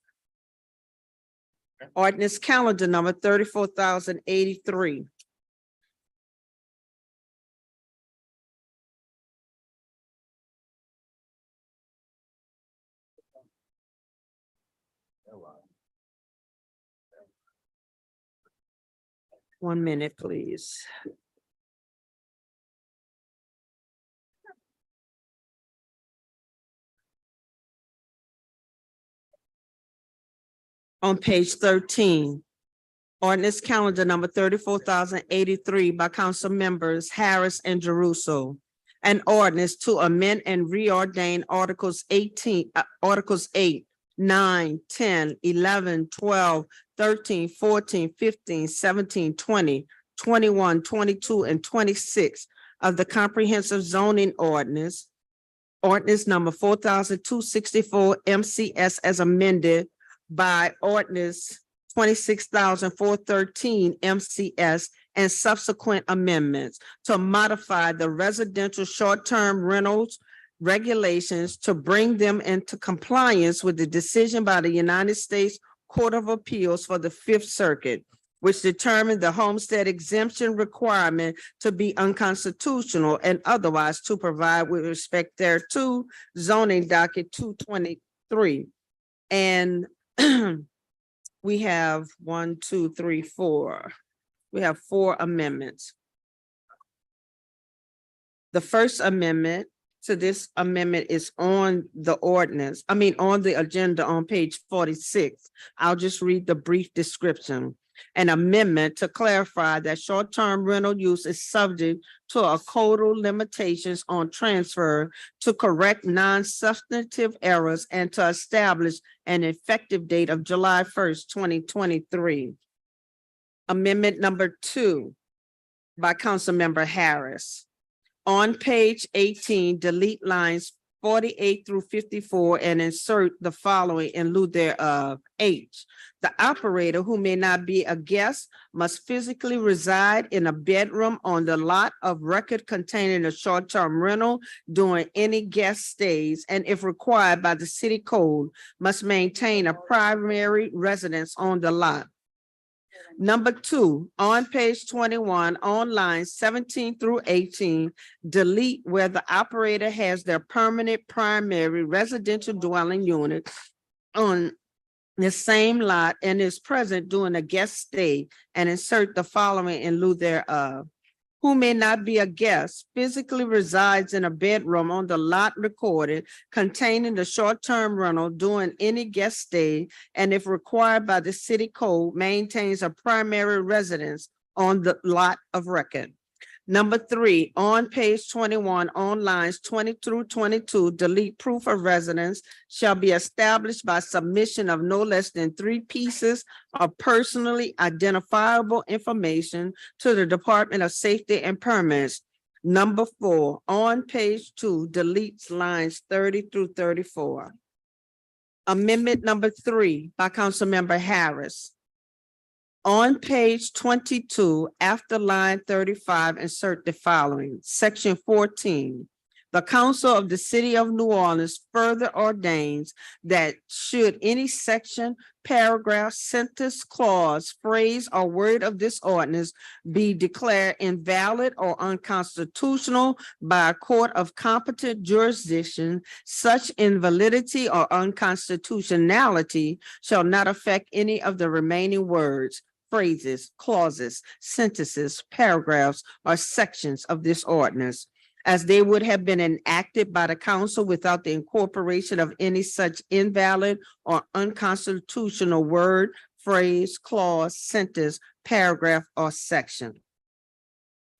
S9: Ordinance calendar number 34,083. One minute, please. On page 13, ordinance calendar number 34,083 by council members Harris and Jeruso. An ordinance to amend and reordain articles 8, 9, 10, 11, 12, 13, 14, 15, 17, 20, 21, 22, and 26 of the comprehensive zoning ordinance. Ordinance number 4,264 MCS as amended by ordinance 26,413 MCS and subsequent amendments to modify the residential short-term rentals regulations to bring them into compliance with the decision by the United States Court of Appeals for the Fifth Circuit, which determined the homestead exemption requirement to be unconstitutional and otherwise to provide with respect thereto, zoning docket 223. And we have 1, 2, 3, 4. We have 4 amendments. The first amendment to this amendment is on the ordinance, on the agenda on page 46. I'll just read the brief description. An amendment to clarify that short-term rental use is subject to a codal limitations on transfer to correct non-substantive errors and to establish an effective date of July 1st, 2023. Amendment number 2 by Councilmember Harris. On page 18, delete lines 48 through 54 and insert the following in lieu thereof. H, the operator who may not be a guest must physically reside in a bedroom on the lot of record containing a short-term rental during any guest stays, and if required by the city code, must maintain a primary residence on the lot. Number 2, on page 21, on lines 17 through 18, delete where the operator has their permanent primary residential dwelling unit on the same lot and is present during a guest stay, and insert the following in lieu thereof. Who may not be a guest physically resides in a bedroom on the lot recorded containing the short-term rental during any guest stay, and if required by the city code, maintains a primary residence on the lot of record. Number 3, on page 21, on lines 20 through 22, delete proof of residence shall be established by submission of no less than 3 pieces of personally identifiable information to the Department of Safety and Permits. Number 4, on page 2, deletes lines 30 through 34. Amendment number 3 by Councilmember Harris. On page 22, after line 35, insert the following. Section 14. The Council of the City of New Orleans further ordains that should any section, paragraph, sentence, clause, phrase, or word of this ordinance be declared invalid or unconstitutional by a court of competent jurisdiction, such invalidity or unconstitutionality shall not affect any of the remaining words, phrases, clauses, sentences, paragraphs, or sections of this ordinance, as they would have been enacted by the council without the incorporation of any such invalid or unconstitutional word, phrase, clause, sentence, paragraph, or section.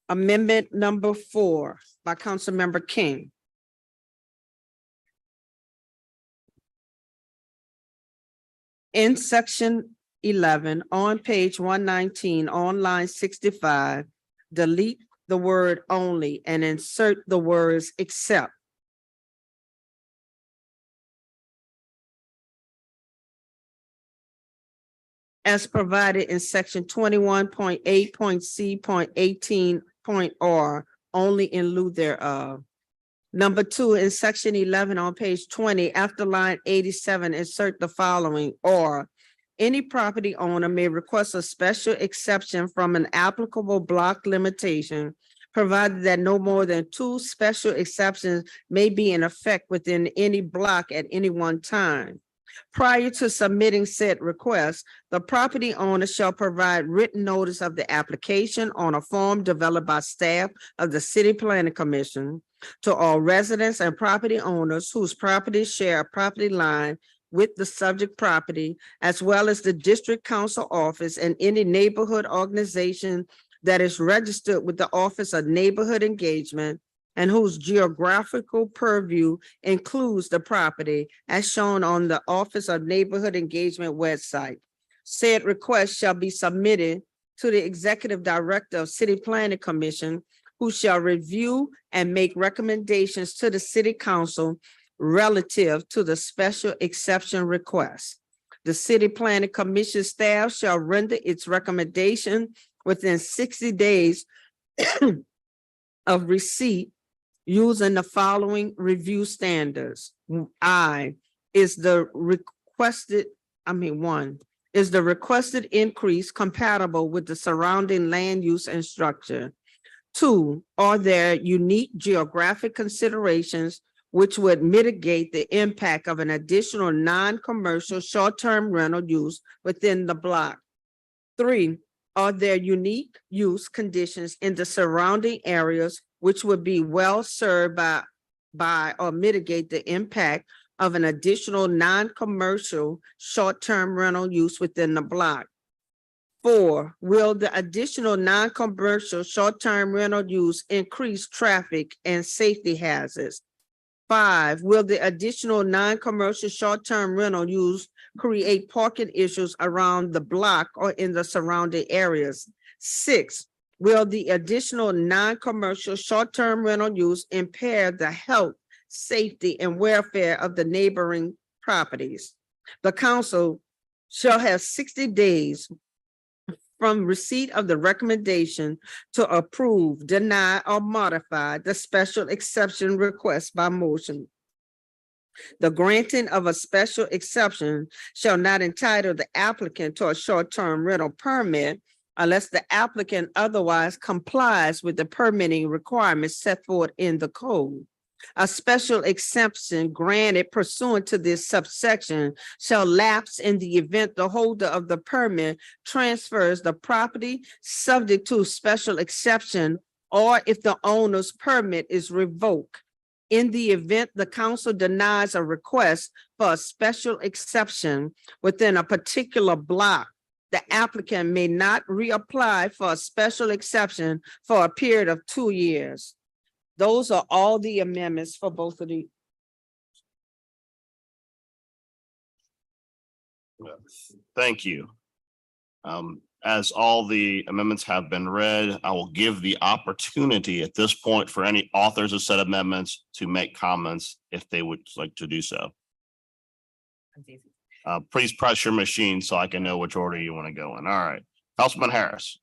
S9: Amendment number 4 by Councilmember King. In section 11, on page 119, on line 65, delete the word only and insert the words except. As provided in section 21.8.c.18.r, only in lieu thereof. Number 2, in section 11 on page 20, after line 87, insert the following, or any property owner may request a special exception from an applicable block limitation, provided that no more than 2 special exceptions may be in effect within any block at any one time. Prior to submitting said request, the property owner shall provide written notice of the application on a form developed by staff of the City Planning Commission to all residents and property owners whose properties share a property line with the subject property, as well as the district council office and any neighborhood organization that is registered with the Office of Neighborhood Engagement and whose geographical purview includes the property as shown on the Office of Neighborhood Engagement website. Said request shall be submitted to the Executive Director of City Planning Commission, who shall review and make recommendations to the City Council relative to the special exception request. The City Planning Commission staff shall render its recommendation within 60 days of receipt using the following review standards. Is the requested increase compatible with the surrounding land use and structure? 2, are there unique geographic considerations which would mitigate the impact of an additional non-commercial short-term rental use within the block? 3, are there unique use conditions in the surrounding areas which would be well served by or mitigate the impact of an additional non-commercial short-term rental use within the block? 4, will the additional non-commercial short-term rental use increase traffic and safety hazards? 5, will the additional non-commercial short-term rental use create parking issues around the block or in the surrounding areas? 6, will the additional non-commercial short-term rental use impair the health, safety, and welfare of the neighboring properties? The council shall have 60 days from receipt of the recommendation to approve, deny, or modify the special exception request by motion. The granting of a special exception shall not entitle the applicant to a short-term rental permit unless the applicant otherwise complies with the permitting requirements set forth in the code. A special exception granted pursuant to this subsection shall lapse in the event the holder of the permit transfers the property subject to special exception, or if the owner's permit is revoked. In the event the council denies a request for a special exception within a particular block, the applicant may not reapply for a special exception for a period of 2 years. Those are all the amendments for both of the.
S8: Thank you. As all the amendments have been read, I will give the opportunity at this point for any authors of said amendments to make comments if they would like to do so. Please press your machine so I can know which order you want to go in. All right, Councilman Harris.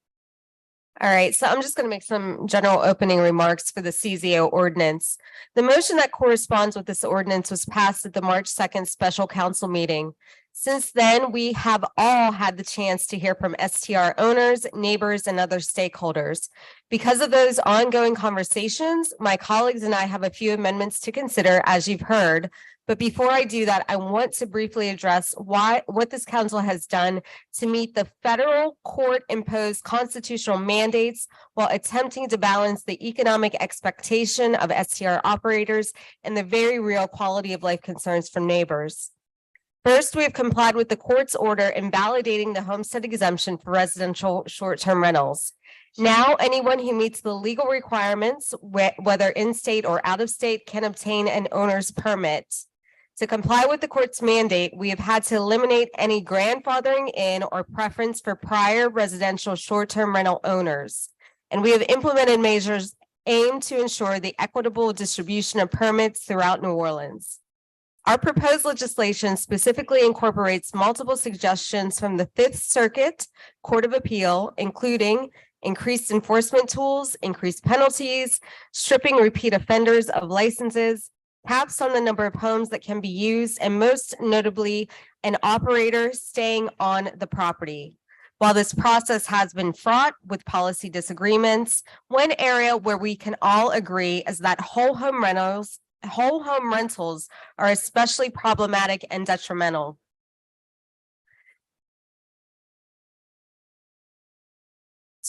S6: All right, so I'm just going to make some general opening remarks for the CZO ordinance. The motion that corresponds with this ordinance was passed at the March 2nd special council meeting. Since then, we have all had the chance to hear from STR owners, neighbors, and other stakeholders. Because of those ongoing conversations, my colleagues and I have a few amendments to consider, as you've heard. But before I do that, I want to briefly address what this council has done to meet the federal court-imposed constitutional mandates while attempting to balance the economic expectation of STR operators and the very real quality of life concerns from neighbors. First, we have complied with the court's order invalidating the homestead exemption for residential short-term rentals. Now, anyone who meets the legal requirements, whether in-state or out-of-state, can obtain an owner's permit. To comply with the court's mandate, we have had to eliminate any grandfathering in or preference for prior residential short-term rental owners. And we have implemented measures aimed to ensure the equitable distribution of permits throughout New Orleans. Our proposed legislation specifically incorporates multiple suggestions from the Fifth Circuit Court of Appeal, including increased enforcement tools, increased penalties, stripping repeat offenders of licenses, caps on the number of homes that can be used, and most notably, an operator staying on the property. While this process has been fraught with policy disagreements, one area where we can all agree is that whole home rentals are especially problematic and detrimental.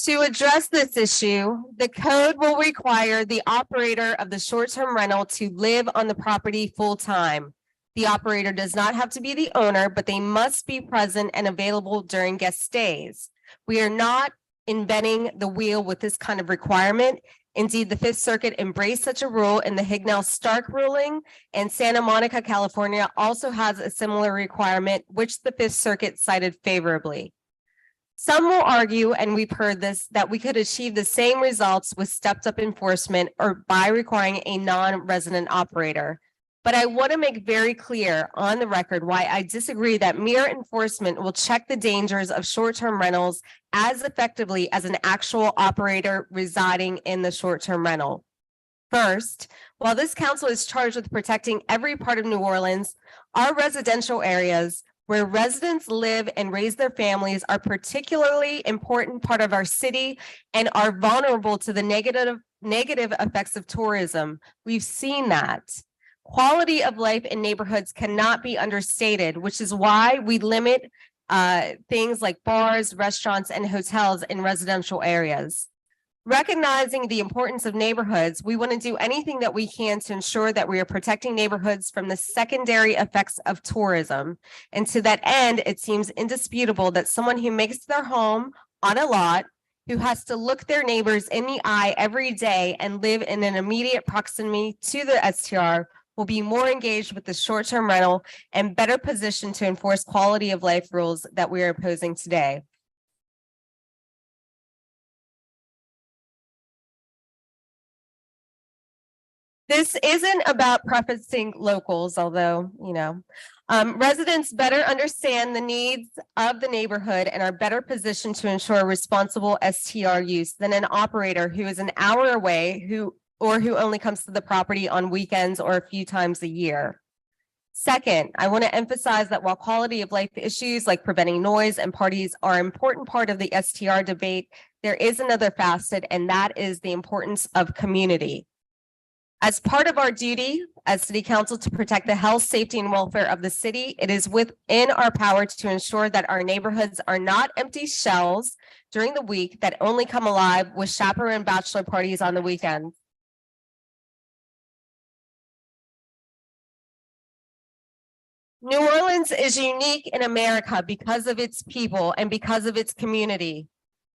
S6: To address this issue, the code will require the operator of the short-term rental to live on the property full-time. The operator does not have to be the owner, but they must be present and available during guest stays. We are not inventing the wheel with this kind of requirement. Indeed, the Fifth Circuit embraced such a rule in the Hignell-Stark ruling, and Santa Monica, California also has a similar requirement, which the Fifth Circuit cited favorably. Some will argue, and we've heard this, that we could achieve the same results with stepped-up enforcement or by requiring a non-resident operator. But I want to make very clear on the record why I disagree that mere enforcement will check the dangers of short-term rentals as effectively as an actual operator residing in the short-term rental. First, while this council is charged with protecting every part of New Orleans, our residential areas where residents live and raise their families are particularly important part of our city and are vulnerable to the negative effects of tourism. We've seen that. Quality of life in neighborhoods cannot be understated, which is why we limit things like bars, restaurants, and hotels in residential areas. Recognizing the importance of neighborhoods, we want to do anything that we can to ensure that we are protecting neighborhoods from the secondary effects of tourism. And to that end, it seems indisputable that someone who makes their home on a lot, who has to look their neighbors in the eye every day and live in an immediate proximity to the STR will be more engaged with the short-term rental and better positioned to enforce quality of life rules that we are opposing today. This isn't about preferencing locals, although, residents better understand the needs of the neighborhood and are better positioned to ensure responsible STR use than an operator who is an hour away who only comes to the property on weekends or a few times a year. Second, I want to emphasize that while quality of life issues like preventing noise and parties are an important part of the STR debate, there is another facet, and that is the importance of community. As part of our duty as City Council to protect the health, safety, and welfare of the city, it is within our power to ensure that our neighborhoods are not empty shells during the week that only come alive with chaperone bachelor parties on the weekends. New Orleans is unique in America because of its people and because of its community.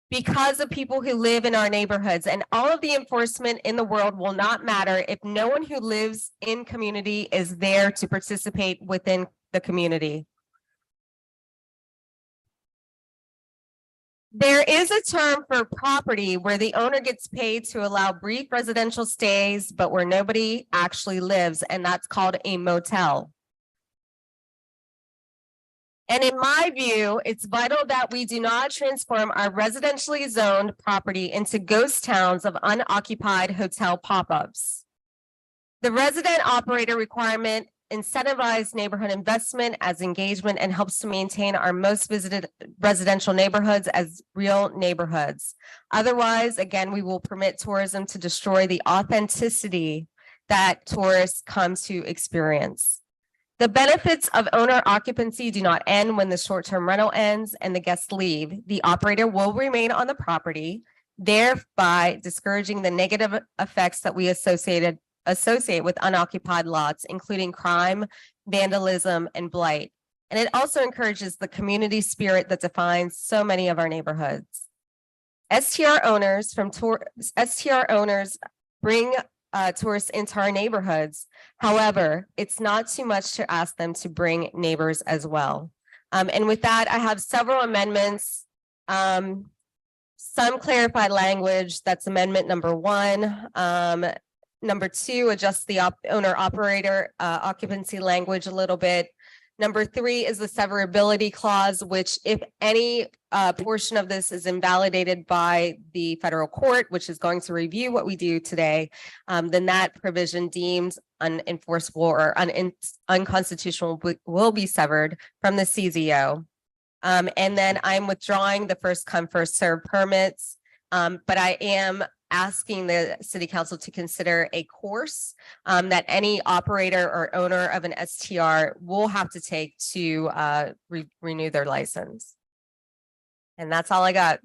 S6: Because of people who live in our neighborhoods, and all of the enforcement in the world will not matter if no one who lives in community is there to participate within the community. There is a term for property where the owner gets paid to allow brief residential stays, but where nobody actually lives, and that's called a motel. And in my view, it's vital that we do not transform our residentially zoned property into ghost towns of unoccupied hotel pop-ups. The resident operator requirement incentivizes neighborhood investment as engagement and helps to maintain our most visited residential neighborhoods as real neighborhoods. Otherwise, again, we will permit tourism to destroy the authenticity that tourists come to experience. The benefits of owner occupancy do not end when the short-term rental ends and the guests leave. The operator will remain on the property, thereby discouraging the negative effects that we associate with unoccupied lots, including crime, vandalism, and blight. And it also encourages the community spirit that defines so many of our neighborhoods. STR owners bring tourists into our neighborhoods. However, it's not too much to ask them to bring neighbors as well. And with that, I have several amendments. Some clarified language, that's amendment number 1. Number 2, adjust the owner operator occupancy language a little bit. Number 3 is the severability clause, which if any portion of this is invalidated by the federal court, which is going to review what we do today, then that provision deemed unenforceable or unconstitutional will be severed from the CZO. And then I'm withdrawing the first come, first serve permits, but I am asking the City Council to consider a course that any operator or owner of an STR will have to take to renew their license. And that's all I got.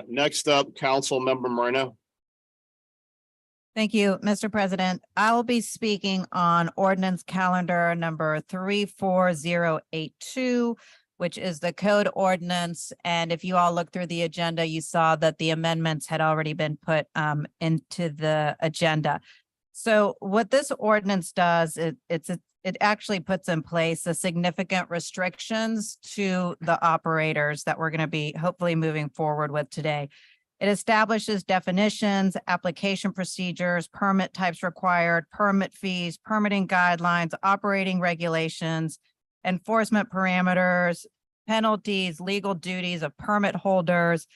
S8: Next up, Council Member Moreno.
S15: Thank you, Mr. President. I will be speaking on ordinance calendar number 34082, which is the code ordinance. And if you all look through the agenda, you saw that the amendments had already been put into the agenda. So what this ordinance does, it actually puts in place the significant restrictions to the operators that we're going to be hopefully moving forward with today. It establishes definitions, application procedures, permit types required, permit fees, permitting guidelines, operating regulations, enforcement parameters, penalties, legal duties of permit holders,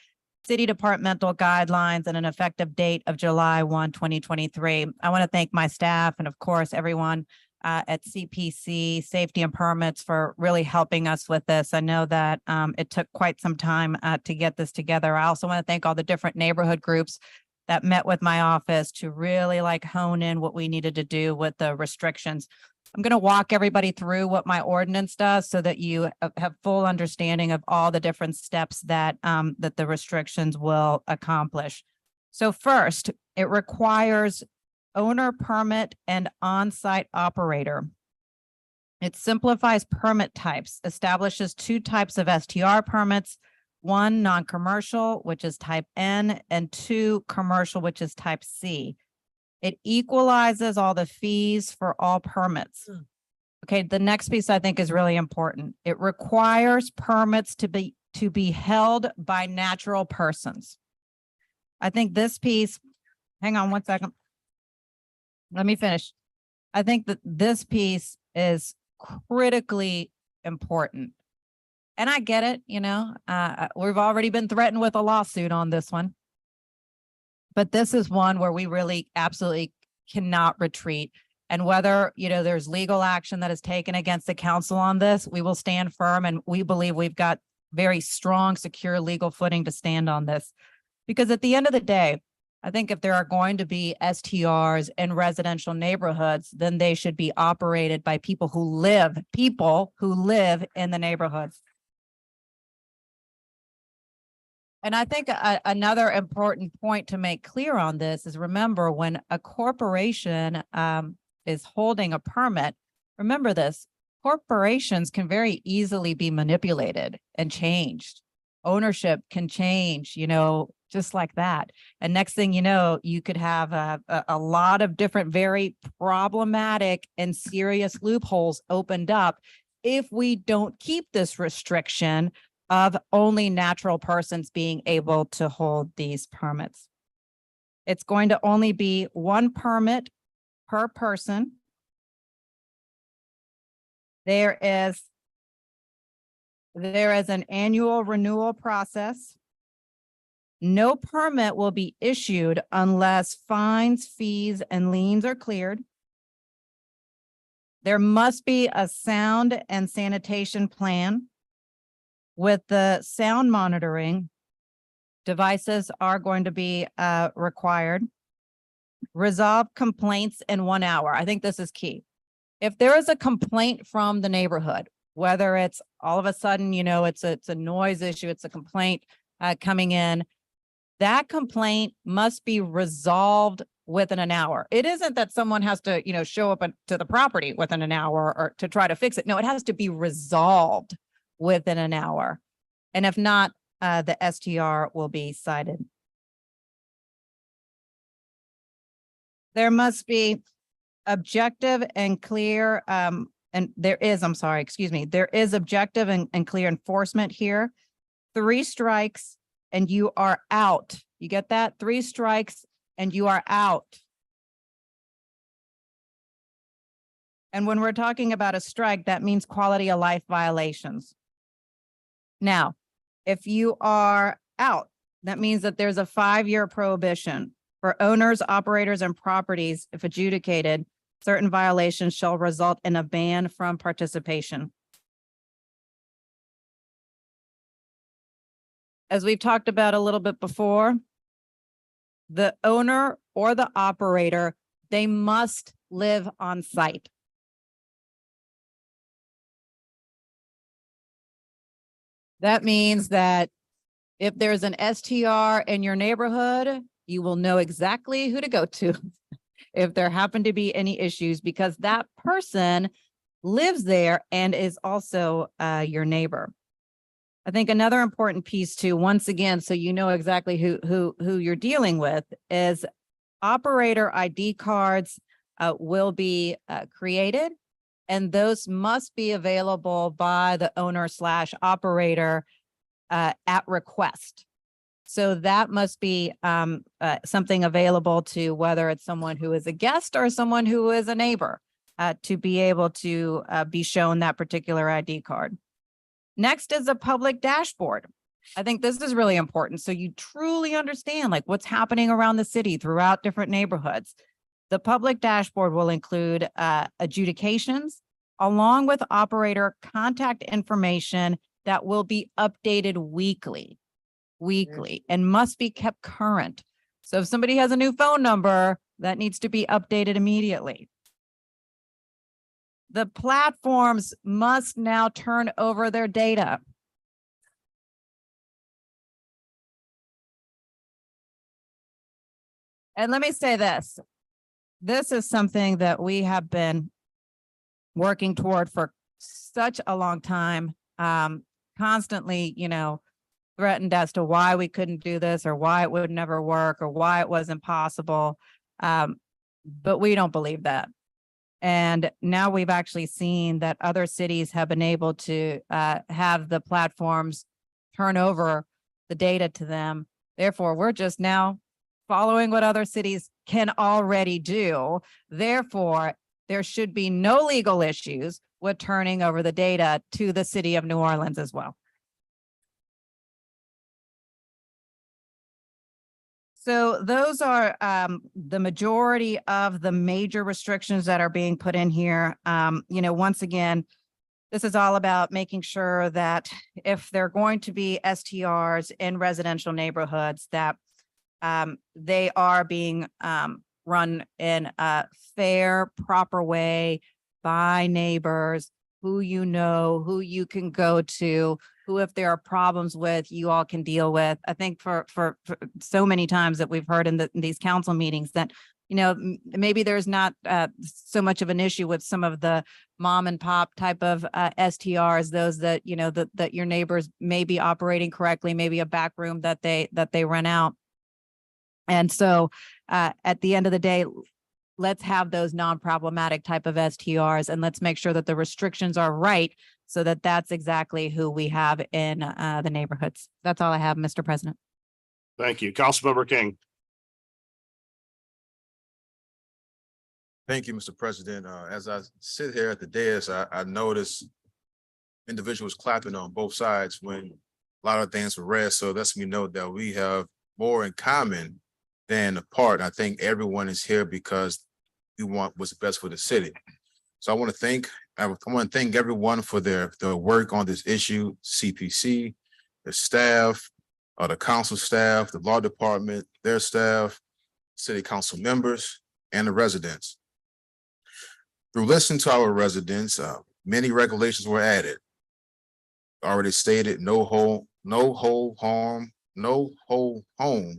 S15: city departmental guidelines, and an effective date of July 1, 2023. I want to thank my staff and of course, everyone at CPC Safety and Permits for really helping us with this. I know that it took quite some time to get this together. I also want to thank all the different neighborhood groups that met with my office to really like hone in what we needed to do with the restrictions. I'm going to walk everybody through what my ordinance does so that you have full understanding of all the different steps that that the restrictions will accomplish. So first, it requires owner permit and on-site operator. It simplifies permit types, establishes 2 types of STR permits, 1 non-commercial, which is type N, and 2 commercial, which is type C. It equalizes all the fees for all permits. Okay, the next piece I think is really important. It requires permits to be held by natural persons. I think this piece, hang on one second. Let me finish. I think that this piece is critically important. And I get it, you know, we've already been threatened with a lawsuit on this one. But this is one where we really absolutely cannot retreat. And whether, you know, there's legal action that is taken against the council on this, we will stand firm. And we believe we've got very strong, secure legal footing to stand on this. Because at the end of the day, I think if there are going to be STRs in residential neighborhoods, then they should be operated by people who live in the neighborhoods. And I think another important point to make clear on this is, remember, when a corporation is holding a permit, remember this, corporations can very easily be manipulated and changed. Ownership can change, you know, just like that. And next thing you know, you could have a lot of different very problematic and serious loopholes opened up if we don't keep this restriction of only natural persons being able to hold these permits. It's going to only be 1 permit per person. There is an annual renewal process. No permit will be issued unless fines, fees, and liens are cleared. There must be a sound and sanitation plan. With the sound monitoring, devices are going to be required. Resolve complaints in 1 hour. I think this is key. If there is a complaint from the neighborhood, whether it's all of a sudden, you know, it's a noise issue, it's a complaint coming in, that complaint must be resolved within an hour. It isn't that someone has to, you know, show up to the property within an hour or to try to fix it. No, it has to be resolved within an hour. And if not, the STR will be cited. There must be objective and clear, and there is objective and clear enforcement here. 3 strikes and you are out. You get that? 3 strikes and you are out. And when we're talking about a strike, that means quality of life violations. Now, if you are out, that means that there's a 5-year prohibition for owners, operators, and properties. If adjudicated, certain violations shall result in a ban from participation. As we've talked about a little bit before, the owner or the operator, they must live on site. That means that if there's an STR in your neighborhood, you will know exactly who to go to if there happen to be any issues, because that person lives there and is also your neighbor. I think another important piece too, once again, so you know exactly who you're dealing with, is operator ID cards will be created. And those must be available by the owner/operator at request. So that must be something available to whether it's someone who is a guest or someone who is a neighbor to be able to be shown that particular ID card. Next is a public dashboard. I think this is really important. So you truly understand like what's happening around the city throughout different neighborhoods. The public dashboard will include adjudications along with operator contact information that will be updated weekly and must be kept current. So if somebody has a new phone number, that needs to be updated immediately. The platforms must now turn over their data. And let me say this. This is something that we have been working toward for such a long time. Constantly, threatened as to why we couldn't do this or why it would never work or why it wasn't possible. But we don't believe that. And now we've actually seen that other cities have been able to have the platforms turn over the data to them. Therefore, we're just now following what other cities can already do. Therefore, there should be no legal issues with turning over the data to the city of New Orleans as well. So those are the majority of the major restrictions that are being put in here. Once again, this is all about making sure that if they're going to be STRs in residential neighborhoods, that they are being run in a fair, proper way by neighbors who who you can go to, who if there are problems with, you all can deal with. I think for so many times that we've heard in these council meetings that, maybe there's not so much of an issue with some of the mom and pop type of STRs, those that, that your neighbors may be operating correctly, maybe a back room that they rent out. And so at the end of the day, let's have those non-problematic type of STRs, and let's make sure that the restrictions are right so that that's exactly who we have in the neighborhoods. That's all I have, Mr. President.
S8: Thank you. Councilmember King.
S1: Thank you, Mr. President. As I sit here at the dais, I notice individuals clapping on both sides when a lot of things were read. So that's me know that we have more in common than apart. I think everyone is here because we want what's best for the city. So I want to thank everyone for their work on this issue, CPC, the staff, the council staff, the law department, their staff, city council members, and the residents. Through listening to our residents, many regulations were added. Already stated, no whole home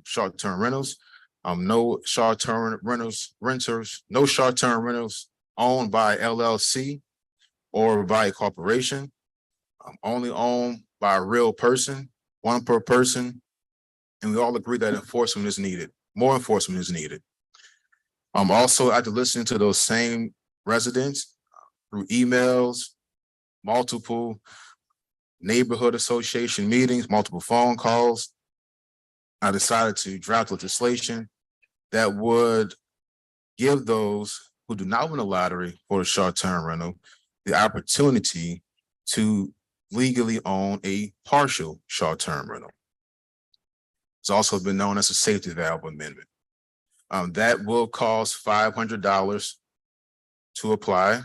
S1: short-term rentals, no short-term renters, no short-term rentals owned by LLC or by a corporation, only owned by a real person, one per person. And we all agree that enforcement is needed. More enforcement is needed. Also, after listening to those same residents through emails, multiple neighborhood association meetings, multiple phone calls, I decided to draft legislation that would give those who do not win a lottery for a short-term rental the opportunity to legally own a partial short-term rental. It's also been known as a safety valve amendment. That will cost $500 to apply,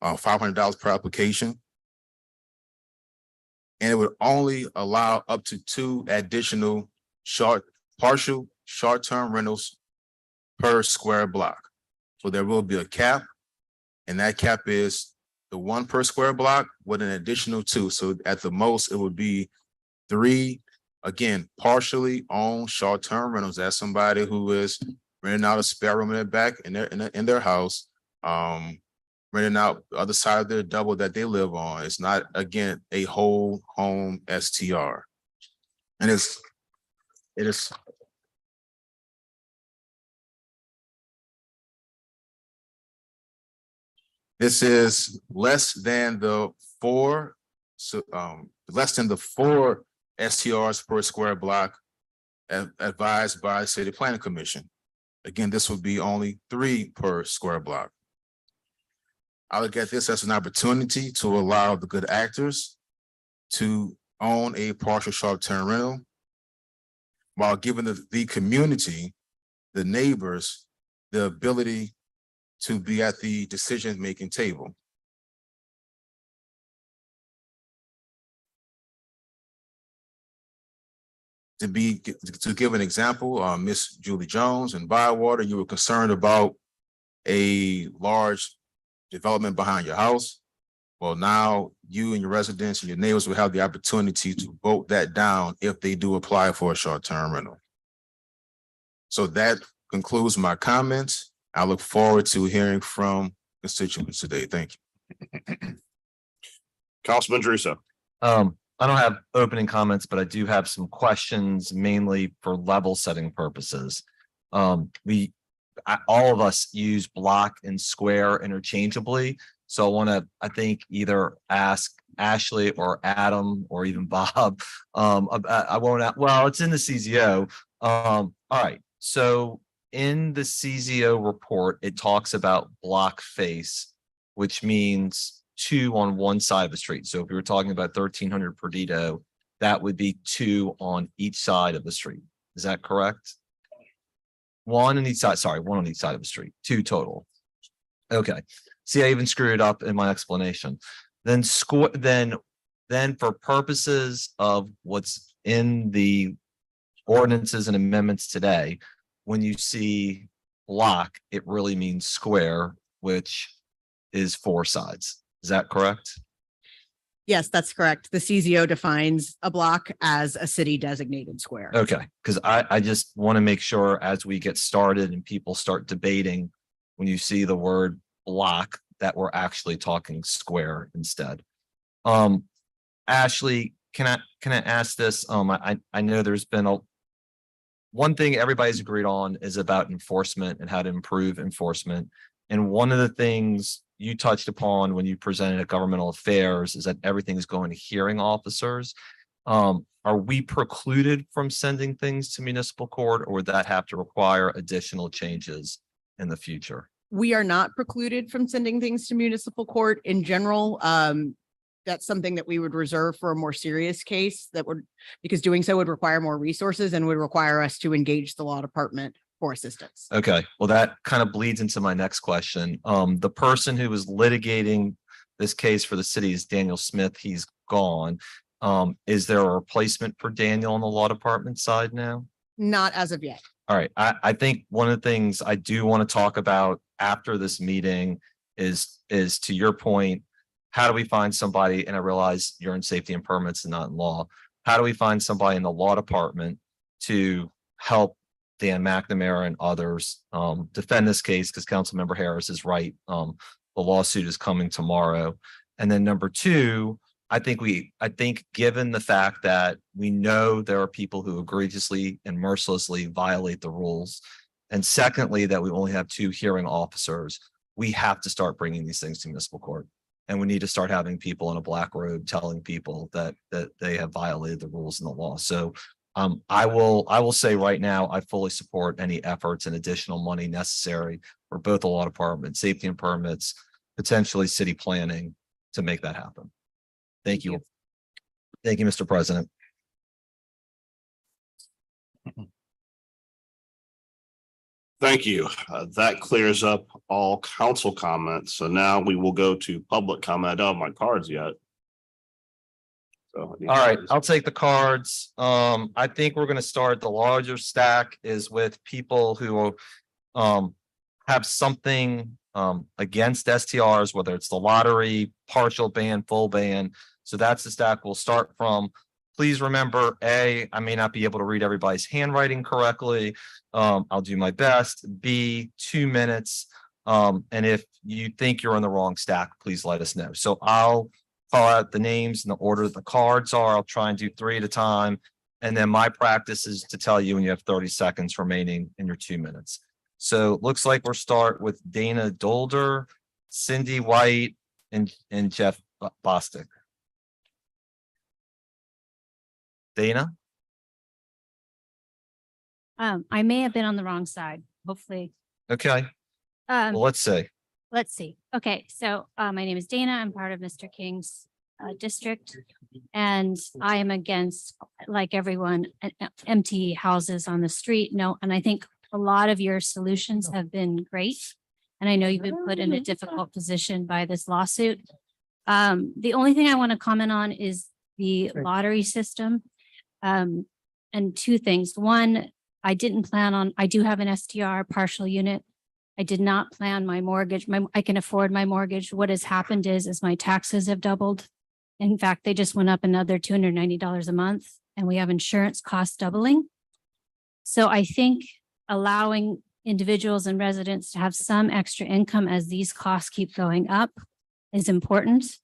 S1: $500 per application. And it would only allow up to 2 additional partial short-term rentals per square block. So there will be a cap, and that cap is the 1 per square block with an additional 2. So at the most, it would be 3, again, partially owned short-term rentals. That's somebody who is renting out a spare room in their back in their house, renting out the other side of their double that they live on. It's not, again, a whole home STR. And it is this is less than the 4 STRs per square block advised by the City Planning Commission. Again, this would be only 3 per square block. I look at this as an opportunity to allow the good actors to own a partial short-term rental while giving the community, the neighbors, the ability to be at the decision-making table. To give an example, Miss Julie Jones in Bywater, you were concerned about a large development behind your house. Well, now you and your residents and your neighbors will have the opportunity to vote that down if they do apply for a short-term rental. So that concludes my comments. I look forward to hearing from constituents today. Thank you.
S8: Councilman Druso.
S10: I don't have opening comments, but I do have some questions mainly for level setting purposes. All of us use block and square interchangeably. So I want to, I think, either ask Ashley or Adam or even Bob. I won't, well, it's in the CZO. All right. So in the CZO report, it talks about block face, which means 2 on one side of the street. So if we were talking about 1,300 Perdido, that would be 2 on each side of the street. Is that correct? 1 on each side. Sorry, 1 on each side of the street. 2 total. Okay. See, I even screwed up in my explanation. Then for purposes of what's in the ordinances and amendments today, when you see block, it really means square, which is 4 sides. Is that correct?
S18: Yes, that's correct. The CZO defines a block as a city designated square.
S10: Okay, because I just want to make sure as we get started and people start debating, when you see the word block, that we're actually talking square instead. Ashley, can I ask this? I know there's been one thing everybody's agreed on is about enforcement and how to improve enforcement. And one of the things you touched upon when you presented at governmental affairs is that everything is going to hearing officers. Are we precluded from sending things to municipal court, or would that have to require additional changes in the future?
S18: We are not precluded from sending things to municipal court in general. That's something that we would reserve for a more serious case because doing so would require more resources and would require us to engage the law department for assistance.
S10: Okay, well, that kind of bleeds into my next question. The person who was litigating this case for the city is Daniel Smith. He's gone. Is there a replacement for Daniel on the law department side now?
S18: Not as of yet.
S10: All right, I think one of the things I do want to talk about after this meeting is to your point, how do we find somebody, and I realize you're in safety and permits and not in law, how do we find somebody in the law department to help Dan McNamara and others defend this case? Because Councilmember Harris is right. The lawsuit is coming tomorrow. And then number 2, I think given the fact that we know there are people who egregiously and mercilessly violate the rules, and secondly, that we only have 2 hearing officers, we have to start bringing these things to municipal court. And we need to start having people in a black robe telling people that they have violated the rules and the law. So I will say right now, I fully support any efforts and additional money necessary for both the law department, safety and permits, potentially city planning to make that happen. Thank you. Thank you, Mr. President.
S8: Thank you. That clears up all council comments. So now we will go to public comment. I don't have my cards yet. So
S10: All right, I'll take the cards. I think we're going to start. The larger stack is with people who have something against STRs, whether it's the lottery, partial ban, full ban. So that's the stack we'll start from. Please remember, A, I may not be able to read everybody's handwriting correctly. I'll do my best. B, 2 minutes. And if you think you're on the wrong stack, please let us know. So I'll call out the names in the order that the cards are. I'll try and do 3 at a time. And then my practice is to tell you when you have 30 seconds remaining in your 2 minutes. So it looks like we'll start with Dana Dolder, Cindy White, and Jeff Bostic. Dana?
S19: I may have been on the wrong side, hopefully.
S10: Okay. Well, let's see.
S19: Let's see. Okay, so my name is Dana. I'm part of Mr. King's district. And I am against, like everyone, empty houses on the street. No, and I think a lot of your solutions have been great. And I know you've been put in a difficult position by this lawsuit. The only thing I want to comment on is the lottery system. And and two things. One, I didn't plan on, I do have an STR partial unit. I did not plan my mortgage. I can afford my mortgage. What has happened is my taxes have doubled. In fact, they just went up another $290 a month, and we have insurance costs doubling. So I think allowing individuals and residents to have some extra income as these costs keep going up is important.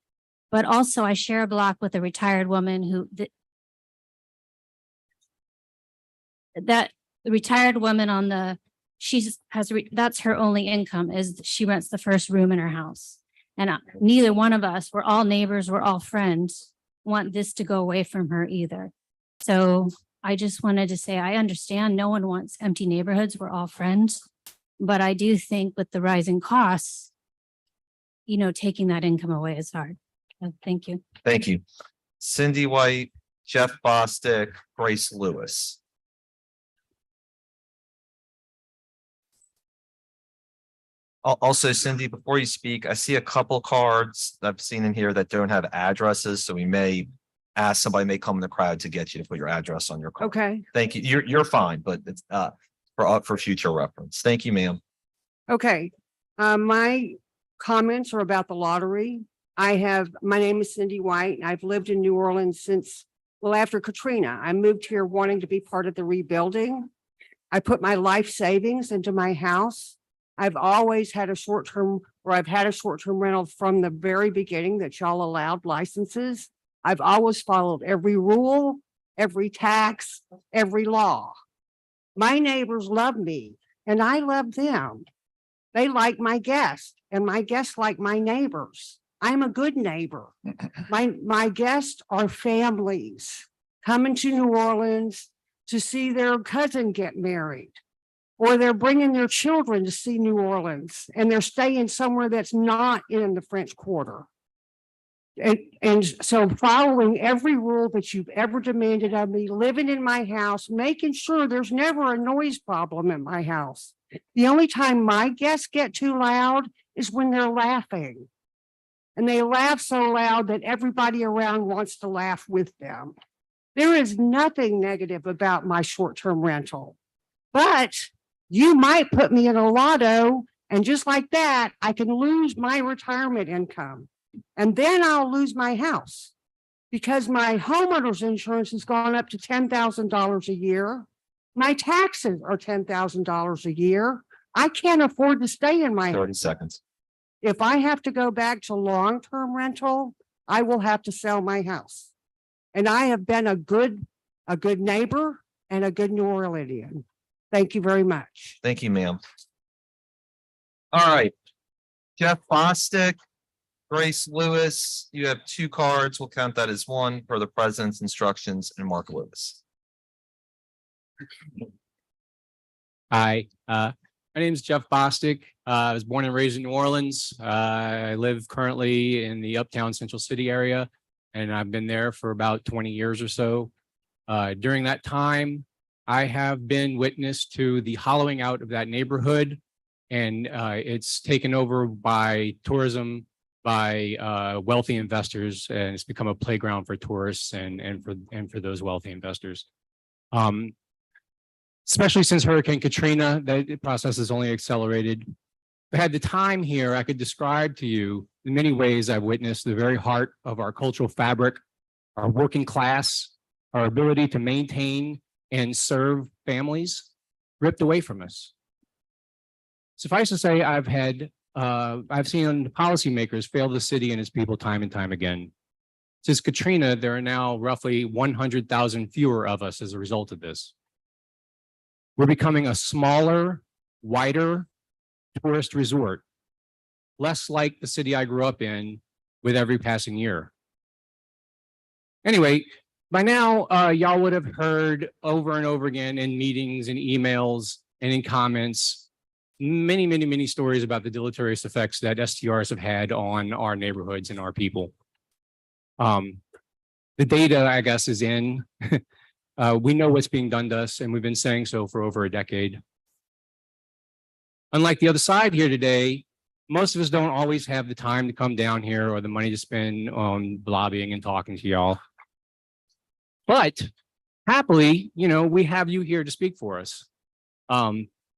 S19: But also I share a block with a retired woman who that retired woman on the, that's her only income is she rents the first room in her house. And neither one of us, we're all neighbors, we're all friends, want this to go away from her either. So I just wanted to say, I understand no one wants empty neighborhoods. We're all friends. But I do think with the rising costs, you know, taking that income away is hard. Thank you.
S10: Thank you. Cindy White, Jeff Bostic, Grace Lewis. Also, Cindy, before you speak, I see a couple cards that I've seen in here that don't have addresses, so we may ask somebody may come in the crowd to get you to put your address on your card.
S5: Okay,
S10: Thank you. You're fine, but it's for future reference. Thank you, ma'am.
S5: okay. My comments are about the lottery. My name is Cindy White, and I've lived in New Orleans since, well, after Katrina. I moved here wanting to be part of the rebuilding. I put my life savings into my house. I've always had a short-term, or I've had a short-term rental from the very beginning that y'all allowed licenses. I've always followed every rule, every tax, every law. My neighbors love me and I love them. They like my guests and my guests like my neighbors. I'm a good neighbor. My guests are families coming to New Orleans to see their cousin get married. Or they're bringing their children to see New Orleans and they're staying somewhere that's not in the French Quarter. And so following every rule that you've ever demanded of me, living in my house, making sure there's never a noise problem in my house. The only time my guests get too loud is when they're laughing. And they laugh so loud that everybody around wants to laugh with them. There is nothing negative about my short-term rental, but you might put me in a lotto, and just like that, I can lose my retirement income. And then I'll lose my house because my homeowner's insurance has gone up to $10,000 a year. My taxes are $10,000 a year. I can't afford to stay in my
S10: 30 seconds.
S5: If I have to go back to long-term rental, I will have to sell my house. And I have been a good neighbor and a good New Orleanian. Thank you very much.
S10: Thank you, ma'am. All right. Jeff Bostic, Grace Lewis, you have two cards. We'll count that as one for the president's instructions, and Mark Lewis.
S13: Hi, my name is Jeff Bostic. I was born and raised in New Orleans. I live currently in the Uptown Central City area, and I've been there for about 20 years or so. During that time, I have been witness to the hollowing out of that neighborhood, and it's taken over by tourism, by wealthy investors, and it's become a playground for tourists and for those wealthy investors. Especially since Hurricane Katrina, that process has only accelerated. If I had the time here, I could describe to you in many ways I've witnessed the very heart of our cultural fabric, our working class, our ability to maintain and serve families ripped away from us. Suffice to say, I've seen policymakers fail the city and its people time and time again. Since Katrina, there are now roughly 100,000 fewer of us as a result of this. We're becoming a smaller, wider tourist resort, less like the city I grew up in with every passing year. Anyway, by now, y'all would have heard over and over again in meetings and emails and in comments, many stories about the deleterious effects that STRs have had on our neighborhoods and our people. The data, I guess, is in. We know what's being done to us, and we've been saying so for over a decade. Unlike the other side here today, most of us don't always have the time to come down here or the money to spend on lobbying and talking to y'all. But happily, we have you here to speak for us.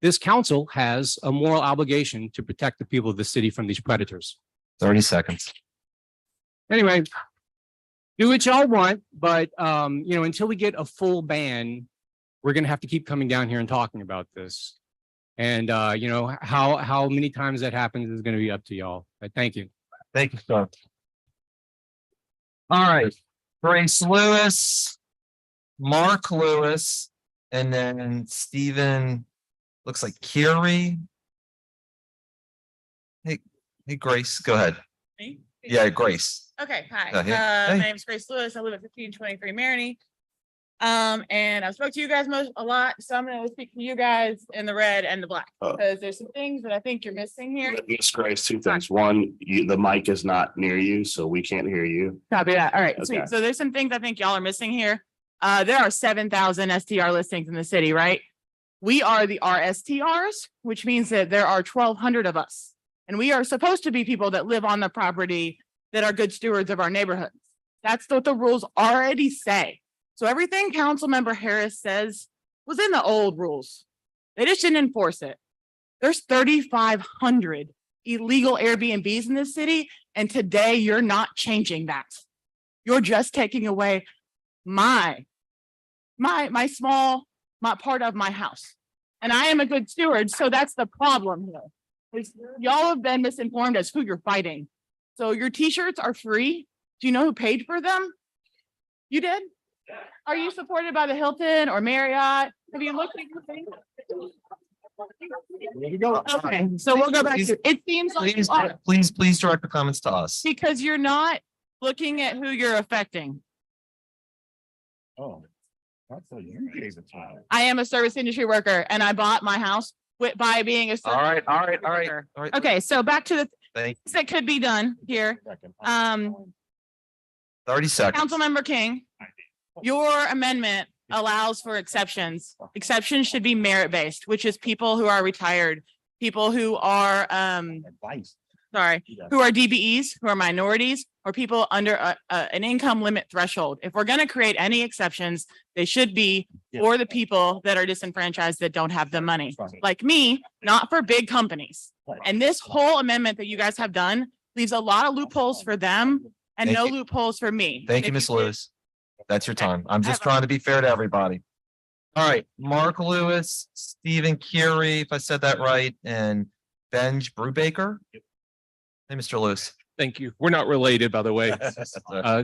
S13: This council has a moral obligation to protect the people of the city from these predators.
S10: 30 seconds.
S13: Anyway, do what y'all want, but until we get a full ban, we're gonna have to keep coming down here and talking about this. And how many times that happens is gonna be up to y'all. But thank you.
S10: Thank you, sir. All right, Grace Lewis, Mark Lewis, and then Stephen, looks like Curie. Hey, Grace, go ahead.
S12: Me?
S10: Yeah, Grace.
S12: Okay, hi.
S10: Yeah, yeah.
S12: My
S10: Hey.
S12: name is Grace Lewis. I live at 1523 Maroney. And I've spoke to you guys a lot, so I'm gonna speak to you guys in the red and the black, because there's some things that I think you're missing here.
S8: Miss Grace, two things. One, the mic is not near you, so we can't hear you.
S12: Copy that. All right,
S8: Okay.
S12: sweet. So there's some things I think y'all are missing here. There are 7,000 STR listings in the city, right? We are the RSTRs, which means that there are 1,200 of us. And we are supposed to be people that live on the property that are good stewards of our neighborhoods. That's what the rules already say. So everything Councilmember Harris says was in the old rules. They just didn't enforce it. There's 3,500 illegal Airbnbs in this city, and today you're not changing that. You're just taking away my part of my house. And I am a good steward, so that's the problem here. Y'all have been misinformed as who you're fighting. So your t-shirts are free. Do you know who paid for them? You did? Are you supported by the Hilton or Marriott? Have you looked at your thing? Okay, so we'll go back to, it seems like you are,
S10: Please direct the comments to us.
S12: because you're not looking at who you're affecting.
S3: Oh, that's a you gave it time.
S12: I am a service industry worker and I bought my house by being a.
S10: All right.
S12: Okay, so back to the
S10: Thank
S12: things that could be done here.
S10: 30 seconds.
S12: Councilmember King, your amendment allows for exceptions. Exceptions should be merit-based, which is people who are retired, people who are, who are DBEs, who are minorities, or people under an income limit threshold. If we're gonna create any exceptions, they should be for the people that are disenfranchised that don't have the money, like me, not for big companies. And this whole amendment that you guys have done leaves a lot of loopholes for them and
S10: Thank
S12: no
S10: you.
S12: loopholes for me.
S10: Thank you, Ms. Lewis. That's your time. I'm just trying to be fair to everybody. All right, Mark Lewis, Stephen Curie, if I said that right, and Benj Brubaker. Hey, Mr. Lewis.
S16: Thank you. We're not related, by the way.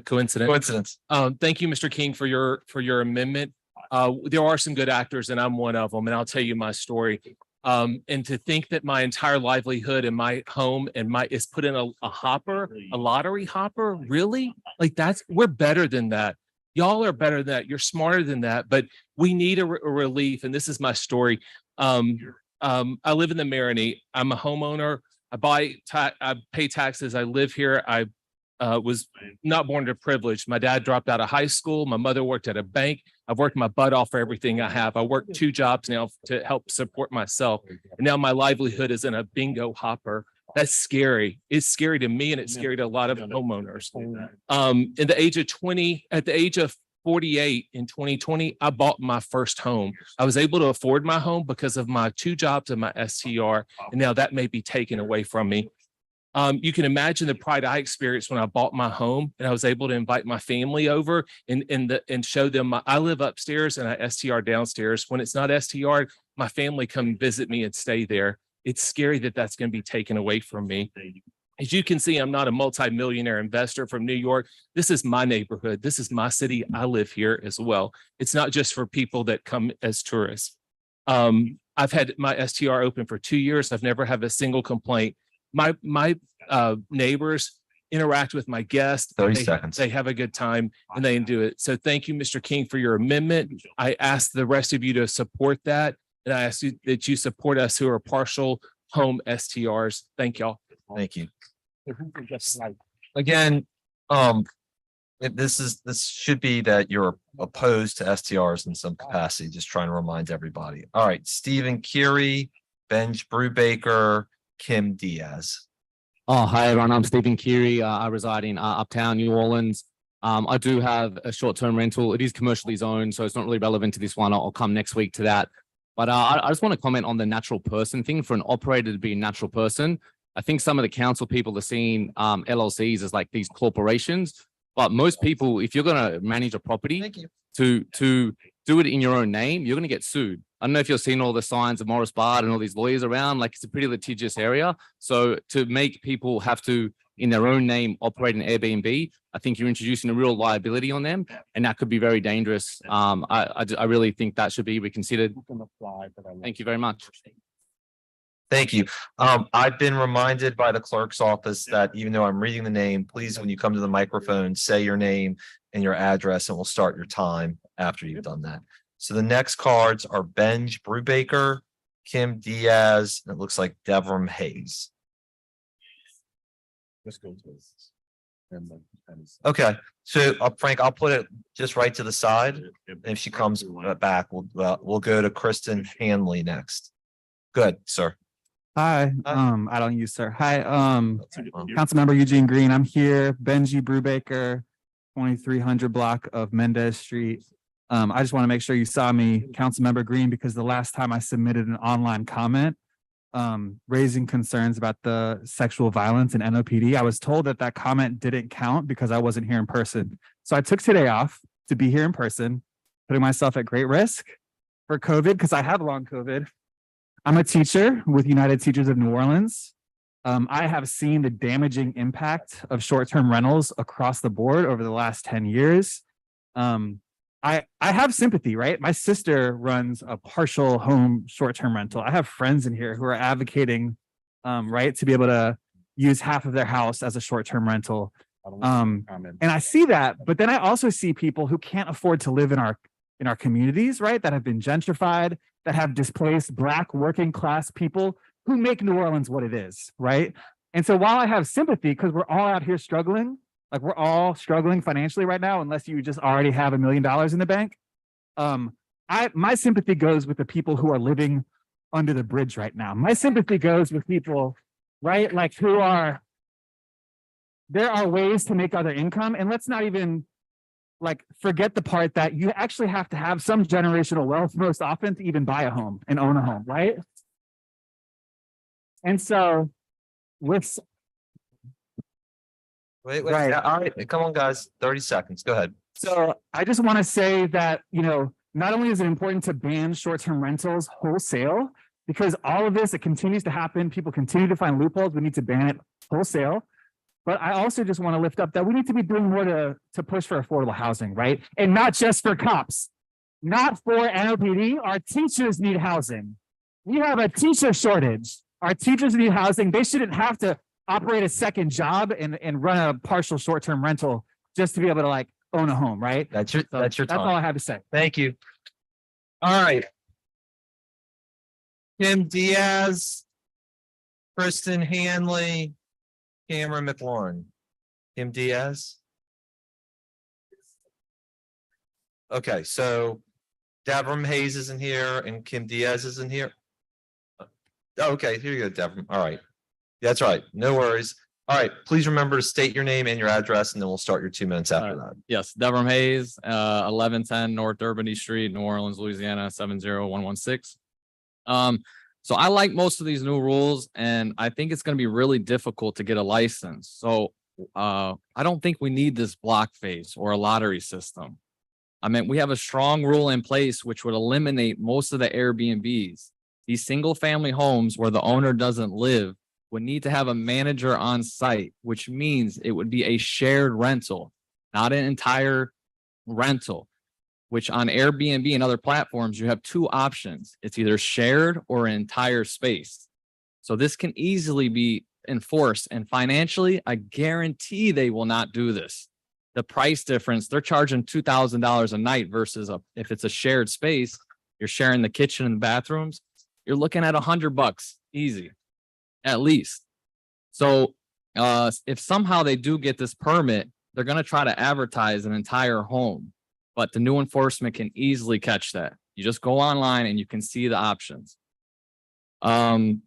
S16: Coincidence. Thank you, Mr. King, for your amendment. There are some good actors and I'm one of them, and I'll tell you my story. And to think that my entire livelihood and my home and is put in a hopper, a lottery hopper, really? Like we're better than that. Y'all are better than that. You're smarter than that, but we need a relief. And this is my story. I live in the Maroney. I'm a homeowner. I pay taxes. I live here. I was not born to privilege. My dad dropped out of high school. My mother worked at a bank. I've worked my butt off for everything I have. I work 2 jobs now to help support myself. And now my livelihood is in a bingo hopper. That's scary. It's scary to me and it's scary to a lot of homeowners. At the age of 48 in 2020, I bought my first home. I was able to afford my home because of my 2 jobs and my STR. And now that may be taken away from me. You can imagine the pride I experienced when I bought my home and I was able to invite my family over and show them I live upstairs and I STR downstairs. When it's not STR, my family come visit me and stay there. It's scary that that's going to be taken away from me. As you can see, I'm not a multimillionaire investor from New York. This is my neighborhood. This is my city. I live here as well. It's not just for people that come as tourists. I've had my STR open for 2 years. I've never had a single complaint. My neighbors interact with my guests.
S10: 30 seconds.
S16: They have a good time and they do it. So thank you, Mr. King, for your amendment. I ask the rest of you to support that. And I ask you that you support us who are partial home STRs. Thank y'all.
S10: Thank you. Again, this should be that you're opposed to STRs in some capacity, just trying to remind everybody. All right, Stephen Curie, Benj Brubaker, Kim Diaz.
S20: Oh, hi, everyone. I'm Stephen Curie. I reside in Uptown, New Orleans. I do have a short-term rental. It is commercially zoned, so it's not really relevant to this one. I'll come next week to that. But I just want to comment on the natural person thing. For an operator to be a natural person, I think some of the council people are seeing LLCs as like these corporations. But most people, if you're going to manage a property to do it in your own name, you're going to get sued. I don't know if you're seeing all the signs of Morris Bard and all these lawyers around, like it's a pretty litigious area. So to make people have to, in their own name, operate an Airbnb, I think you're introducing a real liability on them, and that could be very dangerous. I really think that should be reconsidered. Thank you very much.
S10: Thank you. I've been reminded by the clerk's office that even though I'm reading the name, please, when you come to the microphone, say your name and your address, and we'll start your time after you've done that. So the next cards are Benj Brubaker, Kim Diaz, and it looks like Devram Hayes. Okay, so Frank, I'll put it just right to the side. And if she comes back, we'll go to Kristen Hanley next. Good, sir.
S21: Hi, I don't use sir. Hi, Councilmember Eugene Green. I'm here, Benji Brubaker, 2300 block of Mendez Street. I just want to make sure you saw me, Councilmember Green, because the last time I submitted an online comment raising concerns about the sexual violence in NOPD, I was told that that comment didn't count because I wasn't here in person. So I took today off to be here in person, putting myself at great risk for COVID because I have long COVID. I'm a teacher with United Teachers of New Orleans. I have seen the damaging impact of short-term rentals across the board over the last 10 years. I have sympathy, right? My sister runs a partial home short-term rental. I have friends in here who are advocating, right, to be able to use half of their house as a short-term rental. And I see that, but then I also see people who can't afford to live in our communities, right, that have been gentrified, that have displaced Black working class people who make New Orleans what it is, right? And so while I have sympathy, because we're all out here struggling, like we're all struggling financially right now, unless you just already have $1 million in the bank, my sympathy goes with the people who are living under the bridge right now. My sympathy goes with people, right, like there are ways to make other income, and let's not even like forget the part that you actually have to have some generational wealth most often to even buy a home and own a home, right? And so with
S10: Wait, yeah, all right, come on, guys, 30 seconds, go ahead.
S21: So I just want to say that, you know, not only is it important to ban short-term rentals wholesale, because all of this, it continues to happen, people continue to find loopholes, we need to ban it wholesale. But I also just want to lift up that we need to be doing more to push for affordable housing, right? And not just for cops, not for NOPD. Our teachers need housing. We have a teacher shortage. Our teachers need housing. They shouldn't have to operate a second job and run a partial short-term rental just to be able to like own a home, right?
S10: That's your time.
S21: That's all I have to say.
S10: Thank you. All right. Kim Diaz, Kristen Hanley, Cameron McLaurin. Kim Diaz. Okay, so Devram Hayes isn't here and Kim Diaz isn't here. Okay, here you go, Devram. All right. That's right. No worries. All right. Please remember to state your name and your address, and then we'll start your 2 minutes after that.
S20: Yes, Devram Hayes, 1110 North Durbany Street, New Orleans, Louisiana, 70116. So I like most of these new rules, and I think it's going to be really difficult to get a license. So I don't think we need this block phase or a lottery system. I mean, we have a strong rule in place which would eliminate most of the Airbnbs. These single family homes where the owner doesn't live would need to have a manager on site, which means it would be a shared rental, not an entire rental, which on Airbnb and other platforms, you have two options. It's either shared or an entire space. So this can easily be enforced, and financially, I guarantee they will not do this. The price difference, they're charging $2,000 a night versus if it's a shared space, you're sharing the kitchen and the bathrooms, you're looking at $100 easy, at least. So if somehow they do get this permit, they're going to try to advertise an entire home, but the new enforcement can easily catch that. You just go online and you can see the options. The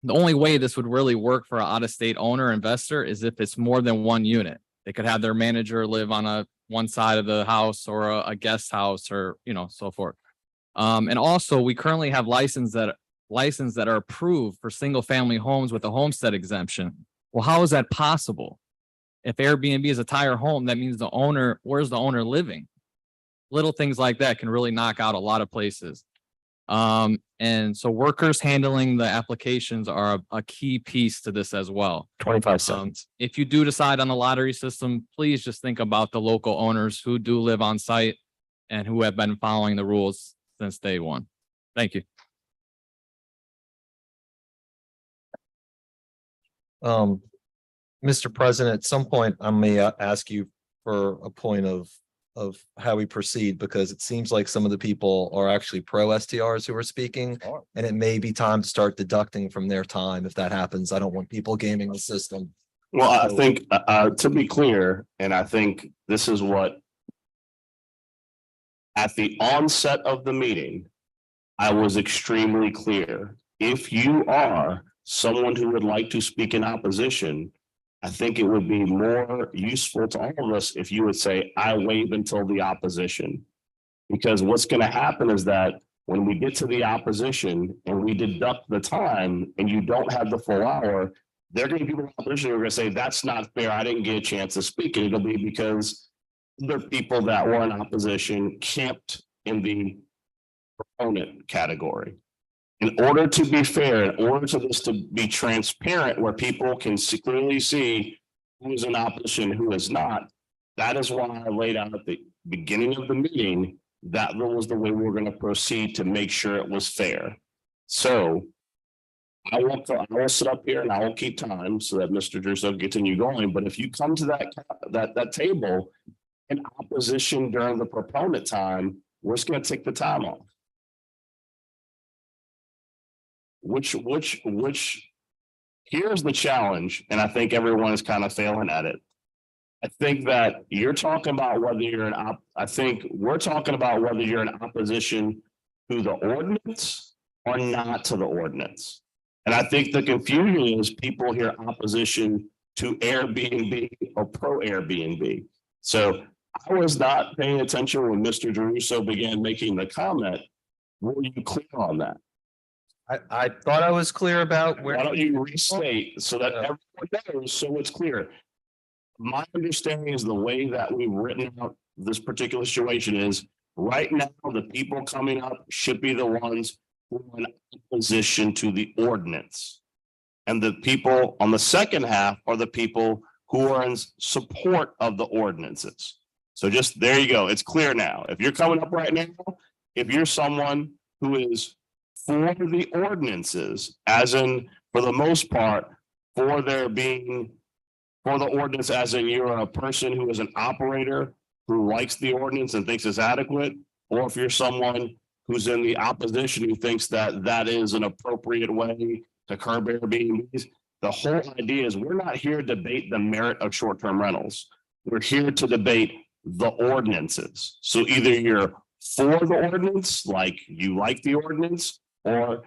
S20: only way this would really work for an out-of-state owner or investor is if it's more than one unit. They could have their manager live on one side of the house or a guest house or, so forth. And also we currently have licenses that are approved for single family homes with a homestead exemption. Well, how is that possible? If Airbnb is a tire home, that means where's the owner living? Little things like that can really knock out a lot of places. And so workers handling the applications are a key piece to this as well.
S10: 25 seconds.
S20: If you do decide on the lottery system, please just think about the local owners who do live on site and who have been following the rules since day one. Thank you.
S10: Mr. President, at some point, I may ask you for a point of how we proceed, because it seems like some of the people are actually pro STRs who are speaking, and it may be time to start deducting from their time. If that happens, I don't want people gaming the system.
S8: Well, I think, to be clear, and I think this is what at the onset of the meeting, I was extremely clear. If you are someone who would like to speak in opposition, I think it would be more useful to all of us if you would say, I waive until the opposition. Because what's going to happen is that when we get to the opposition and we deduct the time and you don't have the full hour, there are going to be people in opposition who are going to say, that's not fair. I didn't get a chance to speak. And it'll be because other people that were in opposition camped in the proponent category. In order to be fair, in order for this to be transparent, where people can clearly see who is in opposition, who is not, that is why I laid out at the beginning of the meeting that was the way we were going to proceed to make sure it was fair. So I will sit up here and I will keep time so that Mr. Druso can continue going. But if you come to that table in opposition during the proponent time, we're just going to take the time off. Which here's the challenge, and I think everyone is kind of failing at it. I think that you're talking about whether you're I think we're talking about whether you're in opposition to the ordinance or not to the ordinance. And I think the confusion is people hear opposition to Airbnb or pro Airbnb. So I was not paying attention when Mr. Druso began making the comment. Were you clear on that?
S10: I thought I was clear about where.
S8: Why don't you restate so that everyone knows, so it's clear? My understanding is the way that we've written out this particular situation is right now, the people coming up should be the ones who are in opposition to the ordinance. And the people on the second half are the people who are in support of the ordinances. So just there you go. It's clear now. If you're coming up right now, if you're someone who is for the ordinances, as in, for the most part, for the ordinance, as in you're a person who is an operator who likes the ordinance and thinks it's adequate, or if you're someone who's in the opposition who thinks that that is an appropriate way to curb Airbnbs. The whole idea is we're not here to debate the merit of short-term rentals. We're here to debate the ordinances. So either you're for the ordinance, like you like the ordinance, or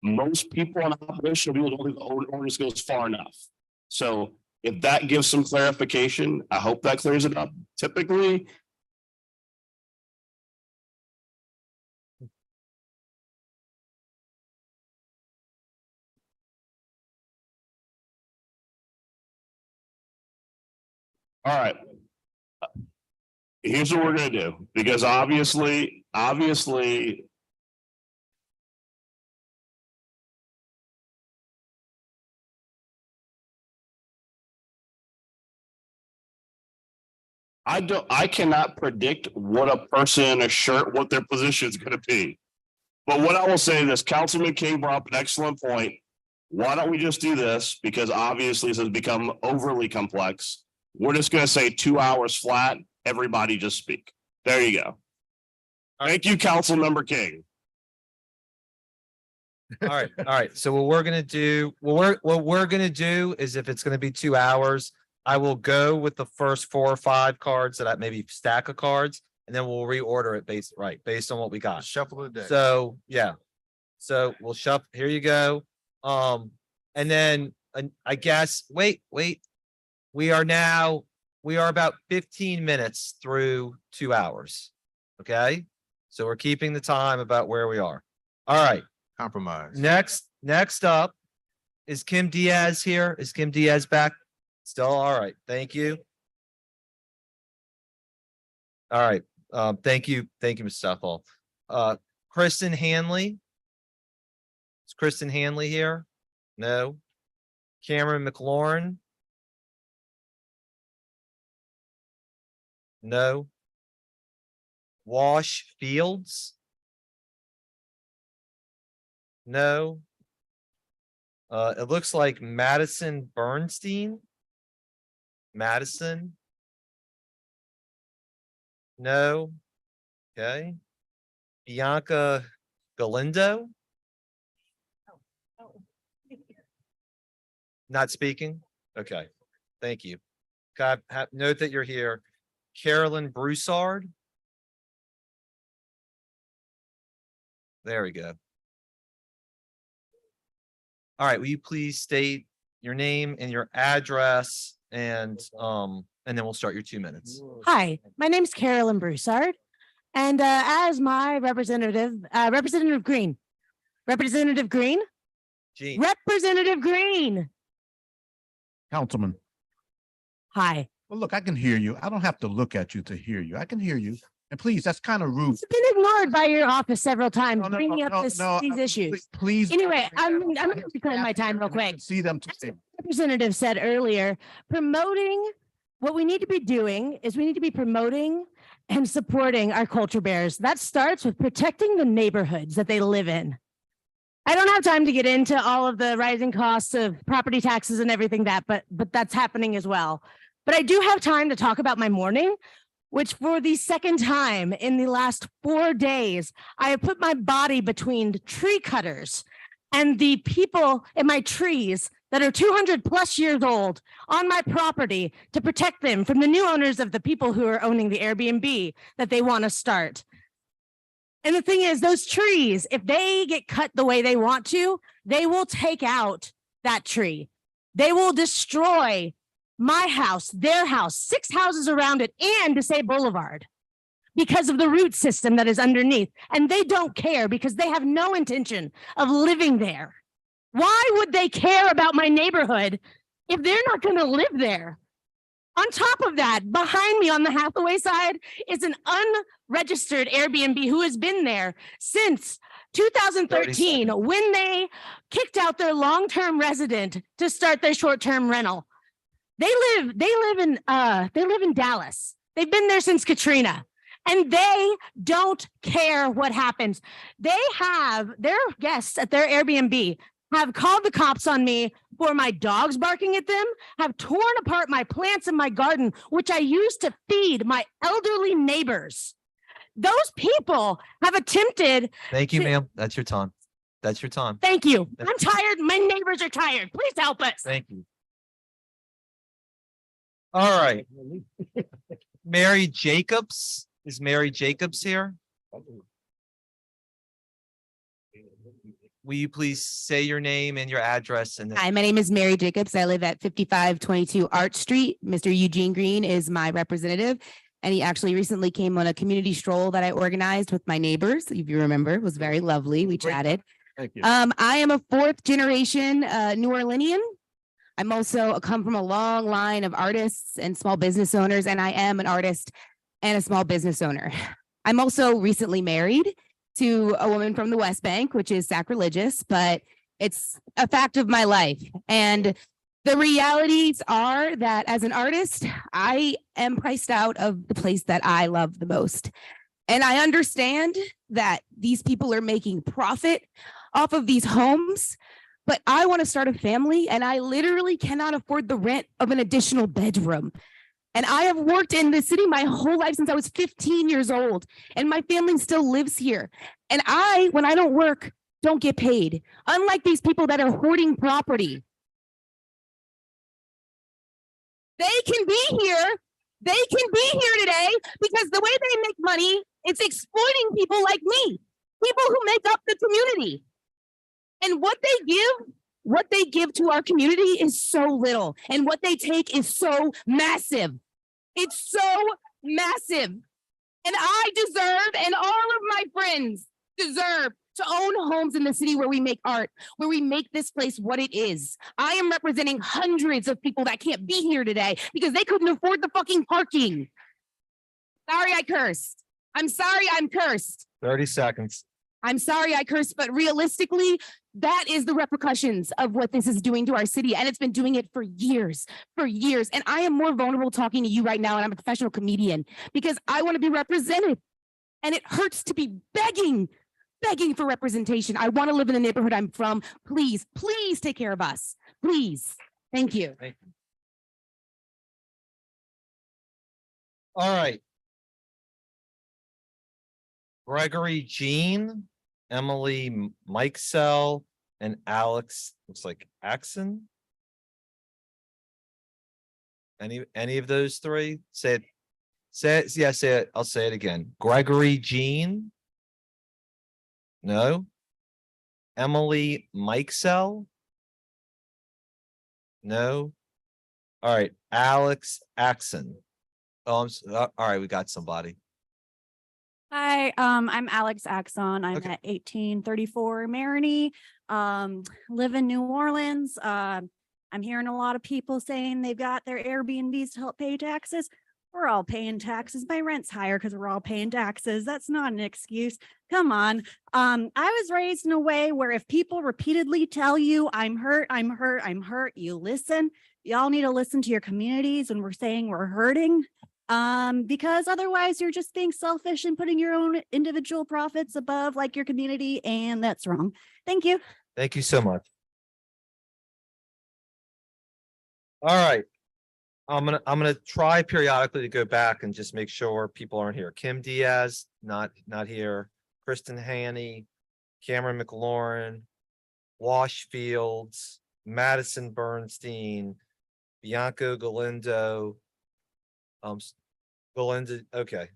S8: most people in opposition don't think the ordinance goes far enough. So if that gives some clarification, I hope that clears it up. Typically, all right. Here's what we're going to do, because obviously, I cannot predict what a person in a shirt, what their position is going to be. But what I will say is this, Councilman King brought up an excellent point. Why don't we just do this? Because obviously this has become overly complex. We're just going to say 2 hours flat. Everybody just speak. There you go. Thank you, Councilmember King.
S10: All right. So what we're gonna do, what we're gonna do is, if it's gonna be 2 hours, I will go with the first 4 or 5 cards, that maybe stack of cards, and then we'll reorder it based on what we got.
S1: Shuffle the deck.
S10: So yeah. So we'll shuffle. Here you go. And then I guess wait. We are now We are about 15 minutes through 2 hours. Okay? So we're keeping the time about where we are. All right.
S1: Compromise.
S10: Next up, is Kim Diaz here? Is Kim Diaz back? Still all right. Thank you. All right. Thank you. Thank you, Mr. Southall. Kristen Hanley. Is Kristen Hanley here? No. Cameron McLaurin. No. Wash Fields. No. It looks like Madison Bernstein. Madison. No. Okay. Bianca Galindo. Not speaking? Okay. Thank you. Note that you're here. Carolyn Broussard. There we go. All right, will you please state your name and your address and then we'll start your 2 minutes.
S2: Hi, my name is Carolyn Broussard. And as my representative, Representative Green.
S10: Gene.
S2: Representative Green.
S3: Councilman.
S2: Hi.
S3: Well, look, I can hear you. I don't have to look at you to hear you. I can hear you. And please, that's kind of rude.
S2: It's been ignored by your office several times,
S3: No, no,
S2: bringing
S3: no,
S2: up
S3: no,
S2: these issues.
S3: Please.
S2: Anyway, I'm going to reclaim my time real quick.
S3: See them today.
S2: Representative said earlier, promoting, what we need to be doing is we need to be promoting and supporting our culture bears. That starts with protecting the neighborhoods that they live in. I don't have time to get into all of the rising costs of property taxes and everything but that's happening as well. But I do have time to talk about my morning, which for the second time in the last 4 days, I have put my body between tree cutters and the people in my trees that are 200 plus years old on my property to protect them from the new owners of the people who are owning the Airbnb that they want to start. And the thing is, those trees, if they get cut the way they want to, they will take out that tree. They will destroy my house, their house, 6 houses around it, and DeSay Boulevard because of the root system that is underneath. And they don't care because they have no intention of living there. Why would they care about my neighborhood if they're not going to live there? On top of that, behind me on the Hathaway side is an unregistered Airbnb who has been there since 2013 when they kicked out their long-term resident to start their short-term rental. They live in Dallas. They've been there since Katrina. And they don't care what happens. They have their guests at their Airbnb have called the cops on me for my dogs barking at them, have torn apart my plants in my garden, which I use to feed my elderly neighbors. Those people have attempted.
S10: Thank you, ma'am. That's your time. That's your time.
S2: Thank you. I'm tired. My neighbors are tired. Please help us.
S10: Thank you. All right. Mary Jacobs. Is Mary Jacobs here? Will you please say your name and your address? And
S14: Hi, my name is Mary Jacobs. I live at 5522 Art Street. Mr. Eugene Green is my representative, and he actually recently came on a community stroll that I organized with my neighbors. If you remember, it was very lovely. We chatted.
S3: Thank you.
S14: I am a 4th generation New Orleanian. I'm also come from a long line of artists and small business owners, and I am an artist and a small business owner. I'm also recently married to a woman from the West Bank, which is sacrilegious, but it's a fact of my life. And the realities are that as an artist, I am priced out of the place that I love the most. And I understand that these people are making profit off of these homes, but I want to start a family and I literally cannot afford the rent of an additional bedroom. And I have worked in the city my whole life since I was 15 years old, and my family still lives here. And I, when I don't work, don't get paid. Unlike these people that are hoarding property. They can be here. They can be here today because the way they make money, it's exploiting people like me, people who make up the community. And what they give to our community is so little, and what they take is so massive. It's so massive. And I deserve, and all of my friends deserve to own homes in the city where we make art, where we make this place what it is. I am representing hundreds of people that can't be here today because they couldn't afford the fucking parking. Sorry, I cursed. I'm sorry, I'm cursed.
S10: 30 seconds.
S14: I'm sorry I cursed, but realistically, that is the repercussions of what this is doing to our city. And it's been doing it for years, for years. And I am more vulnerable talking to you right now. And I'm a professional comedian because I want to be represented. And it hurts to be begging for representation. I want to live in the neighborhood I'm from. Please, please take care of us. Please. Thank you.
S10: Thank you. All right. Gregory Jean, Emily Mikesell, and Alex, looks like Axon. Any of those three? Say it. Say it. Yeah, say it. I'll say it again. Gregory Jean. No. Emily Mikesell. No. All right. Alex Axon. Oh, all right. We got somebody.
S11: Hi, I'm Alex Axon. I'm at 1834 Marigny, live in New Orleans. I'm hearing a lot of people saying they've got their Airbnbs to help pay taxes. We're all paying taxes. My rent's higher because we're all paying taxes. That's not an excuse. Come on. I was raised in a way where if people repeatedly tell you I'm hurt, I'm hurt, I'm hurt, you listen. Y'all need to listen to your communities when we're saying we're hurting. Because otherwise you're just being selfish and putting your own individual profits above like your community, and that's wrong. Thank you.
S10: Thank you so much. All right. I'm gonna try periodically to go back and just make sure people aren't here. Kim Diaz, not here. Kristen Haney, Cameron McLaurin, Wash Fields, Madison Bernstein, Bianco Galindo, Belinda, okay.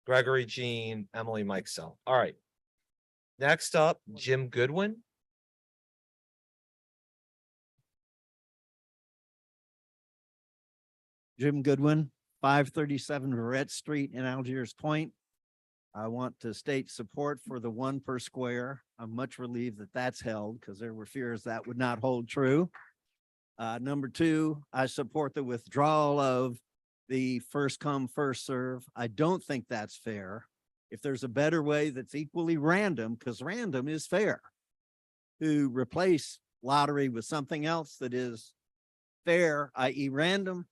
S10: Gregory Jean, Emily Mikesell. All right. Next up, Jim Goodwin.
S22: Jim Goodwin, 537 Verrett Street in Algiers Point. I want to state support for the 1 per square. I'm much relieved that that's held because there were fears that would not hold true. Number 2, I support the withdrawal of the first come, first serve. I don't think that's fair. If there's a better way that's equally random, because random is fair, to replace lottery with something else that is fair, i.e. random,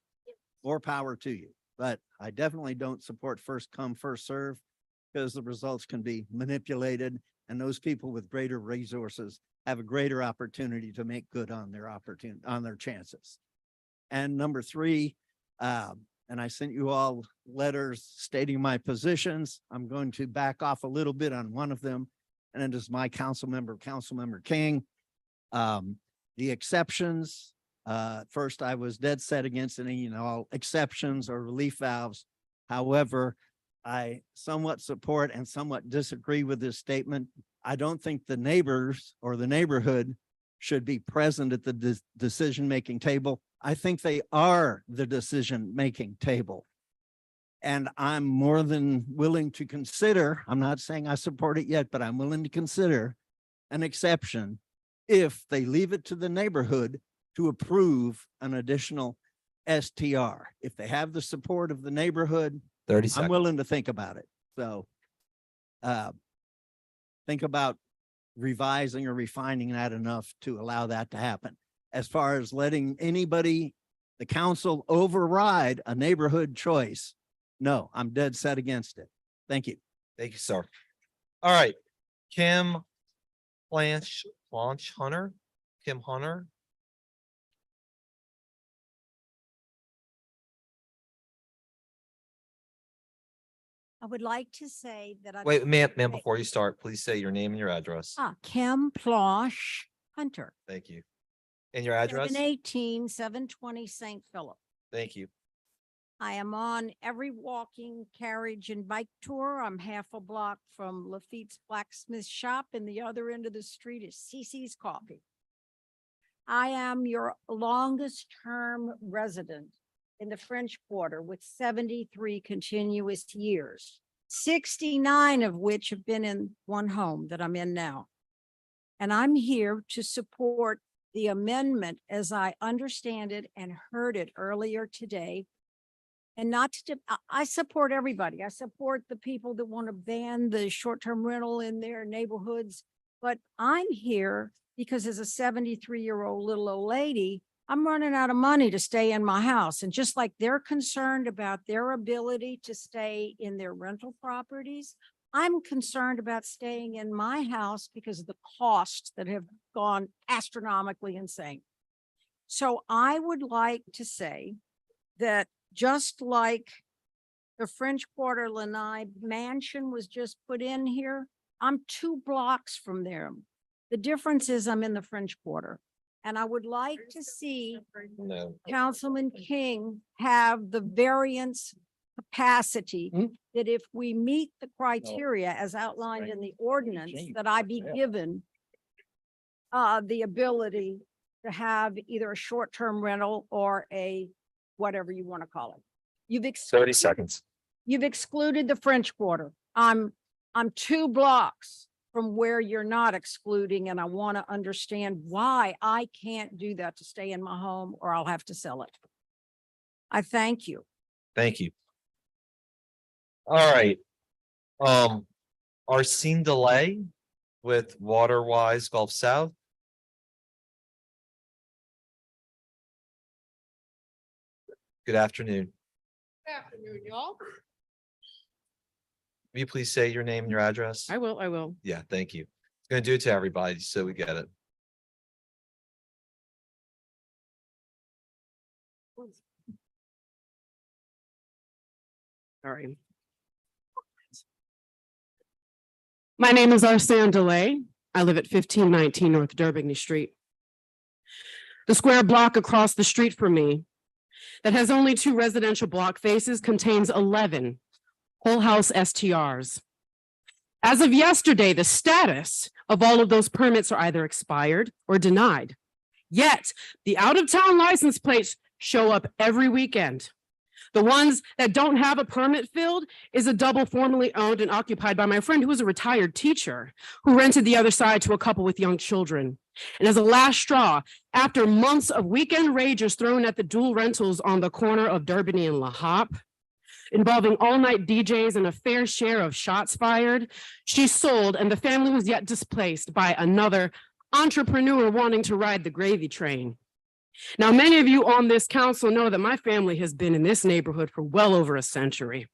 S22: more power to you. But I definitely don't support first come, first serve because the results can be manipulated and those people with greater resources have a greater opportunity to make good on their chances. And number 3, and I sent you all letters stating my positions. I'm going to back off a little bit on one of them. And it is my Councilmember King. The exceptions, first I was dead set against any and all exceptions or relief valves. However, I somewhat support and somewhat disagree with this statement. I don't think the neighbors or the neighborhood should be present at the decision-making table. I think they are the decision-making table. And I'm more than willing to consider, I'm not saying I support it yet, but I'm willing to consider an exception if they leave it to the neighborhood to approve an additional STR. If they have the support of the neighborhood,
S10: 30 seconds.
S22: I'm willing to think about it. So think about revising or refining that enough to allow that to happen. As far as letting anybody, the council override a neighborhood choice, no, I'm dead set against it. Thank you.
S10: Thank you, sir. All right. Kim Hunter. Kim Hunter.
S23: I would like to say that I.
S10: Wait, ma'am, before you start, please say your name and your address.
S23: Kim Plosh Hunter.
S10: Thank you. And your address?
S23: 718, 720 St. Philip.
S10: Thank you.
S23: I am on every walking, carriage, and bike tour. I'm half a block from Lafitte's Blacksmith Shop, and the other end of the street is CC's Coffee. I am your longest term resident in the French Quarter with 73 continuous years, 69 of which have been in one home that I'm in now. And I'm here to support the amendment as I understand it and heard it earlier today. And not to, I support everybody. I support the people that want to ban the short-term rental in their neighborhoods. But I'm here because as a 73-year-old little old lady, I'm running out of money to stay in my house. And just like they're concerned about their ability to stay in their rental properties, I'm concerned about staying in my house because of the costs that have gone astronomically insane. So I would like to say that just like the French Quarter Lanai mansion was just put in here, I'm 2 blocks from there. The difference is I'm in the French Quarter. And I would like to see Councilman King have the variance capacity that if we meet the criteria as outlined in the ordinance, that I be given the ability to have either a short-term rental or a whatever you want to call it. You've
S10: 30 seconds.
S23: You've excluded the French Quarter. I'm 2 blocks from where you're not excluding, and I want to understand why I can't do that to stay in my home, or I'll have to sell it. I thank you.
S10: Thank you. All right. Arsene Delay with Waterwise Gulf South. Good afternoon.
S4: Good afternoon, y'all.
S10: Will you please say your name and your address?
S4: I will.
S10: Yeah, thank you. It's going to do it to everybody so we get it.
S4: All right. My name is Arsene Delay. I live at 1519 North D'Aubigny Street. The square block across the street from me that has only 2 residential block faces contains 11 whole house STRs. As of yesterday, the status of all of those permits are either expired or denied. Yet the out-of-town license plates show up every weekend. The ones that don't have a permit filled is a double formerly owned and occupied by my friend who was a retired teacher who rented the other side to a couple with young children. And as a last straw, after months of weekend ragers thrown at the dual rentals on the corner of D'Aubigny and La Hoppe, involving all-night DJs and a fair share of shots fired, she sold, and the family was yet displaced by another entrepreneur wanting to ride the gravy train. Now, many of you on this council know that my family has been in this neighborhood for well over a century.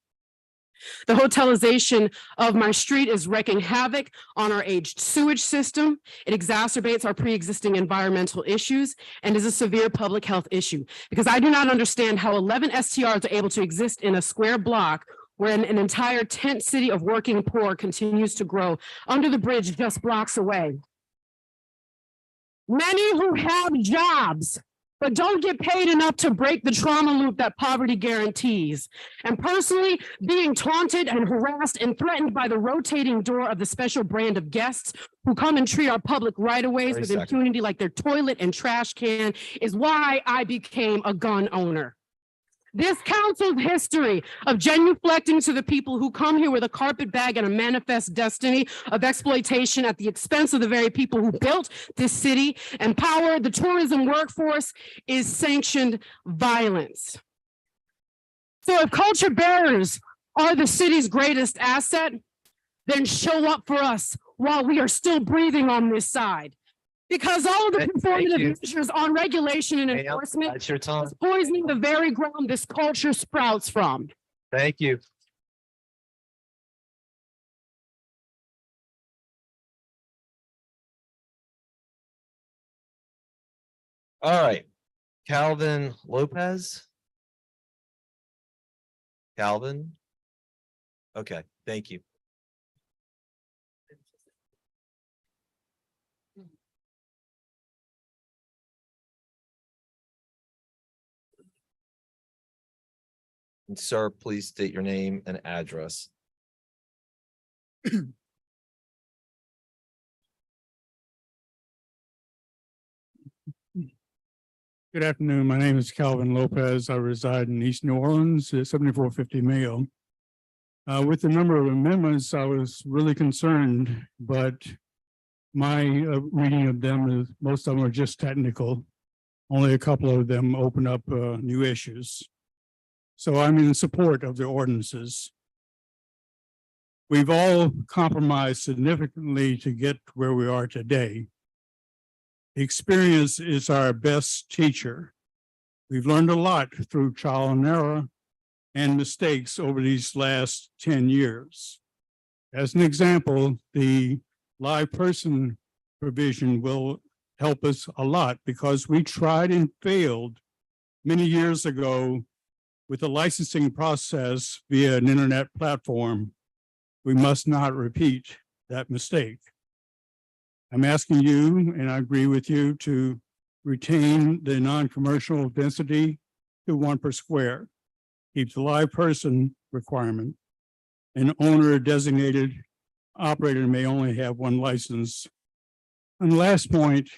S4: The hotelization of my street is wreaking havoc on our aged sewage system. It exacerbates our pre-existing environmental issues and is a severe public health issue, because I do not understand how 11 STRs are able to exist in a square block when an entire tent city of working poor continues to grow under the bridge just blocks away. Many who have jobs but don't get paid enough to break the trauma loop that poverty guarantees. And personally, being taunted and harassed and threatened by the rotating door of the special brand of guests who come and treat our public right-of-ways with impunity like their toilet and trash can is why I became a gun owner. This council's history of genuflecting to the people who come here with a carpet bag and a manifest destiny of exploitation at the expense of the very people who built this city and powered the tourism workforce is sanctioned violence. So if culture bearers are the city's greatest asset, then show up for us while we are still breathing on this side. Because all of the performative measures on regulation and enforcement
S10: That's your time.
S4: is poisoning the very ground this culture sprouts from.
S10: Thank you. All right, Calvin Lopez. Calvin. Okay, thank you. And sir, please state your name and address.
S7: Good afternoon. My name is Calvin Lopez. I reside in East New Orleans at 7450 Mayo. With the number of amendments, I was really concerned, but my reading of them is most of them are just technical. Only a couple of them open up new issues. So I'm in support of the ordinances. We've all compromised significantly to get where we are today. Experience is our best teacher. We've learned a lot through trial and error and mistakes over these last 10 years. As an example, the live person provision will help us a lot because we tried and failed many years ago with the licensing process via an internet platform. We must not repeat that mistake. I'm asking you, and I agree with you, to retain the non-commercial density to 1 per square. Keep the live person requirement. An owner designated operator may only have 1 license. And last point,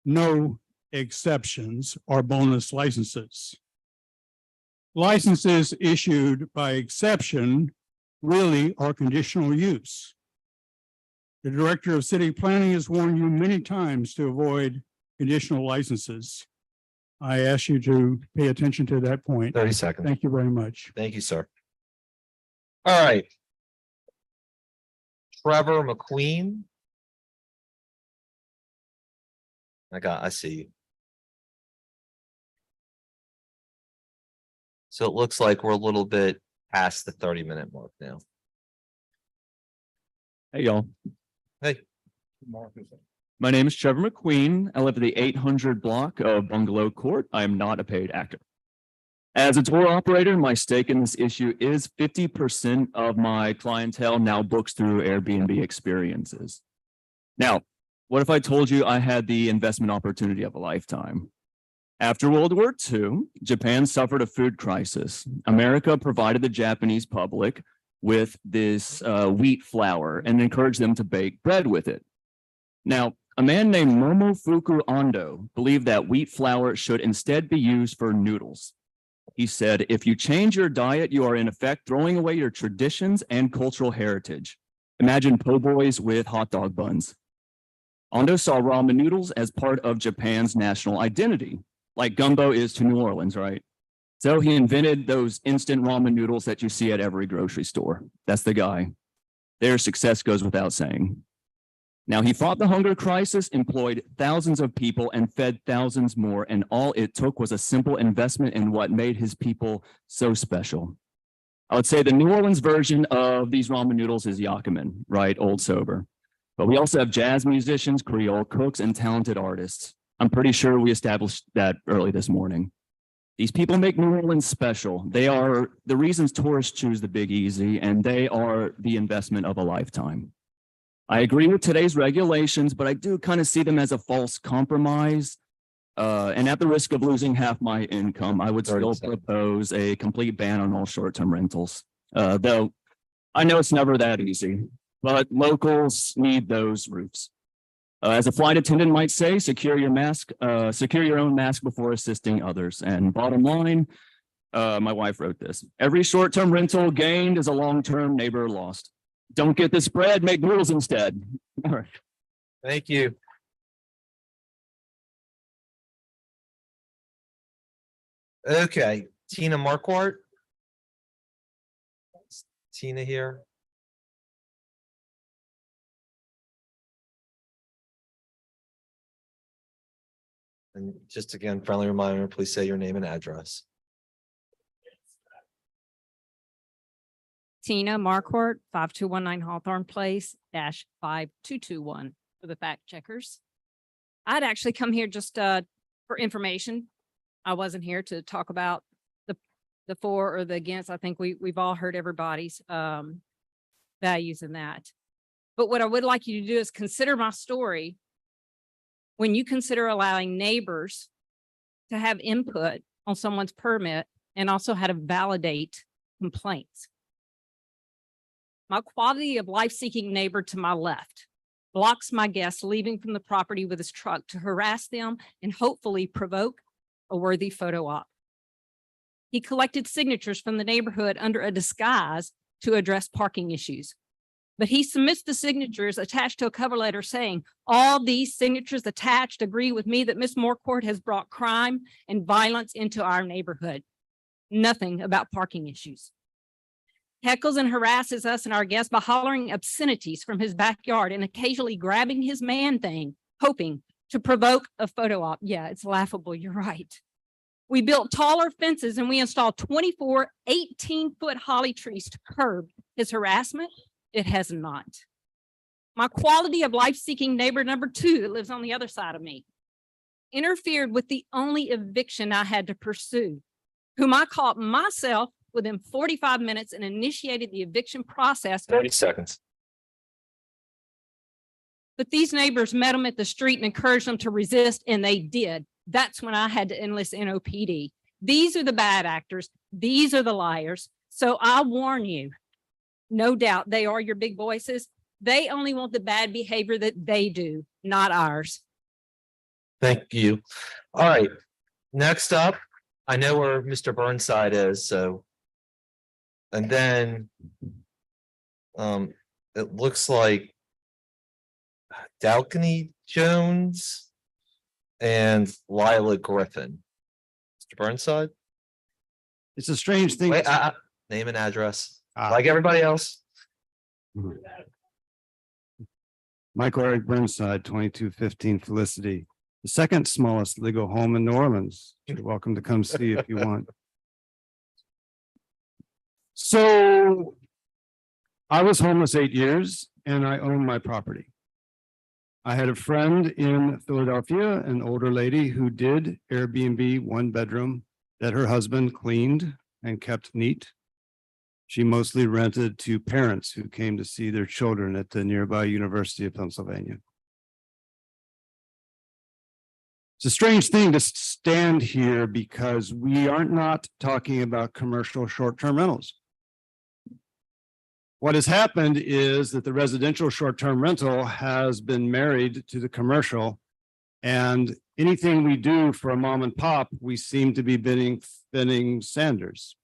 S7: no exceptions or bonus licenses. Licenses issued by exception really are conditional use. The Director of City Planning has warned you many times to avoid conditional licenses. I ask you to pay attention to that point.
S10: 30 seconds.
S7: Thank you very much.
S10: Thank you, sir. All right. Trevor McQueen. I see you. So it looks like we're a little bit past the 30-minute mark now.
S9: Hey, y'all.
S10: Hey.
S9: My name is Trevor McQueen. I live at the 800 block of Bungalow Court. I am not a paid actor. As a tour operator, my stake in this issue is 50% of my clientele now books through Airbnb experiences. Now, what if I told you I had the investment opportunity of a lifetime? After World War II, Japan suffered a food crisis. America provided the Japanese public with this wheat flour and encouraged them to bake bread with it. Now, a man named Momofuku Ando believed that wheat flour should instead be used for noodles. He said, if you change your diet, you are in effect throwing away your traditions and cultural heritage. Imagine po' boys with hot dog buns. Ando saw ramen noodles as part of Japan's national identity, like gumbo is to New Orleans, right? So he invented those instant ramen noodles that you see at every grocery store. That's the guy. Their success goes without saying. Now, he fought the hunger crisis, employed thousands of people, and fed thousands more, and all it took was a simple investment in what made his people so special. I would say the New Orleans version of these ramen noodles is Yakiman, right? Old sober. But we also have jazz musicians, Creole cooks, and talented artists. I'm pretty sure we established that early this morning. These people make New Orleans special. They are the reasons tourists choose the Big Easy, and they are the investment of a lifetime. I agree with today's regulations, but I do kind of see them as a false compromise. And at the risk of losing half my income, I would still propose a complete ban on all short-term rentals. Though I know it's never that easy, but locals need those roofs. As a flight attendant might say, secure your own mask before assisting others. And bottom line, my wife wrote this. Every short-term rental gained is a long-term neighbor lost. Don't get the spread, make noodles instead. All right.
S10: Thank you. Okay, Tina Marquardt. Tina here. And just again, friendly reminder, please say your name and address.
S17: Tina Marquardt, 5219 Hawthorne Place -5221 for the fact checkers. I'd actually come here just for information. I wasn't here to talk about the for or the against. I think we've all heard everybody's values in that. But what I would like you to do is consider my story when you consider allowing neighbors to have input on someone's permit and also how to validate complaints. My quality of life-seeking neighbor to my left blocks my guest leaving from the property with his truck to harass them and hopefully provoke a worthy photo op. He collected signatures from the neighborhood under a disguise to address parking issues. But he submits the signatures attached to a cover letter saying, all these signatures attached agree with me that Ms. Morcourt has brought crime and violence into our neighborhood. Nothing about parking issues. Heckles and harasses us and our guests by hollering obscenities from his backyard and occasionally grabbing his man thing, hoping to provoke a photo op. Yeah, it's laughable. You're right. We built taller fences and we installed 24 18-foot holly trees to curb his harassment. It has not. My quality of life-seeking neighbor number 2 that lives on the other side of me interfered with the only eviction I had to pursue, whom I caught myself within 45 minutes and initiated the eviction process.
S9: 30 seconds.
S17: But these neighbors met them at the street and encouraged them to resist, and they did. That's when I had to enlist NOPD. These are the bad actors. These are the liars. So I warn you, no doubt they are your big voices. They only want the bad behavior that they do, not ours.
S10: Thank you. All right, next up, I know where Mr. Burnside is, so. And then it looks like Dalkany Jones and Lila Griffin. Mr. Burnside?
S22: It's a strange thing.
S10: Wait, name and address, like everybody else.
S22: Michael Eric Burnside, 2215 Felicity, the second smallest legal home in New Orleans. You're welcome to come see if you want. So I was homeless 8 years and I own my property. I had a friend in Philadelphia, an older lady who did Airbnb 1-bedroom that her husband cleaned and kept neat. She mostly rented to parents who came to see their children at the nearby University of Pennsylvania. It's a strange thing to stand here because we aren't not talking about commercial short-term rentals. What has happened is that the residential short-term rental has been married to the commercial, and anything we do for a mom and pop, we seem to be spinning Sanders.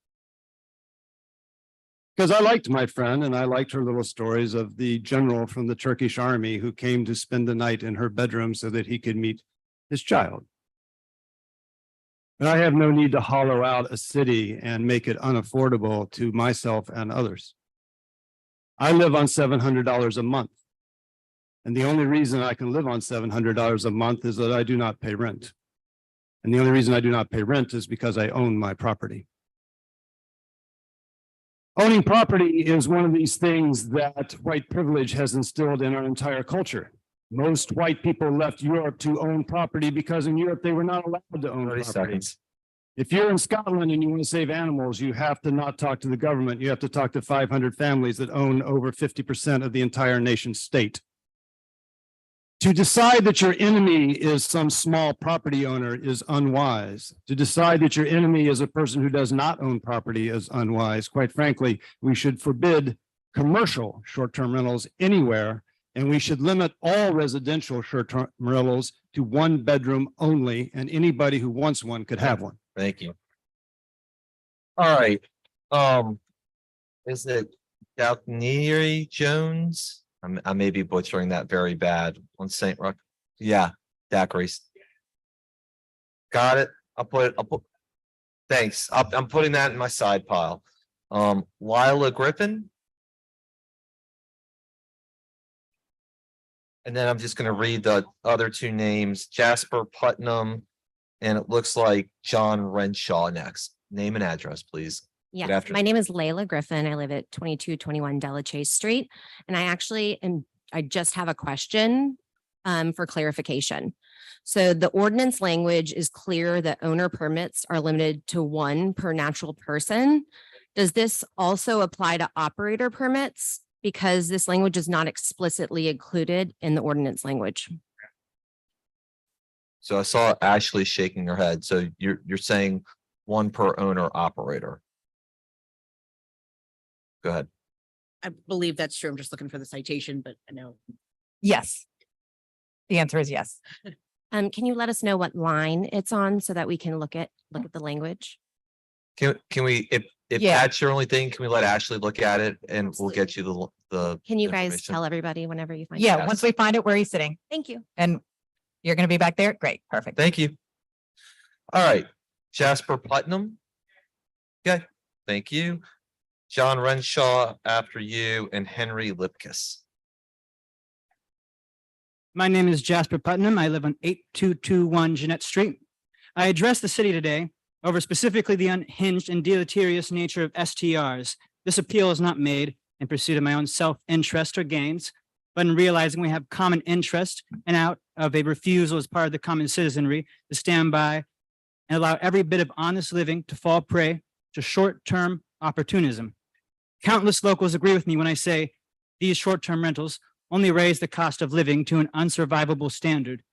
S22: Because I liked my friend and I liked her little stories of the general from the Turkish army who came to spend the night in her bedroom so that he could meet his child. And I have no need to hollow out a city and make it unaffordable to myself and others. I live on $700 a month. And the only reason I can live on $700 a month is that I do not pay rent. And the only reason I do not pay rent is because I own my property. Owning property is one of these things that white privilege has instilled in our entire culture. Most white people left Europe to own property because in Europe they were not allowed to own
S10: 30
S22: property.
S10: seconds.
S22: If you're in Scotland and you want to save animals, you have to not talk to the government. You have to talk to 500 families that own over 50% of the entire nation state. To decide that your enemy is some small property owner is unwise. To decide that your enemy is a person who does not own property is unwise. Quite frankly, we should forbid commercial short-term rentals anywhere, and we should limit all residential short-term rentals to 1 bedroom only, and anybody who wants one could have one.
S10: Thank you. All right. Is it Dalkany Jones? I may be butchering that very bad on St. Rock. Yeah, Daiquiris. Got it. I'll put. Thanks. I'm putting that in my side pile. Lila Griffin. And then I'm just going to read the other 2 names, Jasper Putnam, and it looks like John Renshaw next. Name and address, please. Good
S6: Yeah,
S10: afternoon.
S6: my name is Layla Griffin. I live at 2221 Delachase Street. And I just have a question for clarification. So the ordinance language is clear that owner permits are limited to 1 per natural person. Does this also apply to operator permits? Because this language is not explicitly included in the ordinance language.
S10: So I saw Ashley shaking her head. So you're saying 1 per owner operator. Go ahead.
S15: I believe that's true. I'm just looking for the citation, but I know.
S18: Yes. The answer is yes.
S6: Can you let us know what line it's on so that we can look at the language?
S10: Can we, if
S6: Yeah.
S10: that's your only thing, can we let Ashley look at it and we'll get you the.
S6: Can you guys
S10: information?
S6: tell everybody whenever you find?
S5: Yeah,
S6: it?
S5: once we find it where he's sitting.
S6: Thank you.
S5: And you're going to be back there? Great, perfect.
S10: Thank you. All right, Jasper Putnam. Okay, thank you. John Renshaw after you and Henry Lipkiss.
S18: My name is Jasper Putnam. I live on 8221 Jeanette Street. I address the city today over specifically the unhinged and deleterious nature of STRs. This appeal is not made in pursuit of my own self-interest or gains, but in realizing we have common interest and out of a refusal as part of the common citizenry to stand by and allow every bit of honest living to fall prey to short-term opportunism. Countless locals agree with me when I say these short-term rentals only raise the cost of living to an unsurvivable standard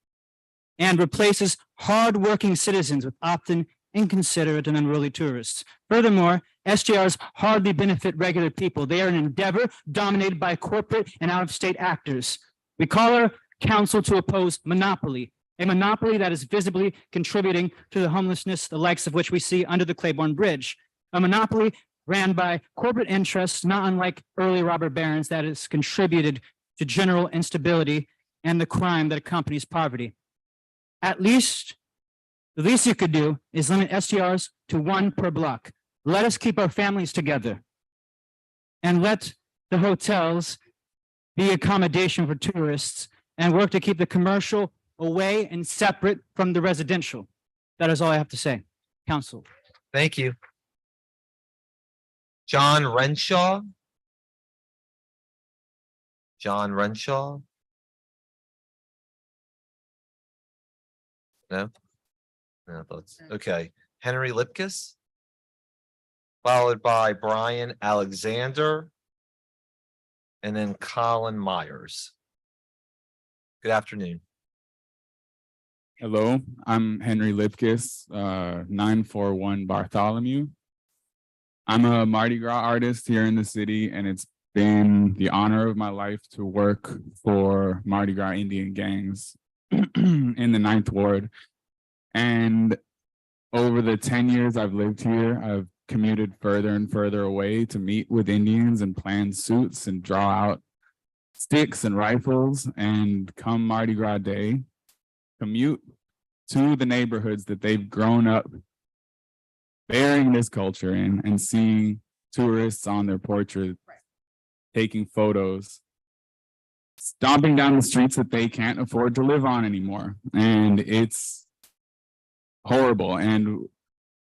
S18: and replaces hard-working citizens with often inconsiderate and unruly tourists. Furthermore, STRs hardly benefit regular people. They are an endeavor dominated by corporate and out-of-state actors. We call our council to oppose monopoly, a monopoly that is visibly contributing to the homelessness, the likes of which we see under the Claiborne Bridge. A monopoly ran by corporate interests, not unlike early robber barons, that has contributed to general instability and the crime that accompanies poverty. At least, the least you could do is limit STRs to 1 per block. Let us keep our families together and let the hotels be accommodation for tourists and work to keep the commercial away and separate from the residential. That is all I have to say. Council.
S10: Thank you. John Renshaw. John Renshaw. No? No, that's okay. Henry Lipkiss. Followed by Brian Alexander. And then Colin Myers. Good afternoon.
S19: Hello, I'm Henry Lipkiss, 941 Bartholomew. I'm a Mardi Gras artist here in the city, and it's been the honor of my life to work for Mardi Gras Indian gangs in the 9th Ward. And over the 10 years I've lived here, I've commuted further and further away to meet with Indians and plan suits and draw out sticks and rifles, and come Mardi Gras Day, commute to the neighborhoods that they've grown up bearing this culture in and seeing tourists on their portraits, taking photos, stomping down the streets that they can't afford to live on anymore. And it's horrible. And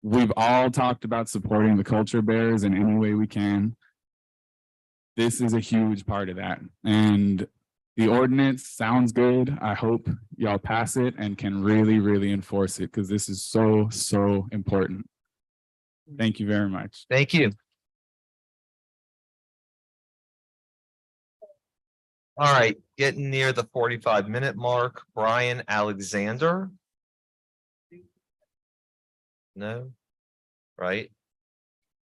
S19: we've all talked about supporting the culture bearers in any way we can. This is a huge part of that. And the ordinance sounds good. I hope y'all pass it and can really, really enforce it, because this is so, so important. Thank you very much.
S10: Thank you. All right, getting near the 45-minute mark. Brian Alexander. No, right?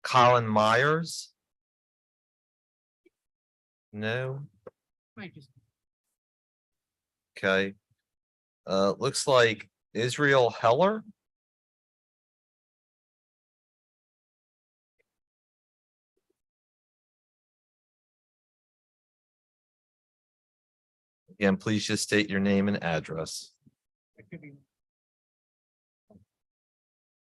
S10: Colin Myers. No. Okay. Looks like Israel Heller. Again, please just state your name and address.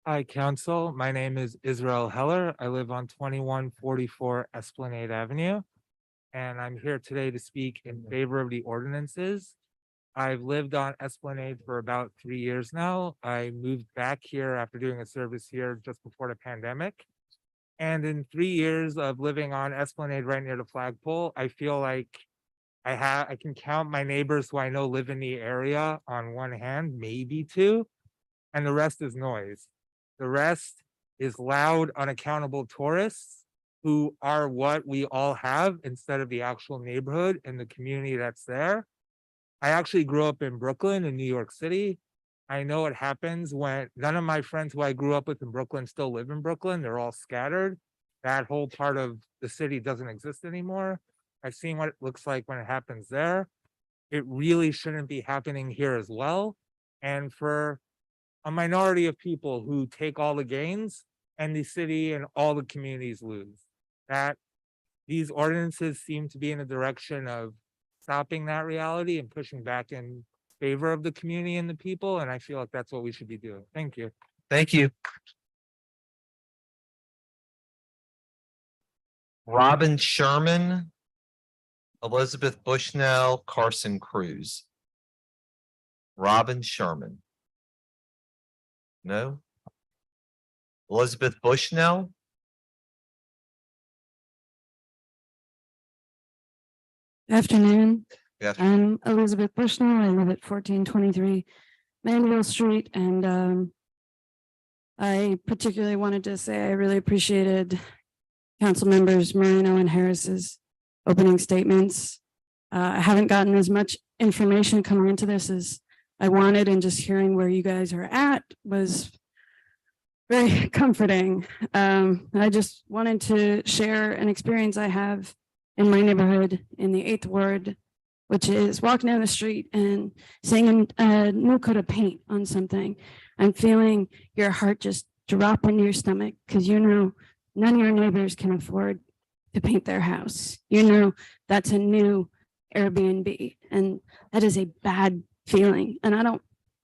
S24: Hi, Council. My name is Israel Heller. I live on 2144 Esplanade Avenue, and I'm here today to speak in favor of the ordinances. I've lived on Esplanade for about 3 years now. I moved back here after doing a service here just before the pandemic. And in 3 years of living on Esplanade right near the flagpole, I feel like I can count my neighbors who I know live in the area on one hand, maybe two, and the rest is noise. The rest is loud, unaccountable tourists who are what we all have instead of the actual neighborhood and the community that's there. I actually grew up in Brooklyn in New York City. I know what happens when none of my friends who I grew up with in Brooklyn still live in Brooklyn. They're all scattered. That whole part of the city doesn't exist anymore. I've seen what it looks like when it happens there. It really shouldn't be happening here as well. and for a minority of people who take all the gains and the city and all the communities lose. That these ordinances seem to be in a direction of stopping that reality and pushing back in favor of the community and the people. And I feel like that's what we should be doing. Thank you.
S10: Thank you. Robin Sherman, Elizabeth Bushnell, Carson Cruz. Robin Sherman. No. Elizabeth Bushnell.
S12: Afternoon.
S10: Yes.
S12: I'm Elizabeth Bushnell. I live at 1423 Mandeville Street, and I particularly wanted to say I really appreciated Council members Marino and Harris's opening statements. I haven't gotten as much information coming into this as I wanted, and just hearing where you guys are at was very comforting. I just wanted to share an experience I have in my neighborhood in the 8th Ward, which is walking down the street and seeing a new coat of paint on something and feeling your heart just drop into your stomach, because you know none of your neighbors can afford to paint their house. You know that's a new Airbnb, and that is a bad feeling. And I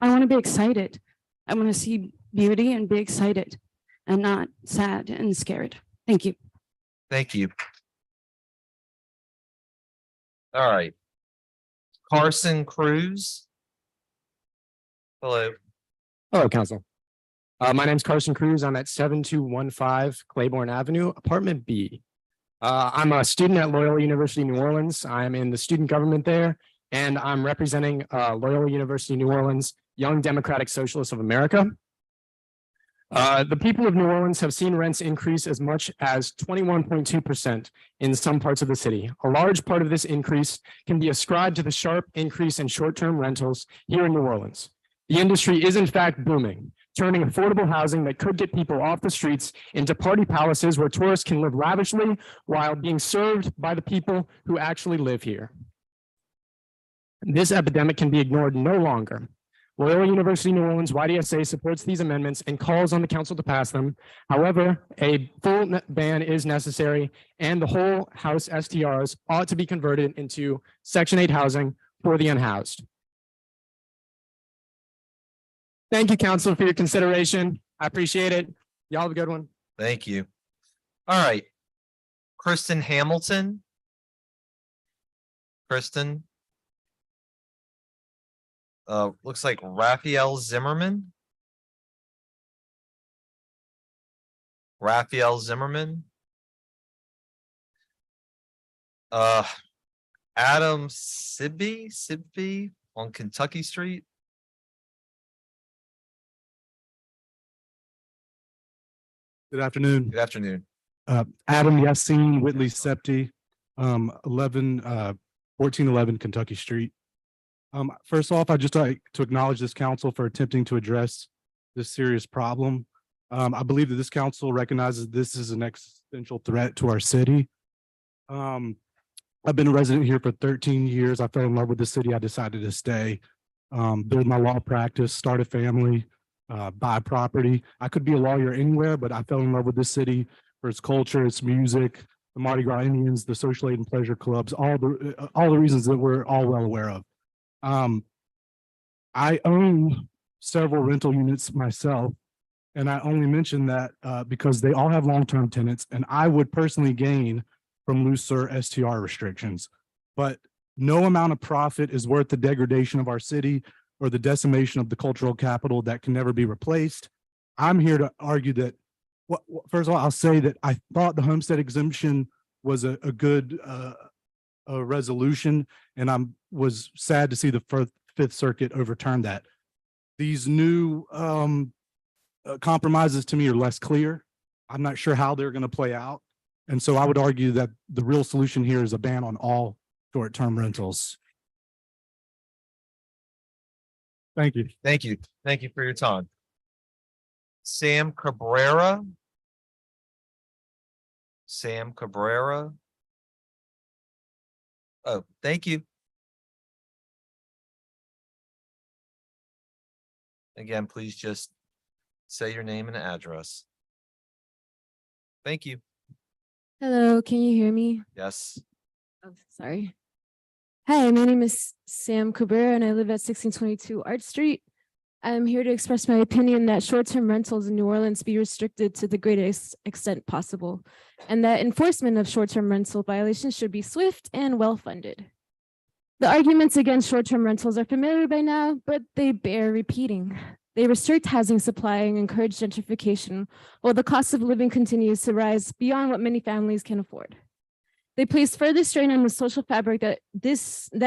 S12: want to be excited. I want to see beauty and be excited and not sad and scared. Thank you.
S10: Thank you. All right. Carson Cruz. Hello.
S13: Hello, Council. My name's Carson Cruz. I'm at 7215 Claiborne Avenue, Apartment B. I'm a student at Loyola University New Orleans. I'm in the student government there, and I'm representing Loyola University New Orleans Young Democratic Socialists of America. The people of New Orleans have seen rents increase as much as 21.2% in some parts of the city. A large part of this increase can be ascribed to the sharp increase in short-term rentals here in New Orleans. The industry is in fact booming, turning affordable housing that could get people off the streets into party palaces where tourists can live lavishly while being served by the people who actually live here. This epidemic can be ignored no longer. Loyola University New Orleans YDSA supports these amendments and calls on the council to pass them. However, a full ban is necessary, and the whole house STRs ought to be converted into Section 8 housing for the unhoused. Thank you, council, for your consideration. I appreciate it. Y'all have a good one.
S10: Thank you. All right. Kristen Hamilton. Kristen. Looks like Raphael Zimmerman. Raphael Zimmerman. Adam Sibby on Kentucky Street.
S16: Good afternoon.
S10: Good afternoon.
S16: Adam Yassine Whitley Septi, 1411 Kentucky Street. First off, I'd just like to acknowledge this council for attempting to address this serious problem. I believe that this council recognizes this is an existential threat to our city. I've been a resident here for 13 years. I fell in love with the city. I decided to stay, build my law practice, start a family, buy property. I could be a lawyer anywhere, but I fell in love with this city for its culture, its music, the Mardi Gras Indians, the social aid and pleasure clubs, all the reasons that we're all well aware of. I own several rental units myself, and I only mention that because they all have long-term tenants, and I would personally gain from looser STR restrictions. But no amount of profit is worth the degradation of our city or the decimation of the cultural capital that can never be replaced. I'm here to argue that, first of all, I'll say that I thought the homestead exemption was a good resolution, and I was sad to see the Fifth Circuit overturn that. These new compromises to me are less clear. I'm not sure how they're going to play out. And so I would argue that the real solution here is a ban on all short-term rentals. Thank you.
S10: Thank you. Thank you for your time. Sam Cabrera. Sam Cabrera. Oh, thank you. Again, please just say your name and address. Thank you.
S12: Hello, can you hear me?
S10: Yes.
S12: Oh, sorry. Hi, my name is Sam Cabrera and I live at 1622 Art Street. I'm here to express my opinion that short-term rentals in New Orleans be restricted to the greatest extent possible, and that enforcement of short-term rental violations should be swift and well-funded. The arguments against short-term rentals are familiar by now, but they bear repeating. They restrict housing supply and encourage gentrification, while the cost of living continues to rise beyond what many families can afford. They place further strain on the social fabric that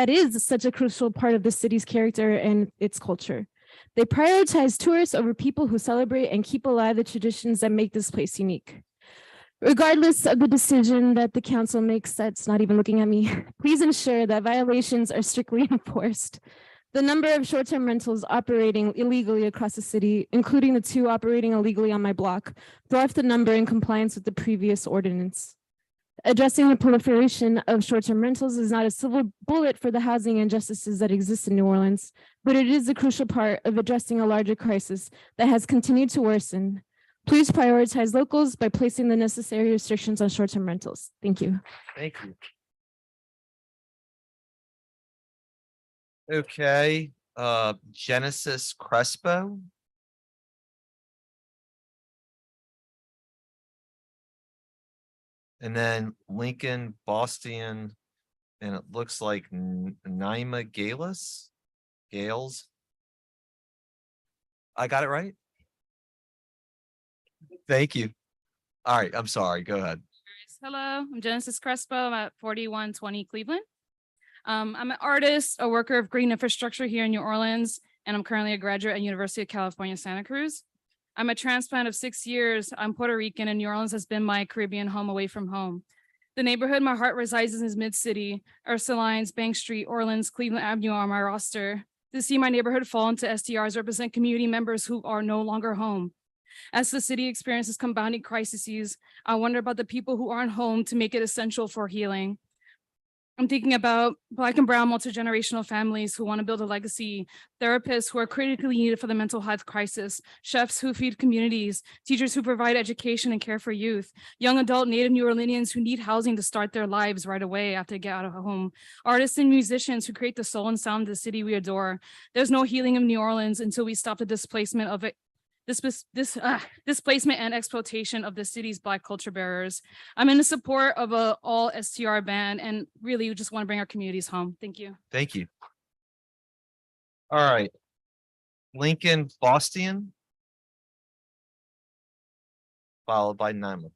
S12: is such a crucial part of the city's character and its culture. They prioritize tourists over people who celebrate and keep alive the traditions that make this place unique. Regardless of the decision that the council makes, that's not even looking at me, please ensure that violations are strictly enforced. The number of short-term rentals operating illegally across the city, including the 2 operating illegally on my block, dwarf the number in compliance with the previous ordinance. Addressing the proliferation of short-term rentals is not a silver bullet for the housing injustices that exist in New Orleans, but it is a crucial part of addressing a larger crisis that has continued to worsen. Please prioritize locals by placing the necessary restrictions on short-term rentals. Thank you.
S10: Thank you. Okay, Genesis Crespo. And then Lincoln Boston, and it looks like Naima Gales. I got it right? Thank you. All right, I'm sorry, go ahead.
S1: Hello, I'm Genesis Crespo. I'm at 4120 Cleveland. I'm an artist, a worker of green infrastructure here in New Orleans, and I'm currently a graduate at University of California, Santa Cruz. I'm a transplant of 6 years. I'm Puerto Rican, and New Orleans has been my Caribbean home away from home. The neighborhood my heart resides in is Mid-City. Ursulines, Bank Street, Orleans, Cleveland Avenue are on my roster. To see my neighborhood fall into STRs represent community members who are no longer home. As the city experiences compounding crises, I wonder about the people who aren't home to make it essential for healing. I'm thinking about Black and brown multi-generational families who want to build a legacy, therapists who are critically needed for the mental health crisis, chefs who feed communities, teachers who provide education and care for youth, young adult Native New Orleanians who need housing to start their lives right away after they get out of home, artists and musicians who create the soul and sound of the city we adore. There's no healing of New Orleans until we stop the displacement of it. Displacement and exploitation of the city's Black culture bearers. I'm in the support of a all STR ban and really just want to bring our communities home. Thank you.
S10: Thank you. All right. Lincoln Boston. Followed by Naima.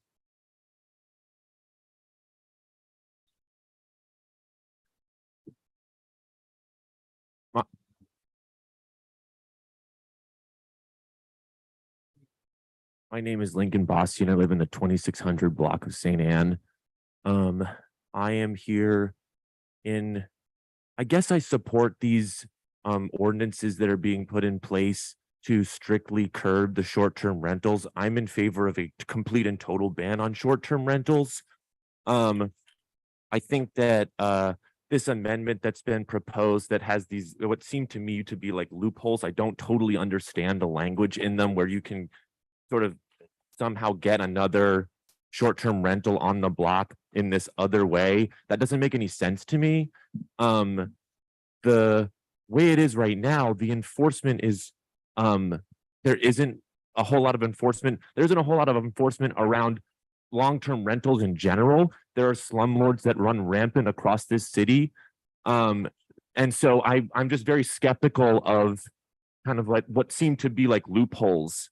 S8: My name is Lincoln Bastian. I live in the 2600 block of St. Anne. I am here I guess I support these ordinances that are being put in place to strictly curb the short-term rentals. I'm in favor of a complete and total ban on short-term rentals. I think that this amendment that's been proposed that has these, what seem to me to be like loopholes, I don't totally understand the language in them where you can sort of somehow get another short-term rental on the block in this other way. That doesn't make any sense to me. The way it is right now, the enforcement is there isn't a whole lot of enforcement. There isn't a whole lot of enforcement around long-term rentals in general. There are slumlords that run rampant across this city. And so I'm just very skeptical of kind of like what seem to be like loopholes.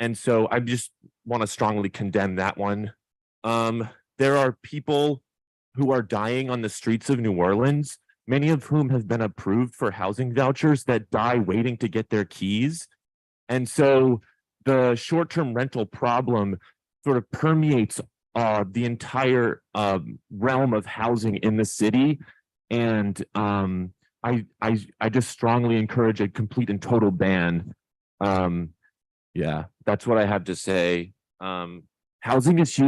S8: And so I just want to strongly condemn that one. There are people who are dying on the streets of New Orleans, many of whom have been approved for housing vouchers that die waiting to get their keys. And so the short-term rental problem sort of permeates the entire realm of housing in the city. And I just strongly encourage a complete and total ban. Yeah, that's what I have to say. Housing is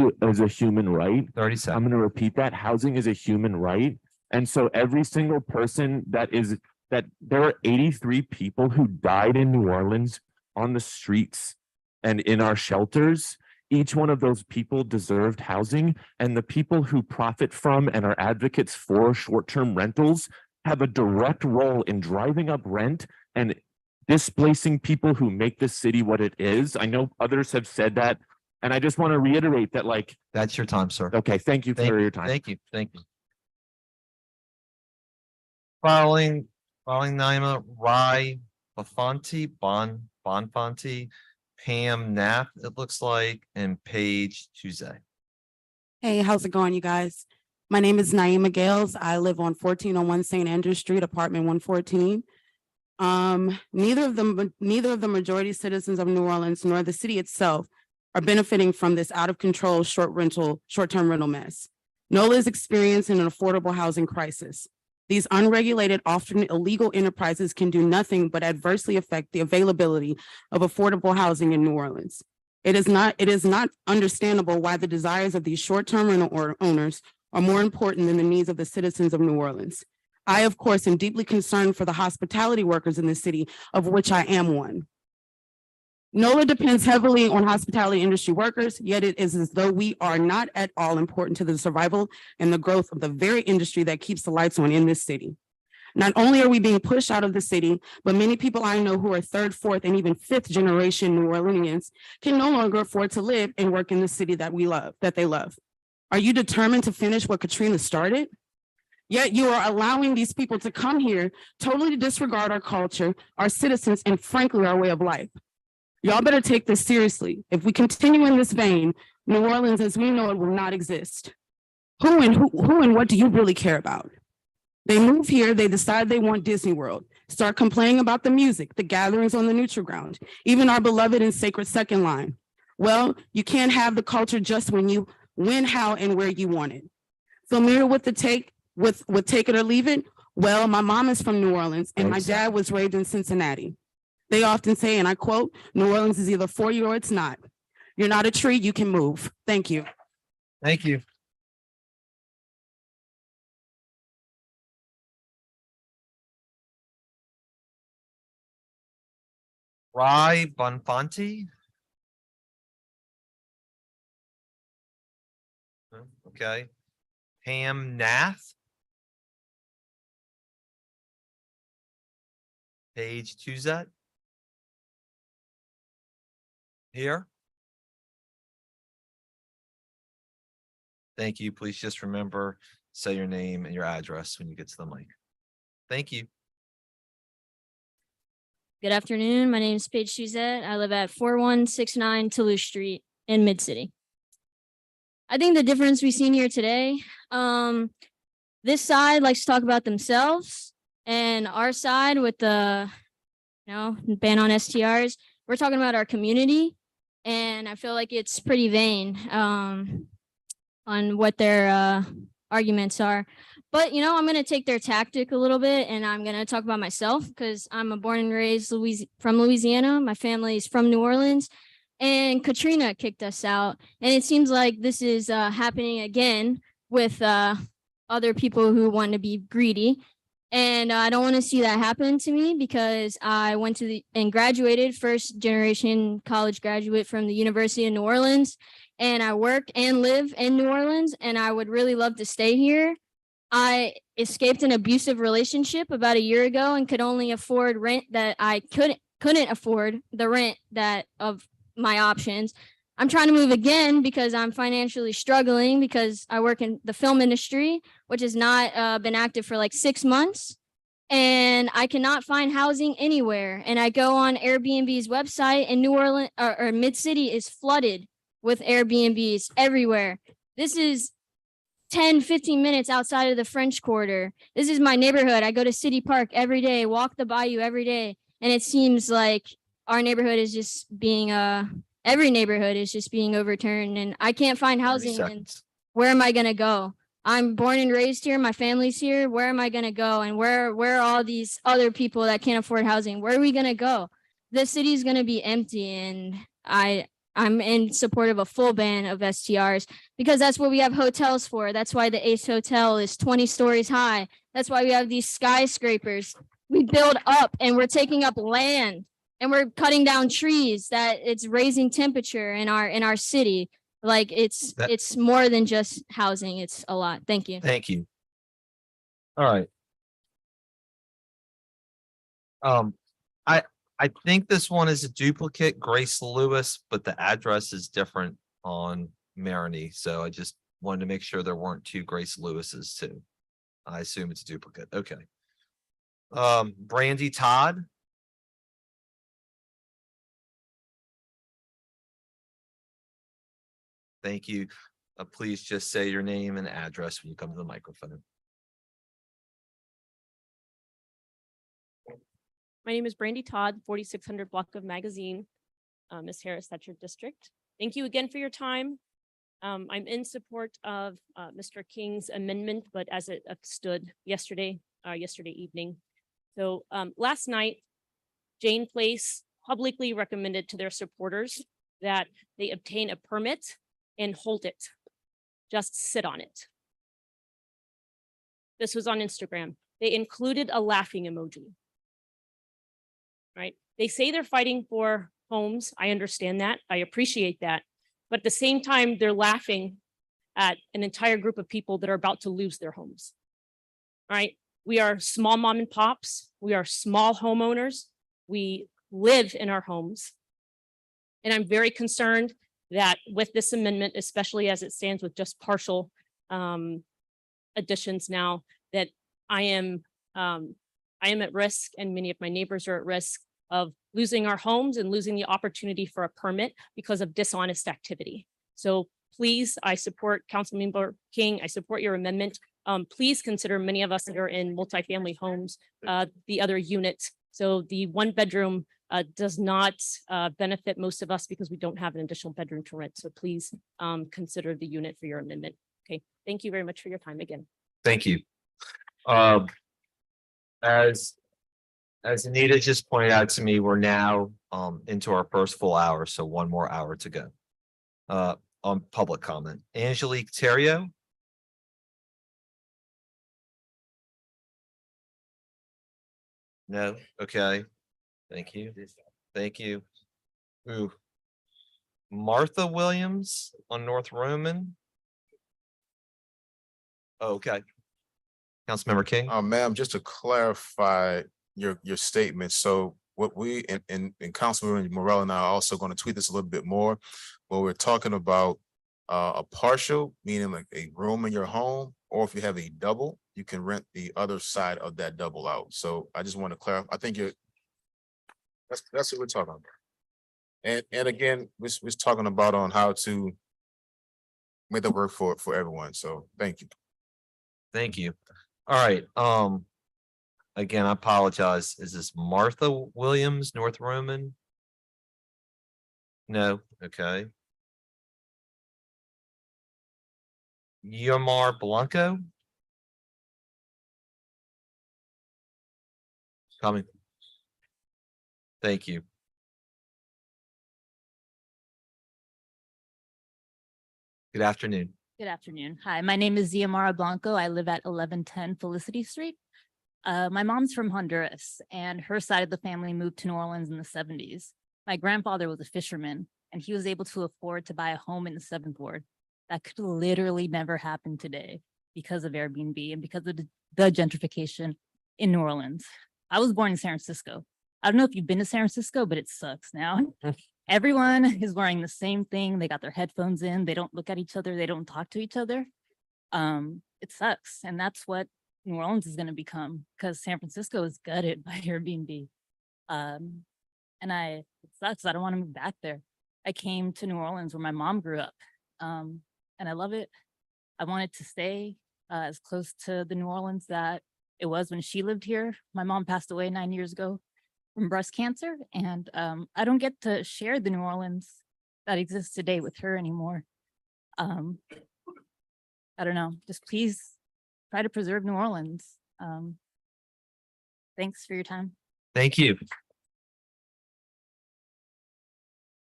S8: a human right.
S10: 30 seconds.
S8: I'm going to repeat that. Housing is a human right. And so every single person that is that there are 83 people who died in New Orleans on the streets and in our shelters. Each one of those people deserved housing, and the people who profit from and are advocates for short-term rentals have a direct role in driving up rent and displacing people who make this city what it is. I know others have said that, and I just want to reiterate that, like,
S10: That's your time, sir.
S8: okay, thank you for your time.
S10: Thank you. Following Naima, Rye Bonfanti, Pam Knapp, it looks like, and Paige Tuesday.
S4: Hey, how's it going, you guys? My name is Naima Gales. I live on 1401 St. Andrew Street, apartment 114. Neither of the majority citizens of New Orleans nor the city itself are benefiting from this out of control short-term rental mess. NOLA is experiencing an affordable housing crisis. These unregulated, often illegal enterprises can do nothing but adversely affect the availability of affordable housing in New Orleans. It is not understandable why the desires of these short-term rental owners are more important than the needs of the citizens of New Orleans. I, of course, am deeply concerned for the hospitality workers in the city, of which I am one. NOLA depends heavily on hospitality industry workers, yet it is as though we are not at all important to the survival and the growth of the very industry that keeps the lights on in this city. Not only are we being pushed out of the city, but many people I know who are third, fourth, and even fifth generation New Orleanians can no longer afford to live and work in the city that they love. Are you determined to finish what Katrina started? Yet you are allowing these people to come here, totally disregard our culture, our citizens, and frankly, our way of life. Y'all better take this seriously. If we continue in this vein, New Orleans as we know it will not exist. Who and what do you really care about? They move here, they decide they want Disney World, start complaining about the music, the gatherings on the neutral ground, even our beloved and sacred second line. Well, you can't have the culture just when, how, and where you want it. Familiar with take it or leave it? Well, my mom is from New Orleans and my dad was raised in Cincinnati. They often say, and I quote, New Orleans is either for you or it's not. You're not a tree, you can move. Thank you.
S10: Thank you. Rye Bonfanti. Okay. Pam Nath. Paige Tuzet. Here. Thank you. Please just remember, say your name and your address when you get to the mic. Thank you.
S2: Good afternoon. My name is Paige Suzette. I live at 4169 Toulouse Street in Mid-City. I think the difference we've seen here today, this side likes to talk about themselves, and our side with the, ban on STRs, we're talking about our community, and I feel like it's pretty vain on what their arguments are. But, I'm going to take their tactic a little bit, and I'm going to talk about myself because I'm born and raised from Louisiana. My family is from New Orleans, and Katrina kicked us out. And it seems like this is happening again with other people who want to be greedy. And I don't want to see that happen to me because I went to and graduated, first generation college graduate from the University of New Orleans. And I work and live in New Orleans, and I would really love to stay here. I escaped an abusive relationship about a year ago and could only afford rent that I couldn't afford the rent that of my options. I'm trying to move again because I'm financially struggling because I work in the film industry, which has not been active for like 6 months. And I cannot find housing anywhere. And I go on Airbnb's website, and New Orleans or Mid-City is flooded with Airbnbs everywhere. This is 10, 15 minutes outside of the French Quarter. This is my neighborhood. I go to City Park every day, walk the bayou every day. And it seems like our neighborhood is just being, every neighborhood is just being overturned. And I can't find housing. And where am I going to go? I'm born and raised here. My family's here. Where am I going to go? And where are all these other people that can't afford housing? Where are we going to go? The city's going to be empty. And I'm in support of a full ban of STRs because that's what we have hotels for. That's why the Ace Hotel is 20 stories high. That's why we have these skyscrapers. we build up and we're taking up land and we're cutting down trees, that it's raising temperature in our city. Like it's more than just housing. It's a lot. Thank you.
S10: Thank you. All right. I think this one is a duplicate, Grace Lewis, but the address is different on Marigny. So I just wanted to make sure there weren't two Grace Lewises too. I assume it's a duplicate. Okay. Brandy Todd. Thank you. Please just say your name and address when you come to the microphone.
S3: My name is Brandy Todd, 4600 block of Magazine. Ms. Harris, that's your district. Thank you again for your time. I'm in support of Mr. King's amendment, but as it stood yesterday evening. So last night, Jane Place publicly recommended to their supporters that they obtain a permit and hold it. Just sit on it. This was on Instagram. They included a laughing emoji. Right? They say they're fighting for homes. I understand that. I appreciate that. But at the same time, they're laughing at an entire group of people that are about to lose their homes. All right. We are small mom and pops. We are small homeowners. We live in our homes. And I'm very concerned that with this amendment, especially as it stands with just partial additions now, that I am at risk, and many of my neighbors are at risk of losing our homes and losing the opportunity for a permit because of dishonest activity. So please, I support Councilmember King. I support your amendment. Please consider many of us that are in multifamily homes, the other units. So the 1 bedroom does not benefit most of us because we don't have an additional bedroom to rent. So please consider the unit for your amendment. Okay, thank you very much for your time again.
S10: Thank you. As Anita just pointed out to me, we're now into our first full hour, so 1 more hour to go. On public comment, Angelique Theriault. No, okay. Thank you. Thank you. Ooh. Martha Williams on North Roman. Okay. Councilmember King.
S14: Ma'am, just to clarify your statement. So what we and Councilmember Morell and I are also going to tweet this a little bit more. When we're talking about a partial, meaning like a room in your home, or if you have a double, you can rent the other side of that double out. So I just want to clarify. I think that's what we're talking about. And again, we're talking about on how to make that work for everyone. So thank you.
S10: Thank you. All right. Again, I apologize. Is this Martha Williams, North Roman? No. Okay. Yomar Blanco. Coming. Thank you. Good afternoon.
S20: Good afternoon. Hi, my name is Ziamara Blanco. I live at 1110 Felicity Street. My mom's from Honduras, and her side of the family moved to New Orleans in the 70s. My grandfather was a fisherman, and he was able to afford to buy a home in the 7th Ward. That could literally never happen today because of Airbnb and because of the gentrification in New Orleans. I was born in San Francisco. I don't know if you've been to San Francisco, but it sucks now. Everyone is wearing the same thing. They got their headphones in. They don't look at each other. They don't talk to each other. It sucks. And that's what New Orleans is going to become, because San Francisco is gutted by Airbnb. And it sucks. I don't want to move back there. I came to New Orleans where my mom grew up. And I love it. I wanted to stay as close to the New Orleans that it was when she lived here. My mom passed away 9 years ago from breast cancer. And I don't get to share the New Orleans that exists today with her anymore. I don't know, just please try to preserve New Orleans. Thanks for your time.
S10: Thank you.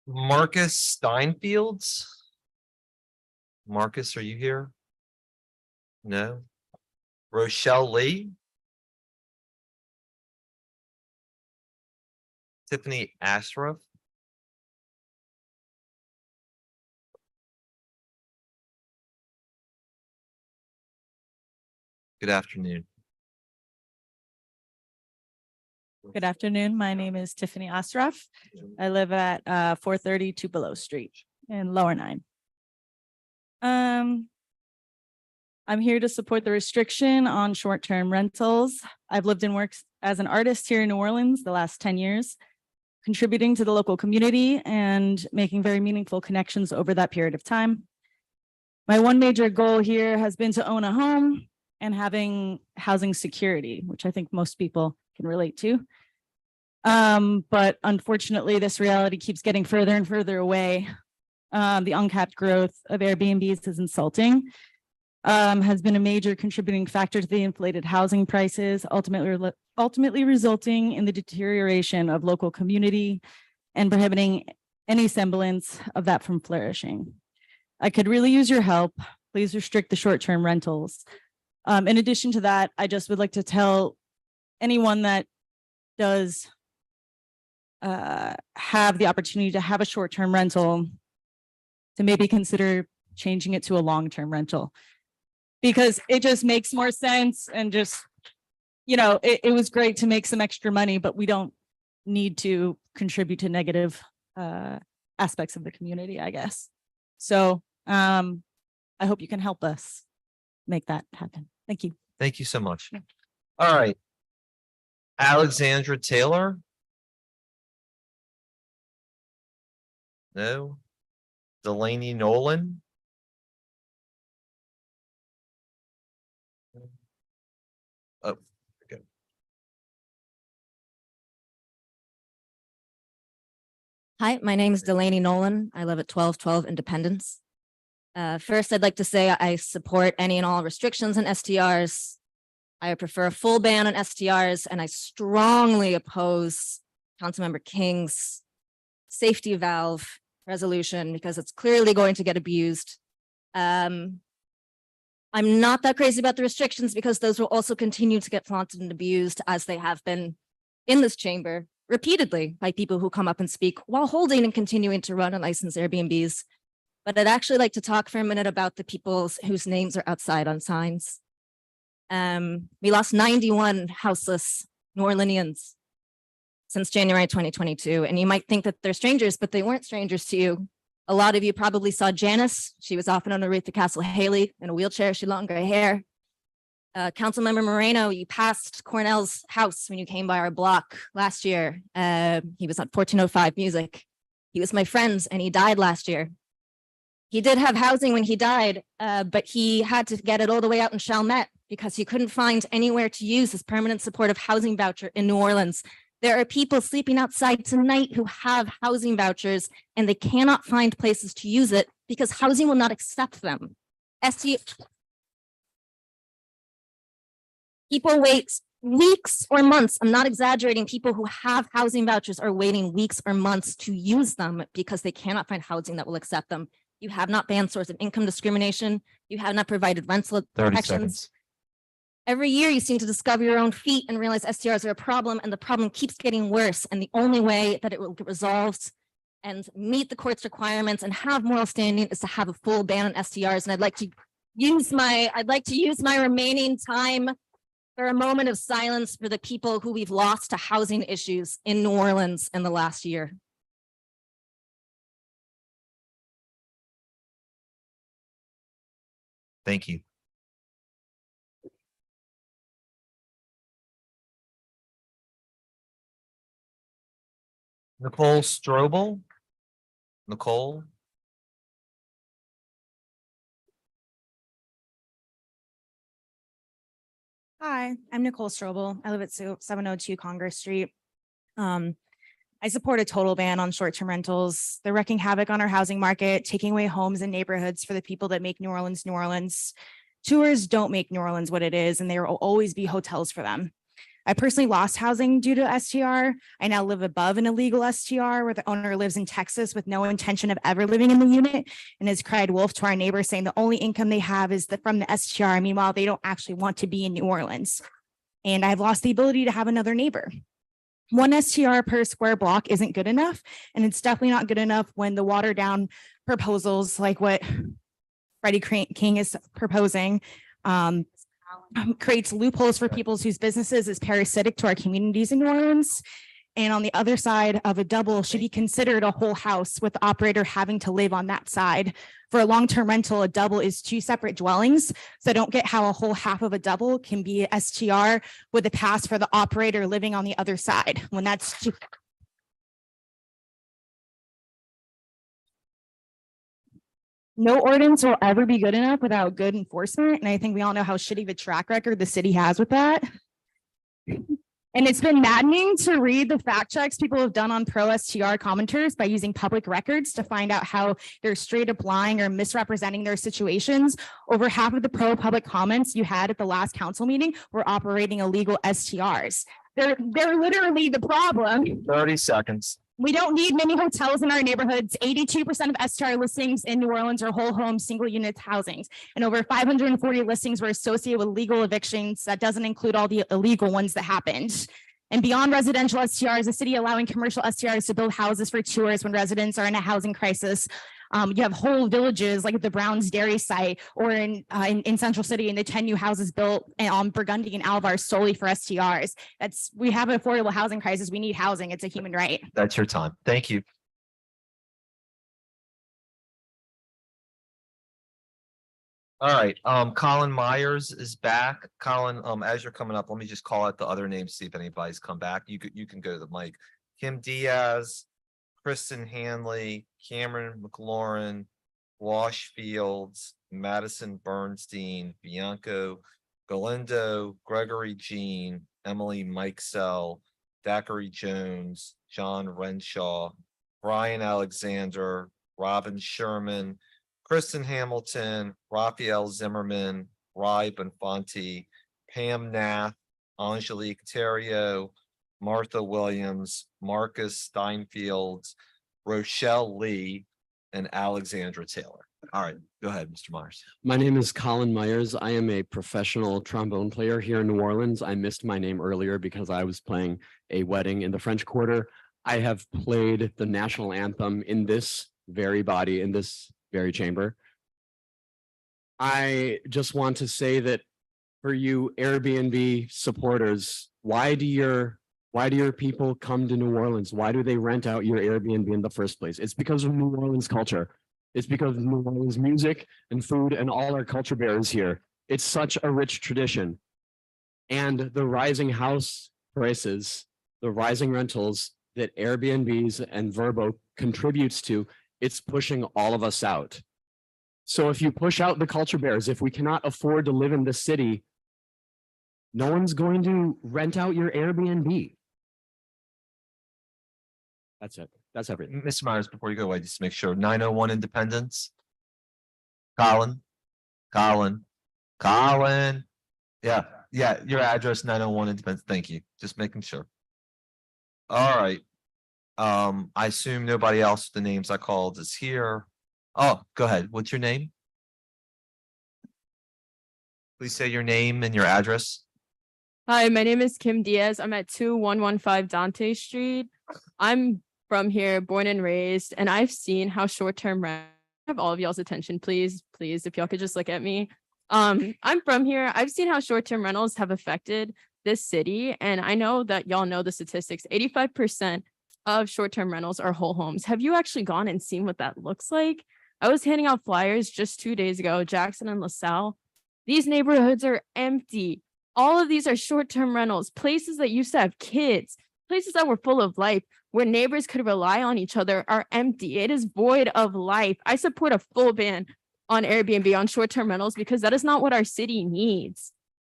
S10: Marcus Steinfields. Marcus, are you here? No. Rochelle Lee. Tiffany Asroff. Good afternoon.
S7: Good afternoon. My name is Tiffany Ostroff. I live at 430 Tupelo Street in Lower 9. I'm here to support the restriction on short-term rentals. I've lived and worked as an artist here in New Orleans the last 10 years, contributing to the local community and making very meaningful connections over that period of time. My one major goal here has been to own a home and having housing security, which I think most people can relate to. But unfortunately, this reality keeps getting further and further away. The uncapped growth of Airbnbs is insulting, has been a major contributing factor to the inflated housing prices, ultimately resulting in the deterioration of local community and prohibiting any semblance of that from flourishing. I could really use your help. Please restrict the short-term rentals. In addition to that, I just would like to tell anyone that does have the opportunity to have a short-term rental to maybe consider changing it to a long-term rental, because it just makes more sense. And just, you know, it was great to make some extra money, but we don't need to contribute to negative aspects of the community, I guess. So I hope you can help us make that happen. Thank you.
S10: Thank you so much. All right. Alexandra Taylor. No. Delaney Nolan. Oh, okay.
S11: Hi, my name is Delaney Nolan. I live at 1212 Independence. First, I'd like to say I support any and all restrictions on STRs. I prefer a full ban on STRs, and I strongly oppose Councilmember King's safety valve resolution because it's clearly going to get abused. I'm not that crazy about the restrictions because those will also continue to get flaunted and abused as they have been in this chamber repeatedly by people who come up and speak while holding and continuing to run unlicensed Airbnbs. But I'd actually like to talk for a minute about the people whose names are outside on signs. We lost 91 houseless New Orleanians since January 2022. And you might think that they're strangers, but they weren't strangers to you. A lot of you probably saw Janice. She was often underneath the Castle Haley in a wheelchair. She had long gray hair. Councilmember Moreno, you passed Cornell's house when you came by our block last year. He was on 1405 Music. He was my friend and he died last year. He did have housing when he died, but he had to get it all the way out in Chalmette because he couldn't find anywhere to use his permanent supportive housing voucher in New Orleans. There are people sleeping outside tonight who have housing vouchers and they cannot find places to use it because housing will not accept them. People wait weeks or months. I'm not exaggerating. People who have housing vouchers are waiting weeks or months to use them because they cannot find housing that will accept them. You have not banned source of income discrimination. You have not provided rental
S10: 30
S11: protections.
S10: seconds.
S11: Every year you seem to discover your own feet and realize STRs are a problem and the problem keeps getting worse. And the only way that it will get resolved and meet the court's requirements and have moral standing is to have a full ban on STRs. And I'd like to use my remaining time for a moment of silence for the people who we've lost to housing issues in New Orleans in the last year.
S10: Thank you. Nicole Strobel. Nicole.
S21: Hi, I'm Nicole Strobel. I live at 702 Congress Street. I support a total ban on short-term rentals. They're wreaking havoc on our housing market, taking away homes and neighborhoods for the people that make New Orleans, New Orleans. Tours don't make New Orleans what it is, and there will always be hotels for them. I personally lost housing due to STR. I now live above an illegal STR where the owner lives in Texas with no intention of ever living in the unit and has cried wolf to our neighbors saying the only income they have is from the STR. Meanwhile, they don't actually want to be in New Orleans. And I've lost the ability to have another neighbor. One STR per square block isn't good enough, and it's definitely not good enough when the watered down proposals like what Freddie King is proposing creates loopholes for people whose businesses is parasitic to our communities in New Orleans. And on the other side of a double should be considered a whole house with the operator having to live on that side. For a long-term rental, a double is 2 separate dwellings. So I don't get how a whole half of a double can be STR with a pass for the operator living on the other side when that's no ordinance will ever be good enough without good enforcement. And I think we all know how shitty of a track record the city has with that. And it's been maddening to read the fact checks people have done on pro STR commenters by using public records to find out how they're straight up lying or misrepresenting their situations. Over half of the pro public comments you had at the last council meeting were operating illegal STRs. They're literally the problem.
S10: 30 seconds.
S21: We don't need many hotels in our neighborhoods. 82% of STR listings in New Orleans are whole home single unit housings. And over 540 listings were associated with legal evictions. That doesn't include all the illegal ones that happened. And beyond residential STRs, the city allowing commercial STRs to build houses for tourists when residents are in a housing crisis. You have whole villages like the Brown's Dairy site or in Central City and the 10 new houses built on Burgundy and Alvar solely for STRs. We have an affordable housing crisis. We need housing. It's a human right.
S10: That's your time. Thank you. All right, Colin Myers is back. Colin, as you're coming up, let me just call out the other names, see if anybody's come back. You can go to the mic. Kim Diaz, Kristen Hanley, Cameron McLaurin, Wash Fields, Madison Bernstein, Bianco Galindo, Gregory Jean, Emily Mikesell, Thackeray Jones, John Renshaw, Brian Alexander, Robin Sherman, Kristen Hamilton, Raphael Zimmerman, Rai Bonfanti, Pam Nath, Angelique Terrio, Martha Williams, Marcus Steinfield, Rochelle Lee, and Alexandra Taylor. All right, go ahead, Mr. Myers.
S9: My name is Colin Myers. I am a professional trombone player here in New Orleans. I missed my name earlier because I was playing a wedding in the French Quarter. I have played the national anthem in this very body, in this very chamber. I just want to say that for you Airbnb supporters, why do your people come to New Orleans? Why do they rent out your Airbnb in the first place? It's because of New Orleans culture. It's because of New Orleans music and food and all our culture bearers here. It's such a rich tradition. And the rising house prices, the rising rentals that Airbnbs and Verbo contributes to, it's pushing all of us out. So if you push out the culture bearers, if we cannot afford to live in this city, no one's going to rent out your Airbnb. That's it. That's everything.
S10: Mr. Myers, before you go away, just to make sure, 901 Independence. Colin. Yeah, your address, 901 Independence. Thank you. Just making sure. All right. I assume nobody else with the names I called is here. Oh, go ahead. What's your name? Please say your name and your address.
S17: Hi, my name is Kim Diaz. I'm at 2115 Dante Street. I'm from here, born and raised, and I've seen how short-term rent. I have all of y'all's attention, please, if y'all could just look at me. I'm from here. I've seen how short-term rentals have affected this city, and I know that y'all know the statistics. 85% of short-term rentals are whole homes. Have you actually gone and seen what that looks like? I was handing out flyers just 2 days ago, Jackson and LaSalle. These neighborhoods are empty. All of these are short-term rentals, places that used to have kids, places that were full of life, where neighbors could rely on each other are empty. It is void of life. I support a full ban on Airbnb on short-term rentals because that is not what our city needs.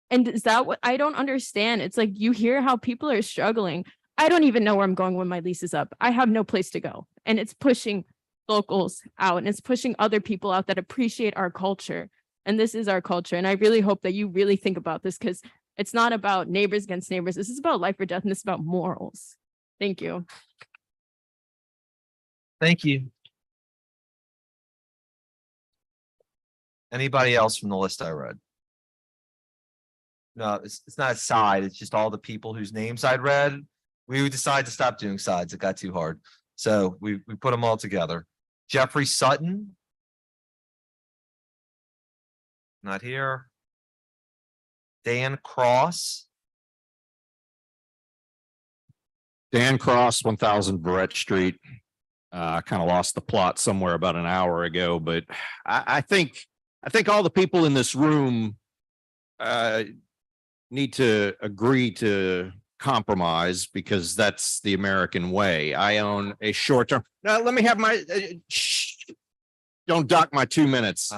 S17: And is that what I don't understand? It's like you hear how people are struggling. I don't even know where I'm going when my lease is up. I have no place to go. And it's pushing locals out and it's pushing other people out that appreciate our culture. And this is our culture. And I really hope that you really think about this because it's not about neighbors against neighbors. This is about life or death and this is about morals. Thank you.
S10: Thank you. Anybody else from the list I read? No, it's not a side. It's just all the people whose names I'd read. We decided to stop doing sides. It got too hard. So we put them all together. Jeffrey Sutton. Not here. Dan Cross.
S6: Dan Cross, 1000 Barrett Street. I kind of lost the plot somewhere about an hour ago, but I think all the people in this room need to agree to compromise because that's the American way. I own a short-term. Now, let me have my. Don't dock my 2 minutes.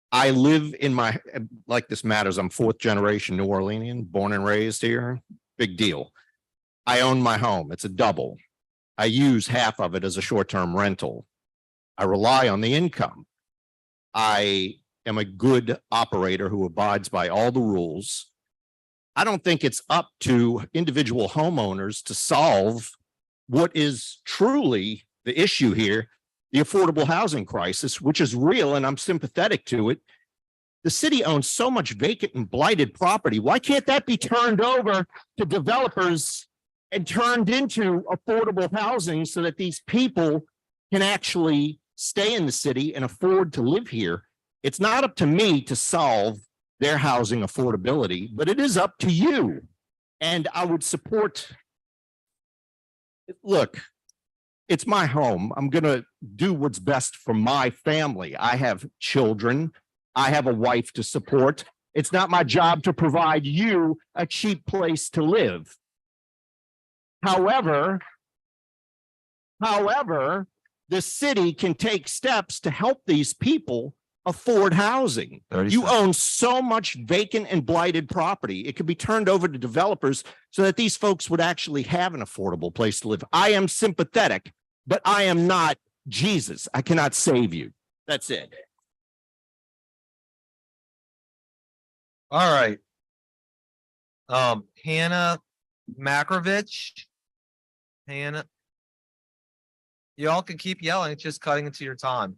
S6: I live in my, like this matters. I'm 4th generation New Orleanian, born and raised here. Big deal. I own my home. It's a double. I use half of it as a short-term rental. I rely on the income. I am a good operator who abides by all the rules. I don't think it's up to individual homeowners to solve what is truly the issue here, the affordable housing crisis, which is real, and I'm sympathetic to it. The city owns so much vacant and blighted property. Why can't that be turned over to developers and turned into affordable housing so that these people can actually stay in the city and afford to live here? It's not up to me to solve their housing affordability, but it is up to you. And I would support. Look, it's my home. I'm going to do what's best for my family. I have children. I have a wife to support. It's not my job to provide you a cheap place to live. However, the city can take steps to help these people afford housing. You own so much vacant and blighted property. It could be turned over to developers so that these folks would actually have an affordable place to live. I am sympathetic, but I am not Jesus. I cannot save you. That's it.
S10: All right. Hannah Makrovich. Hannah. Y'all can keep yelling. It's just cutting into your time.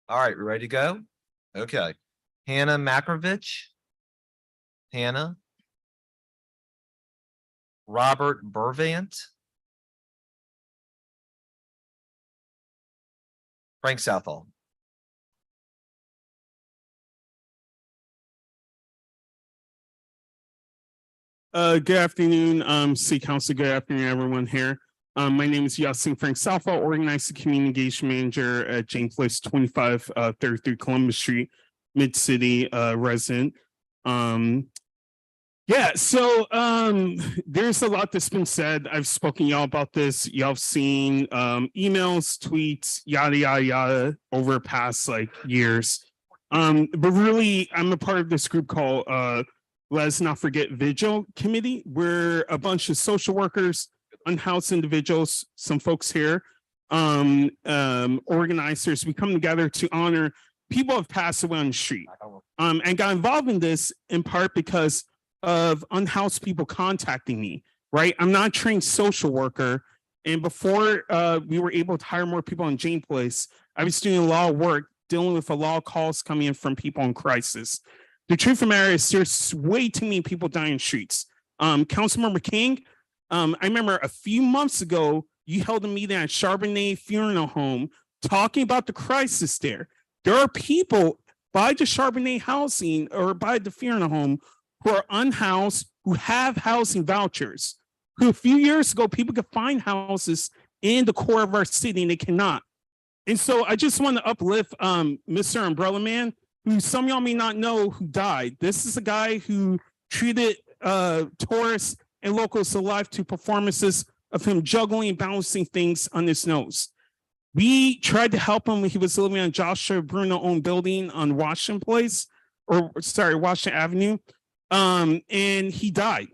S10: All right, we ready to go? Okay. Hannah Makrovich. Hannah. Robert Burvant. Frank Southall.
S15: Good afternoon, City Council. Good afternoon, everyone here. My name is Yasin Frank Southall, Organized Community Engagement Manager at James Place 2533 Columbus Street, Mid-City resident. There's a lot that's been said. I've spoken y'all about this. Y'all have seen emails, tweets, yada, yada, yada over past years. But really, I'm a part of this group called Let's Not Forget Vigil Committee. We're a bunch of social workers, unhoused individuals, some folks here, organizers. We come together to honor people who have passed away on the street. And got involved in this in part because of unhoused people contacting me, right? I'm not a trained social worker. And before we were able to hire more people in Jane Place, I was doing a lot of work dealing with a lot of calls coming in from people in crisis. The truth of the matter is there's way too many people dying in the streets. Councilmember King, I remember a few months ago, you held a meeting at Charbonnet Funeral Home talking about the crisis there. There are people by the Charbonnet housing or by the funeral home who are unhoused, who have housing vouchers, who a few years ago, people could find houses in the core of our city and they cannot. And so I just want to uplift Mr. Umbrella Man, who some of y'all may not know who died. This is a guy who treated tourists and locals alive to performances of him juggling and balancing things on his nose. We tried to help him when he was living on Joshua Bruno owned building on Washington Avenue. And he died.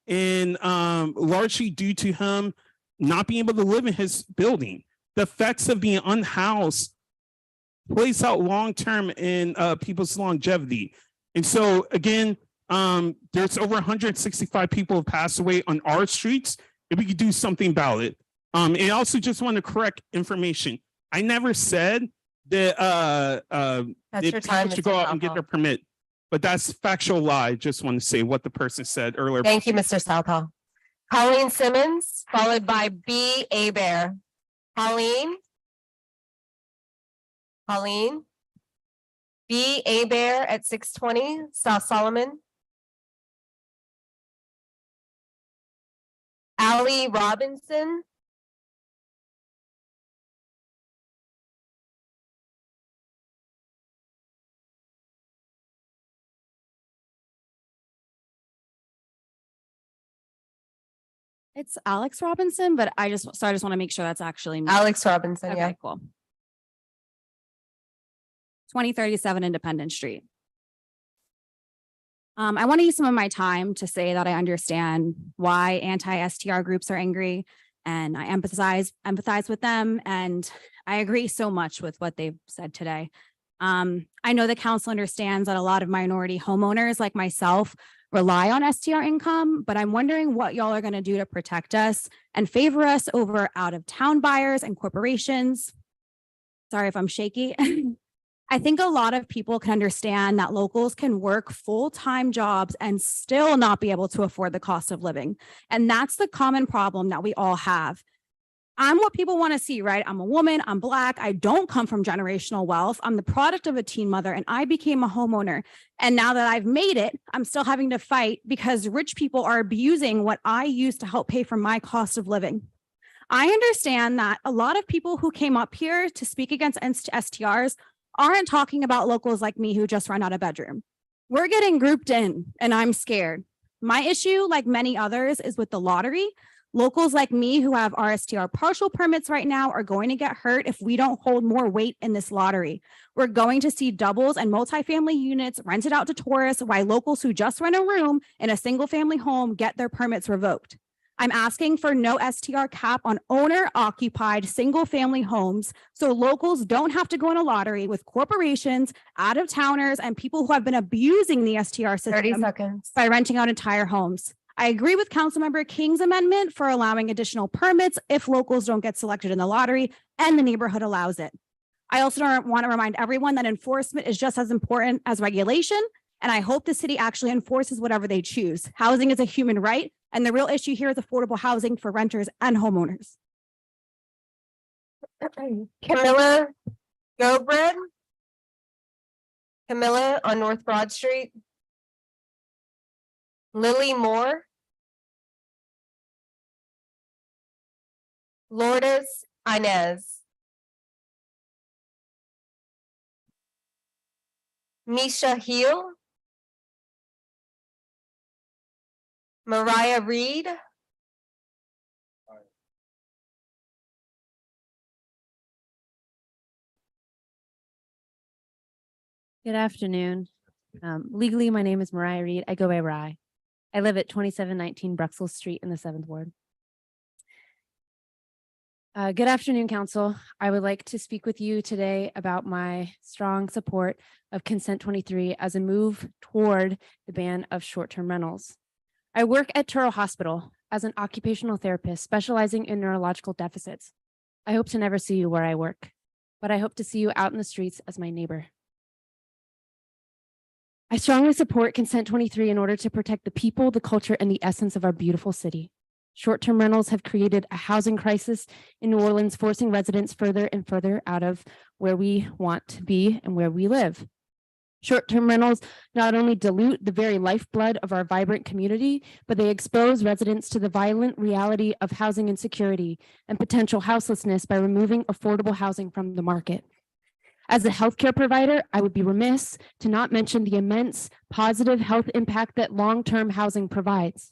S15: And largely due to him not being able to live in his building. The effects of being unhoused plays out long-term in people's longevity. And so again, there's over 165 people who passed away on our streets, and we could do something about it. And I also just want to correct information. I never said
S24: That's your time,
S15: to
S24: Mr.
S15: go out and get
S24: Southall.
S15: their permit. But that's factual lie. Just want to say what the person said earlier.
S24: Thank you, Mr. Southall. Colleen Simmons, followed by B. Abear. Colleen? Colleen? B. Abear at 620 South Solomon. Allie Robinson.
S5: It's Alex Robinson, but I just want to make sure that's actually me.
S24: Alex Robinson,
S5: Okay,
S24: yeah.
S5: cool. 2037 Independence Street. I want to use some of my time to say that I understand why anti-STR groups are angry, and I empathize with them, and I agree so much with what they've said today. I know the council understands that a lot of minority homeowners like myself rely on STR income, but I'm wondering what y'all are going to do to protect us and favor us over out-of-town buyers and corporations. Sorry if I'm shaky. I think a lot of people can understand that locals can work full-time jobs and still not be able to afford the cost of living. And that's the common problem that we all have. I'm what people want to see, right? I'm a woman, I'm Black, I don't come from generational wealth. I'm the product of a teen mother and I became a homeowner. And now that I've made it, I'm still having to fight because rich people are abusing what I use to help pay for my cost of living. I understand that a lot of people who came up here to speak against STRs aren't talking about locals like me who just run out of bedroom. We're getting grouped in and I'm scared. My issue, like many others, is with the lottery. Locals like me who have RSTR partial permits right now are going to get hurt if we don't hold more weight in this lottery. We're going to see doubles and multifamily units rented out to tourists while locals who just rent a room in a single family home get their permits revoked. I'm asking for no STR cap on owner occupied single family homes so locals don't have to go in a lottery with corporations, out of towners, and people who have been abusing the STR system
S24: 30 seconds.
S5: by renting out entire homes. I agree with Councilmember King's amendment for allowing additional permits if locals don't get selected in the lottery and the neighborhood allows it. I also want to remind everyone that enforcement is just as important as regulation, and I hope the city actually enforces whatever they choose. Housing is a human right, and the real issue here is affordable housing for renters and homeowners.
S24: Camilla Gobred. Camilla on North Broad Street. Lily Moore. Lourdes Inez. Misha Heel. Mariah Reed.
S18: Good afternoon. Legally, my name is Mariah Reed. I go by Rye. I live at 2719 Bruxelles Street in the 7th Ward. Good afternoon, Council. I would like to speak with you today about my strong support of Consent 23 as a move toward the ban of short-term rentals. I work at Turo Hospital as an occupational therapist specializing in neurological deficits. I hope to never see you where I work, but I hope to see you out in the streets as my neighbor. I strongly support Consent 23 in order to protect the people, the culture, and the essence of our beautiful city. Short-term rentals have created a housing crisis in New Orleans, forcing residents further and further out of where we want to be and where we live. Short-term rentals not only dilute the very lifeblood of our vibrant community, but they expose residents to the violent reality of housing insecurity and potential houselessness by removing affordable housing from the market. As a healthcare provider, I would be remiss to not mention the immense positive health impact that long-term housing provides.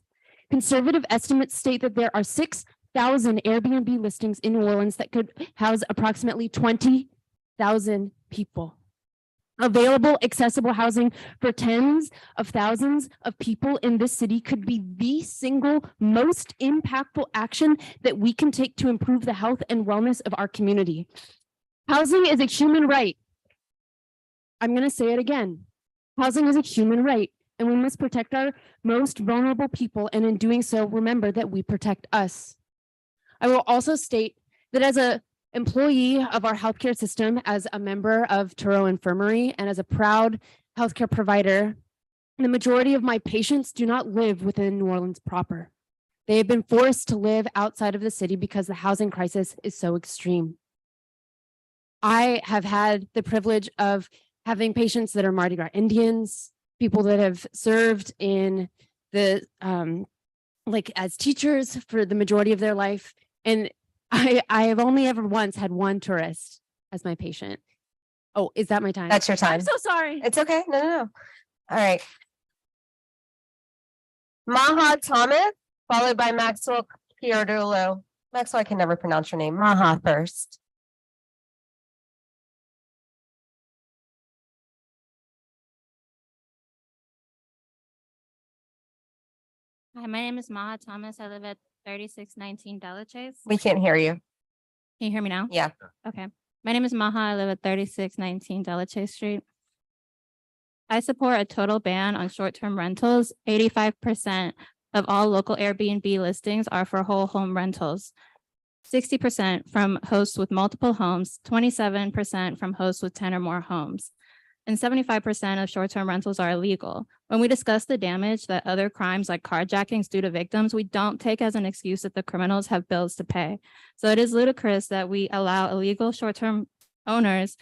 S18: Conservative estimates state that there are 6,000 Airbnb listings in New Orleans that could house approximately 20,000 people. Available, accessible housing for tens of thousands of people in this city could be the single most impactful action that we can take to improve the health and wellness of our community. Housing is a human right. I'm going to say it again. Housing is a human right, and we must protect our most vulnerable people, and in doing so, remember that we protect us. I will also state that as a employee of our healthcare system, as a member of Turo Infirmary, and as a proud healthcare provider, the majority of my patients do not live within New Orleans proper. They have been forced to live outside of the city because the housing crisis is so extreme. I have had the privilege of having patients that are Mardi Gras Indians, people that have served in the like as teachers for the majority of their life. And I have only ever once had one tourist as my patient. Oh, is that my time?
S13: That's your time.
S18: I'm so sorry.
S13: It's okay. No, no, no. All right. Maha Thomas, followed by Maxwell Chiardulo. Maxwell, I can never pronounce your name. Maha first.
S19: Hi, my name is Maha Thomas. I live at 3619 Chase.
S13: We can't hear you.
S19: Can you hear me now?
S13: Yeah.
S19: Okay. My name is Maha. I live at 3619 Chase Street. I support a total ban on short-term rentals. 85% of all local Airbnb listings are for whole home rentals. 60% from hosts with multiple homes, 27% from hosts with 10 or more homes. And 75% of short-term rentals are illegal. When we discuss the damage that other crimes like carjackings do to victims, we don't take as an excuse that the criminals have bills to pay. So it is ludicrous that we allow illegal short-term owners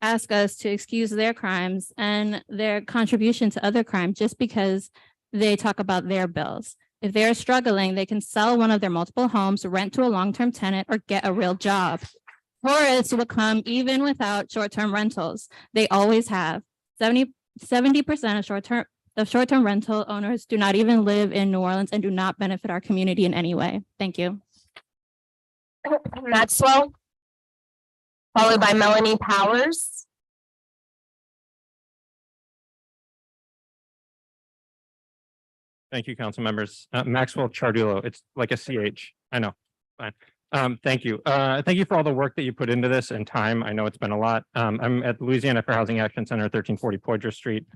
S19: ask us to excuse their crimes and their contribution to other crime just because they talk about their bills. If they're struggling, they can sell one of their multiple homes, rent to a long-term tenant, or get a real job. Tourists will come even without short-term rentals. They always have. 70% of short-term rental owners do not even live in New Orleans and do not benefit our community in any way. Thank you.
S13: Maxwell, followed by Melanie Powers.
S22: Thank you, council members. Maxwell Chiardulo. It's like a CH. I know. Fine. Thank you. Thank you for all the work that you put into this and time. I know it's been a lot. I'm at Louisiana Fair Housing Action Center, 1340 Poydras Street.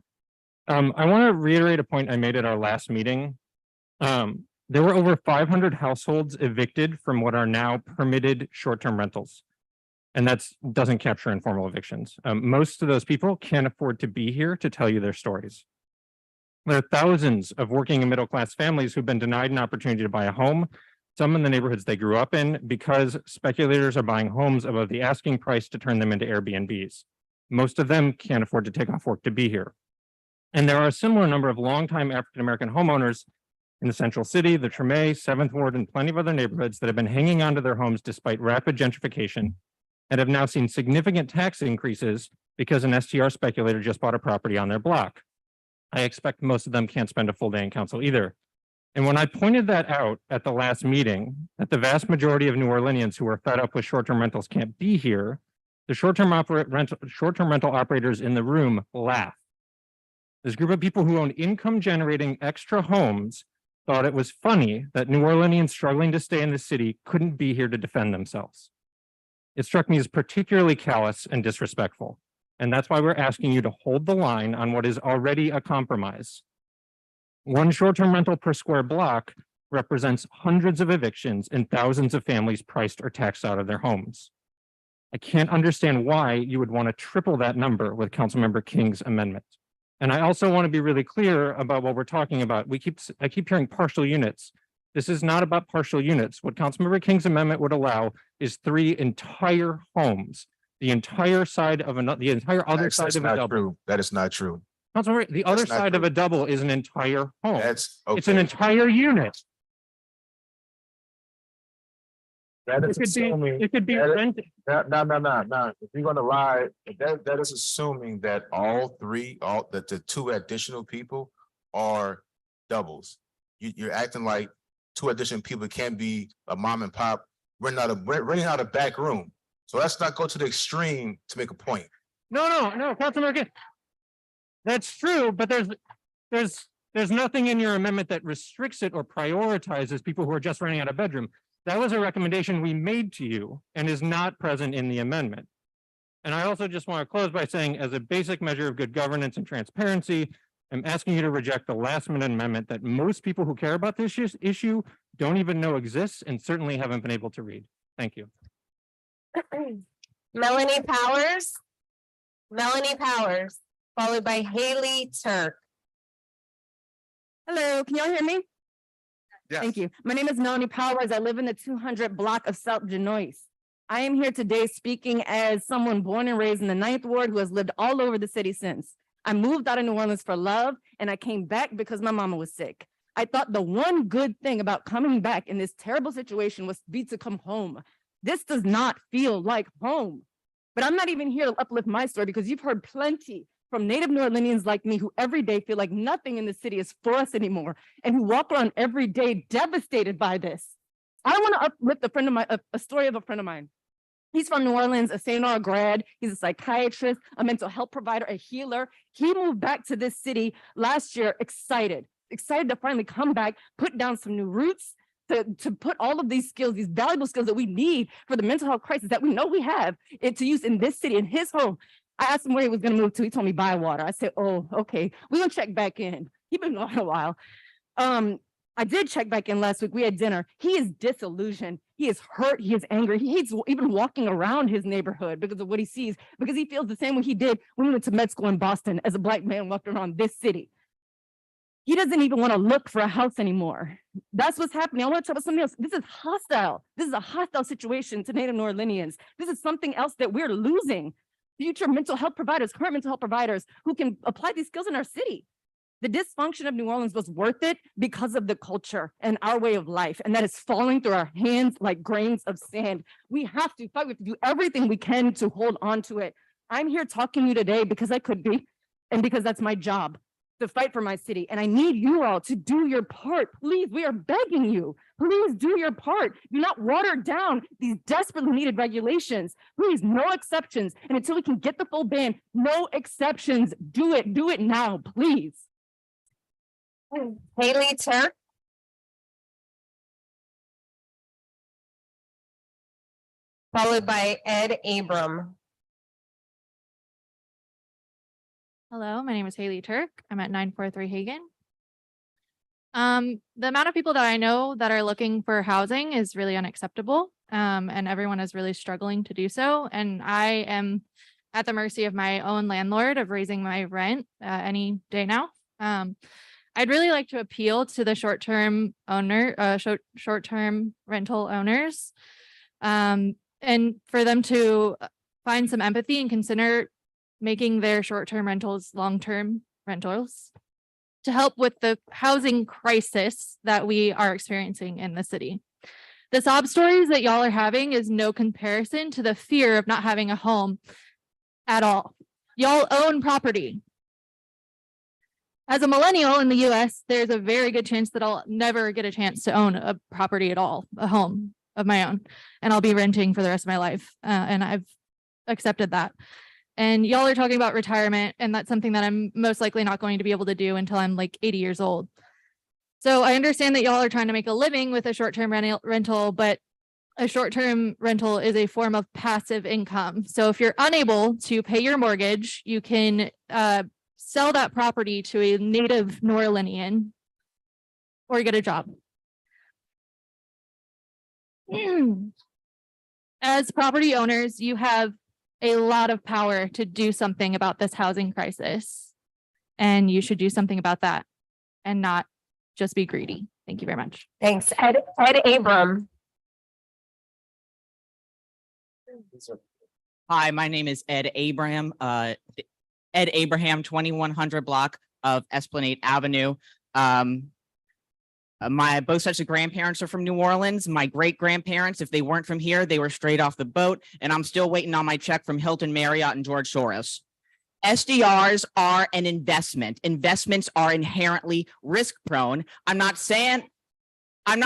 S22: I want to reiterate a point I made at our last meeting. There were over 500 households evicted from what are now permitted short-term rentals. And that doesn't capture informal evictions. Most of those people can't afford to be here to tell you their stories. There are thousands of working and middle-class families who've been denied an opportunity to buy a home, some in the neighborhoods they grew up in, because speculators are buying homes above the asking price to turn them into Airbnbs. Most of them can't afford to take off work to be here. And there are a similar number of longtime African-American homeowners in the Central City, the Treme, 7th Ward, and plenty of other neighborhoods that have been hanging on to their homes despite rapid gentrification and have now seen significant tax increases because an STR speculator just bought a property on their block. I expect most of them can't spend a full day in council either. And when I pointed that out at the last meeting, that the vast majority of New Orleanians who are fed up with short-term rentals can't be here, the short-term rental operators in the room laughed. This group of people who own income-generating extra homes thought it was funny that New Orleanians struggling to stay in the city couldn't be here to defend themselves. It struck me as particularly callous and disrespectful. And that's why we're asking you to hold the line on what is already a compromise. One short-term rental per square block represents hundreds of evictions and thousands of families priced or taxed out of their homes. I can't understand why you would want to triple that number with Councilmember King's amendment. And I also want to be really clear about what we're talking about. I keep hearing partial units. This is not about partial units. What Councilmember King's amendment would allow is 3 entire homes. The entire side of the entire other side of a double.
S14: That is not true.
S22: Councilmember, the other side of a double is an entire home.
S14: That's okay.
S22: It's an entire unit.
S14: It could be rented. No. If you're gonna lie, that is assuming that that the 2 additional people are doubles. You're acting like 2 additional people can't be a mom and pop renting out a back room. So let's not go to the extreme to make a point.
S22: No, Councilmember King. That's true, but there's nothing in your amendment that restricts it or prioritizes people who are just renting out a bedroom. That was a recommendation we made to you and is not present in the amendment. And I also just want to close by saying, as a basic measure of good governance and transparency, I'm asking you to reject the last minute amendment that most people who care about this issue don't even know exists and certainly haven't been able to read. Thank you.
S13: Melanie Powers. Melanie Powers, followed by Haley Turk.
S1: Hello, can y'all hear me?
S6: Yes.
S1: Thank you. My name is Melanie Powers. I live in the 200 block of South Genoise. I am here today speaking as someone born and raised in the 9th Ward who has lived all over the city since. I moved out of New Orleans for love, and I came back because my mama was sick. I thought the one good thing about coming back in this terrible situation was to come home. This does not feel like home. But I'm not even here to uplift my story because you've heard plenty from Native New Orleanians like me who every day feel like nothing in the city is for us anymore and who walk around every day devastated by this. I want to uplift a story of a friend of mine. He's from New Orleans, a St. Aura grad. He's a psychiatrist, a mental health provider, a healer. He moved back to this city last year excited to finally come back, put down some new roots, to put all of these skills, these valuable skills that we need for the mental health crisis that we know we have, to use in this city, in his home. I asked him where he was going to move to. He told me Bywater. I said, oh, okay. We're going to check back in. He's been gone a while. I did check back in last week. We had dinner. He is disillusioned. He is hurt. He is angry. He hates even walking around his neighborhood because of what he sees, because he feels the same way he did when he went to med school in Boston as a Black man walked around this city. He doesn't even want to look for a house anymore. That's what's happening. I want to talk about something else. This is hostile. This is a hostile situation to Native New Orleanians. This is something else that we're losing. Future mental health providers, current mental health providers who can apply these skills in our city. The dysfunction of New Orleans was worth it because of the culture and our way of life, and that is falling through our hands like grains of sand. We have to fight. We have to do everything we can to hold on to it. I'm here talking to you today because I could be, and because that's my job, to fight for my city. And I need you all to do your part. Please, we are begging you. Please do your part. Do not water down these desperately needed regulations. Please, no exceptions. And until we can get the full ban, no exceptions. Do it now, please.
S13: Haley Turk. Followed by Ed Abram.
S12: Hello, my name is Haley Turk. I'm at 943 Hagen. The amount of people that I know that are looking for housing is really unacceptable, and everyone is really struggling to do so. And I am at the mercy of my own landlord of raising my rent any day now. I'd really like to appeal to the short-term rental owners, and for them to find some empathy and consider making their short-term rentals long-term rentals to help with the housing crisis that we are experiencing in the city. The sob stories that y'all are having is no comparison to the fear of not having a home at all. Y'all own property. As a millennial in the US, there's a very good chance that I'll never get a chance to own a property at all, a home of my own, and I'll be renting for the rest of my life. And I've accepted that. And y'all are talking about retirement, and that's something that I'm most likely not going to be able to do until I'm like 80 years old. So I understand that y'all are trying to make a living with a short-term rental, but a short-term rental is a form of passive income. So if you're unable to pay your mortgage, you can sell that property to a native New Orleanian or get a job. As property owners, you have a lot of power to do something about this housing crisis, and you should do something about that and not just be greedy. Thank you very much.
S13: Thanks. Ed Abram.
S16: Hi, my name is Ed Abraham. Ed Abraham, 2100 block of Esplanade Avenue. My both sets of grandparents are from New Orleans. My great grandparents, if they weren't from here, they were straight off the boat, and I'm still waiting on my check from Hilton Marriott and George Soros. SDRs are an investment. Investments are inherently risk prone. I'm not saying I'm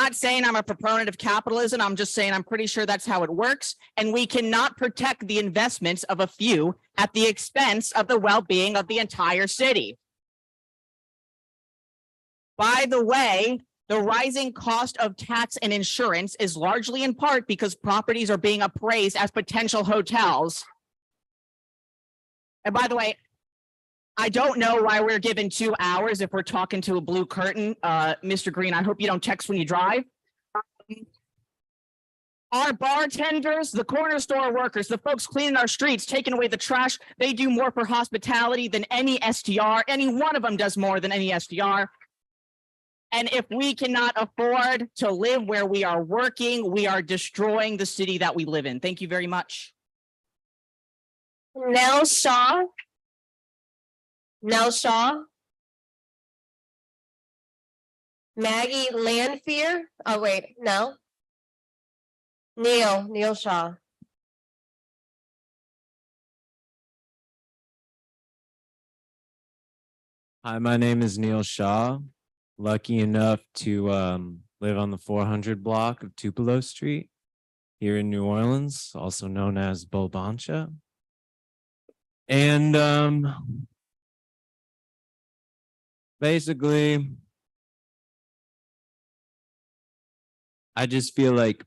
S16: a proponent of capitalism. I'm just saying I'm pretty sure that's how it works. And we cannot protect the investments of a few at the expense of the well-being of the entire city. By the way, the rising cost of tax and insurance is largely in part because properties are being appraised as potential hotels. And by the way, I don't know why we're given 2 hours if we're talking to a blue curtain. Mr. Green, I hope you don't text when you drive. Our bartenders, the corner store workers, the folks cleaning our streets, taking away the trash, they do more for hospitality than any STR. Any one of them does more than any STR. And if we cannot afford to live where we are working, we are destroying the city that we live in. Thank you very much.
S13: Nell Shaw. Nell Shaw. Maggie Landfear. Oh, wait, no. Neil Shaw.
S2: Hi, my name is Neil Shaw. Lucky enough to live on the 400 block of Tupelo Street here in New Orleans, also known as Bolbancha. And basically, I just feel like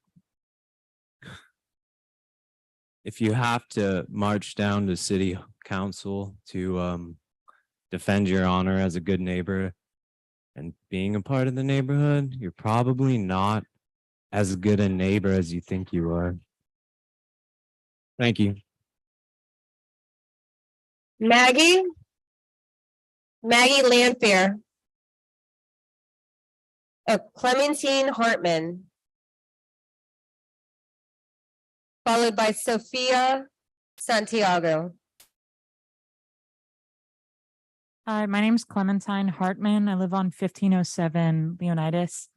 S2: if you have to march down to city council to defend your honor as a good neighbor and being a part of the neighborhood, you're probably not as good a neighbor as you think you are. Thank you.
S13: Maggie Landfair. Clementine Hartman. Followed by Sophia Santiago.
S4: Hi, my name is Clementine Hartman. I live on 1507 Leonidas.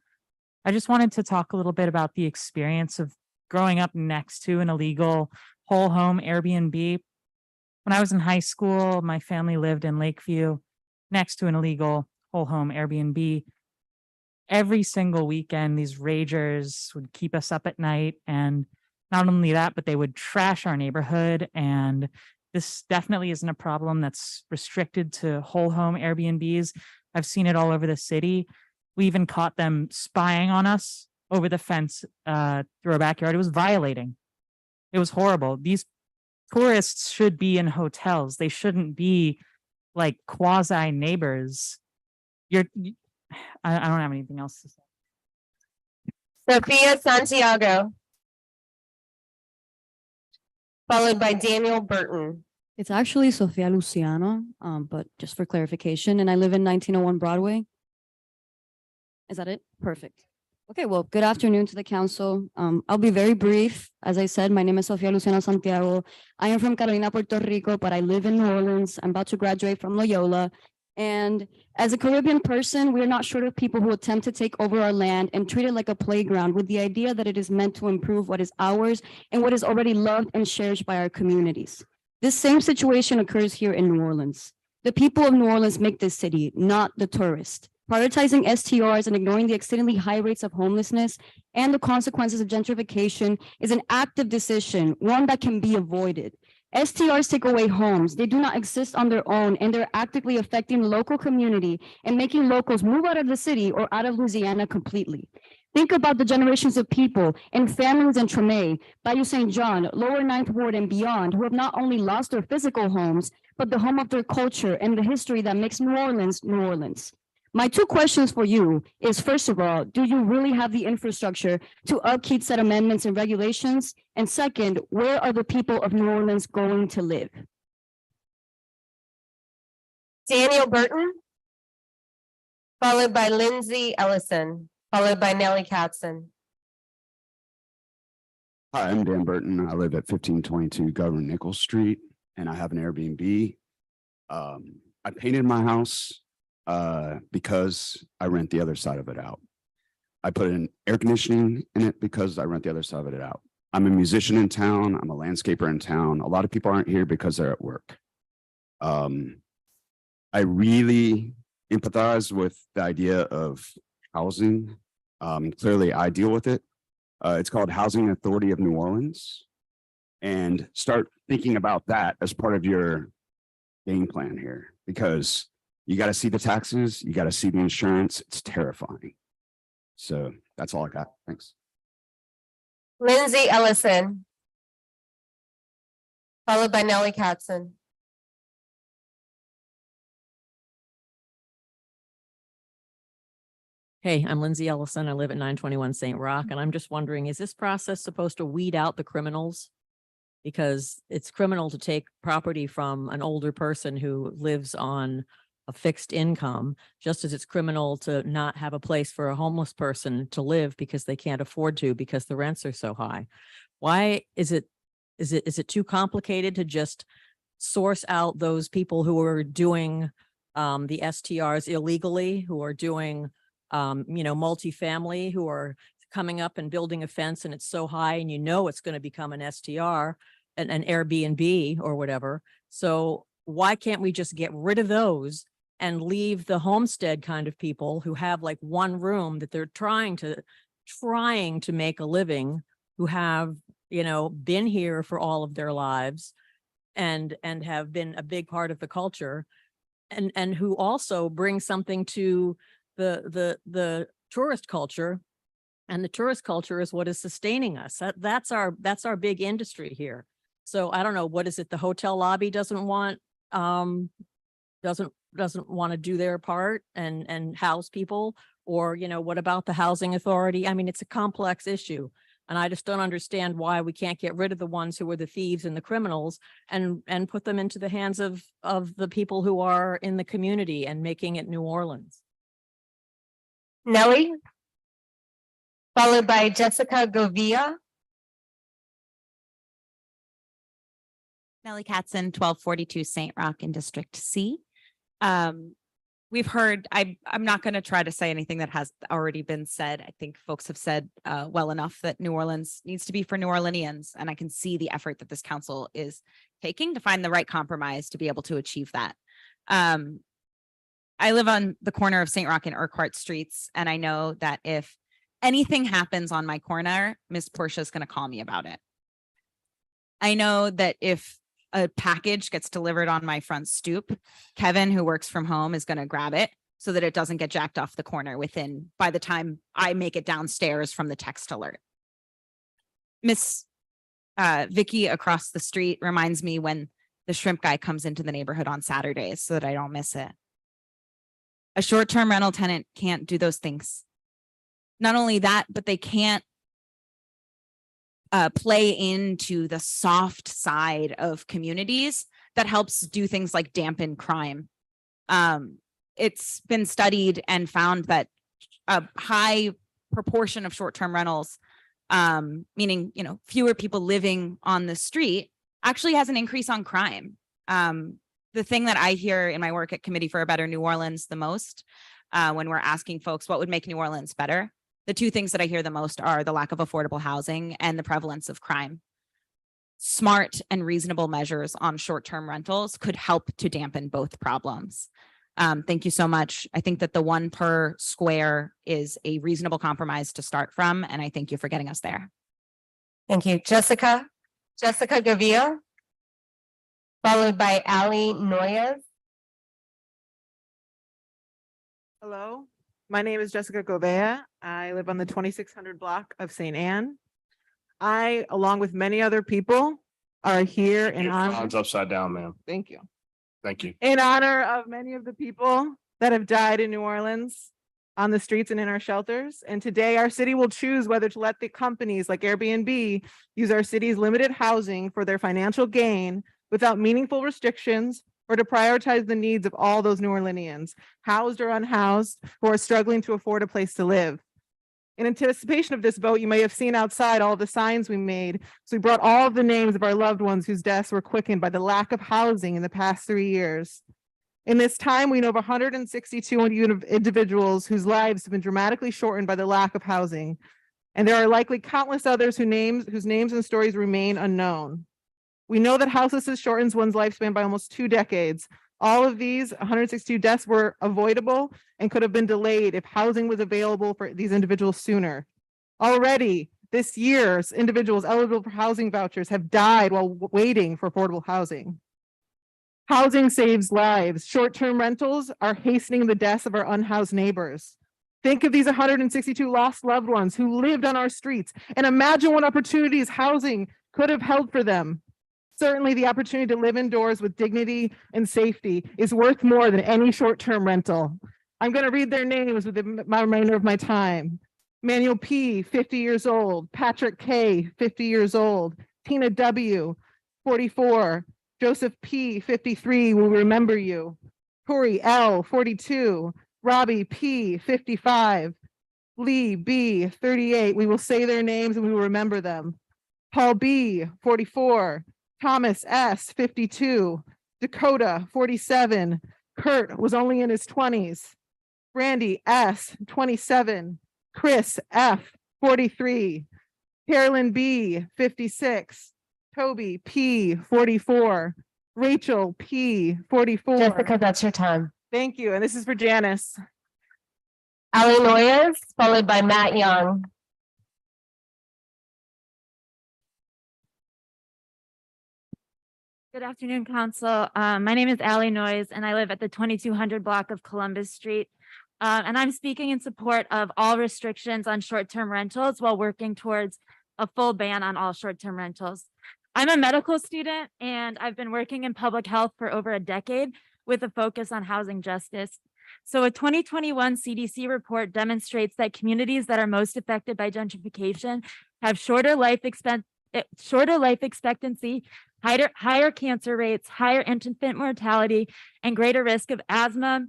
S4: I just wanted to talk a little bit about the experience of growing up next to an illegal whole home Airbnb. When I was in high school, my family lived in Lakeview next to an illegal whole home Airbnb. Every single weekend, these ragers would keep us up at night. And not only that, but they would trash our neighborhood. And this definitely isn't a problem that's restricted to whole home Airbnbs. I've seen it all over the city. We even caught them spying on us over the fence through our backyard. It was violating. It was horrible. These tourists should be in hotels. They shouldn't be like quasi neighbors. I don't have anything else to say.
S13: Sophia Santiago. Followed by Daniel Burton.
S8: It's actually Sofia Luciano, but just for clarification, and I live in 1901 Broadway. Is that it? Perfect. Okay, well, good afternoon to the council. I'll be very brief. As I said, my name is Sofia Luciano Santiago. I am from Carolina, Puerto Rico, but I live in New Orleans. I'm about to graduate from Loyola. And as a Caribbean person, we are not short of people who attempt to take over our land and treat it like a playground with the idea that it is meant to improve what is ours and what is already loved and cherished by our communities. This same situation occurs here in New Orleans. The people of New Orleans make this city, not the tourist. Prioritizing STRs and ignoring the exceedingly high rates of homelessness and the consequences of gentrification is an active decision, one that can be avoided. STRs take away homes. They do not exist on their own, and they're actively affecting the local community and making locals move out of the city or out of Louisiana completely. Think about the generations of people and families in Tremé, Bayou St. John, Lower Ninth Ward, and beyond, who have not only lost their physical homes, but the home of their culture and the history that makes New Orleans, New Orleans. My two questions for you is, first of all, do you really have the infrastructure to upkeep said amendments and regulations? And second, where are the people of New Orleans going to live?
S13: Daniel Burton. Followed by Lindsay Ellison. Followed by Nellie Katzen.
S23: Hi, I'm Dan Burton. I live at 1522 Governor Nichols Street, and I have an Airbnb. I painted my house because I rent the other side of it out. I put in air conditioning in it because I rent the other side of it out. I'm a musician in town. I'm a landscaper in town. A lot of people aren't here because they're at work. I really empathize with the idea of housing. Clearly, I deal with it. It's called Housing Authority of New Orleans. And start thinking about that as part of your game plan here, because you got to see the taxes, you got to see the insurance. It's terrifying. So that's all I got. Thanks.
S13: Lindsay Ellison. Followed by Nellie Katzen.
S3: Hey, I'm Lindsay Ellison. I live at 921 St. Rock, and I'm just wondering, is this process supposed to weed out the criminals? Because it's criminal to take property from an older person who lives on a fixed income, just as it's criminal to not have a place for a homeless person to live because they can't afford to because the rents are so high. Why is it too complicated to just source out those people who are doing the STRs illegally, who are doing multifamily, who are coming up and building a fence and it's so high and it's going to become an STR, an Airbnb or whatever. So why can't we just get rid of those and leave the homestead kind of people who have like one room that they're trying to make a living, who have, been here for all of their lives and have been a big part of the culture, and who also bring something to the tourist culture, and the tourist culture is what is sustaining us. That's our big industry here. So I don't know, what is it? The hotel lobby doesn't want to do their part and house people, or what about the housing authority? I mean, it's a complex issue, and I just don't understand why we can't get rid of the ones who are the thieves and the criminals and put them into the hands of the people who are in the community and making it New Orleans.
S13: Nellie, followed by Jessica Govia.
S7: Nellie Katzen, 1242 St. Rock in District C. We've heard, I'm not going to try to say anything that has already been said. I think folks have said well enough that New Orleans needs to be for New Orleanians, and I can see the effort that this council is taking to find the right compromise to be able to achieve that. I live on the corner of St. Rock and Urquhart Streets, and I know that if anything happens on my corner, Miss Portia is going to call me about it. I know that if a package gets delivered on my front stoop, Kevin, who works from home, is going to grab it so that it doesn't get jacked off the corner by the time I make it downstairs from the text alert. Miss Vicky across the street reminds me when the shrimp guy comes into the neighborhood on Saturdays so that I don't miss it. A short-term rental tenant can't do those things. Not only that, but they can't play into the soft side of communities that helps do things like dampen crime. It's been studied and found that a high proportion of short-term rentals, meaning, fewer people living on the street, actually has an increase on crime. The thing that I hear in my work at Committee for a Better New Orleans the most, when we're asking folks what would make New Orleans better, the two things that I hear the most are the lack of affordable housing and the prevalence of crime. Smart and reasonable measures on short-term rentals could help to dampen both problems. Thank you so much. I think that the 1 per square is a reasonable compromise to start from, and I thank you for getting us there.
S13: Thank you. Jessica Govia, followed by Ali Noyes.
S11: Hello, my name is Jessica Govea. I live on the 2600 block of St. Anne. I, along with many other people, are here in honor.
S20: Mine's upside down, ma'am.
S11: Thank you.
S20: Thank you.
S11: In honor of many of the people that have died in New Orleans on the streets and in our shelters. And today our city will choose whether to let the companies like Airbnb use our city's limited housing for their financial gain without meaningful restrictions, or to prioritize the needs of all those New Orleanians, housed or unhoused, who are struggling to afford a place to live. In anticipation of this vote, you may have seen outside all the signs we made. So we brought all of the names of our loved ones whose deaths were quickened by the lack of housing in the past 3 years. In this time, we know of 162 individuals whose lives have been dramatically shortened by the lack of housing. And there are likely countless others whose names and stories remain unknown. We know that houselessness shortens one's lifespan by almost 2 decades. All of these 162 deaths were avoidable and could have been delayed if housing was available for these individuals sooner. Already this year, individuals eligible for housing vouchers have died while waiting for affordable housing. Housing saves lives. Short-term rentals are hastening the deaths of our unhoused neighbors. Think of these 162 lost loved ones who lived on our streets, and imagine what opportunities housing could have held for them. Certainly, the opportunity to live indoors with dignity and safety is worth more than any short-term rental. I'm going to read their names with my remainder of my time. Manuel P, 50 years old. Patrick K, 50 years old. Tina W, 44. Joseph P, 53, will remember you. Tori L, 42. Robbie P, 55. Lee B, 38. We will say their names and we will remember them. Paul B, 44. Thomas S, 52. Dakota, 47. Kurt was only in his 20s. Randy S, 27. Chris F, 43. Carolyn B, 56. Toby P, 44. Rachel P, 44.
S13: Jessica, that's your time.
S11: Thank you. And this is for Janice.
S13: Ali Noyes, followed by Matt Young.
S9: Good afternoon, Council. My name is Allie Noyes, and I live at the 2200 block of Columbus Street. And I'm speaking in support of all restrictions on short-term rentals while working towards a full ban on all short-term rentals. I'm a medical student, and I've been working in public health for over a decade with a focus on housing justice. So a 2021 CDC report demonstrates that communities that are most affected by gentrification have shorter life expectancy, higher cancer rates, higher infant mortality, and greater risk of asthma,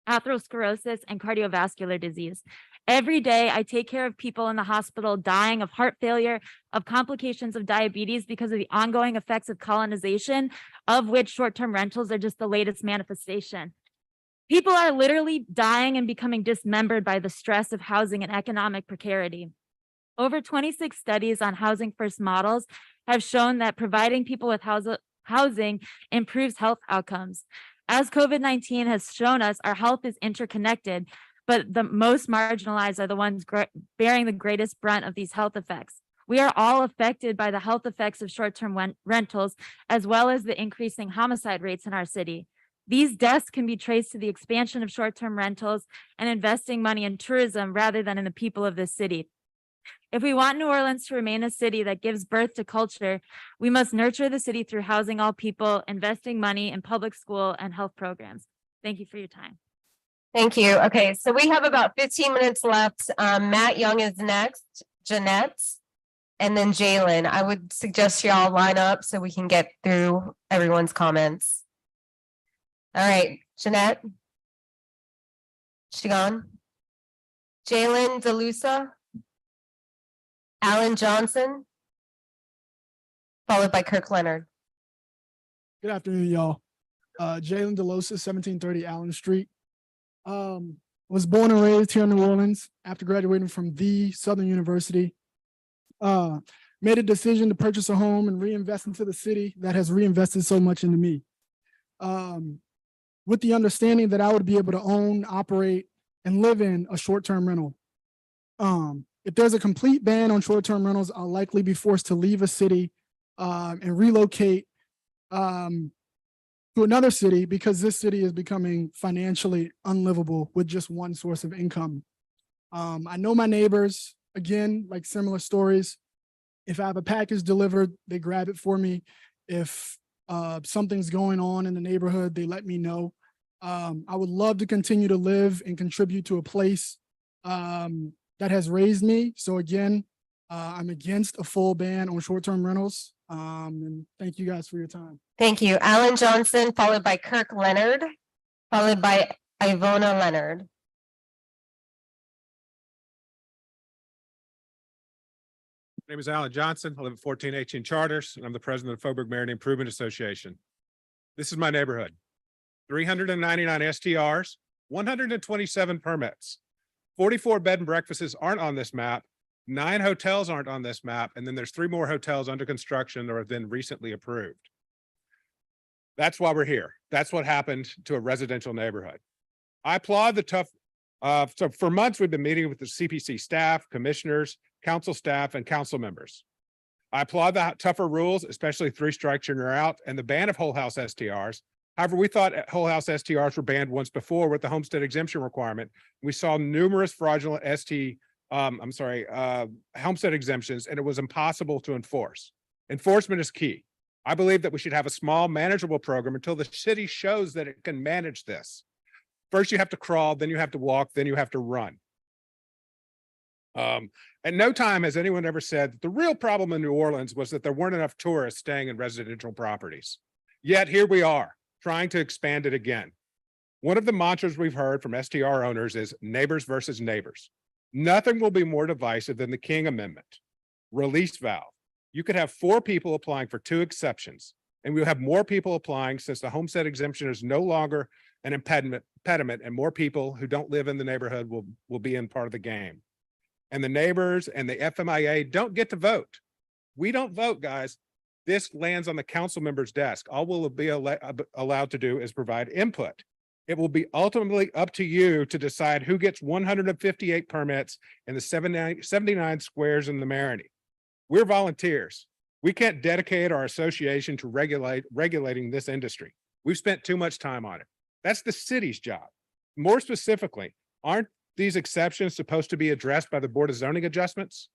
S9: atherosclerosis, and cardiovascular disease. Every day, I take care of people in the hospital dying of heart failure, of complications of diabetes because of the ongoing effects of colonization, of which short-term rentals are just the latest manifestation. People are literally dying and becoming dismembered by the stress of housing and economic precarity. Over 26 studies on housing first models have shown that providing people with housing improves health outcomes. As COVID-19 has shown us, our health is interconnected, but the most marginalized are the ones bearing the greatest brunt of these health effects. We are all affected by the health effects of short-term rentals, as well as the increasing homicide rates in our city. These deaths can be traced to the expansion of short-term rentals and investing money in tourism rather than in the people of this city. If we want New Orleans to remain a city that gives birth to culture, we must nurture the city through housing all people, investing money in public school and health programs. Thank you for your time.
S13: Thank you. Okay, so we have about 15 minutes left. Matt Young is next, Jeanette, and then Jalen. I would suggest y'all line up so we can get through everyone's comments. All right, Jeanette. She gone? Jalen DeLusa. Alan Johnson. Followed by Kirk Leonard.
S17: Good afternoon, y'all. Jalen DeLosa, 1730 Allen Street. Was born and raised here in New Orleans after graduating from the Southern University. Made a decision to purchase a home and reinvest into the city that has reinvested so much into me. With the understanding that I would be able to own, operate, and live in a short-term rental. If there's a complete ban on short-term rentals, I'll likely be forced to leave a city and relocate to another city because this city is becoming financially unlivable with just one source of income. I know my neighbors, again, like similar stories. If I have a package delivered, they grab it for me. If something's going on in the neighborhood, they let me know. I would love to continue to live and contribute to a place that has raised me. So again, I'm against a full ban on short-term rentals. And thank you guys for your time.
S13: Thank you. Alan Johnson, followed by Kirk Leonard, followed by Ivona Leonard.
S20: My name is Alan Johnson. I live at 1418 Charters, and I'm the president of Faubourg Marigny Improvement Association. This is my neighborhood. 399 STRs, 127 permits. 44 bed and breakfasts aren't on this map. 9 hotels aren't on this map. And then there's 3 more hotels under construction or have been recently approved. That's why we're here. That's what happened to a residential neighborhood. I applaud the tough, so for months we've been meeting with the CPC staff, commissioners, council staff, and council members. I applaud the tougher rules, especially 3 strikes and you're out, and the ban of whole house STRs. However, we thought whole house STRs were banned once before with the homestead exemption requirement. We saw numerous fraudulent homestead exemptions, and it was impossible to enforce. Enforcement is key. I believe that we should have a small manageable program until the city shows that it can manage this. First you have to crawl, then you have to walk, then you have to run. At no time has anyone ever said that the real problem in New Orleans was that there weren't enough tourists staying in residential properties. Yet here we are, trying to expand it again. One of the mantras we've heard from STR owners is neighbors versus neighbors. Nothing will be more divisive than the King Amendment. Release valve. You could have 4 people applying for 2 exceptions, and we'll have more people applying since the homestead exemption is no longer an impediment, and more people who don't live in the neighborhood will be in part of the game. And the neighbors and the FMIA don't get to vote. We don't vote, guys. This lands on the council member's desk. All we'll be allowed to do is provide input. It will be ultimately up to you to decide who gets 158 permits in the 79 squares in the Marigny. We're volunteers. We can't dedicate our association to regulating this industry. We've spent too much time on it. That's the city's job. More specifically, aren't these exceptions supposed to be addressed by the Board of Zoning Adjustments?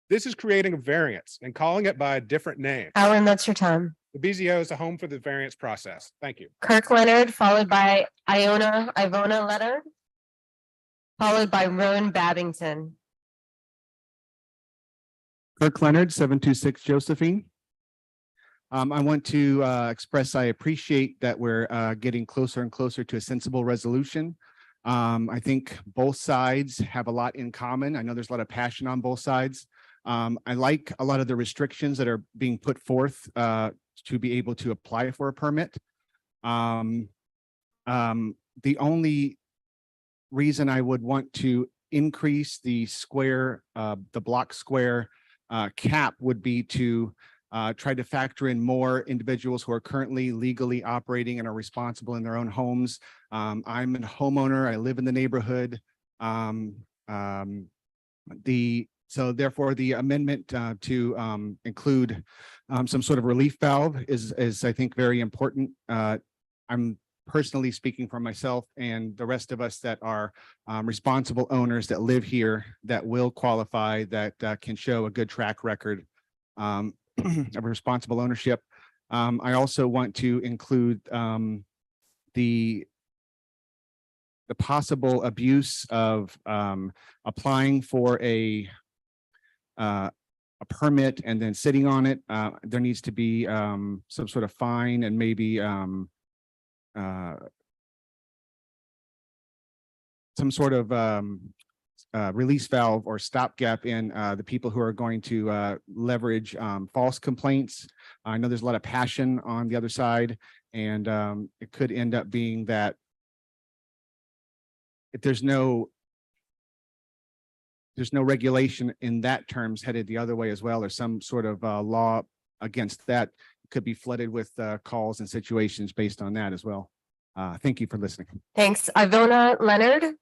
S20: This is creating a variance and calling it by a different name.
S13: Alan, that's your time.
S20: The BZO is a home for the variance process. Thank you.
S13: Kirk Leonard, followed by Ivona Leonard, followed by Rowan Babington.
S5: Kirk Leonard, 726 Josephine. I want to express I appreciate that we're getting closer and closer to a sensible resolution. I think both sides have a lot in common. I know there's a lot of passion on both sides. I like a lot of the restrictions that are being put forth to be able to apply for a permit. The only reason I would want to increase the square, the block square cap would be to try to factor in more individuals who are currently legally operating and are responsible in their own homes. I'm a homeowner. I live in the neighborhood. So therefore, the amendment to include some sort of relief valve is I think very important. I'm personally speaking for myself and the rest of us that are responsible owners that live here that will qualify, that can show a good track record of responsible ownership. I also want to include the possible abuse of applying for a permit and then sitting on it. There needs to be some sort of fine and maybe some sort of release valve or stopgap in the people who are going to leverage false complaints. I know there's a lot of passion on the other side, and it could end up being that if there's no regulation in that terms headed the other way as well, or some sort of law against that, could be flooded with calls and situations based on that as well. Thank you for listening.
S13: Thanks. Ivona Leonard,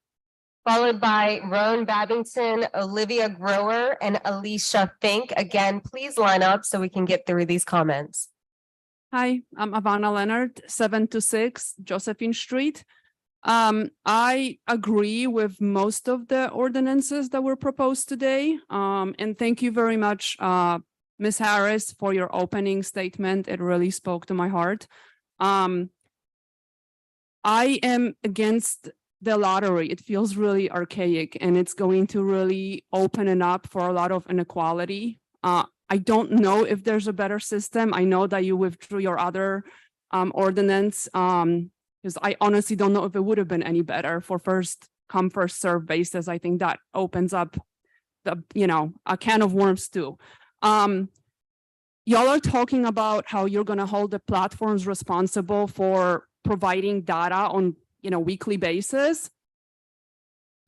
S13: followed by Rowan Babington, Olivia Grower, and Alicia Fink. Again, please line up so we can get through these comments.
S10: Hi, I'm Ivana Leonard, 726 Josephine Street. I agree with most of the ordinances that were proposed today. And thank you very much, Ms. Harris, for your opening statement. It really spoke to my heart. I am against the lottery. It feels really archaic, and it's going to really open it up for a lot of inequality. I don't know if there's a better system. I know that you withdrew your other ordinance, because I honestly don't know if it would have been any better for first come, first serve basis. I think that opens up the, a can of worms too. Y'all are talking about how you're going to hold the platforms responsible for providing data on, weekly basis.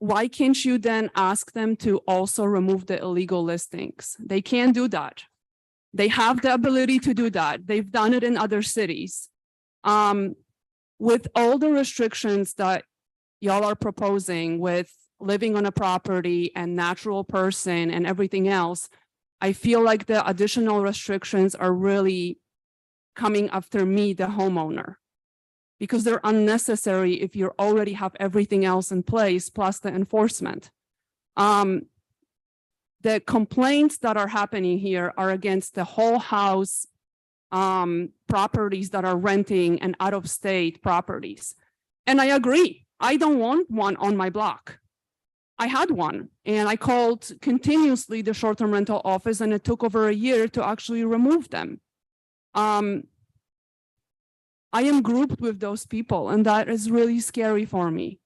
S10: Why can't you then ask them to also remove the illegal listings? They can do that. They have the ability to do that. They've done it in other cities. With all the restrictions that y'all are proposing with living on a property and natural person and everything else, I feel like the additional restrictions are really coming after me, the homeowner, because they're unnecessary if you already have everything else in place, plus the enforcement. The complaints that are happening here are against the whole house properties that are renting and out-of-state properties. And I agree. I don't want one on my block. I had one and I called continuously the short-term rental office and it took over a year to actually remove them. I am grouped with those people and that is really scary for me.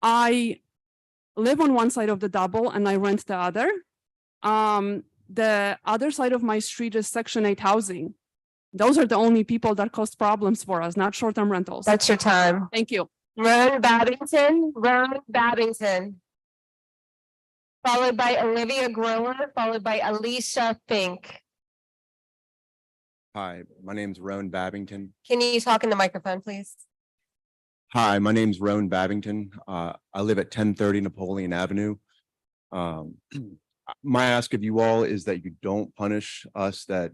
S10: I live on one side of the double and I rent the other. The other side of my street is Section 8 housing. Those are the only people that cause problems for us, not short-term rentals.
S13: That's your time.
S10: Thank you.
S13: Roan Babington, followed by Olivia Grower, followed by Alicia Fink.
S15: Hi, my name's Roan Babington.
S13: Can you talk in the microphone, please?
S15: Hi, my name's Roan Babington. I live at 1030 Napoleon Avenue. My ask of you all is that you don't punish us that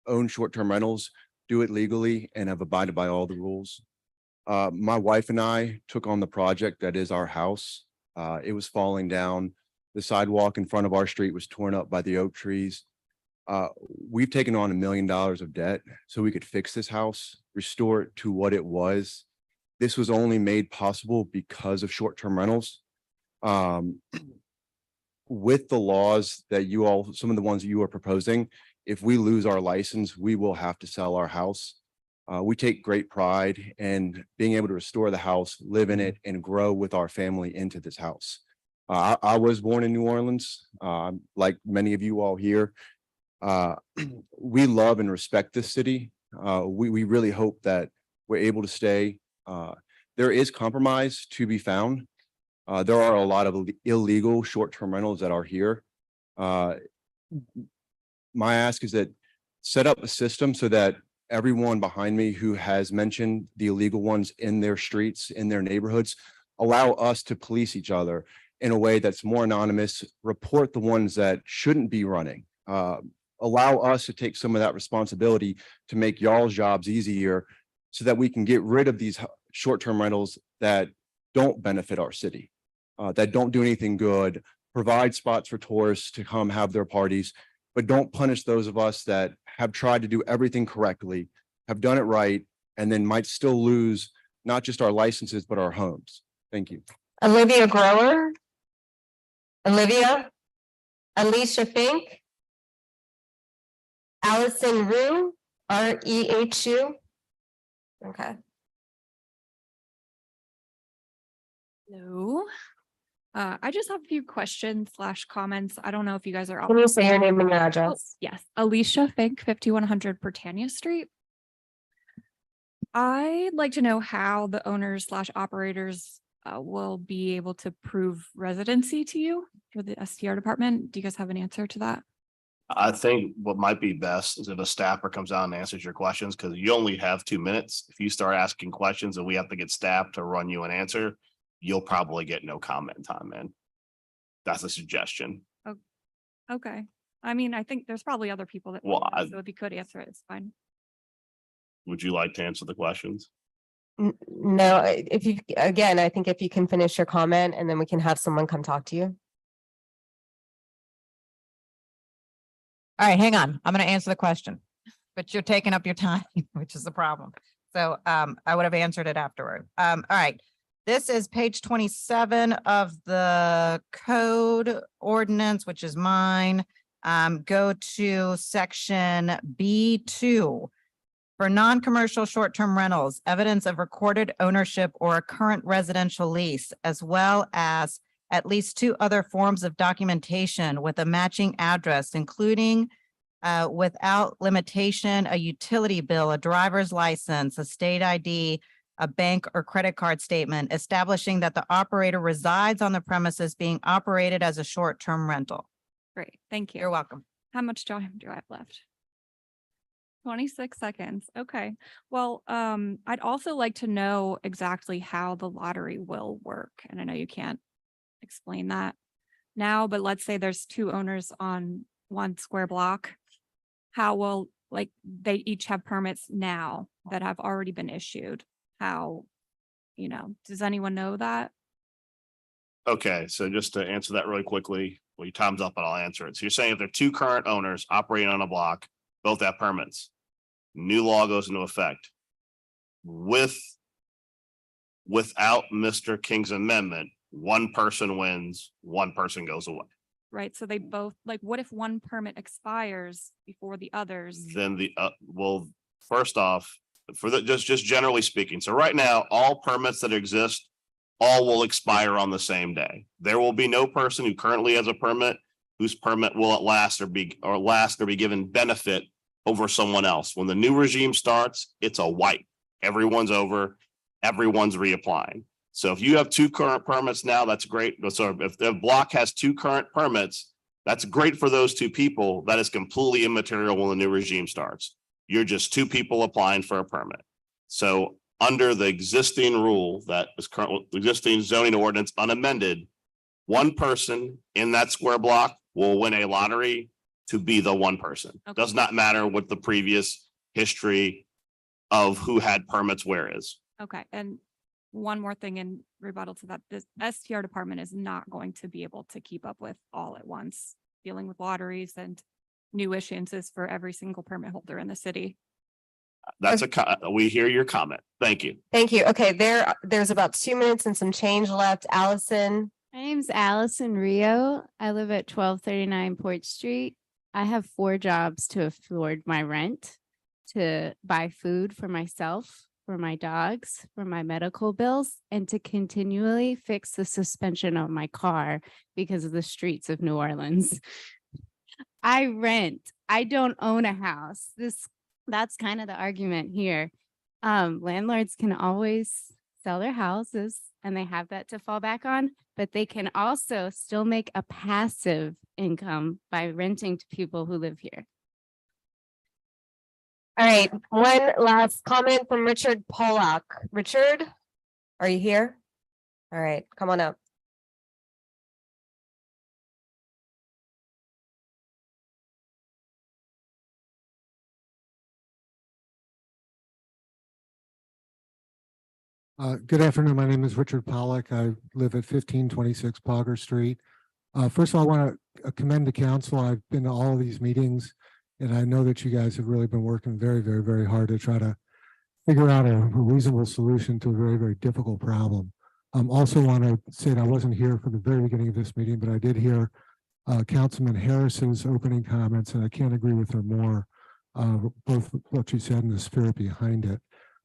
S15: own short-term rentals, do it legally and have abided by all the rules. My wife and I took on the project that is our house. It was falling down. The sidewalk in front of our street was torn up by the oak trees. We've taken on $1 million of debt so we could fix this house, restore it to what it was. This was only made possible because of short-term rentals. With the laws that you all, some of the ones that you are proposing, if we lose our license, we will have to sell our house. We take great pride in being able to restore the house, live in it, and grow with our family into this house. I was born in New Orleans, like many of you all here. We love and respect this city. We really hope that we're able to stay. There is compromise to be found. There are a lot of illegal short-term rentals that are here. My ask is that set up a system so that everyone behind me who has mentioned the illegal ones in their streets, in their neighborhoods, allow us to police each other in a way that's more anonymous, report the ones that shouldn't be running. Allow us to take some of that responsibility to make y'all's jobs easier so that we can get rid of these short-term rentals that don't benefit our city, that don't do anything good, provide spots for tourists to come have their parties, but don't punish those of us that have tried to do everything correctly, have done it right, and then might still lose not just our licenses, but our homes. Thank you.
S13: Olivia Grower, Alicia Fink, Allison Rue, Rehu. Okay.
S18: Hello. I just have a few questions / comments. I don't know if you guys are.
S13: Can you say your name and your address?
S18: Yes, Alicia Fink, 5100 Britannia Street. I'd like to know how the owners / operators will be able to prove residency to you for the STR department. Do you guys have an answer to that?
S21: I think what might be best is if a staffer comes out and answers your questions, because you only have 2 minutes. If you start asking questions and we have to get staff to run you an answer, you'll probably get no comment time, man. That's a suggestion.
S18: Okay. I mean, I think there's probably other people that,
S21: Well,
S18: so if you could answer it, it's fine.
S21: Would you like to answer the questions?
S13: No, if you, again, I think if you can finish your comment and then we can have someone come talk to you.
S24: All right, hang on. I'm going to answer the question, but you're taking up your time, which is the problem. So I would have answered it afterward. All right. This is page 27 of the code ordinance, which is mine. Go to section B2. For non-commercial short-term rentals, evidence of recorded ownership or a current residential lease, as well as at least 2 other forms of documentation with a matching address, including without limitation, a utility bill, a driver's license, a state ID, a bank or credit card statement establishing that the operator resides on the premises being operated as a short-term rental.
S18: Great, thank you.
S24: You're welcome.
S18: How much do I have left? 26 seconds. Okay. Well, I'd also like to know exactly how the lottery will work. And I know you can't explain that now, but let's say there's 2 owners on 1 square block. How will, like, they each have permits now that have already been issued? How, does anyone know that?
S21: Okay, so just to answer that really quickly, well, your time's up, but I'll answer it. So you're saying if there are 2 current owners operating on a block, both have permits, new law goes into effect. With without Mr. King's amendment, one person wins, one person goes away.
S18: Right, so they both, like, what if one permit expires before the others?
S21: Then well, first off, for the, just generally speaking, so right now, all permits that exist, all will expire on the same day. There will be no person who currently has a permit whose permit will at last or be given benefit over someone else. When the new regime starts, it's a wipe. Everyone's over, everyone's reapplying. So if you have two current permits now, that's great. So if the block has two current permits, that's great for those two people. That is completely immaterial when the new regime starts. You're just two people applying for a permit. So under the existing rule that is currently existing zoning ordinance unamended, one person in that square block will win a lottery to be the one person.
S18: Okay.
S21: Does not matter what the previous history of who had permits where is.
S18: Okay, and one more thing in rebuttal to that, this STR department is not going to be able to keep up with all at once, dealing with lotteries and new issuances for every single permit holder in the city.
S21: That's we hear your comment. Thank you.
S13: Thank you. Okay, there's about 2 minutes and some change left. Allison.
S6: My name's Allison Rio. I live at 1239 Port Street. I have 4 jobs to afford my rent, to buy food for myself, for my dogs, for my medical bills, and to continually fix the suspension of my car because of the streets of New Orleans. I rent. I don't own a house. That's kind of the argument here. Landlords can always sell their houses and they have that to fall back on, but they can also still make a passive income by renting to people who live here.
S13: All right, one last comment from Richard Pollock. Richard, are you here? All right, come on up.
S14: Good afternoon. My name is Richard Pollock. I live at 1526 Pogger Street. First of all, I want to commend the council. I've been to all of these meetings, and I know that you guys have really been working very, very, very hard to try to figure out a reasonable solution to a very, very difficult problem. Also want to say that I wasn't here for the very beginning of this meeting, but I did hear Councilman Harris's opening comments, and I can't agree with her more, both what she said and the spirit behind it.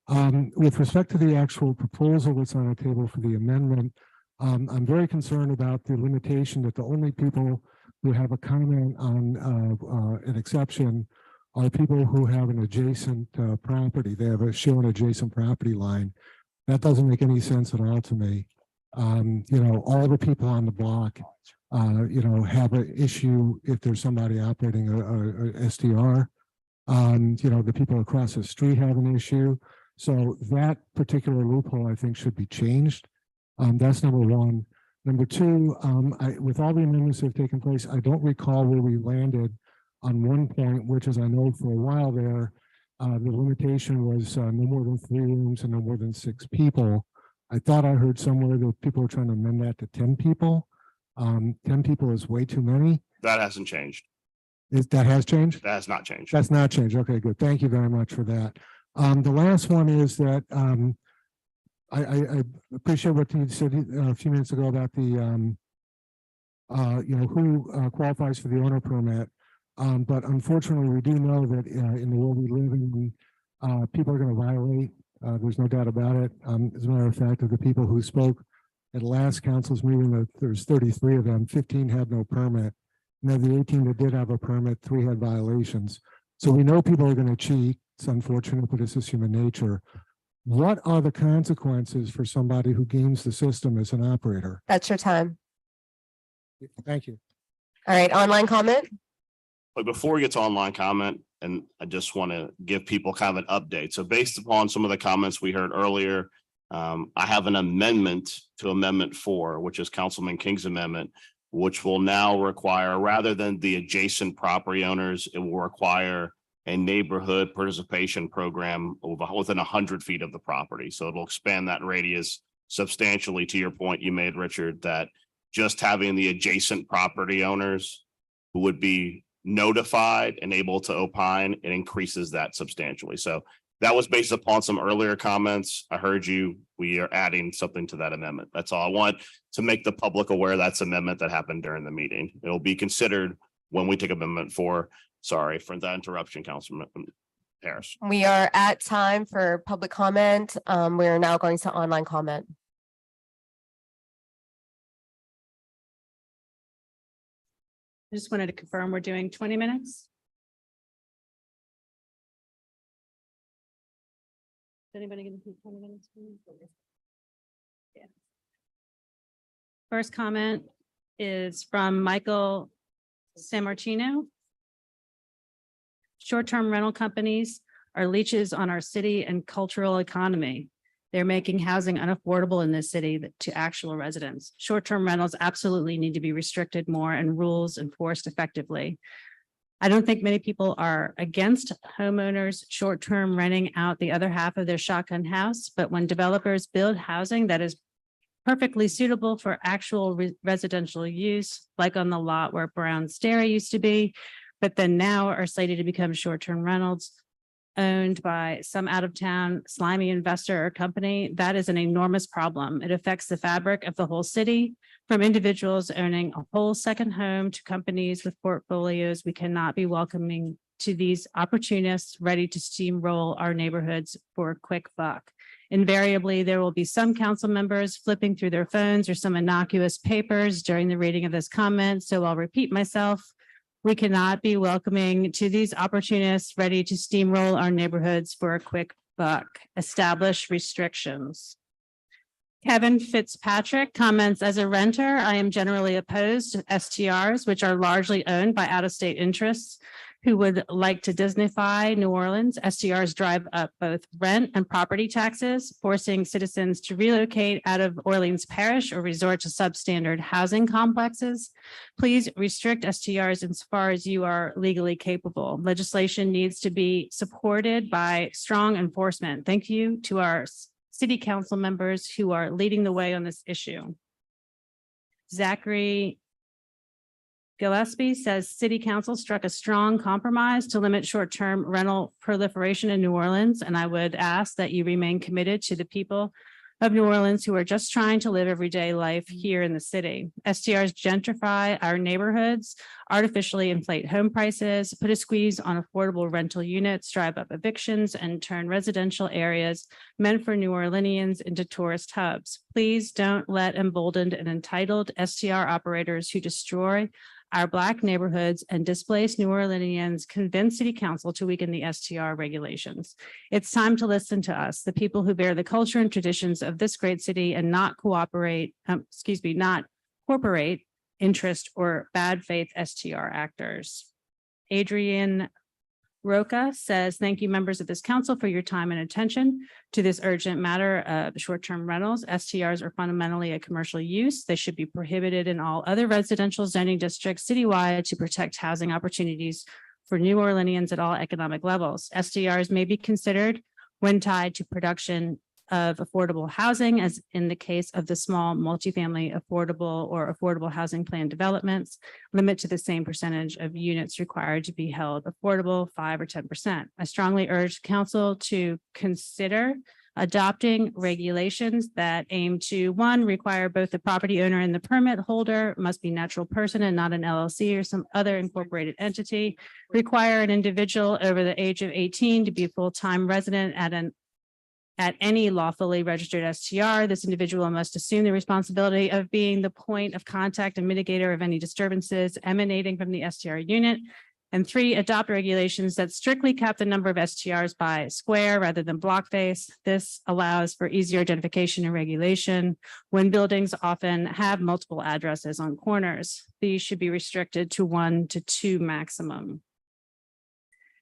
S14: With respect to the actual proposal that's on the table for the amendment, I'm very concerned about the limitation that the only people who have a comment on an exception are people who have an adjacent property. They have show an adjacent property line. That doesn't make any sense at all to me. You know, all the people on the block, you know, have an issue if there's somebody operating a SDR. You know, the people across the street have an issue. So that particular loophole, I think, should be changed. That's number one. Number two, with all the amendments that have taken place, I don't recall where we landed on one point, which is I know for a while there, the limitation was no more than 3 rooms and no more than 6 people. I thought I heard somewhere that people were trying to amend that to 10 people. 10 people is way too many.
S21: That hasn't changed.
S14: That has changed?
S21: That has not changed.
S14: That's not changed. Okay, good. Thank you very much for that. The last one is that I appreciate what you said a few minutes ago about the you know, who qualifies for the owner permit. But unfortunately, we do know that in the world we live in, people are going to violate. There's no doubt about it. As a matter of fact, of the people who spoke at last council's meeting, there's 33 of them. 15 had no permit. And of the 18 that did have a permit, 3 had violations. So we know people are going to cheat. It's unfortunate, but it's just human nature. What are the consequences for somebody who games the system as an operator?
S13: That's your time.
S14: Thank you.
S13: All right, online comment.
S21: But before we get to online comment, and I just want to give people kind of an update. So based upon some of the comments we heard earlier, I have an amendment to Amendment 4, which is Councilman King's amendment, which will now require, rather than the adjacent property owners, it will require a neighborhood participation program within 100 feet of the property. So it'll expand that radius substantially, to your point you made, Richard, that just having the adjacent property owners who would be notified and able to opine, it increases that substantially. So That was based upon some earlier comments. I heard you. We are adding something to that amendment. That's all I want to make the public aware. That's amendment that happened during the meeting. It'll be considered when we take amendment 4. Sorry for that interruption, Councilman Harris.
S13: We are at time for public comment. We are now going to online comment.
S1: I just wanted to confirm we're doing 20 minutes. Is anybody going to do 20 minutes? Yeah. First comment is from Michael Sammartino. Short-term rental companies are leeches on our city and cultural economy. They're making housing unaffordable in this city to actual residents. Short-term rentals absolutely need to be restricted more and rules enforced effectively. I don't think many people are against homeowners short-term renting out the other half of their shotgun house, but when developers build housing that is perfectly suitable for actual residential use, like on the lot where Brown's Dairy used to be, but then now are slated to become short-term rentals owned by some out-of-town slimy investor or company, that is an enormous problem. It affects the fabric of the whole city, from individuals owning a whole second home to companies with portfolios. We cannot be welcoming to these opportunists ready to steamroll our neighborhoods for a quick buck. Invariably, there will be some council members flipping through their phones or some innocuous papers during the reading of this comment, so I'll repeat myself. We cannot be welcoming to these opportunists ready to steamroll our neighborhoods for a quick buck. Establish restrictions. Kevin Fitzpatrick comments, as a renter, I am generally opposed to STRs, which are largely owned by out-of-state interests who would like to Disneyfy New Orleans. STRs drive up both rent and property taxes, forcing citizens to relocate out of Orleans Parish or resort to substandard housing complexes. Please restrict STRs as far as you are legally capable. Legislation needs to be supported by strong enforcement. Thank you to our city council members who are leading the way on this issue. Zachary Gillespie says city council struck a strong compromise to limit short-term rental proliferation in New Orleans, and I would ask that you remain committed to the people of New Orleans who are just trying to live everyday life here in the city. STRs gentrify our neighborhoods, artificially inflate home prices, put a squeeze on affordable rental units, drive up evictions, and turn residential areas meant for New Orleanians into tourist hubs. Please don't let emboldened and entitled STR operators who destroy our Black neighborhoods and displaced New Orleanians convince City Council to weaken the STR regulations. It's time to listen to us, the people who bear the culture and traditions of this great city, and not not corporate interest or bad faith STR actors. Adrian Roca says, thank you, members of this council, for your time and attention to this urgent matter of short-term rentals. STRs are fundamentally a commercial use. They should be prohibited in all other residential zoning districts citywide to protect housing opportunities for New Orleanians at all economic levels. STRs may be considered when tied to production of affordable housing, as in the case of the small multifamily affordable or affordable housing plan developments, limit to the same percentage of units required to be held affordable, 5 or 10%. I strongly urge council to consider adopting regulations that aim to, 1, require both the property owner and the permit holder must be natural person and not an LLC or some other incorporated entity, require an individual over the age of 18 to be a full-time resident at any lawfully registered STR. This individual must assume the responsibility of being the point of contact and mitigator of any disturbances emanating from the STR unit. And 3, adopt regulations that strictly cap the number of STRs by square rather than block face. This allows for easier identification and regulation when buildings often have multiple addresses on corners. These should be restricted to 1 to 2 maximum.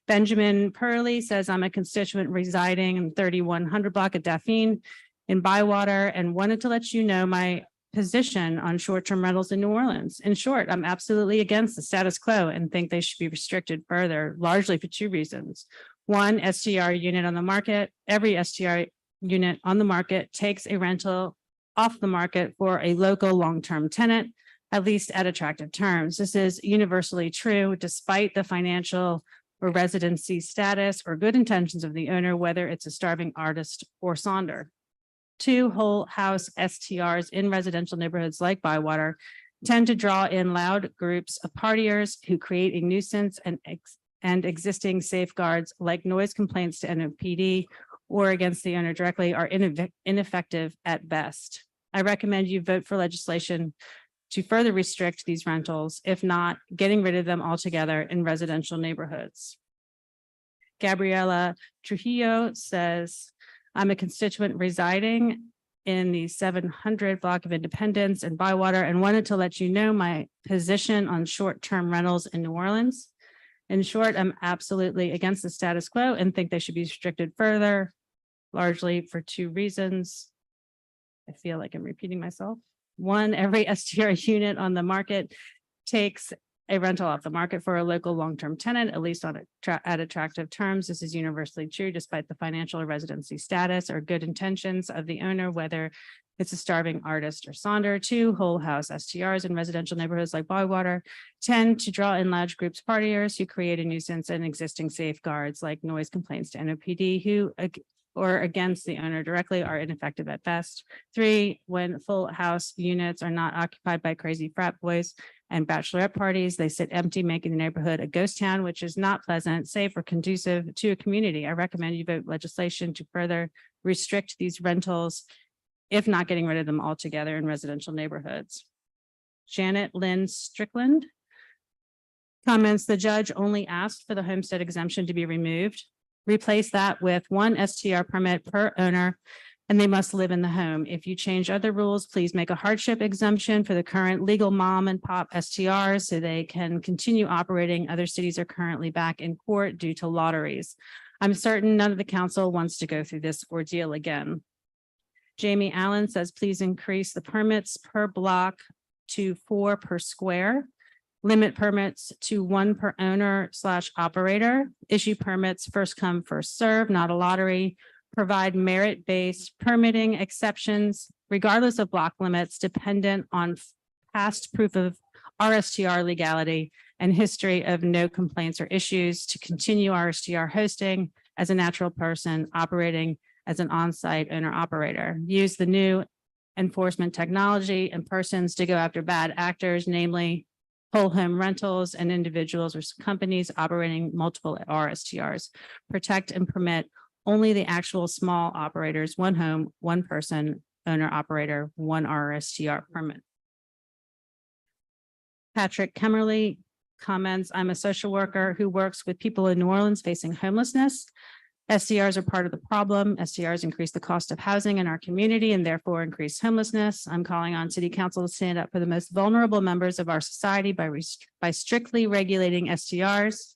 S1: Benjamin Purley says, I'm a constituent residing in 3100 block of Daphne in Bywater and wanted to let you know my position on short-term rentals in New Orleans. In short, I'm absolutely against the status quo and think they should be restricted further, largely for 2 reasons. 1, STR unit on the market. Every STR unit on the market takes a rental off the market for a local long-term tenant, at least at attractive terms. This is universally true, despite the financial or residency status or good intentions of the owner, whether it's a starving artist or sonder. 2, whole house STRs in residential neighborhoods like Bywater tend to draw in loud groups of partiers who create a nuisance and existing safeguards like noise complaints to NOPD or against the owner directly are ineffective at best. I recommend you vote for legislation to further restrict these rentals, if not getting rid of them altogether in residential neighborhoods. Gabriela Trujillo says, I'm a constituent residing in the 700 block of Independence in Bywater and wanted to let you know my position on short-term rentals in New Orleans. In short, I'm absolutely against the status quo and think they should be restricted further, largely for 2 reasons. I feel like I'm repeating myself. 1, every STR unit on the market takes a rental off the market for a local long-term tenant, at least on at attractive terms. This is universally true despite the financial or residency status or good intentions of the owner, whether it's a starving artist or sonder. 2, whole house STRs in residential neighborhoods like Bywater tend to draw in large groups of partiers who create a nuisance and existing safeguards like noise complaints to NOPD who or against the owner directly are ineffective at best. 3, when full house units are not occupied by crazy frat boys and bachelorette parties, they sit empty, making the neighborhood a ghost town, which is not pleasant, safe, or conducive to a community. I recommend you vote legislation to further restrict these rentals, if not getting rid of them altogether in residential neighborhoods. Janet Lynn Strickland comments, the judge only asked for the homestead exemption to be removed. Replace that with 1 STR permit per owner, and they must live in the home. If you change other rules, please make a hardship exemption for the current legal mom and pop STRs so they can continue operating. Other cities are currently back in court due to lotteries. I'm certain none of the council wants to go through this ordeal again. Jamie Allen says, please increase the permits per block to 4 per square. Limit permits to 1 per owner / operator. Issue permits first come, first serve, not a lottery. Provide merit-based permitting exceptions, regardless of block limits, dependent on past proof of RSTR legality and history of no complaints or issues to continue RSTR hosting as a natural person operating as an on-site owner operator. Use the new enforcement technology and persons to go after bad actors, namely whole home rentals and individuals or companies operating multiple RSTRs. Protect and permit only the actual small operators, 1 home, 1 person, owner operator, 1 RSTR permit. Patrick Kemmerly comments, I'm a social worker who works with people in New Orleans facing homelessness. STRs are part of the problem. STRs increase the cost of housing in our community and therefore increase homelessness. I'm calling on City Council to stand up for the most vulnerable members of our society by strictly regulating STRs.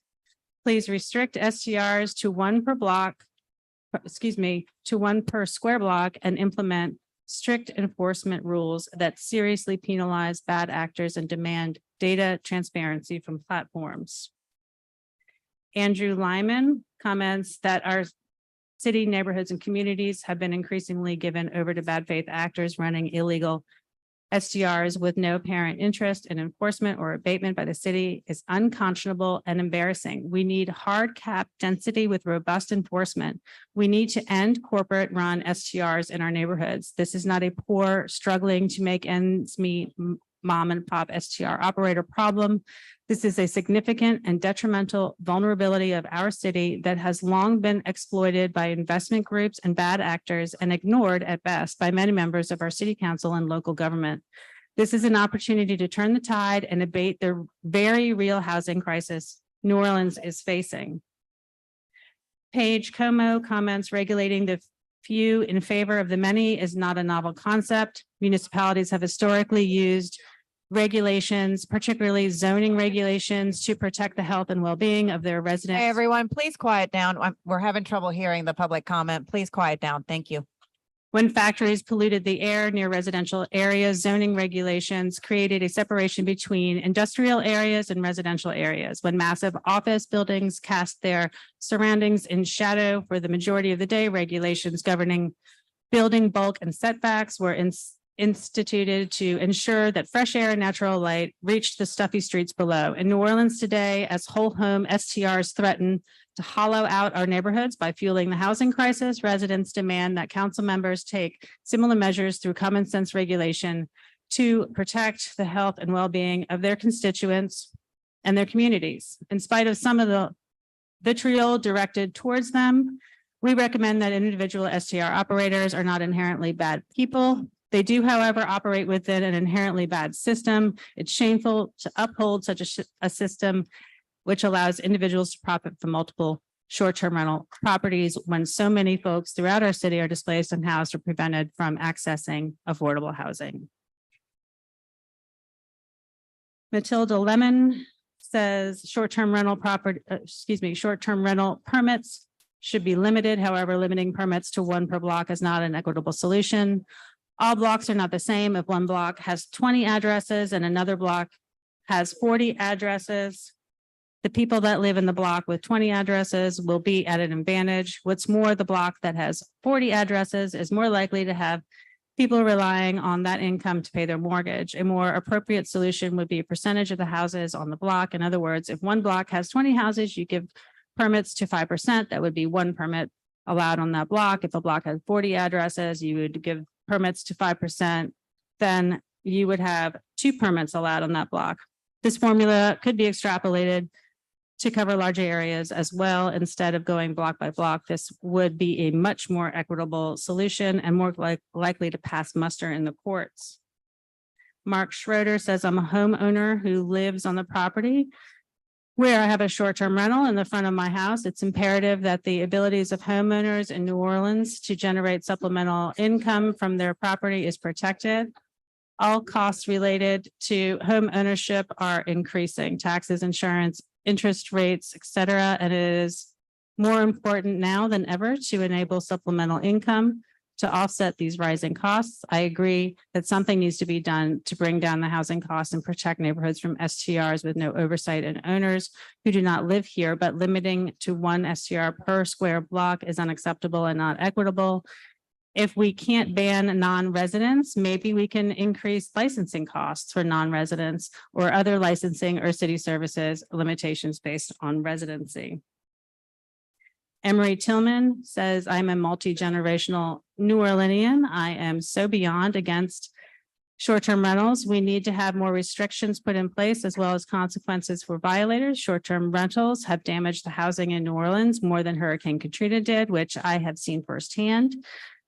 S1: Please restrict STRs to 1 per block, to 1 per square block and implement strict enforcement rules that seriously penalize bad actors and demand data transparency from platforms. Andrew Lyman comments that our city neighborhoods and communities have been increasingly given over to bad faith actors running illegal STRs with no apparent interest in enforcement or abatement by the city is unconscionable and embarrassing. We need hard cap density with robust enforcement. We need to end corporate run STRs in our neighborhoods. This is not a poor, struggling to make ends meet mom and pop STR operator problem. This is a significant and detrimental vulnerability of our city that has long been exploited by investment groups and bad actors and ignored at best by many members of our city council and local government. This is an opportunity to turn the tide and abate the very real housing crisis New Orleans is facing. Paige Como comments, regulating the few in favor of the many is not a novel concept. Municipalities have historically used regulations, particularly zoning regulations, to protect the health and well-being of their residents.
S24: Hey, everyone, please quiet down. We're having trouble hearing the public comment. Please quiet down. Thank you.
S1: When factories polluted the air near residential areas, zoning regulations created a separation between industrial areas and residential areas. When massive office buildings cast their surroundings in shadow for the majority of the day, regulations governing building bulk and setbacks were instituted to ensure that fresh air and natural light reach the stuffy streets below. In New Orleans today, as whole home STRs threaten to hollow out our neighborhoods by fueling the housing crisis, residents demand that council members take similar measures through common sense regulation to protect the health and well-being of their constituents and their communities. In spite of some of the vitriol directed towards them, we recommend that individual STR operators are not inherently bad people. They do, however, operate within an inherently bad system. It's shameful to uphold such a system which allows individuals to profit from multiple short-term rental properties when so many folks throughout our city are displaced, unhoused, or prevented from accessing affordable housing. Matilda Lemon says short-term rental permits should be limited. However, limiting permits to one per block is not an equitable solution. All blocks are not the same. If one block has 20 addresses and another block has 40 addresses, the people that live in the block with 20 addresses will be at an advantage. What's more, the block that has 40 addresses is more likely to have people relying on that income to pay their mortgage. A more appropriate solution would be a percentage of the houses on the block. In other words, if one block has 20 houses, you give permits to 5%. That would be one permit allowed on that block. If a block has 40 addresses, you would give permits to 5%. Then you would have 2 permits allowed on that block. This formula could be extrapolated to cover larger areas as well. Instead of going block by block, this would be a much more equitable solution and more likely to pass muster in the courts. Mark Schroeder says, I'm a homeowner who lives on the property where I have a short-term rental in the front of my house. It's imperative that the abilities of homeowners in New Orleans to generate supplemental income from their property is protected. All costs related to home ownership are increasing: taxes, insurance, interest rates, et cetera. And it is more important now than ever to enable supplemental income to offset these rising costs. I agree that something needs to be done to bring down the housing costs and protect neighborhoods from STRs with no oversight and owners who do not live here, but limiting to 1 STR per square block is unacceptable and not equitable. If we can't ban non-residents, maybe we can increase licensing costs for non-residents or other licensing or city services limitations based on residency. Emery Tillman says, I'm a multi-generational New Orleanian. I am so beyond against short-term rentals. We need to have more restrictions put in place as well as consequences for violators. Short-term rentals have damaged the housing in New Orleans more than Hurricane Katrina did, which I have seen firsthand.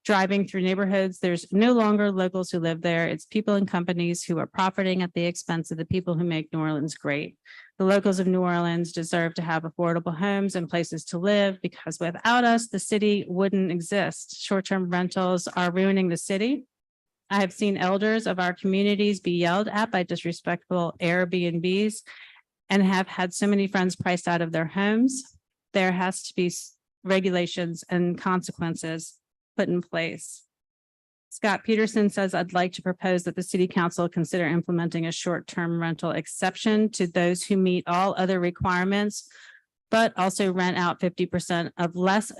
S1: Driving through neighborhoods, there's no longer locals who live there. It's people and companies who are profiting at the expense of the people who make New Orleans great. The locals of New Orleans deserve to have affordable homes and places to live, because without us, the city wouldn't exist. Short-term rentals are ruining the city. I have seen elders of our communities be yelled at by disrespectful Airbnbs and have had so many friends priced out of their homes. There has to be regulations and consequences put in place. Scott Peterson says, I'd like to propose that the city council consider implementing a short-term rental exception to those who meet all other requirements, but also rent out 50% of less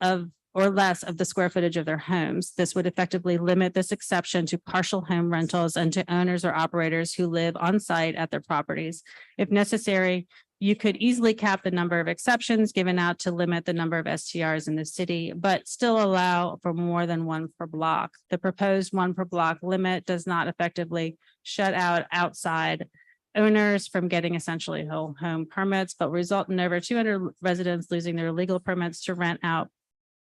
S1: of the square footage of their homes. This would effectively limit this exception to partial home rentals and to owners or operators who live on site at their properties. If necessary, you could easily cap the number of exceptions given out to limit the number of STRs in the city, but still allow for more than 1 per block. The proposed 1 per block limit does not effectively shut out outside owners from getting essentially whole home permits, but result in over 200 residents losing their legal permits to rent out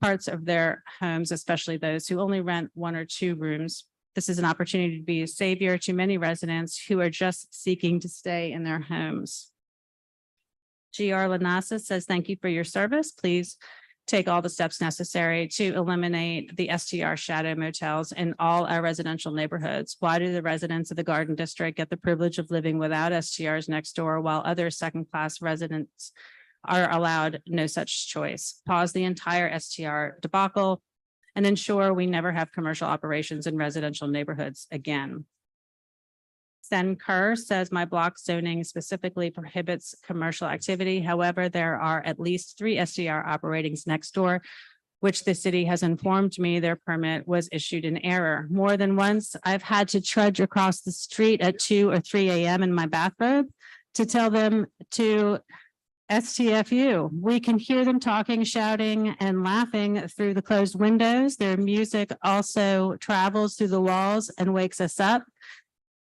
S1: parts of their homes, especially those who only rent 1 or 2 rooms. This is an opportunity to be a savior to many residents who are just seeking to stay in their homes. GR Lanasa says, thank you for your service. Please take all the steps necessary to eliminate the STR shadow motels in all our residential neighborhoods. Why do the residents of the Garden District get the privilege of living without STRs next door while other second-class residents are allowed no such choice? Pause the entire STR debacle and ensure we never have commercial operations in residential neighborhoods again. Sen Kerr says, my block zoning specifically prohibits commercial activity. However, there are at least 3 STR operatings next door which the city has informed me their permit was issued in error. More than once, I've had to trudge across the street at 2 or 3 a.m. in my bathrobe to tell them to STFU. We can hear them talking, shouting, and laughing through the closed windows. Their music also travels through the walls and wakes us up.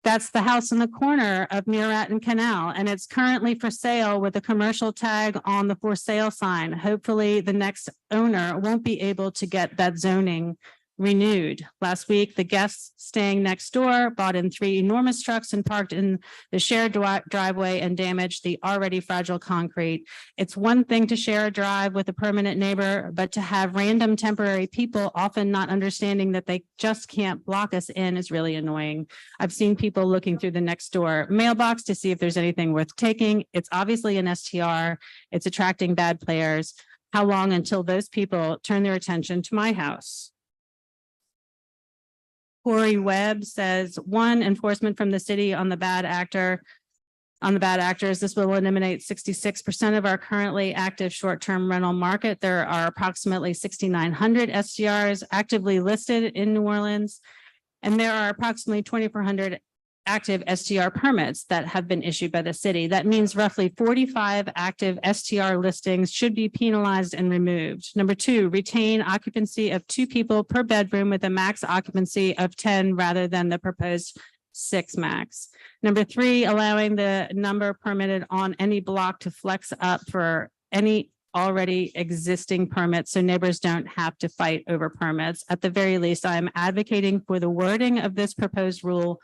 S1: That's the house in the corner of Murat and Canal, and it's currently for sale with a commercial tag on the for sale sign. Hopefully, the next owner won't be able to get that zoning renewed. Last week, the guests staying next door bought in 3 enormous trucks and parked in the shared driveway and damaged the already fragile concrete. It's one thing to share a drive with a permanent neighbor, but to have random temporary people often not understanding that they just can't block us in is really annoying. I've seen people looking through the next door mailbox to see if there's anything worth taking. It's obviously an STR. It's attracting bad players. How long until those people turn their attention to my house? Corey Webb says, 1, enforcement from the city on the bad actors. This will eliminate 66% of our currently active short-term rental market. There are approximately 6,900 STRs actively listed in New Orleans, and there are approximately 2,400 active STR permits that have been issued by the city. That means roughly 45 active STR listings should be penalized and removed. Number 2, retain occupancy of 2 people per bedroom with a max occupancy of 10 rather than the proposed 6 max. Number 3, allowing the number permitted on any block to flex up for any already existing permits so neighbors don't have to fight over permits. At the very least, I am advocating for the wording of this proposed rule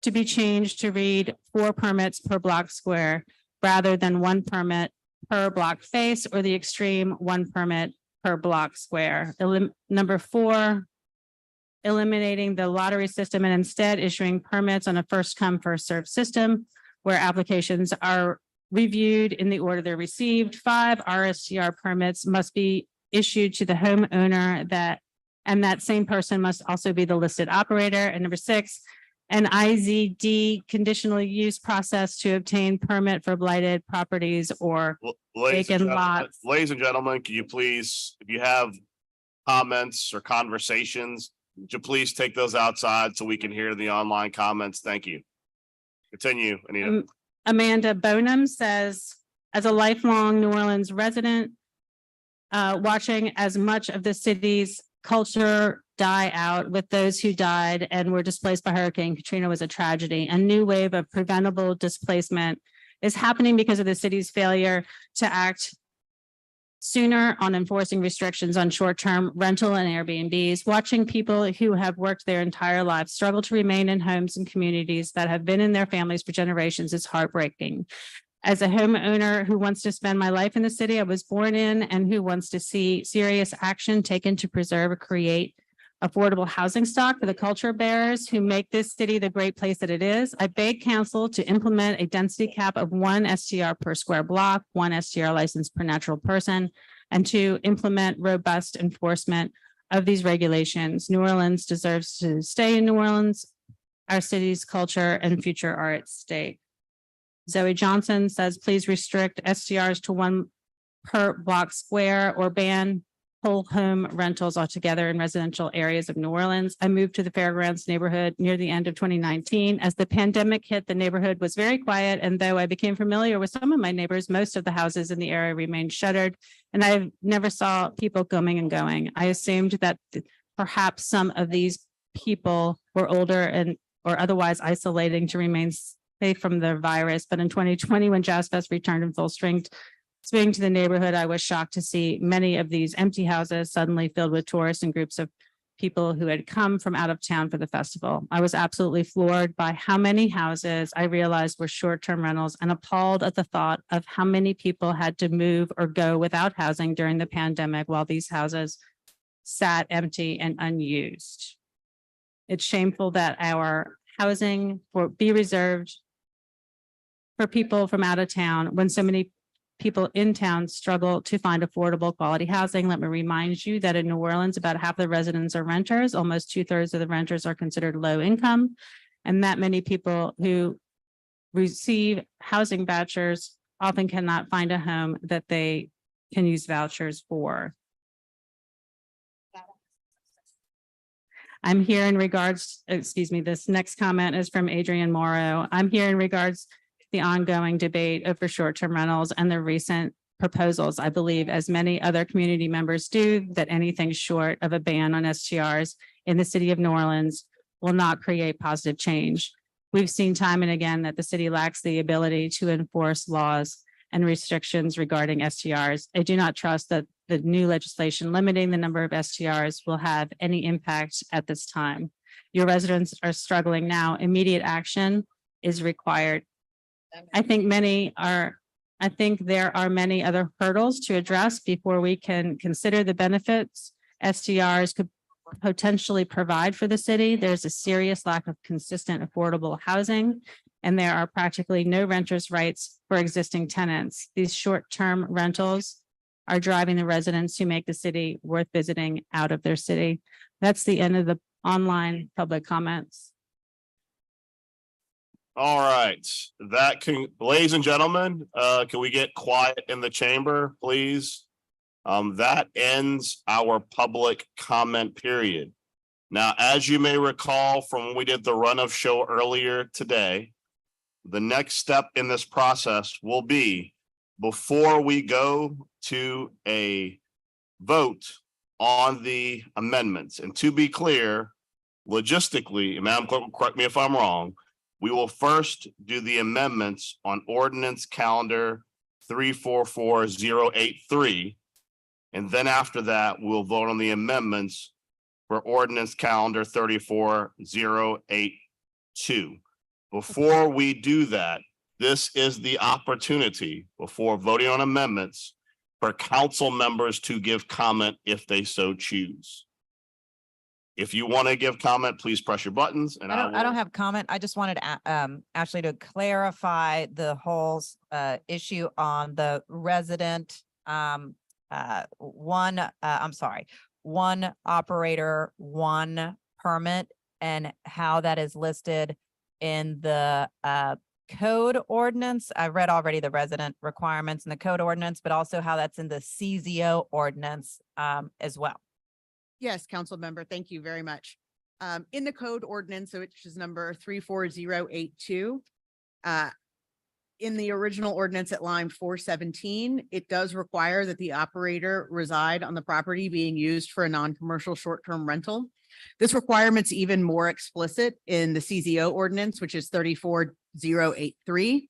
S1: to be changed to read 4 permits per block square rather than 1 permit per block face, or the extreme 1 permit per block square. Number 4, eliminating the lottery system and instead issuing permits on a first come, first served system where applications are reviewed in the order they're received. 5, RSTR permits must be issued to the homeowner and that same person must also be the listed operator. And number 6, an IZD conditional use process to obtain permit for blighted properties or vacant lots.
S21: Ladies and gentlemen, can you please, if you have comments or conversations, would you please take those outside so we can hear the online comments? Thank you. Continue, Anita.
S1: Amanda Bonham says, as a lifelong New Orleans resident, watching as much of the city's culture die out with those who died and were displaced by Hurricane Katrina was a tragedy. A new wave of preventable displacement is happening because of the city's failure to act sooner on enforcing restrictions on short-term rental and Airbnbs. Watching people who have worked their entire lives struggle to remain in homes and communities that have been in their families for generations is heartbreaking. As a homeowner who wants to spend my life in the city I was born in and who wants to see serious action taken to preserve or create affordable housing stock for the culture bearers who make this city the great place that it is, I beg council to implement a density cap of 1 STR per square block, 1 STR license per natural person, and to implement robust enforcement of these regulations. New Orleans deserves to stay in New Orleans. Our city's culture and future are at stake. Zoe Johnson says, please restrict STRs to 1 per block square or ban whole home rentals altogether in residential areas of New Orleans. I moved to the Fairgrounds neighborhood near the end of 2019. As the pandemic hit, the neighborhood was very quiet. And though I became familiar with some of my neighbors, most of the houses in the area remained shuttered. And I never saw people coming and going. I assumed that perhaps some of these people were older and or otherwise isolating to remain safe from the virus. But in 2020, when Jazz Fest returned in full strength, swing to the neighborhood, I was shocked to see many of these empty houses suddenly filled with tourists and groups of people who had come from out of town for the festival. I was absolutely floored by how many houses I realized were short-term rentals and appalled at the thought of how many people had to move or go without housing during the pandemic while these houses sat empty and unused. It's shameful that our housing be reserved for people from out of town when so many people in town struggle to find affordable quality housing. Let me remind you that in New Orleans, about half the residents are renters. Almost 2/3 of the renters are considered low income. And that many people who receive housing vouchers often cannot find a home that they can use vouchers for. I'm here in regards, excuse me, this next comment is from Adrian Morrow. I'm here in regards to the ongoing debate over short-term rentals and the recent proposals. I believe, as many other community members do, that anything short of a ban on STRs in the city of New Orleans will not create positive change. We've seen time and again that the city lacks the ability to enforce laws and restrictions regarding STRs. I do not trust that the new legislation limiting the number of STRs will have any impact at this time. Your residents are struggling now. Immediate action is required. I think there are many other hurdles to address before we can consider the benefits STRs could potentially provide for the city. There's a serious lack of consistent affordable housing, and there are practically no renters' rights for existing tenants. These short-term rentals are driving the residents who make the city worth visiting out of their city. That's the end of the online public comments.
S21: All right, ladies and gentlemen, can we get quiet in the chamber, please? That ends our public comment period. Now, as you may recall from when we did the run of show earlier today, the next step in this process will be, before we go to a vote on the amendments, and to be clear, logistically, and Madam Clerk, correct me if I'm wrong, we will first do the amendments on ordinance calendar 344083. And then after that, we'll vote on the amendments for ordinance calendar 34082. Before we do that, this is the opportunity before voting on amendments for council members to give comment if they so choose. If you want to give comment, please press your buttons and
S24: I don't have comment. I just wanted to actually to clarify the whole issue on the resident one operator, one permit, and how that is listed in the code ordinance. I read already the resident requirements in the code ordinance, but also how that's in the CZO ordinance as well.
S12: Yes, council member, thank you very much. In the code ordinance, which is number 34082, in the original ordinance at line 417, it does require that the operator reside on the property being used for a non-commercial short-term rental. This requirement's even more explicit in the CZO ordinance, which is 34083.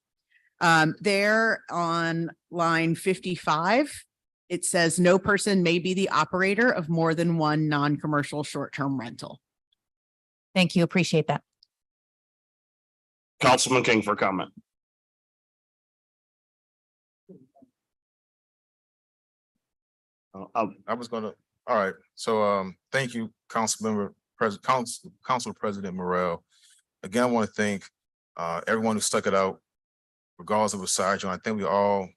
S12: There on line 55, it says no person may be the operator of more than one non-commercial short-term rental.
S24: Thank you. Appreciate that.
S21: Councilman King for comment.
S16: I was gonna, all right. So thank you, Council President Morrell. Again, I want to thank everyone who stuck it out, regardless of a side. I think we all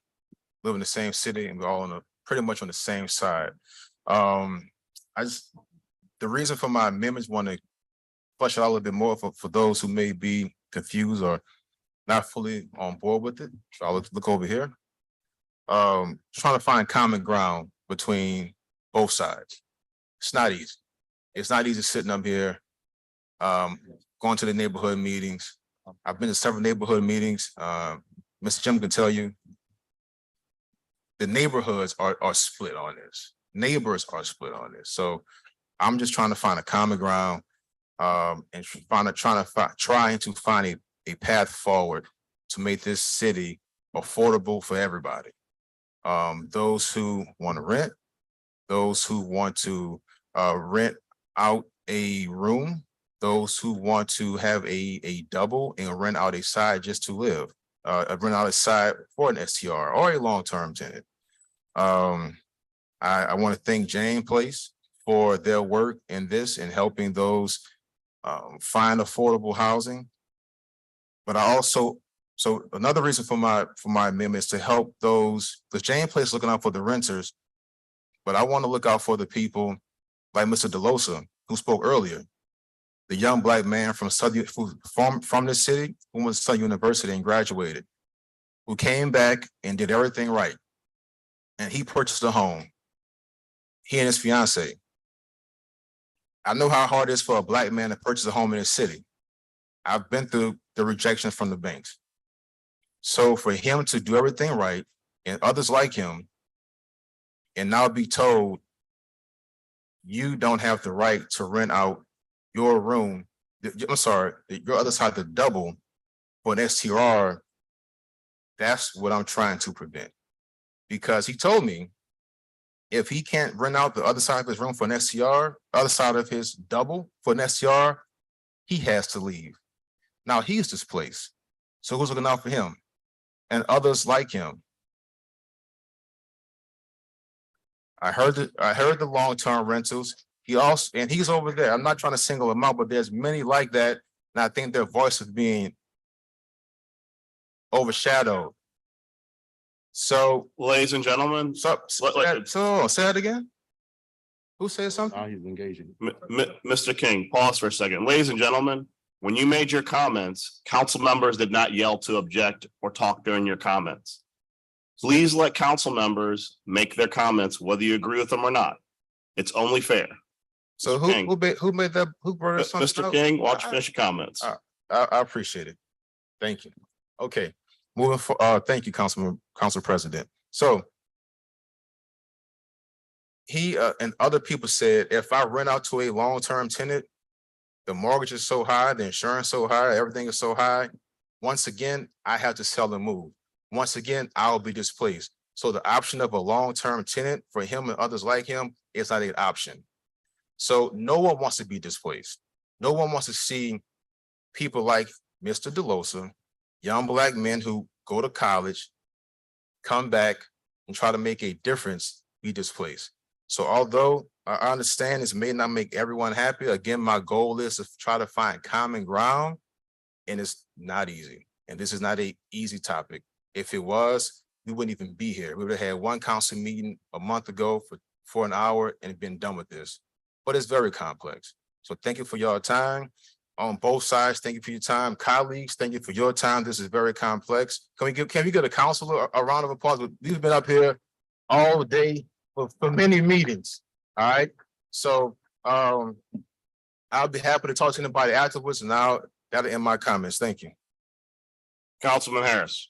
S16: live in the same city and we're all pretty much on the same side. The reason for my amendments, want to flesh it out a little bit more for those who may be confused or not fully on board with it. So I'll look over here. Trying to find common ground between both sides. It's not easy. It's not easy sitting up here, going to the neighborhood meetings. I've been to several neighborhood meetings. Mr. Jim can tell you, the neighborhoods are split on this. Neighbors are split on this. So I'm just trying to find a common ground and trying to find a path forward to make this city affordable for everybody. Those who want to rent, those who want to rent out a room, those who want to have a double and rent out a side just to live, rent out a side for an STR or a long-term tenant. I want to thank Jane Place for their work in this and helping those find affordable housing. But I also, so another reason for my amendment is to help those, because Jane Place is looking out for the renters, but I want to look out for the people like Mr. DeLosa, who spoke earlier, the young Black man from from the city who went to Southern University and graduated, who came back and did everything right. And he purchased a home, he and his fiance. I know how hard it is for a Black man to purchase a home in the city. I've been through the rejection from the banks. So for him to do everything right and others like him, and now be told you don't have the right to rent out your room, I'm sorry, your other side to double for an STR, that's what I'm trying to prevent. Because he told me if he can't rent out the other side of his room for an STR, other side of his double for an STR, he has to leave. Now he's displaced. So who's looking out for him and others like him? I heard the long-term rentals. He's over there. I'm not trying to single him out, but there's many like that. And I think their voice is being overshadowed. So,
S21: Ladies and gentlemen,
S16: say that again. Who said something?
S15: He's engaging.
S21: Mr. King, pause for a second. Ladies and gentlemen, when you made your comments, council members did not yell to object or talk during your comments. Please let council members make their comments, whether you agree with them or not. It's only fair.
S16: So who made that? Who brought us?
S21: Mr. King, why don't you finish your comments?
S16: I appreciate it. Thank you. Okay, moving for. Thank you, Council President. So he and other people said, if I rent out to a long-term tenant, the mortgage is so high, the insurance so high, everything is so high. Once again, I have to sell and move. Once again, I'll be displaced. So the option of a long-term tenant for him and others like him is not an option. So no one wants to be displaced. No one wants to see people like Mr. DeLosa, young Black men who go to college, come back and try to make a difference, be displaced. So although I understand this may not make everyone happy, again, my goal is to try to find common ground, and it's not easy. And this is not an easy topic. If it was, we wouldn't even be here. We would have had one council meeting a month ago for an hour and been done with this. But it's very complex. So thank you for your time on both sides. Thank you for your time. Colleagues, thank you for your time. This is very complex. Can we give a council a round of applause? We've been up here all day for many meetings. All right. So I'll be happy to talk to anybody afterwards, and now that'll end my comments. Thank you.
S21: Councilman Harris.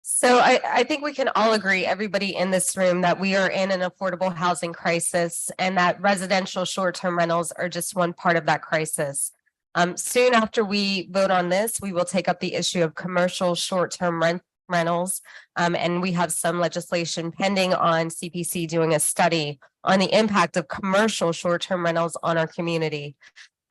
S13: So I think we can all agree, everybody in this room, that we are in an affordable housing crisis and that residential short-term rentals are just one part of that crisis. Soon after we vote on this, we will take up the issue of commercial short-term rentals. And we have some legislation pending on CPC doing a study on the impact of commercial short-term rentals on our community.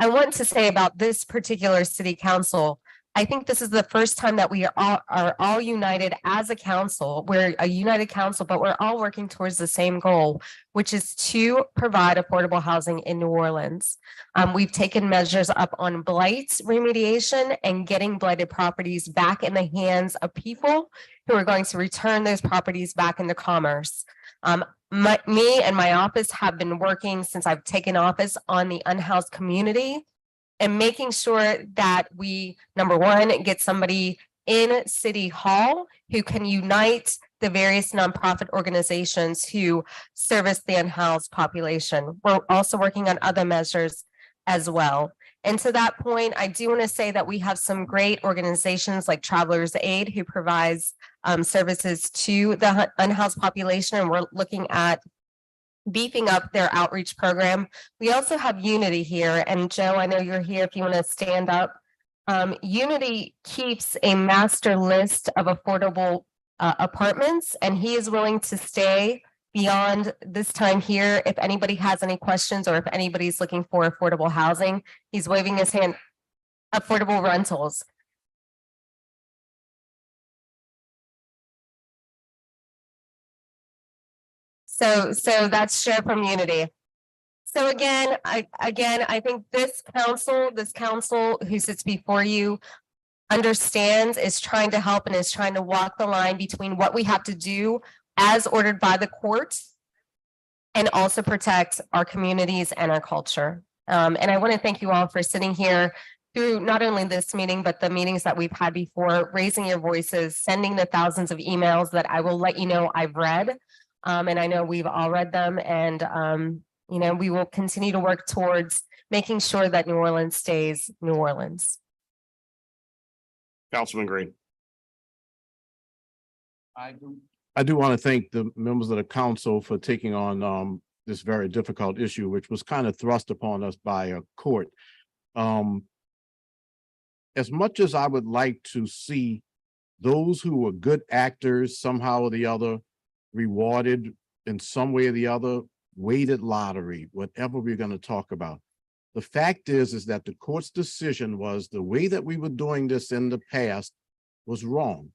S13: I want to say about this particular city council, I think this is the first time that we are all united as a council. We're a united council, but we're all working towards the same goal, which is to provide affordable housing in New Orleans. We've taken measures up on blight remediation and getting blighted properties back in the hands of people who are going to return those properties back into commerce. Me and my office have been working since I've taken office on the unhoused community, and making sure that we, number one, get somebody in City Hall who can unite the various nonprofit organizations who service the unhoused population. We're also working on other measures as well. And to that point, I do want to say that we have some great organizations like Travelers Aid who provides services to the unhoused population, and we're looking at beefing up their outreach program. We also have Unity here, and Joe, I know you're here if you want to stand up. Unity keeps a master list of affordable apartments, and he is willing to stay beyond this time here if anybody has any questions or if anybody's looking for affordable housing. He's waving his hand. Affordable rentals. So that's Joe from Unity. So again, I think this council who sits before you understands, is trying to help, and is trying to walk the line between what we have to do as ordered by the court and also protect our communities and our culture. And I want to thank you all for sitting here through not only this meeting, but the meetings that we've had before, raising your voices, sending the thousands of emails that I will let you know I've read. And I know we've all read them, and You know, we will continue to work towards making sure that New Orleans stays New Orleans.
S21: Councilman Green.
S2: I do want to thank the members of the council for taking on this very difficult issue, which was kind of thrust upon us by a court. As much as I would like to see those who were good actors somehow or the other rewarded in some way or the other, weighted lottery, whatever we're going to talk about. The fact is that the court's decision was the way that we were doing this in the past was wrong.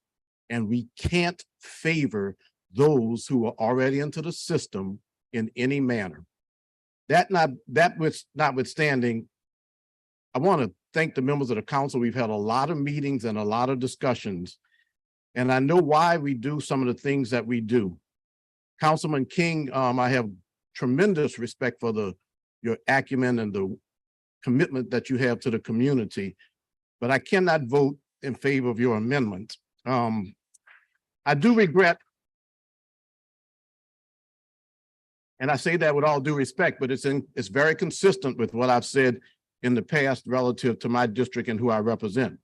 S2: And we can't favor those who are already into the system in any manner. That notwithstanding, I want to thank the members of the council. We've had a lot of meetings and a lot of discussions, and I know why we do some of the things that we do. Councilman King, I have tremendous respect for your acumen and the commitment that you have to the community, but I cannot vote in favor of your amendment. I do regret, and I say that with all due respect, but it's very consistent with what I've said in the past relative to my district and who I represent.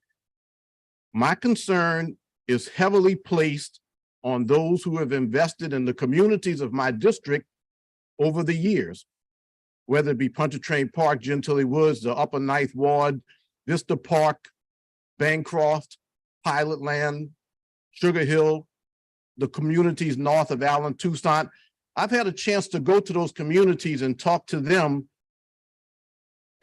S2: My concern is heavily placed on those who have invested in the communities of my district over the years, whether it be Pontchartrain Park, Gentilly Woods, the Upper Ninth Ward, Vista Park, Bancroft, Pilot Land, Sugar Hill, the communities north of Allen, Tucson. I've had a chance to go to those communities and talk to them,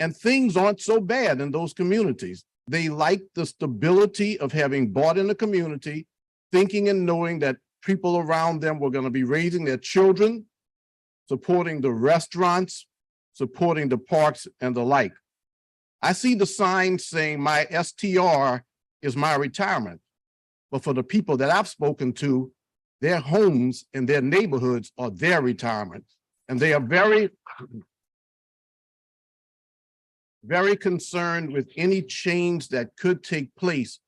S2: and things aren't so bad in those communities. They like the stability of having bought in the community, thinking and knowing that people around them were going to be raising their children, supporting the restaurants, supporting the parks and the like. I see the sign saying my STR is my retirement. But for the people that I've spoken to, their homes and their neighborhoods are their retirement. And they are very, very concerned with any change that could take place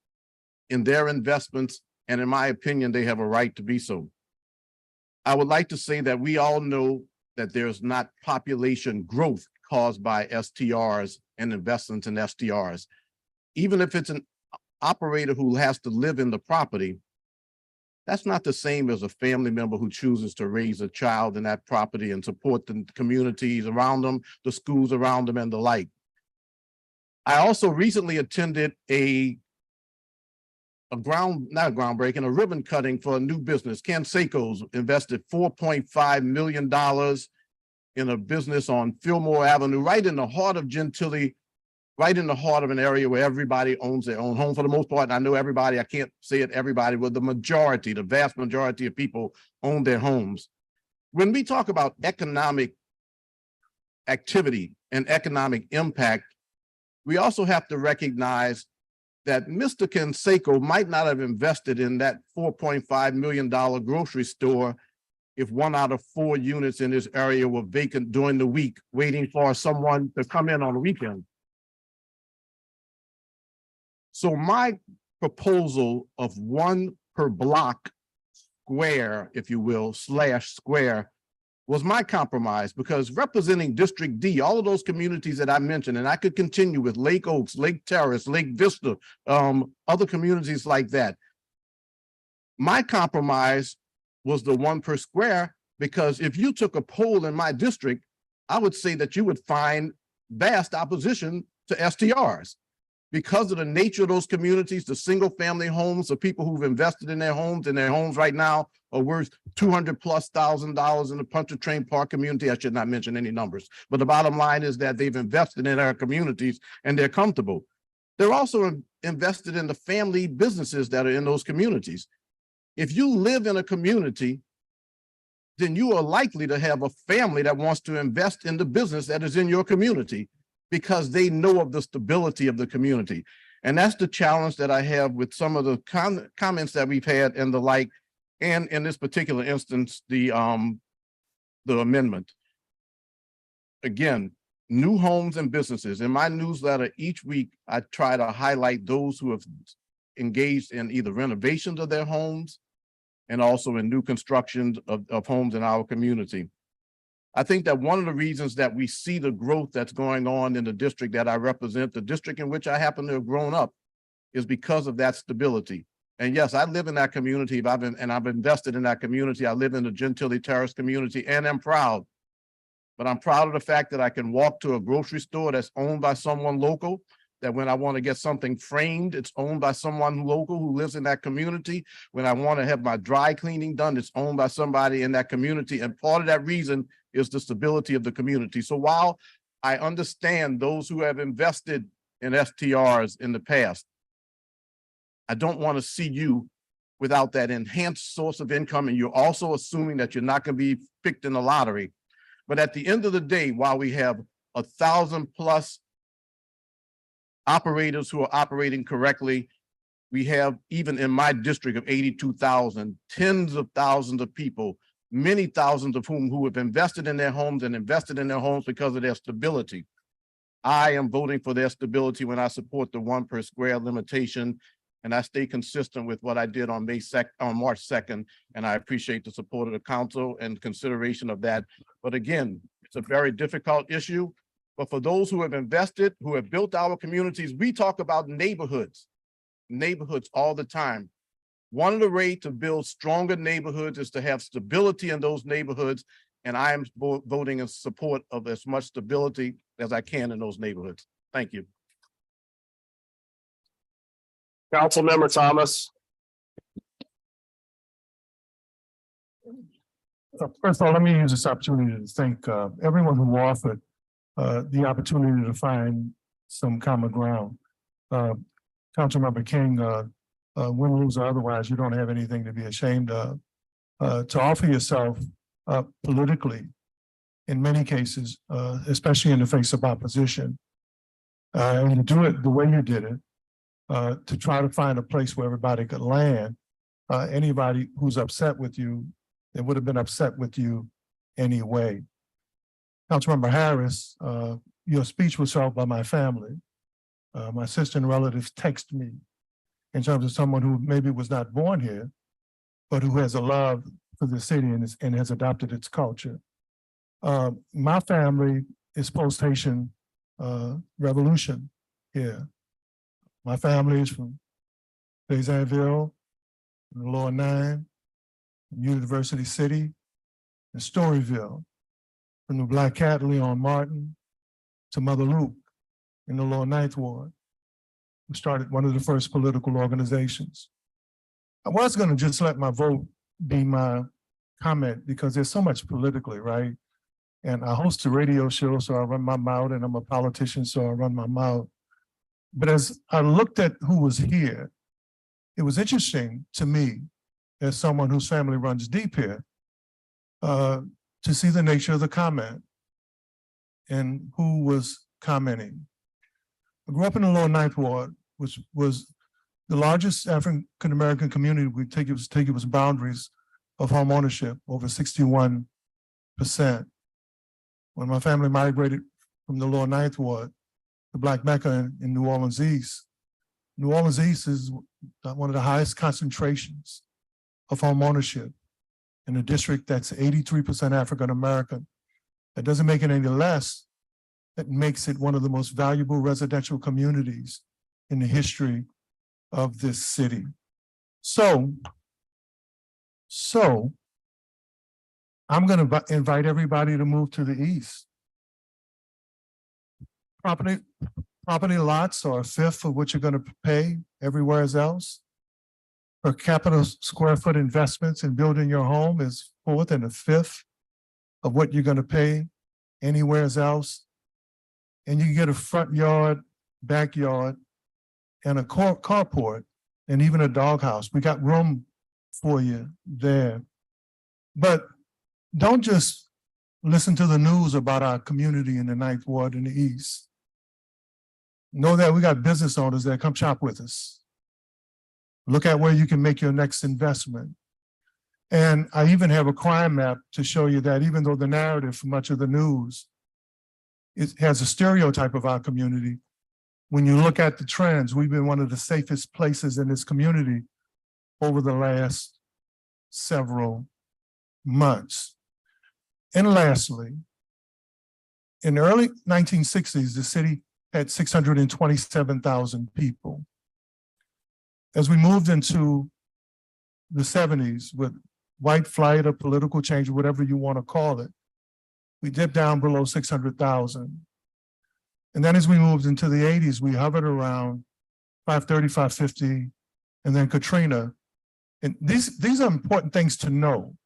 S2: in their investments. And in my opinion, they have a right to be so. I would like to say that we all know that there's not population growth caused by STRs and investments in STRs. Even if it's an operator who has to live in the property, that's not the same as a family member who chooses to raise a child in that property and support the communities around them, the schools around them, and the like. I also recently attended a ribbon cutting for a new business. Ken Seiko's invested $4.5 million in a business on Fillmore Avenue, right in the heart of Gentilly, right in the heart of an area where everybody owns their own home for the most part. And I know everybody, I can't say it everybody, but the vast majority of people own their homes. When we talk about economic activity and economic impact, we also have to recognize that Mr. Canseco might not have invested in that $4.5 million grocery store if 1 out of 4 units in this area were vacant during the week, waiting for someone to come in on the weekend. So my proposal of 1 per block square, if you will, /square, was my compromise, because representing District D, all of those communities that I mentioned, and I could continue with Lake Oaks, Lake Terrace, Lake Vista, other communities like that. My compromise was the 1 per square, because if you took a poll in my district, I would say that you would find vast opposition to STRs. Because of the nature of those communities, the single family homes, the people who've invested in their homes right now are worth $200,000+ in the Pontchartrain Park community. I should not mention any numbers, but the bottom line is that they've invested in our communities and they're comfortable. They're also invested in the family businesses that are in those communities. If you live in a community, then you are likely to have a family that wants to invest in the business that is in your community, because they know of the stability of the community. And that's the challenge that I have with some of the comments that we've had and the like, and in this particular instance, the amendment. Again, new homes and businesses. In my newsletter each week, I try to highlight those who have engaged in either renovations of their homes and also in new constructions of homes in our community. I think that one of the reasons that we see the growth that's going on in the district that I represent, the district in which I happen to have grown up, is because of that stability. And yes, I live in that community. I've invested in that community. I live in the Gentilly Terrace community, and I'm proud. But I'm proud of the fact that I can walk to a grocery store that's owned by someone local, that when I want to get something framed, it's owned by someone local who lives in that community. When I want to have my dry cleaning done, it's owned by somebody in that community. And part of that reason is the stability of the community. So while I understand those who have invested in STRs in the past, I don't want to see you without that enhanced source of income. And you're also assuming that you're not going to be picked in the lottery. But at the end of the day, while we have 1,000+ operators who are operating correctly, we have, even in my district of 82,000, tens of thousands of people, many thousands of who have invested in their homes and invested in their homes because of their stability. I am voting for their stability when I support the 1 per square limitation, and I stay consistent with what I did on March 2nd, and I appreciate the support of the council and consideration of that. But again, it's a very difficult issue. But for those who have invested, who have built our communities, we talk about neighborhoods all the time. One of the ways to build stronger neighborhoods is to have stability in those neighborhoods. And I am voting in support of as much stability as I can in those neighborhoods. Thank you.
S21: Councilmember Thomas.
S4: First of all, let me use this opportunity to thank everyone who offered the opportunity to find some common ground. Councilmember King, win, lose, or otherwise, you don't have anything to be ashamed of. To offer yourself politically, in many cases, especially in the face of opposition, and to do it the way you did it, to try to find a place where everybody could land. Anybody who's upset with you, they would have been upset with you anyway. Councilmember Harris, your speech was held by my family. My sister and relatives text me in terms of someone who maybe was not born here, but who has a love for the city and has adopted its culture. My family is post-Haitian revolution here. My family is from Pézanville, the Lower Nine, University City, and Storyville, from the Black Cat, Leon Martin, to Mother Luke in the Lower Ninth Ward, who started one of the first political organizations. I was going to just let my vote be my comment because there's so much politically, right? And I host a radio show, so I run my mouth, and I'm a politician, so I run my mouth. But as I looked at who was here, it was interesting to me, as someone whose family runs deep here, to see the nature of the comment and who was commenting. I grew up in the Lower Ninth Ward, which was the largest African-American community. We take it was boundaries of home ownership, over 61%. When my family migrated from the Lower Ninth Ward, the Black Mecca in New Orleans East. New Orleans East is one of the highest concentrations of home ownership in a district that's 83% African-American. That doesn't make it any less. That makes it one of the most valuable residential communities in the history of this city. So I'm going to invite everybody to move to the east. Property lots are a fifth of what you're going to pay everywhere else. Per capita square foot investments in building your home is fourth and a fifth of what you're going to pay anywhere else. And you can get a front yard, backyard, and a carport, and even a doghouse. We got room for you there. But don't just listen to the news about our community in the Ninth Ward in the East. Know that we got business owners that come shop with us. Look at where you can make your next investment. And I even have a crime map to show you that even though the narrative for much of the news, it has a stereotype of our community. When you look at the trends, we've been one of the safest places in this community over the last several months. And lastly, in the early 1960s, the city had 627,000 people. As we moved into the 70s with white flight or political change, whatever you want to call it, we dipped down below 600,000. And then as we moved into the 80s, we hovered around 530, 550, and then Katrina. And these are important things to know.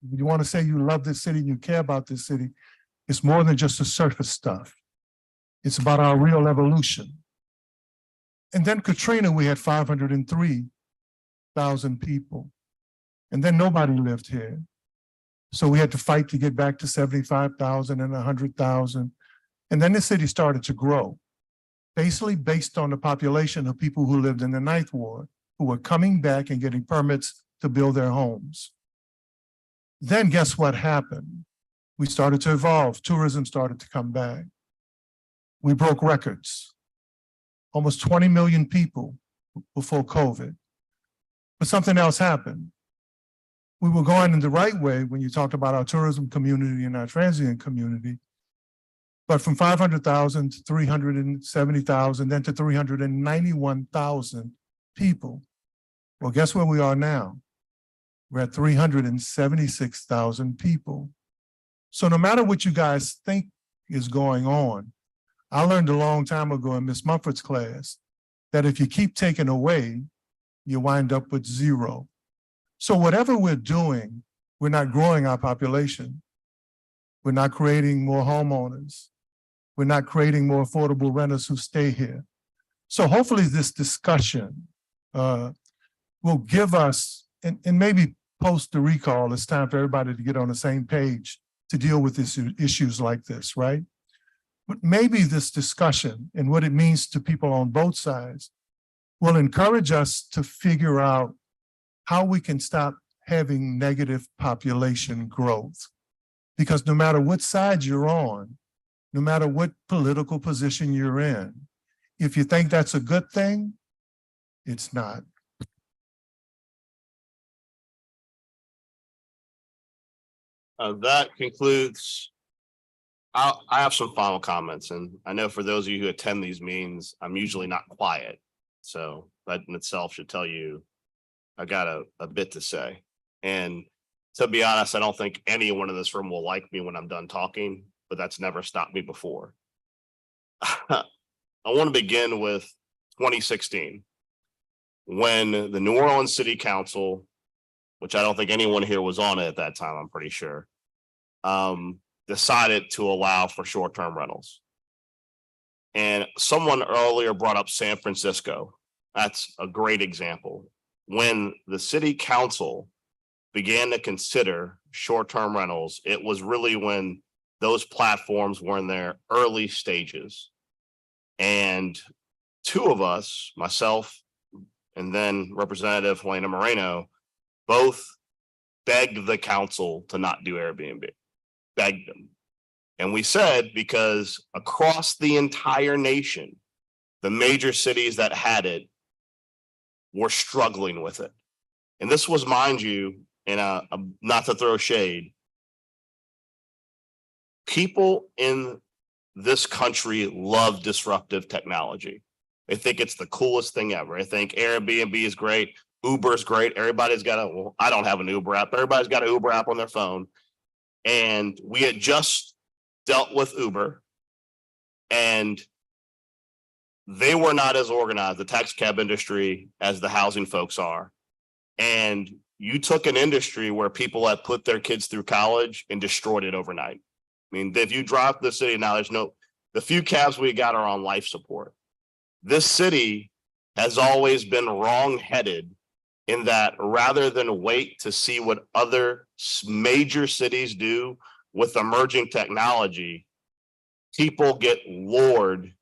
S4: You want to say you love this city, you care about this city, it's more than just the surface stuff. It's about our real evolution. And then Katrina, we had 503,000 people. And then nobody lived here. So we had to fight to get back to 75,000 and 100,000. And then the city started to grow, basically based on the population of people who lived in the Ninth Ward, who were coming back and getting permits to build their homes. Then guess what happened? We started to evolve. Tourism started to come back. We broke records. Almost 20 million people before COVID. But something else happened. We were going in the right way when you talked about our tourism community and our transient community. But from 500,000 to 370,000, then to 391,000 people. Well, guess where we are now? We're at 376,000 people. So no matter what you guys think is going on, I learned a long time ago in Miss Mumford's class that if you keep taking away, you wind up with zero. So whatever we're doing, we're not growing our population. We're not creating more homeowners. We're not creating more affordable renters who stay here. So hopefully this discussion will give us, and maybe post the recall, it's time for everybody to get on the same page to deal with issues like this, right? But maybe this discussion and what it means to people on both sides will encourage us to figure out how we can stop having negative population growth. Because no matter what side you're on, no matter what political position you're in, if you think that's a good thing, it's not.
S21: That concludes. I have some final comments, and I know for those of you who attend these meetings, I'm usually not quiet. So that in itself should tell you I got a bit to say. And to be honest, I don't think anyone in this room will like me when I'm done talking, but that's never stopped me before. I want to begin with 2016, when the New Orleans City Council, which I don't think anyone here was on it at that time, I'm pretty sure, decided to allow for short-term rentals. And someone earlier brought up San Francisco. That's a great example. When the city council began to consider short-term rentals, it was really when those platforms were in their early stages. And two of us, myself and then Representative Helena Moreno, both begged the council to not do Airbnb, begged them. And we said, because across the entire nation, the major cities that had it were struggling with it. And this was, mind you, and not to throw shade, people in this country love disruptive technology. They think it's the coolest thing ever. They think Airbnb is great. Uber is great. Everybody's got well, I don't have an Uber app. Everybody's got an Uber app on their phone. And we had just dealt with Uber, and they were not as organized, the taxi cab industry, as the housing folks are. And you took an industry where people had put their kids through college and destroyed it overnight. I mean, if you drive the city now, the few cabs we got are on life support. This city has always been wrong-headed in that rather than wait to see what other major cities do with emerging technology, people get lured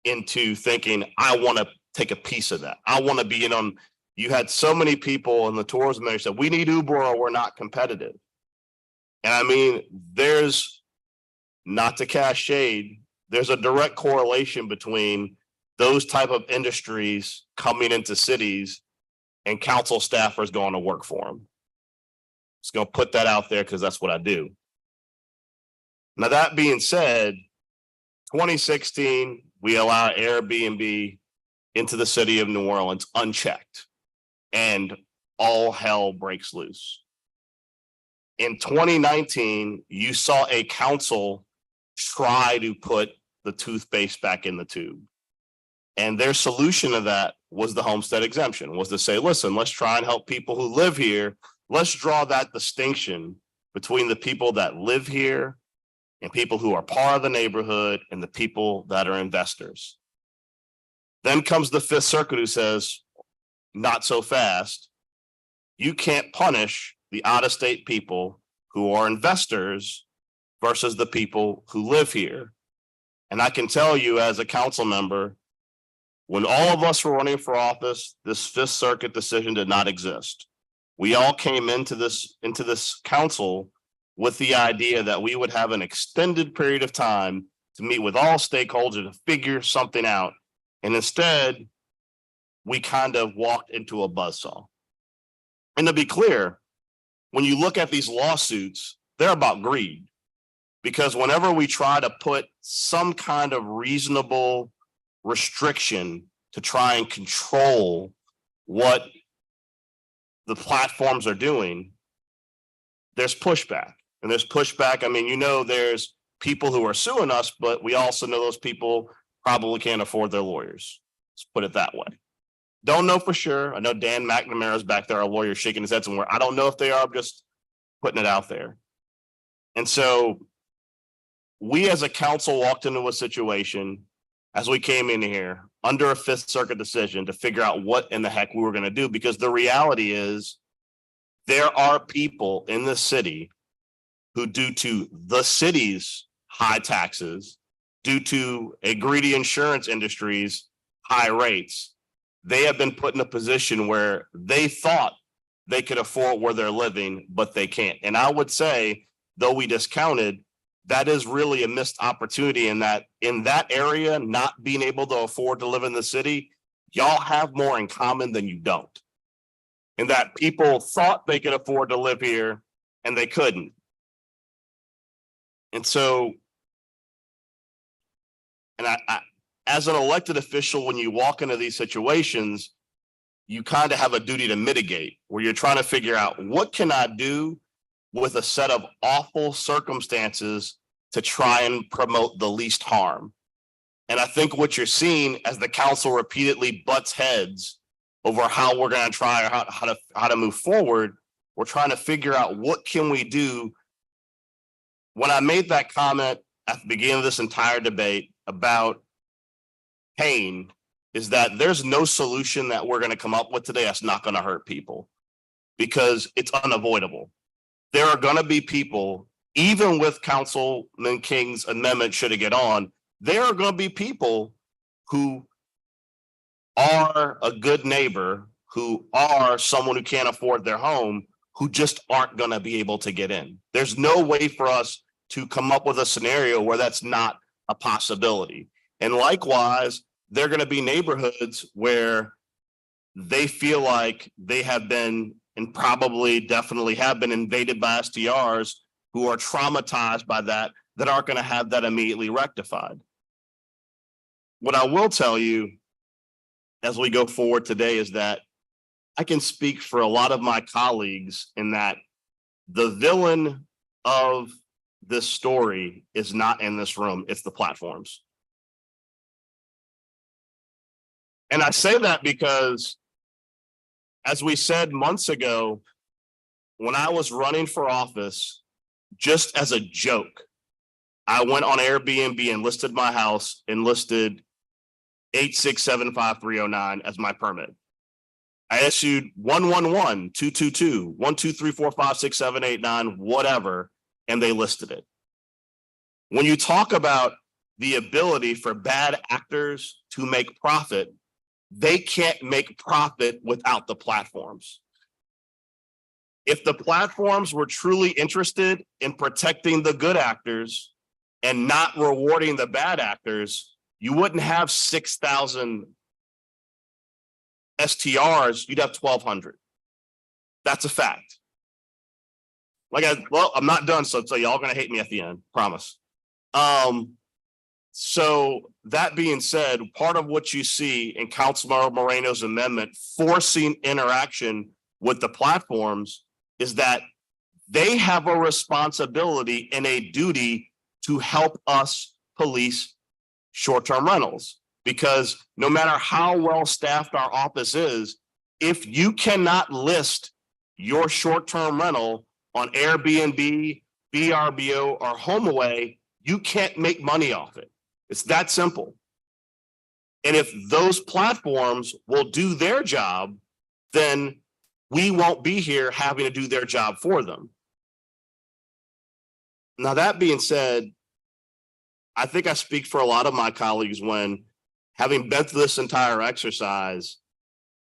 S21: into thinking, I want to take a piece of that. I want to be in on, you had so many people in the tourism industry said, we need Uber or we're not competitive. And I mean, there's, not to cast shade, there's a direct correlation between those type of industries coming into cities and council staffers going to work for them. Just going to put that out there because that's what I do. Now, that being said, 2016, we allow Airbnb into the city of New Orleans unchecked, and all hell breaks loose. In 2019, you saw a council try to put the toothpaste back in the tube. And their solution to that was the homestead exemption, was to say, listen, let's try and help people who live here. Let's draw that distinction between the people that live here and people who are part of the neighborhood and the people that are investors. Then comes the Fifth Circuit, who says, not so fast. You can't punish the out-of-state people who are investors versus the people who live here. And I can tell you, as a council member, when all of us were running for office, this Fifth Circuit decision did not exist. We all came into this council with the idea that we would have an extended period of time to meet with all stakeholders to figure something out. And instead, we kind of walked into a buzzsaw. And to be clear, when you look at these lawsuits, they're about greed. Because whenever we try to put some kind of reasonable restriction to try and control what the platforms are doing, there's pushback. And there's pushback. I mean, you know, there's people who are suing us, but we also know those people probably can't afford their lawyers. Let's put it that way. Don't know for sure. I know Dan McNamara is back there, our lawyer, shaking his head somewhere. I don't know if they are. I'm just putting it out there. And so we as a council walked into a situation as we came in here under a Fifth Circuit decision to figure out what in the heck we were going to do, because the reality is there are people in the city who, due to the city's high taxes, due to a greedy insurance industry's high rates, they have been put in a position where they thought they could afford where they're living, but they can't. And I would say, though we discounted, that is really a missed opportunity in that area, not being able to afford to live in the city, y'all have more in common than you don't. And that people thought they could afford to live here and they couldn't. And so, and I as an elected official, when you walk into these situations, you kind of have a duty to mitigate, where you're trying to figure out, what can I do with a set of awful circumstances to try and promote the least harm? And I think what you're seeing as the council repeatedly butts heads over how we're going to try or how to move forward, we're trying to figure out, what can we do? When I made that comment at the beginning of this entire debate about pain, is that there's no solution that we're going to come up with today that's not going to hurt people, because it's unavoidable. There are going to be people, even with Councilman King's amendment, should it get on, there are going to be people who are a good neighbor, who are someone who can't afford their home, who just aren't going to be able to get in. There's no way for us to come up with a scenario where that's not a possibility. And likewise, there are going to be neighborhoods where they feel like they have been, and probably definitely have been, invaded by STRs, who are traumatized by that aren't going to have that immediately rectified. What I will tell you as we go forward today is that I can speak for a lot of my colleagues in that the villain of this story is not in this room, it's the platforms. And I say that because, as we said months ago, when I was running for office, just as a joke, I went on Airbnb and listed my house and listed 8675309 as my permit. I issued 111, 222, 123456789, whatever, and they listed it. When you talk about the ability for bad actors to make profit, they can't make profit without the platforms. If the platforms were truly interested in protecting the good actors and not rewarding the bad actors, you wouldn't have 6,000 STRs, you'd have 1,200. That's a fact. Well, I'm not done, so y'all gonna hate me at the end, promise. So that being said, part of what you see in Councilmember Moreno's amendment forcing interaction with the platforms is that they have a responsibility and a duty to help us police short-term rentals. Because no matter how well staffed our office is, if you cannot list your short-term rental on Airbnb, VRBO, or HomeAway, you can't make money off it. It's that simple. And if those platforms will do their job, then we won't be here having to do their job for them. Now, that being said, I think I speak for a lot of my colleagues when, having been through this entire exercise,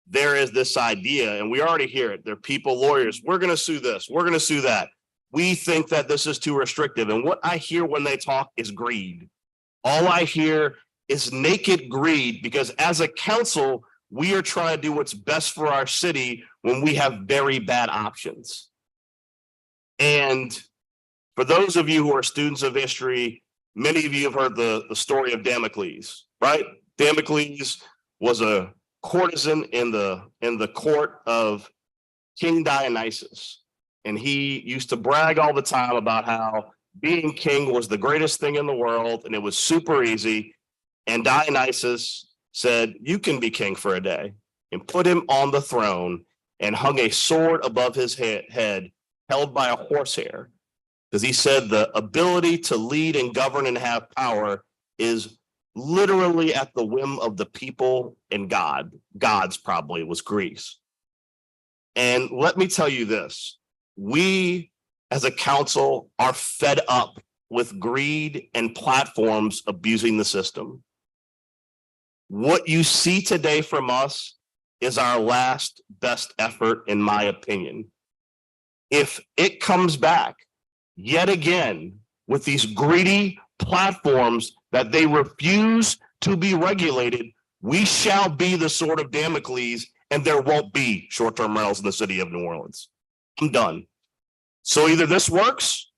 S21: there is this idea, and we already hear it. There are people, lawyers, we're going to sue this, we're going to sue that. We think that this is too restrictive. And what I hear when they talk is greed. All I hear is naked greed, because as a council, we are trying to do what's best for our city when we have very bad options. And for those of you who are students of history, many of you have heard the story of Damocles, right? Damocles was a courtesan in the court of King Dionysus. And he used to brag all the time about how being king was the greatest thing in the world and it was super easy. And Dionysus said, you can be king for a day, and put him on the throne and hung a sword above his head held by a horsehair. Because he said the ability to lead and govern and have power is literally at the whim of the people and God. God's probably was Greece. And let me tell you this, we as a council are fed up with greed and platforms abusing the system. What you see today from us is our last best effort, in my opinion. If it comes back yet again with these greedy platforms that they refuse to be regulated, we shall be the sword of Damocles, and there won't be short-term rentals in the city of New Orleans. I'm done. So either this works,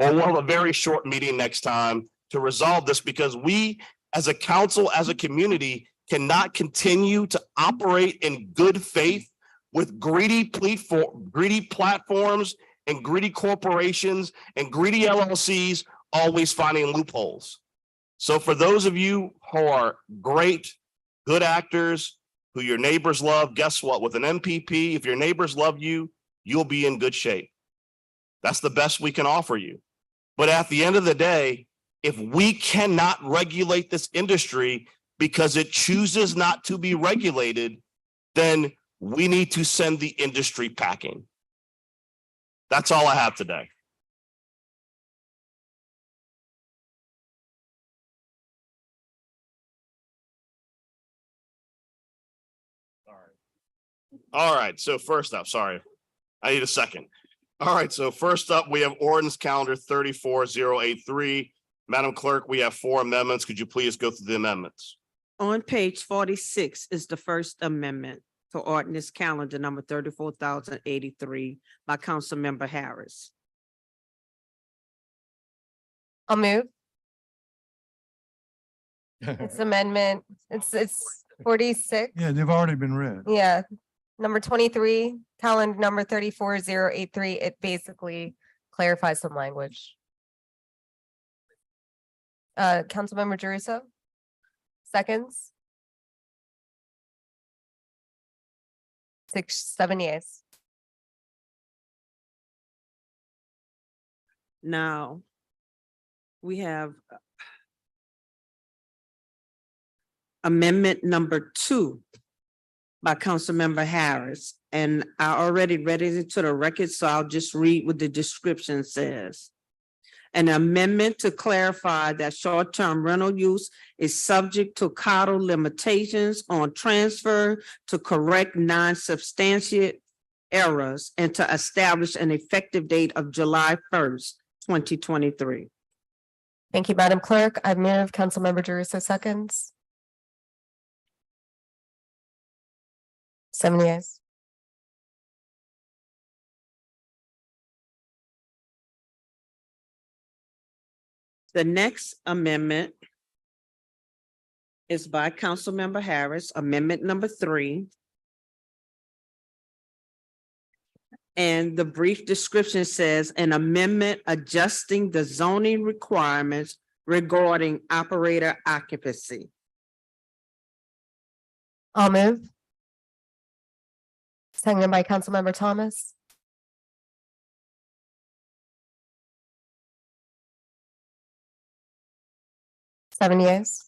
S21: or we'll have a very short meeting next time to resolve this, because we as a council, as a community, cannot continue to operate in good faith with greedy platforms and greedy corporations and greedy LLCs always finding loopholes. So for those of you who are great, good actors, who your neighbors love, guess what? With an MPP, if your neighbors love you, you'll be in good shape. That's the best we can offer you. But at the end of the day, if we cannot regulate this industry because it chooses not to be regulated, then we need to send the industry packing. That's all I have today. All right, so first up, sorry, I need a second. All right, so first up, we have ordinance calendar 34083. Madam Clerk, we have 4 amendments. Could you please go through the amendments?
S8: On page 46 is the first amendment to ordinance calendar number 34,083 by Councilmember Harris.
S13: I'll move. It's amendment. It's 46.
S4: Yeah, they've already been read.
S13: Yeah. Number 23, calendar number 34083. It basically clarifies some language. Councilmember Jeruso? Seconds? 7 years.
S8: Now, we have amendment number 2 by Councilmember Harris. And I already read it into the record, so I'll just read what the description says. An amendment to clarify that short-term rental use is subject to coddle limitations on transfer to correct non-substantiate errors and to establish an effective date of July 1st, 2023.
S13: Thank you, Madam Clerk. I move. Councilmember Jeruso seconds. 7 years.
S8: The next amendment is by Councilmember Harris, Amendment number 3. And the brief description says an amendment adjusting the zoning requirements regarding operator occupancy.
S13: I'll move. Seconded by Councilmember Thomas. Seven yeas.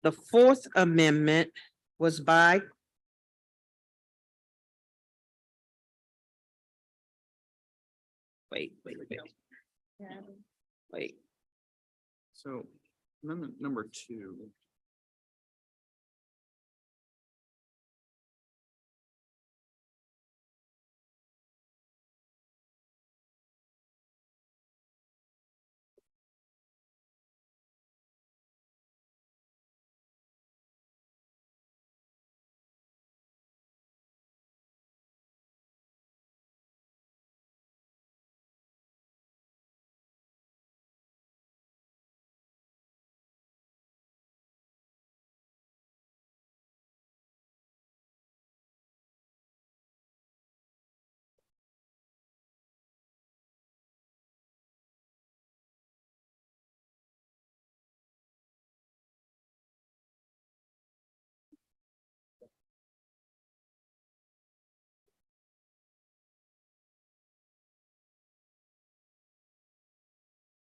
S8: The fourth amendment was by wait.
S3: So amendment number 2.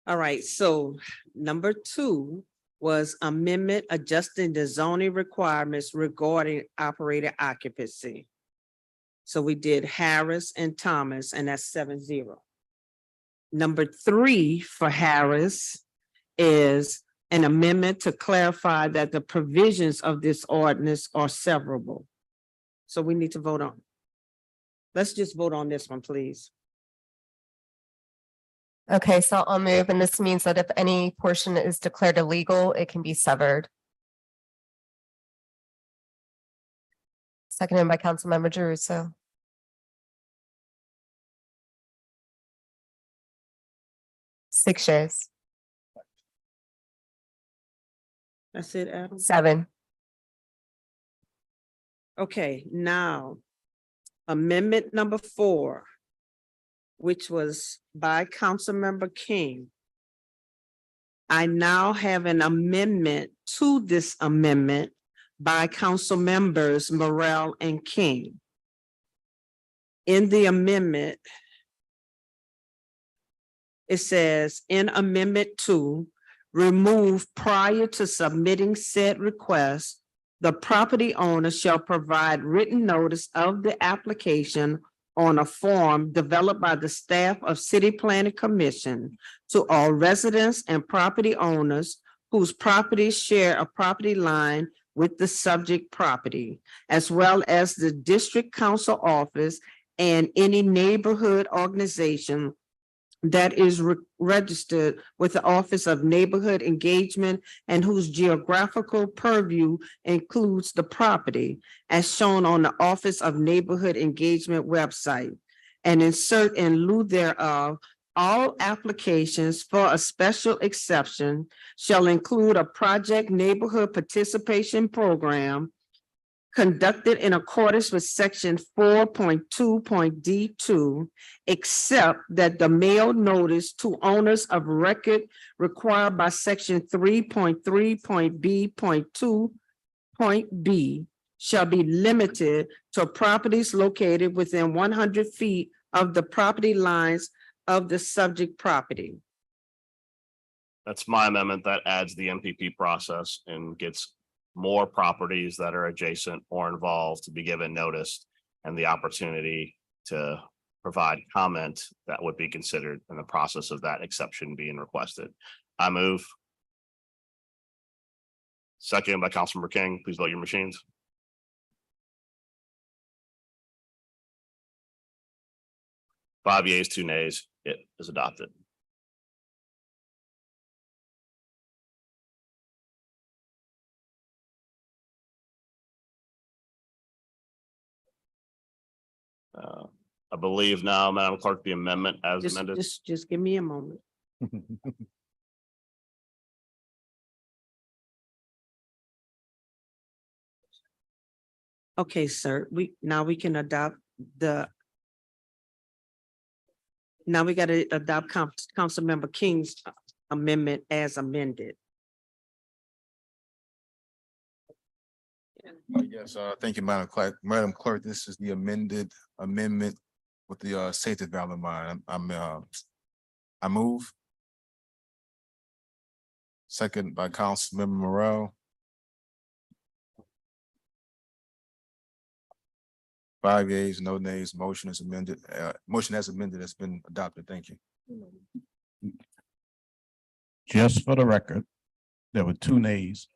S8: All right, so number 2 was amendment adjusting the zoning requirements regarding operator occupancy. So we did Harris and Thomas, and that's 7-0. Number 3 for Harris is an amendment to clarify that the provisions of this ordinance are severable. So we need to vote on. Let's just vote on this one, please.
S13: Okay, so I'll move, and this means that if any portion is declared illegal, it can be severed. Seconded by Councilmember Jeruso. Six yeas.
S8: That's it, Adam?
S13: 7.
S8: Okay, now amendment number 4, which was by Councilmember King. I now have an amendment to this amendment by Council Members Morrell and King. In the amendment, it says, in Amendment 2, remove prior to submitting said request, the property owner shall provide written notice of the application on a form developed by the staff of City Planning Commission to all residents and property owners whose properties share a property line with the subject property, as well as the district council office and any neighborhood organization that is registered with the Office of Neighborhood Engagement and whose geographical purview includes the property as shown on the Office of Neighborhood Engagement website, and insert in lieu thereof, all applications for a special exception shall include a project neighborhood participation program conducted in accordance with section 4.2.d2, except that the mail notice to owners of record required by section 3.3.b.2.b shall be limited to properties located within 100 feet of the property lines of the subject property.
S21: That's my amendment that adds the MPP process and gets more properties that are adjacent or involved to be given notice and the opportunity to provide comment that would be considered in the process of that exception being requested. I move. Second by Councilmember King. Please vote your machines. Five yeas, 2 nays. It is adopted. I believe now, Madam Clerk, the amendment as amended.
S8: Just give me a moment. Okay, sir, now we can adopt now we gotta adopt Councilmember King's amendment as amended.
S16: Yes, thank you, Madam Clerk. Madam Clerk, this is the amended amendment with the safety valve in mind. I move. Second by Councilmember Morrell. 5 yeas, no nays, motion is amended, motion as amended has been adopted. Thank you.
S2: Just for the record, there were 2 nays.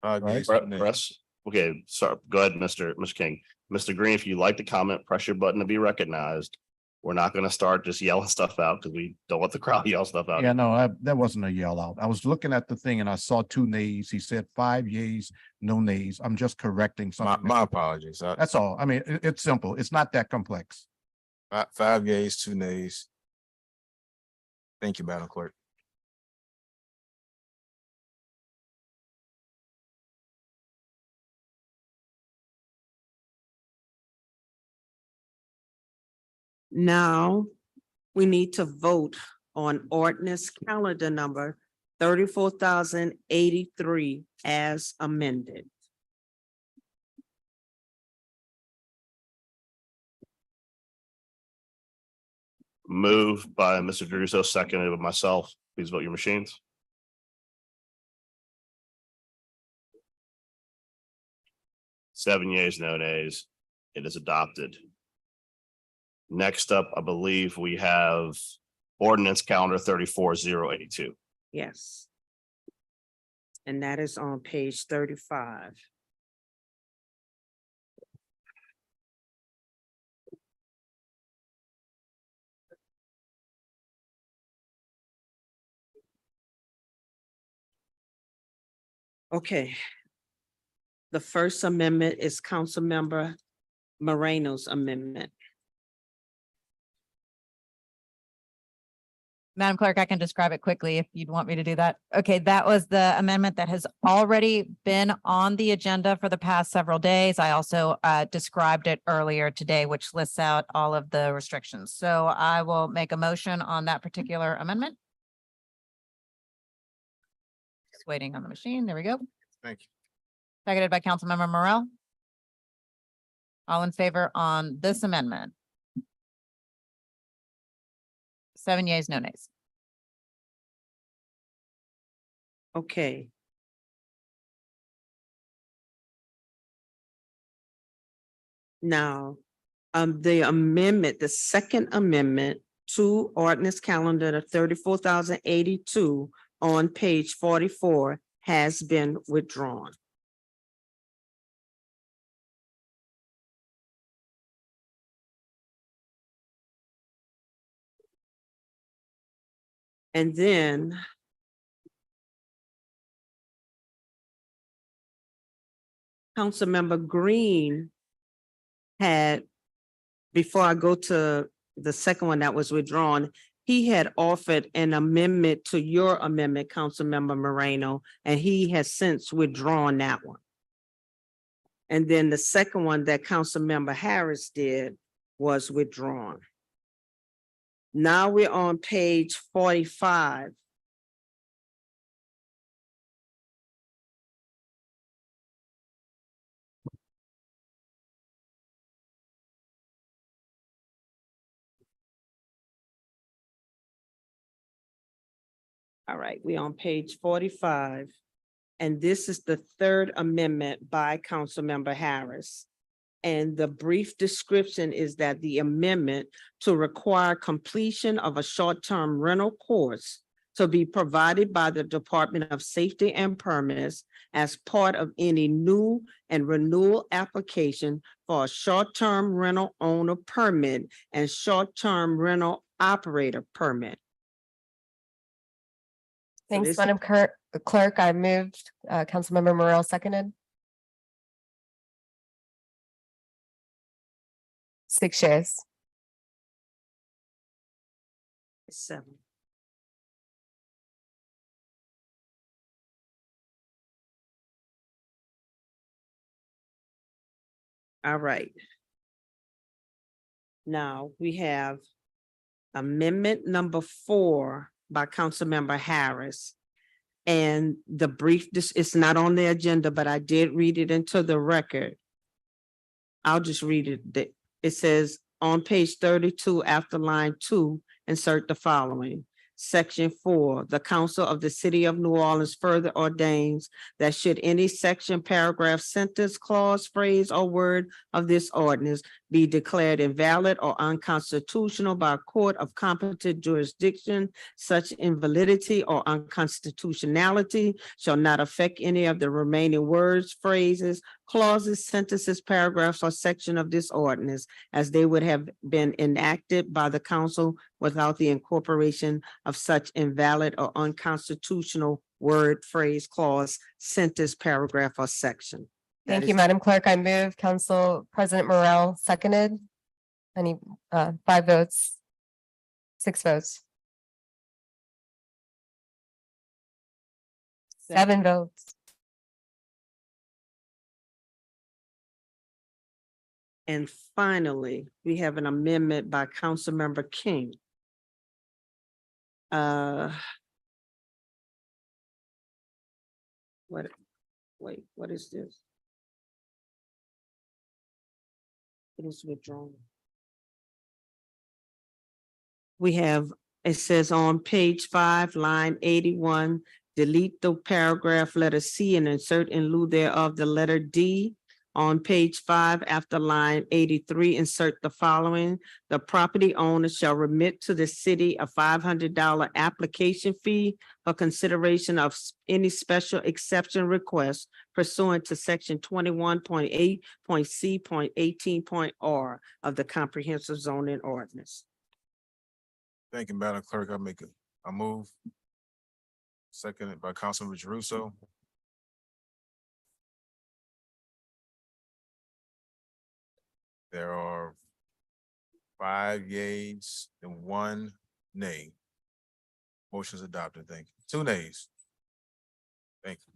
S16: 5
S2: Right.
S16: yeas, 2 nays.
S21: Press, okay, sorry, go ahead, Mr. King. Mr. Green, if you'd like to comment, press your button to be recognized. We're not gonna start just yelling stuff out because we don't want the crowd to yell stuff out.
S2: Yeah, no, that wasn't a yell out. I was looking at the thing and I saw 2 nays. He said 5 yeas, no nays. I'm just correcting something.
S16: My apologies.
S2: That's all. I mean, it's simple. It's not that complex.
S16: 5 yeas, 2 nays. Thank you, Madam Clerk.
S8: Now, we need to vote on ordinance calendar number 34,083 as amended.
S21: Moved by Mr. Druso, seconded by myself. Please vote your machines. Seven yeas, no nays. It is adopted. Next up, I believe we have ordinance calendar 34,082.
S8: Yes. And that is on page 35. Okay. The first amendment is Councilmember Moreno's amendment.
S24: Madam Clerk, I can describe it quickly if you'd want me to do that. Okay, that was the amendment that has already been on the agenda for the past several days. I also described it earlier today, which lists out all of the restrictions. So I will make a motion on that particular amendment. Just waiting on the machine. There we go.
S16: Thank you.
S24: Seconded by Councilmember Morrell. All in favor on this amendment? 7 yeas, no nays.
S8: Okay. Now, the amendment, the second amendment to ordinance calendar 34,082 on page 44 has been withdrawn. And then Councilmember Green had, before I go to the second one that was withdrawn, he had offered an amendment to your amendment, Councilmember Moreno, and he has since withdrawn that one. And then the second one that Councilmember Harris did was withdrawn. Now we're on page 45. All right, we're on page 45. And this is the third amendment by Councilmember Harris. And the brief description is that the amendment to require completion of a short-term rental course to be provided by the Department of Safety and Permits as part of any new and renewal application for a short-term rental owner permit and short-term rental operator permit.
S13: Thanks,
S8: this-
S13: Madam Clerk. I moved, Councilmember Morrell seconded. 6 yeas.
S8: 7. All right. Now we have amendment number 4 by Councilmember Harris. And the brief, this is not on the agenda, but I did read it into the record. I'll just read it. It says on page 32, after line 2, insert the following. Section 4, the Council of the City of New Orleans further ordains that should any section, paragraph, sentence, clause, phrase, or word of this ordinance be declared invalid or unconstitutional by a court of competent jurisdiction, such invalidity or unconstitutionality shall not affect any of the remaining words, phrases, clauses, sentences, paragraphs, or section of this ordinance, as they would have been enacted by the council without the incorporation of such invalid or unconstitutional word, phrase, clause, sentence, paragraph, or section.
S13: Thank you, Madam Clerk. I move. Council President Morrell seconded. Any 5 votes, 6 votes, 7 votes.
S8: And finally, we have an amendment by Councilmember King. What is this? It is withdrawn. We have, it says on page 5, line 81, delete the paragraph letter C and insert in lieu thereof the letter D. On page 5, after line 83, insert the following. The property owner shall remit to the city a $500 application fee for consideration of any special exception request pursuant to section 21.8.C.18.R of the comprehensive zoning ordinance.
S16: Thank you, Madam Clerk. I make a move. Seconded by Councilman Russo. There are 5 yeas and 1 nay. Motion's adopted. Thank you. 2 nays. Thank you.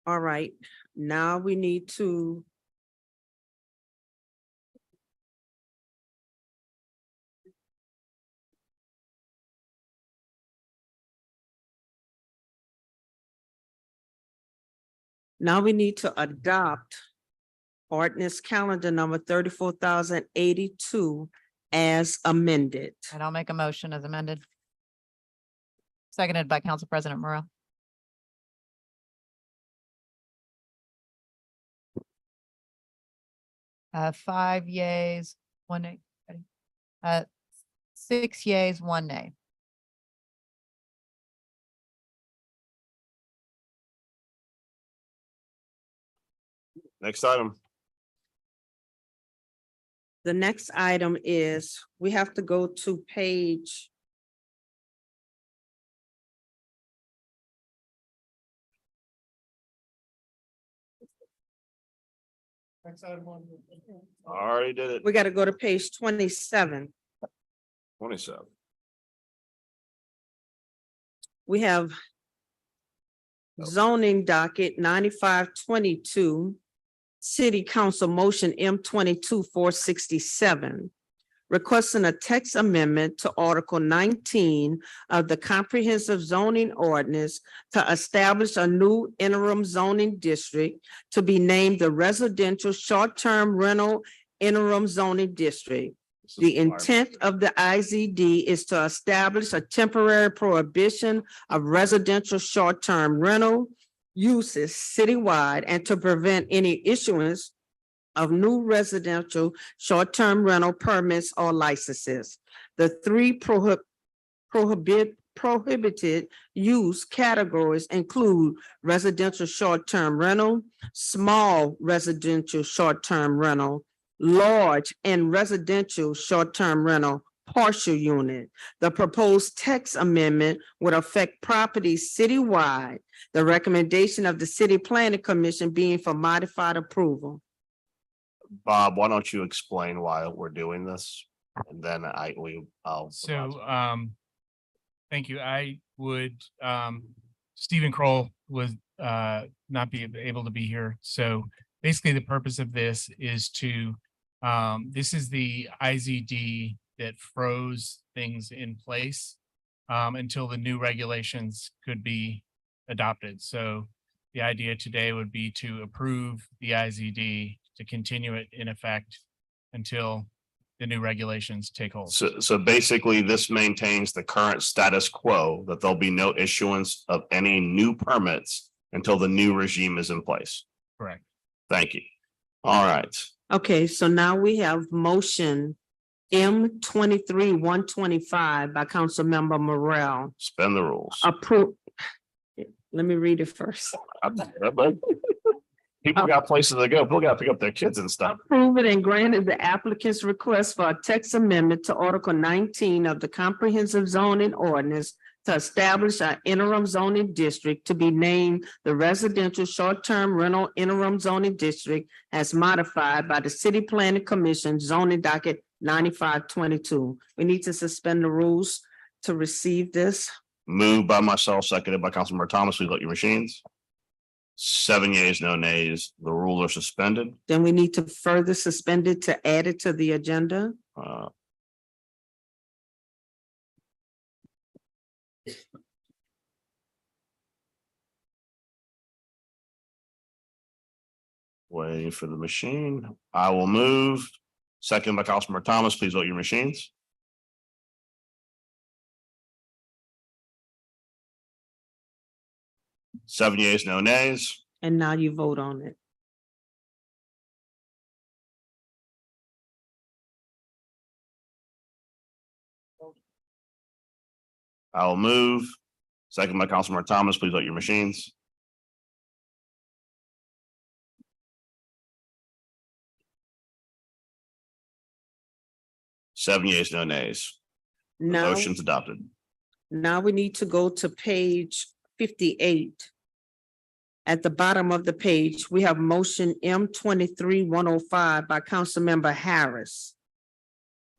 S8: All right, now we need to adopt ordinance calendar number 34,082 as amended.
S24: And I'll make a motion as amended. Seconded by Council President Morrell. Five yeas, 1 nay. Ready? 6 yeas, 1 nay.
S21: Next item.
S8: The next item is, we have to go to page.
S21: I already did it.
S8: We got to go to page 27.
S21: 27.
S8: We have zoning docket 9522, City Council Motion M22-467, requesting a text amendment to Article 19 of the Comprehensive Zoning Ordinance to establish a new interim zoning district to be named the Residential Short-Term Rental Interim Zoning District. The intent of the IZD is to establish a temporary prohibition of residential short-term rental uses citywide and to prevent any issuance of new residential short-term rental permits or licenses. The 3 prohibited use categories include residential short-term rental, small residential short-term rental, large and residential short-term rental, partial unit. The proposed text amendment would affect properties citywide. The recommendation of the City Planning Commission being for modified approval.
S21: Bob, why don't you explain why we're doing this? And then I'll.
S7: Thank you. I would, Stephen Kroll was not be able to be here. So basically the purpose of this is to, this is the IZD that froze things in place until the new regulations could be adopted. So the idea today would be to approve the IZD to continue it in effect until the new regulations take hold.
S21: So basically this maintains the current status quo, that there'll be no issuance of any new permits until the new regime is in place.
S7: Correct.
S21: Thank you. All right.
S8: Okay, so now we have motion M 23-125 by Councilmember Morrell.
S21: Suspend the rules.
S8: Approve. Let me read it first.
S21: People got places to go. People got to pick up their kids and stuff.
S8: Approve it and granted the applicant's request for a text amendment to Article 19 of the Comprehensive Zoning Ordinance to establish an interim zoning district to be named the Residential Short-Term Rental Interim Zoning District as modified by the City Planning Commission zoning docket 9522. We need to suspend the rules to receive this.
S21: Moved by myself, seconded by Councilmember Thomas. Please vote your machines. 7 yeas, no nays. The rules are suspended.
S8: Then we need to further suspend it to add it to the agenda.
S21: Waiting for the machine. I will move. Second by Councilmember Thomas. Please vote your machines. Seven yeas, no nays.
S8: And now you vote on it.
S21: I will move. Second by Councilmember Thomas. Please vote your machines. Seven yeas, no nays. The
S8: Now,
S21: motion's adopted.
S8: now we need to go to page 58. At the bottom of the page, we have motion M 23-105 by Councilmember Harris.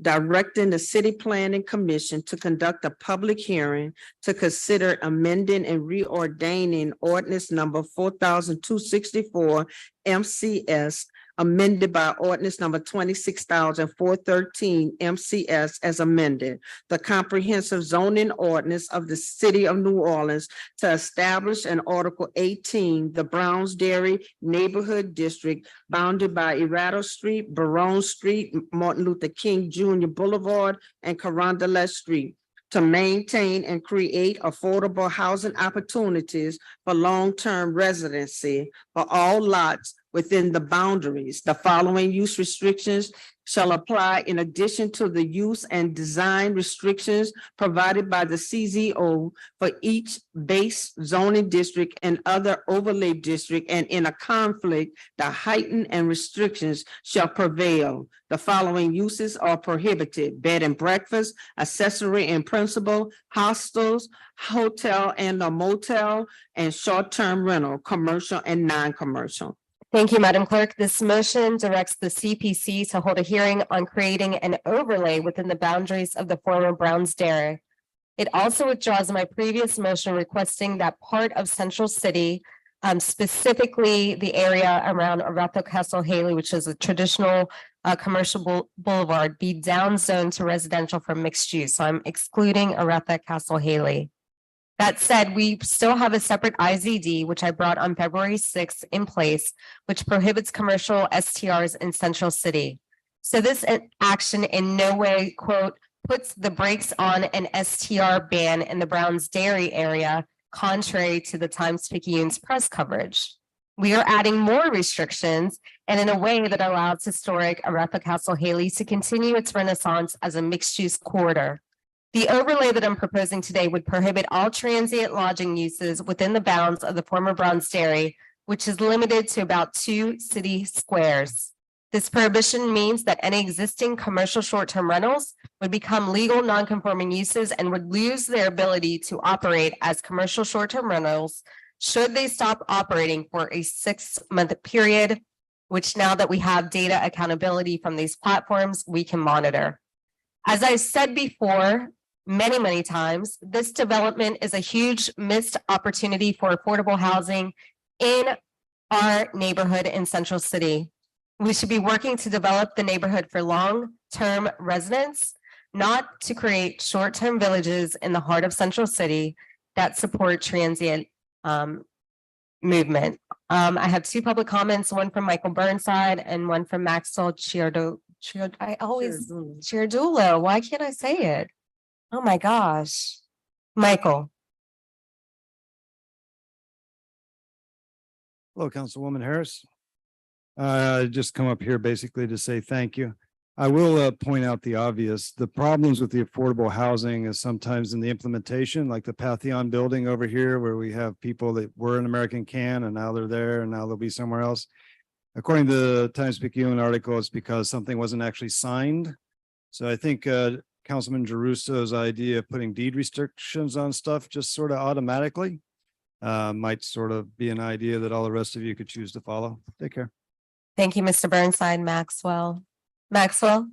S8: Directing the City Planning Commission to conduct a public hearing to consider amending and reordaining ordinance number 4264 MCS amended by ordinance number 26,413 MCS as amended, the comprehensive zoning ordinance of the City of New Orleans to establish an Article 18, the Browns Dairy Neighborhood District bounded by Erato Street, Barone Street, Martin Luther King Jr. Boulevard, and Carondelet Street, to maintain and create affordable housing opportunities for long-term residency for all lots within the boundaries. The following use restrictions shall apply in addition to the use and design restrictions provided by the CZO for each base zoning district and other overlay district, and in a conflict, the heightened and restrictions shall prevail. The following uses are prohibited: bed and breakfast, accessory and principal, hostels, hotel and a motel, and short-term rental, commercial and non-commercial.
S13: Thank you, Madam Clerk. This motion directs the CPC to hold a hearing on creating an overlay within the boundaries of the former Browns Dairy. It also withdraws my previous motion requesting that part of Central City, specifically the area around Arato Castle Haley, which is a traditional commercial boulevard, be downzoned to residential for mixed use. So I'm excluding Arato Castle Haley. That said, we still have a separate IZD, which I brought on February 6th in place, which prohibits commercial STRs in Central City. So this action in no way, quote, puts the brakes on an STR ban in the Browns Dairy area, contrary to the Times-Picayune's press coverage. We are adding more restrictions and in a way that allows historic Arato Castle Haley to continue its renaissance as a mixed-use corridor. The overlay that I'm proposing today would prohibit all transient lodging uses within the bounds of the former Browns Dairy, which is limited to about 2 city squares. This prohibition means that any existing commercial short-term rentals would become legal non-conforming uses and would lose their ability to operate as commercial short-term rentals should they stop operating for a 6-month period, which now that we have data accountability from these platforms, we can monitor. As I said before, many times, this development is a huge missed opportunity for affordable housing in our neighborhood in Central City. We should be working to develop the neighborhood for long-term residents, not to create short-term villages in the heart of Central City that support transient movement. I have 2 public comments, one from Michael Burnside and one from Maxwell Chiardulo. Why can't I say it? Oh my gosh. Michael.
S11: Hello, Councilwoman Harris. Just come up here basically to say thank you. I will point out the obvious. The problems with the affordable housing is sometimes in the implementation, like the Pantheon building over here, where we have people that were in American Can and now they're there and now they'll be somewhere else. According to the Times-Picayune article, it's because something wasn't actually signed. So I think Councilman Giarruso's idea of putting deed restrictions on stuff just sort of automatically might sort of be an idea that all the rest of you could choose to follow. Take care.
S13: Thank you, Mr. Burnside. Maxwell. Maxwell?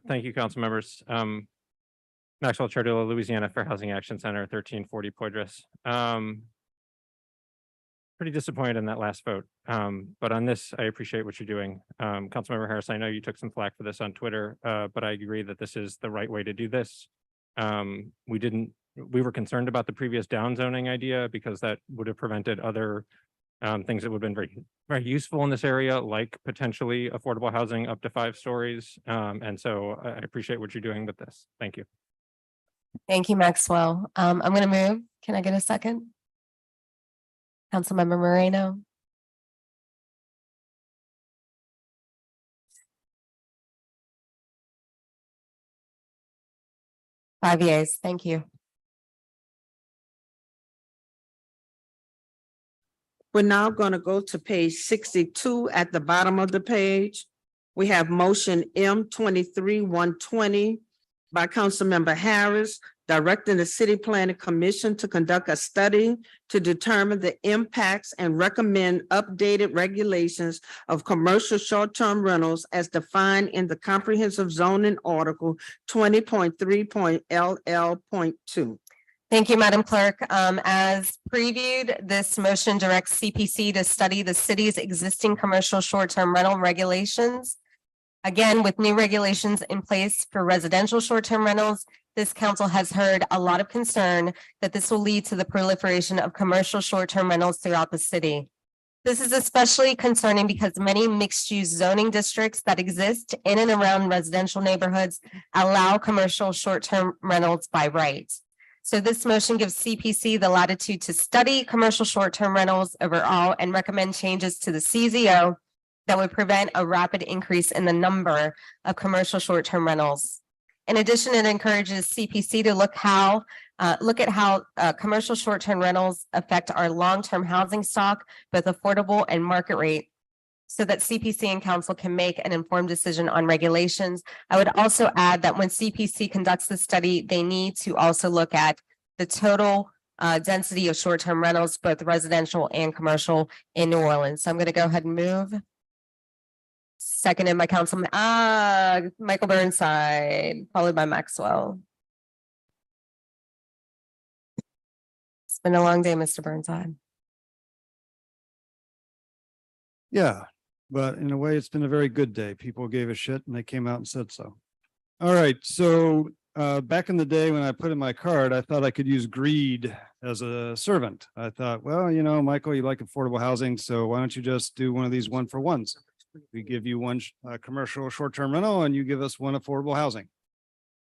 S19: Thank you, council members. Maxwell Chardilla, Louisiana Fair Housing Action Center, 1340 Poydras. Pretty disappointed in that last vote. But on this, I appreciate what you're doing. Councilmember Harris, I know you took some flack for this on Twitter, but I agree that this is the right way to do this. We were concerned about the previous downzoning idea because that would have prevented other things that would have been very useful in this area, like potentially affordable housing up to 5 stories. And so I appreciate what you're doing with this. Thank you.
S13: Thank you, Maxwell. I'm going to move. Can I get a second? Councilmember Moreno. Five yeas. Thank you.
S8: We're now going to go to page 62 at the bottom of the page. We have motion M23-120 by Councilmember Harris, directing the City Planning Commission to conduct a study to determine the impacts and recommend updated regulations of commercial short-term rentals as defined in the comprehensive zoning article 20.3.LL.2.
S13: Thank you, Madam Clerk. As previewed, this motion directs CPC to study the city's existing commercial short-term rental regulations. Again, with new regulations in place for residential short-term rentals, this council has heard a lot of concern that this will lead to the proliferation of commercial short-term rentals throughout the city. This is especially concerning because many mixed-use zoning districts that exist in and around residential neighborhoods allow commercial short-term rentals by right. So this motion gives CPC the latitude to study commercial short-term rentals overall and recommend changes to the CZO that would prevent a rapid increase in the number of commercial short-term rentals. In addition, it encourages CPC to look at how commercial short-term rentals affect our long-term housing stock, both affordable and market rate, so that CPC and council can make an informed decision on regulations. I would also add that when CPC conducts the study, they need to also look at the total density of short-term rentals, both residential and commercial in New Orleans. So I'm going to go ahead and move. Seconded by Councilman Michael Burnside, followed by Maxwell. It's been a long day, Mr. Burnside.
S11: Yeah, but in a way, it's been a very good day. People gave a shit and they came out and said so. All right, so back in the day when I put in my card, I thought I could use greed as a servant. I thought, well, you know, Michael, you like affordable housing, so why don't you just do one of these 1-for-1s? We give you one commercial short-term rental and you give us one affordable housing.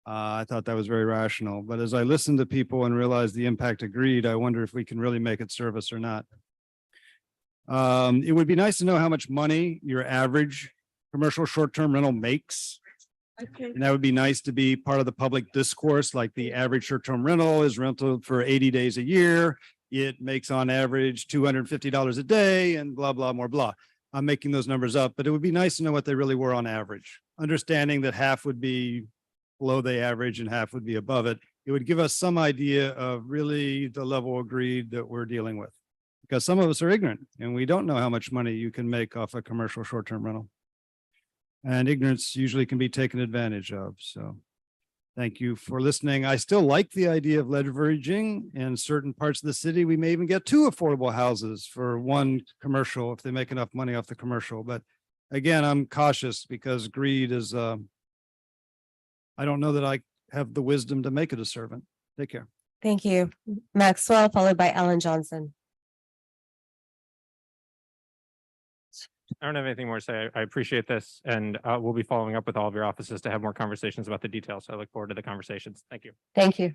S11: I thought that was very rational, but as I listened to people and realized the impact of greed, I wonder if we can really make it serve us or not. It would be nice to know how much money your average commercial short-term rental makes. And that would be nice to be part of the public discourse, like the average short-term rental is rented for 80 days a year. It makes on average $250 a day and blah, blah, more blah. I'm making those numbers up, but it would be nice to know what they really were on average. Understanding that half would be below the average and half would be above it. It would give us some idea of really the level of greed that we're dealing with. Because some of us are ignorant and we don't know how much money you can make off a commercial short-term rental. And ignorance usually can be taken advantage of. So thank you for listening. I still like the idea of leveraging in certain parts of the city. We may even get 2 affordable houses for 1 commercial if they make enough money off the commercial. But again, I'm cautious because greed is, I don't know that I have the wisdom to make it a servant. Take care.
S13: Thank you. Maxwell, followed by Ellen Johnson.
S19: I don't have anything more to say. I appreciate this, and we'll be following up with all of your offices to have more conversations about the details. So I look forward to the conversations. Thank you.
S13: Thank you.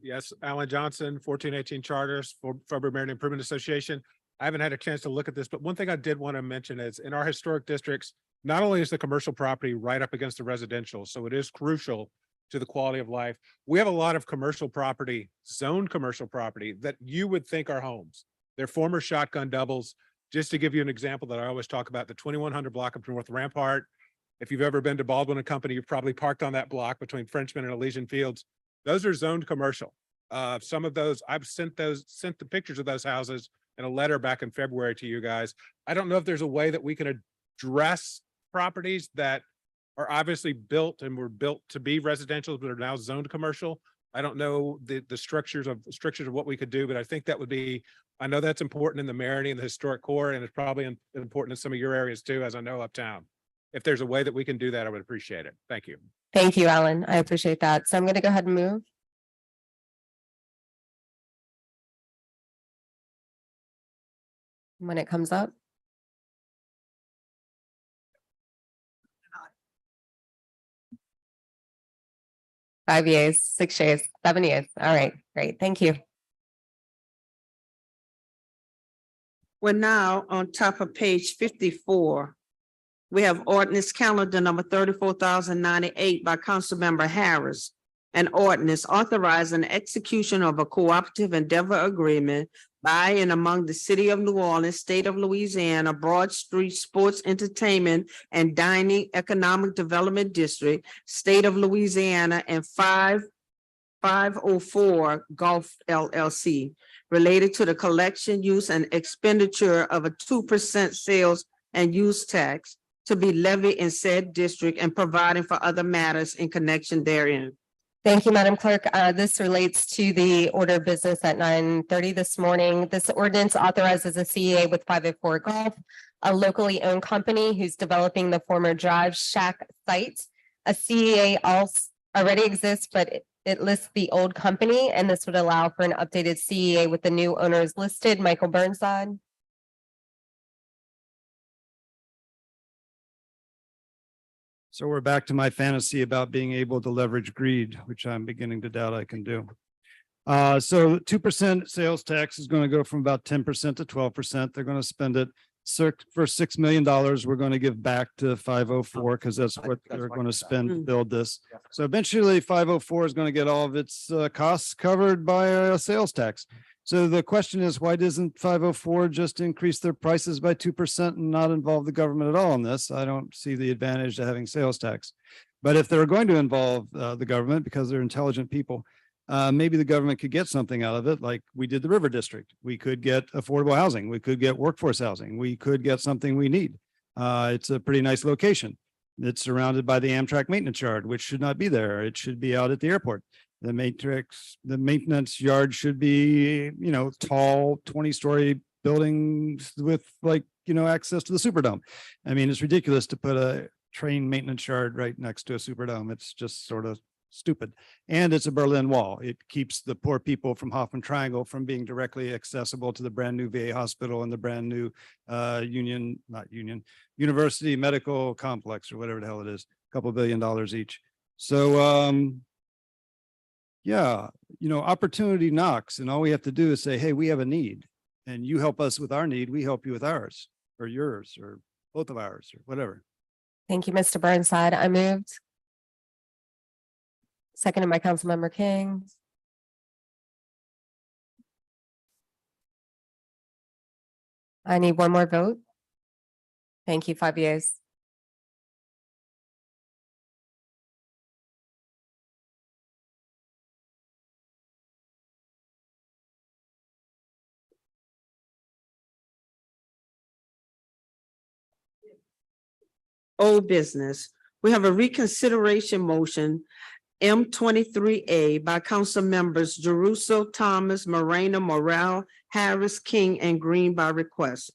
S20: Yes, Alan Johnson, 1418 Charters for Faubourg Marion Improvement Association. I haven't had a chance to look at this, but one thing I did want to mention is in our historic districts, not only is the commercial property right up against the residential, so it is crucial to the quality of life. We have a lot of commercial property, zoned commercial property that you would think are homes. They're former shotgun doubles. Just to give you an example that I always talk about, the 2100 block of North Rampart. If you've ever been to Baldwin and Company, you've probably parked on that block between Frenchman and Elysian Fields. Those are zoned commercial. Some of those, I've sent the pictures of those houses in a letter back in February to you guys. I don't know if there's a way that we can address properties that are obviously built and were built to be residential, but are now zoned commercial. I don't know the strictures of what we could do, but I think that would be, I know that's important in the Marigny and the historic core, and it's probably important in some of your areas too, as I know uptown. If there's a way that we can do that, I would appreciate it. Thank you.
S13: Thank you, Alan. I appreciate that. So I'm going to go ahead and move. When it comes up. Five years, 6 years, 7 years. All right, great. Thank you.
S8: We're now on top of page 54. We have ordinance calendar number 34,098 by Councilmember Harris. An ordinance authorizing the execution of a cooperative endeavor agreement by and among the city of New Orleans, state of Louisiana, Broad Street Sports Entertainment and Dining Economic Development District, state of Louisiana, and 504 Golf LLC related to the collection, use, and expenditure of a 2% sales and use tax to be levied in said district and providing for other matters in connection therein.
S13: Thank you, Madam Clerk. This relates to the order of business at 9:30 this morning. This ordinance authorizes a CEA with 504 Golf, a locally owned company who's developing the former Drive Shack site. A CEA already exists, but it lists the old company, and this would allow for an updated CEA with the new owners listed. Michael Burnside.
S11: So we're back to my fantasy about being able to leverage greed, which I'm beginning to doubt I can do. So 2% sales tax is going to go from about 10% to 12%. They're going to spend it for $6 million. We're going to give back to 504 because that's what they're going to spend to build this. So eventually 504 is going to get all of its costs covered by a sales tax. So the question is, why doesn't 504 just increase their prices by 2% and not involve the government at all in this? I don't see the advantage to having sales tax. But if they're going to involve the government because they're intelligent people, maybe the government could get something out of it, like we did the River District. We could get affordable housing. We could get workforce housing. We could get something we need. It's a pretty nice location. It's surrounded by the Amtrak maintenance yard, which should not be there. It should be out at the airport. The maintenance yard should be, tall 20-story buildings with access to the Superdome. I mean, it's ridiculous to put a train maintenance yard right next to a Superdome. It's just sort of stupid. And it's a Berlin Wall. It keeps the poor people from Hoffman Triangle from being directly accessible to the brand new VA hospital and the brand new University Medical Complex or whatever the hell it is, a couple $1 billion each. So, yeah, opportunity knocks and all we have to do is say, hey, we have a need and you help us with our need. We help you with ours. or yours or both of ours or whatever.
S13: Thank you, Mr. Burnside. I moved. Seconded by Councilmember King. I need one more vote. Thank you, 5 years.
S8: Old business. We have a reconsideration motion, M23A by council members Jeruso, Thomas, Moreno, Morel, Harris, King, and Green by request.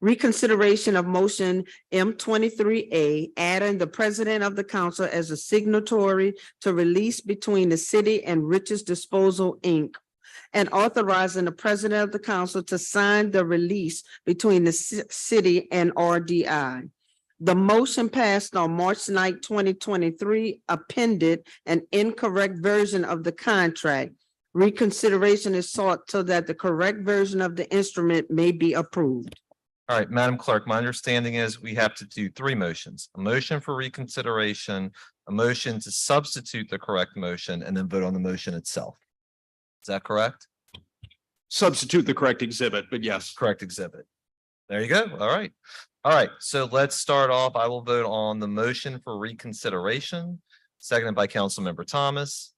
S8: Reconsideration of motion M23A, adding the president of the council as a signatory to release between the city and Rich's Disposal, Inc., and authorizing the president of the council to sign the release between the city and RDI. The motion passed on March 9th, 2023, appended an incorrect version of the contract. Reconsideration is sought so that the correct version of the instrument may be approved.
S9: All right, Madam Clerk, my understanding is we have to do three motions: a motion for reconsideration, a motion to substitute the correct motion, and then vote on the motion itself. Is that correct?
S3: Substitute the correct exhibit, but yes.
S9: Correct exhibit. There you go. All right. All right, so let's start off. I will vote on the motion for reconsideration, seconded by Councilmember Thomas.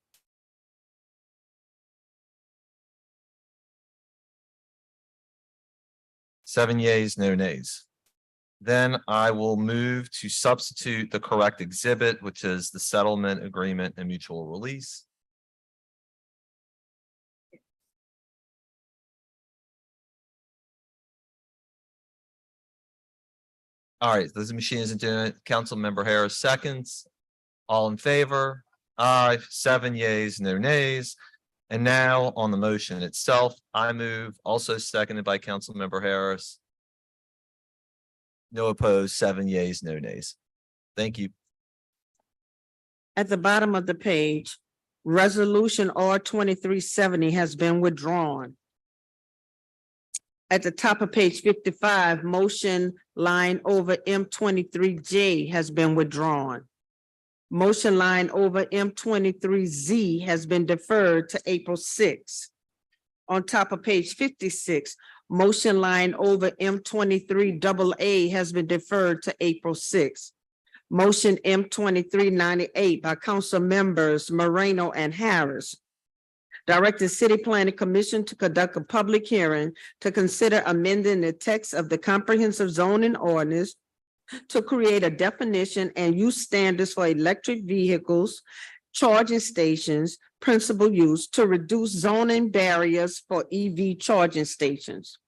S9: Seven yeas, no nays. Then I will move to substitute the correct exhibit, which is the settlement agreement and mutual release. All right, this machine isn't doing it. Councilmember Harris seconds. All in favor? Aye, 7 yeas, no nays. And now on the motion itself, I move, also seconded by Councilmember Harris. No opposed, 7 yeas, no nays. Thank you.
S8: At the bottom of the page, resolution R2370 has been withdrawn. At the top of page 55, motion line over M23J has been withdrawn. Motion line over M23Z has been deferred to April 6th. On top of page 56, motion line over M23AA has been deferred to April 6th. Motion M2398 by council members Moreno and Harris. Direct the City Planning Commission to conduct a public hearing to consider amending the text of the comprehensive zoning ordinance to create a definition and use standards for electric vehicles, charging stations, principal use to reduce zoning barriers for EV charging stations.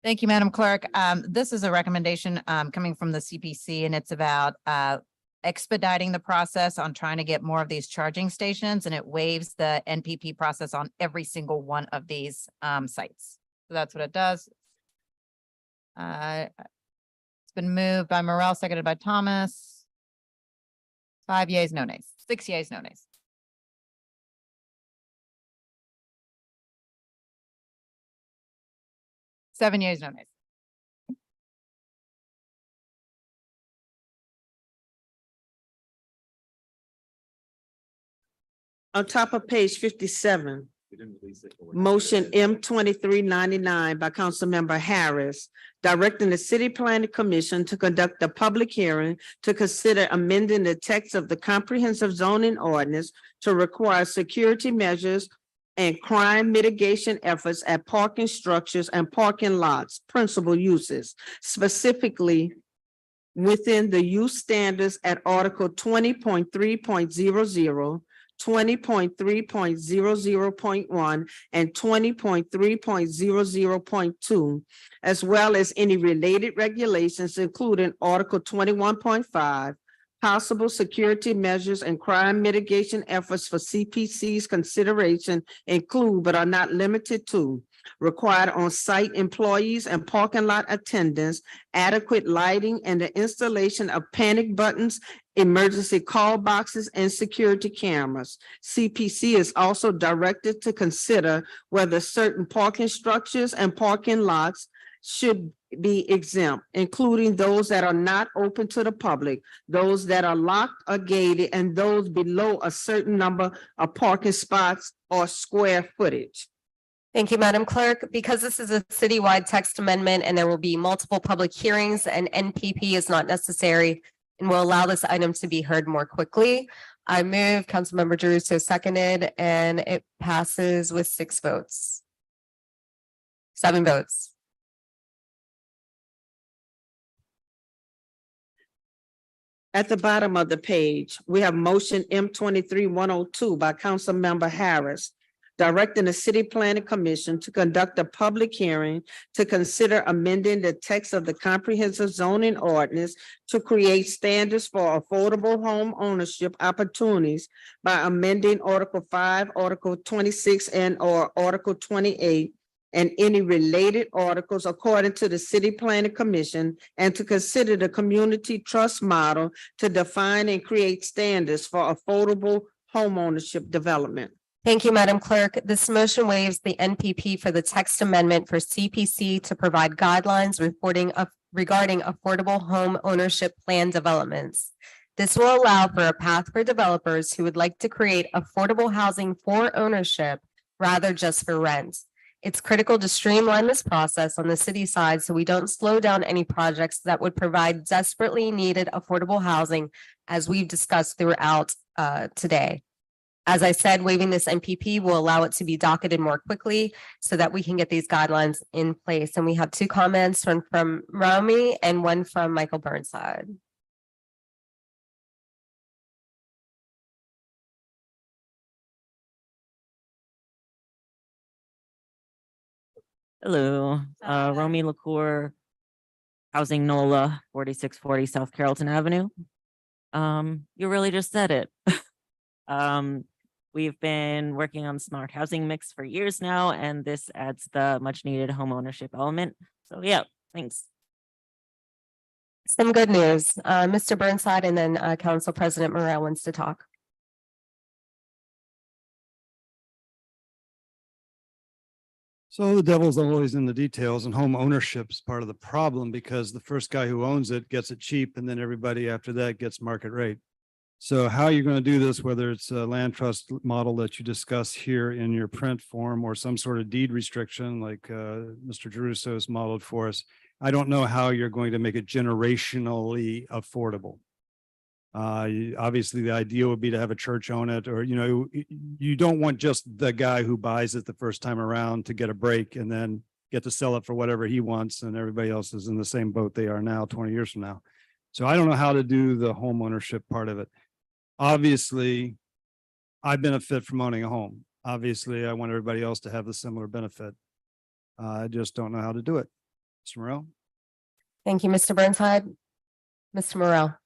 S24: Thank you, Madam Clerk. This is a recommendation coming from the CPC, and it's about expediting the process on trying to get more of these charging stations, and it waives the NPP process on every single one of these sites. So that's what it does. It's been moved by Morel, seconded by Thomas. 5 yeas, no nays. 6 yeas, no nays. Seven yeas, no nays.
S8: On top of page 57, motion M2399 by Councilmember Harris, directing the City Planning Commission to conduct a public hearing to consider amending the text of the comprehensive zoning ordinance to require security measures and crime mitigation efforts at parking structures and parking lots, principal uses, specifically within the use standards at Article 20.3.00, 20.3.00.1 and 20.3.00.2, as well as any related regulations, including Article 21.5, possible security measures and crime mitigation efforts for CPC's consideration include but are not limited to required on-site employees and parking lot attendants, adequate lighting, and the installation of panic buttons, emergency call boxes, and security cameras. CPC is also directed to consider whether certain parking structures and parking lots should be exempt, including those that are not open to the public, those that are locked or gated, and those below a certain number of parking spots or square footage.
S13: Thank you, Madam Clerk. Because this is a citywide text amendment and there will be multiple public hearings, and NPP is not necessary and will allow this item to be heard more quickly, I move, Councilmember Jeruso seconded, and it passes with 6 votes. 7 votes.
S8: At the bottom of the page, we have motion M23-102 by Councilmember Harris, directing the City Planning Commission to conduct a public hearing to consider amending the text of the comprehensive zoning ordinance to create standards for affordable home ownership opportunities by amending Article 5, Article 26, and or Article 28, and any related articles according to the City Planning Commission, and to consider the community trust model to define and create standards for affordable homeownership development.
S13: Thank you, Madam Clerk. This motion waives the NPP for the text amendment for CPC to provide guidelines regarding affordable home ownership plan developments. This will allow for a path for developers who would like to create affordable housing for ownership rather just for rent. It's critical to streamline this process on the city side so we don't slow down any projects that would provide desperately needed affordable housing, as we've discussed throughout today. As I said, waiving this NPP will allow it to be docketed more quickly so that we can get these guidelines in place. And we have 2 comments, one from Romy and one from Michael Burnside.
S5: Hello, Romy LaCour, Housing NOLA, 4640 South Carrollton Avenue. You really just said it. We've been working on smart housing mix for years now, and this adds the much needed home ownership element. So yeah, thanks.
S13: Some good news, Mr. Burnside, and then Council President Morrell wants to talk.
S11: So the devil's always in the details, and home ownership's part of the problem because the first guy who owns it gets it cheap, and then everybody after that gets market rate. So how you're going to do this, whether it's a land trust model that you discuss here in your print form or some sort of deed restriction like Mr. Jeruso has modeled for us, I don't know how you're going to make it generationally affordable. Obviously, the idea would be to have a church own it, or, you don't want just the guy who buys it the first time around to get a break and then get to sell it for whatever he wants, and everybody else is in the same boat they are now 20 years from now. So I don't know how to do the home ownership part of it. Obviously, I benefit from owning a home. Obviously, I want everybody else to have the similar benefit. I just don't know how to do it. Mr. Morrell?
S13: Thank you, Mr. Burnside. Mr. Morrell.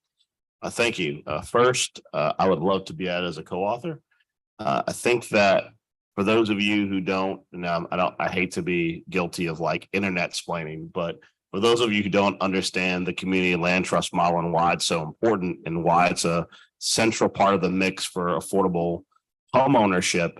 S21: Thank you. First, I would love to be added as a co-author. I think that for those of you who don't, and I hate to be guilty of like internet splaining, but for those of you who don't understand the community land trust model and why it's so important and why it's a central part of the mix for affordable home ownership,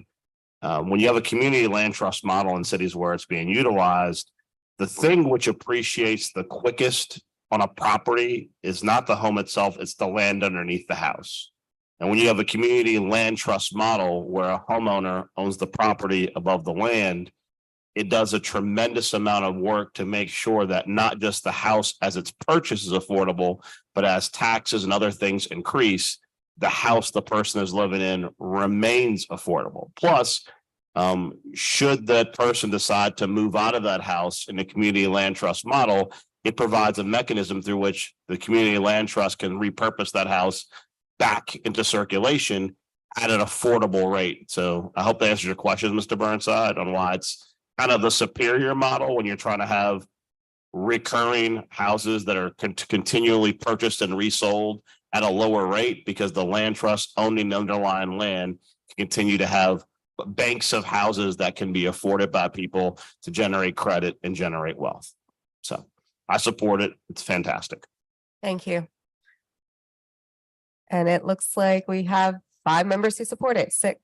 S21: when you have a community land trust model in cities where it's being utilized, the thing which appreciates the quickest on a property is not the home itself, it's the land underneath the house. And when you have a community land trust model where a homeowner owns the property above the land, it does a tremendous amount of work to make sure that not just the house as it's purchased is affordable, but as taxes and other things increase, the house the person is living in remains affordable. Plus, should that person decide to move out of that house in the community land trust model, it provides a mechanism through which the community land trust can repurpose that house back into circulation at an affordable rate. So I hope that answers your question, Mr. Burnside, on why it's kind of the superior model when you're trying to have recurring houses that are continually purchased and resold at a lower rate, because the land trust owning the underlying land can continue to have banks of houses that can be afforded by people to generate credit and generate wealth. So I support it. It's fantastic.
S13: Thank you. And it looks like we have 5 members who support it. 6,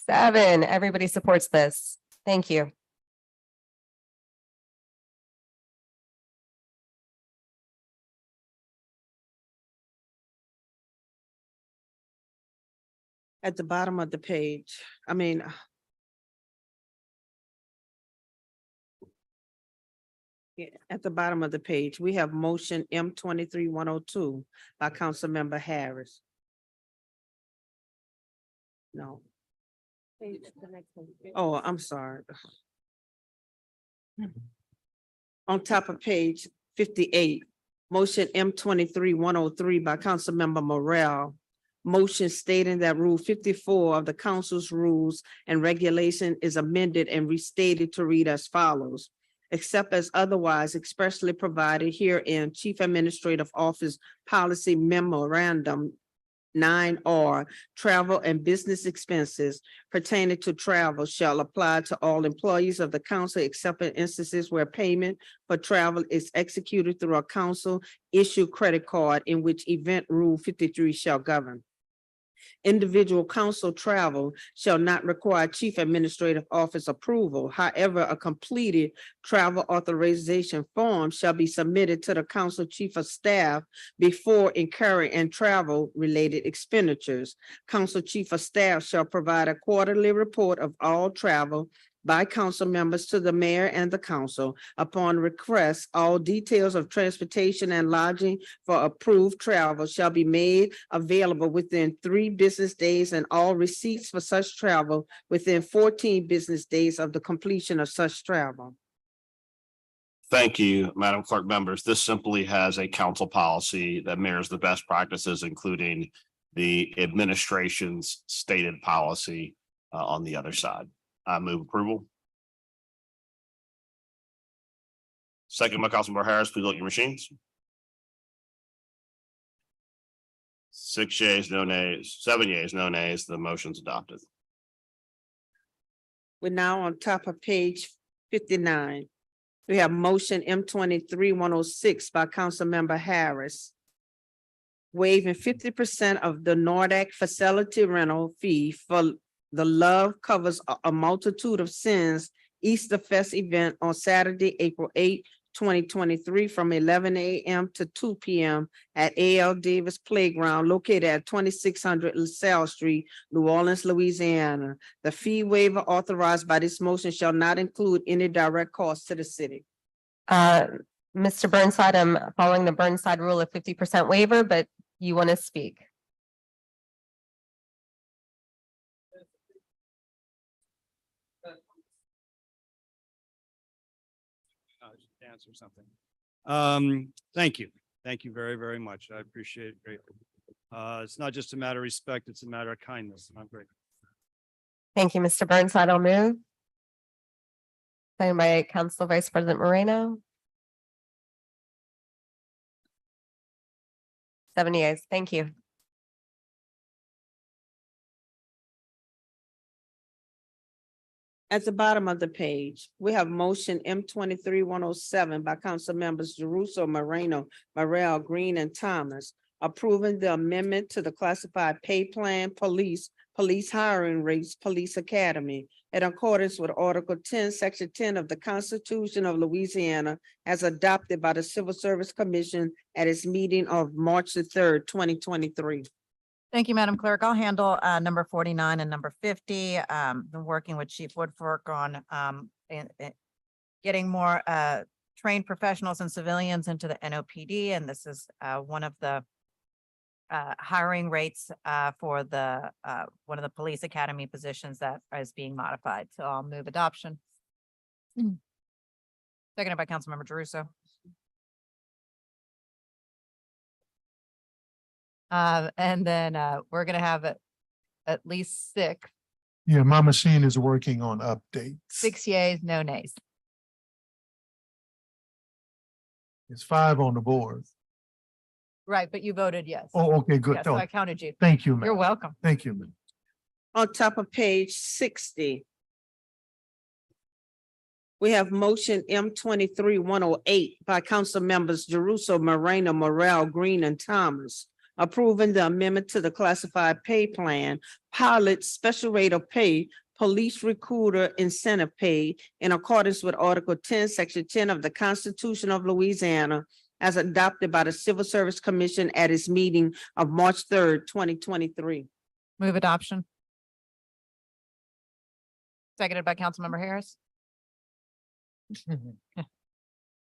S13: 7. Everybody supports this. Thank you.
S8: At the bottom of the page, I mean. Yeah, at the bottom of the page, we have motion M 23-102 by Councilmember Harris. No. Oh, I'm sorry. On top of page 58, motion M 23-103 by Councilmember Morrell. Motion stating that Rule 54 of the council's rules and regulation is amended and restated to read as follows. Except as otherwise expressly provided herein, Chief Administrative Office Policy Memorandum 9R, travel and business expenses pertaining to travel shall apply to all employees of the council except in instances where payment for travel is executed through a council issued credit card in which event Rule 53 shall govern. Individual council travel shall not require Chief Administrative Office approval. However, a completed travel authorization form shall be submitted to the council chief of staff before incurring and travel related expenditures. Council chief of staff shall provide a quarterly report of all travel by council members to the mayor and the council. Upon request, all details of transportation and lodging for approved travel shall be made available within 3 business days and all receipts for such travel within 14 business days of the completion of such travel.
S21: Thank you, Madam Clerk. Members, this simply has a council policy that mirrors the best practices, including the administration's stated policy on the other side. I move approval. Second by Councilmember Harris, please look at your machines. 6 yeas, no nays, 7 yeas, no nays. The motion's adopted.
S8: We're now on top of page 59. We have motion M 23-106 by Councilmember Harris. Waiving 50% of the Nordac facility rental fee for the Love Covers a Multitude of Sins Easter Fest event on Saturday, April 8, 2023, from 11 a.m. to 2 p.m. at A.L. Davis Playground located at 2600 LaSalle Street, New Orleans, Louisiana. The fee waiver authorized by this motion shall not include any direct cost to the city.
S13: Mr. Burnside, I'm following the Burnside rule of 50% waiver, but you want to speak.
S11: Answer something. Thank you. Thank you very, very much. I appreciate it greatly. It's not just a matter of respect, it's a matter of kindness. I'm grateful.
S13: Thank you, Mr. Burnside. I'll move. Second by Council Vice President Moreno. 7 yeas. Thank you.
S8: At the bottom of the page, we have motion M 23-107 by council members Jeruso, Moreno, Morrell, Green, and Thomas, approving the amendment to the classified pay plan, police hiring rates, police academy, in accordance with Article 10, Section 10 of the Constitution of Louisiana, as adopted by the Civil Service Commission at its meeting of March the 3rd, 2023.
S24: Thank you, Madam Clerk. I'll handle number 49 and number 50. Been working with Chief Woodfork on getting more trained professionals and civilians into the NOPD, and this is one of the hiring rates for the one of the police academy positions that is being modified. So I'll move adoption. Seconded by Councilmember Jeruso. And then we're gonna have at least 6.
S4: Yeah, my machine is working on updates.
S24: 6 yeas, no nays.
S4: It's 5 on the board.
S24: Right, but you voted yes.
S4: Oh, okay, good.
S24: Yeah, so
S4: Oh,
S24: I counted you.
S4: thank you, ma'am.
S24: You're welcome.
S4: Thank you, ma'am.
S8: On top of page 60, we have motion M 23-108 by council members Jeruso, Moreno, Morrell, Green, and Thomas, approving the amendment to the classified pay plan, pilot special rate of pay, police recruiter incentive pay, in accordance with Article 10, Section 10 of the Constitution of Louisiana, as adopted by the Civil Service Commission at its meeting of March 3rd, 2023.
S24: Move adoption. Seconded by Councilmember Harris.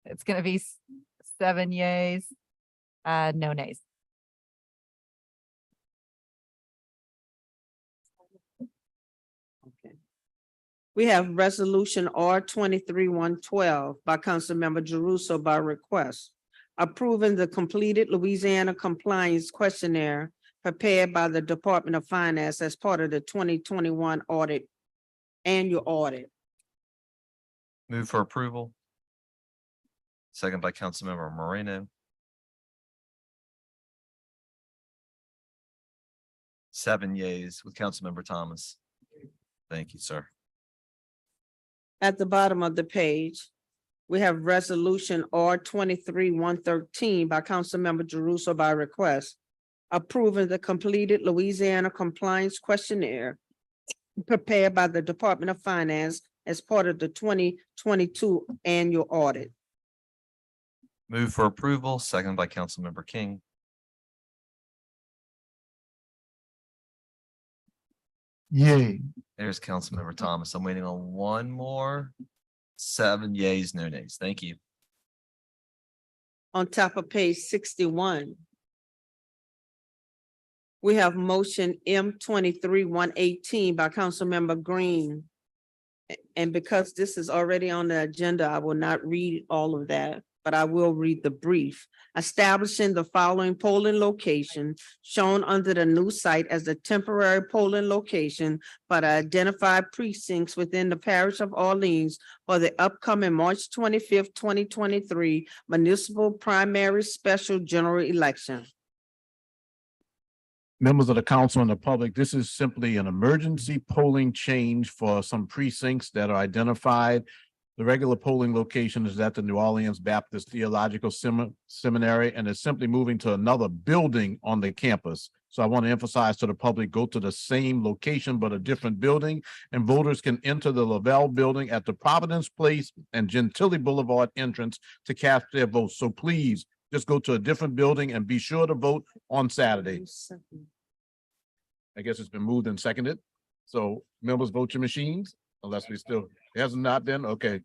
S24: It's gonna be 7 yays, no nays.
S8: Okay. We have resolution R 23-112 by Councilmember Jeruso by request, approving the completed Louisiana compliance questionnaire prepared by the Department of Finance as part of the 2021 annual audit.
S9: Move for approval. Second by Councilmember Moreno. 7 yeas with Councilmember Thomas. Thank you, sir.
S8: At the bottom of the page, we have resolution R 23-113 by Councilmember Jeruso by request, approving the completed Louisiana compliance questionnaire prepared by the Department of Finance as part of the 2022 annual audit.
S9: Move for approval, second by Councilmember King.
S4: Yay.
S9: There's Councilmember Thomas. I'm waiting on one more. 7 yeas, no nays. Thank you.
S8: On top of page 61, we have motion M 23-118 by Councilmember Green. And because this is already on the agenda, I will not read all of that, but I will read the brief. Establishing the following polling location shown under the new site as the temporary polling location for the identified precincts within the parish of Orleans for the upcoming March 25th, 2023 municipal primary special general election.
S2: Members of the council and the public, this is simply an emergency polling change for some precincts that are identified. The regular polling location is at the New Orleans Baptist Theological Seminary, and it's simply moving to another building on the campus. So I want to emphasize to the public, go to the same location, but a different building, and voters can enter the Lavelle building at the Providence Place and Gentilly Boulevard entrance to cast their votes. So please, just go to a different building and be sure to vote on Saturday. I guess it's been moved and seconded. So members, vote your machines, unless we still, it has not been, okay.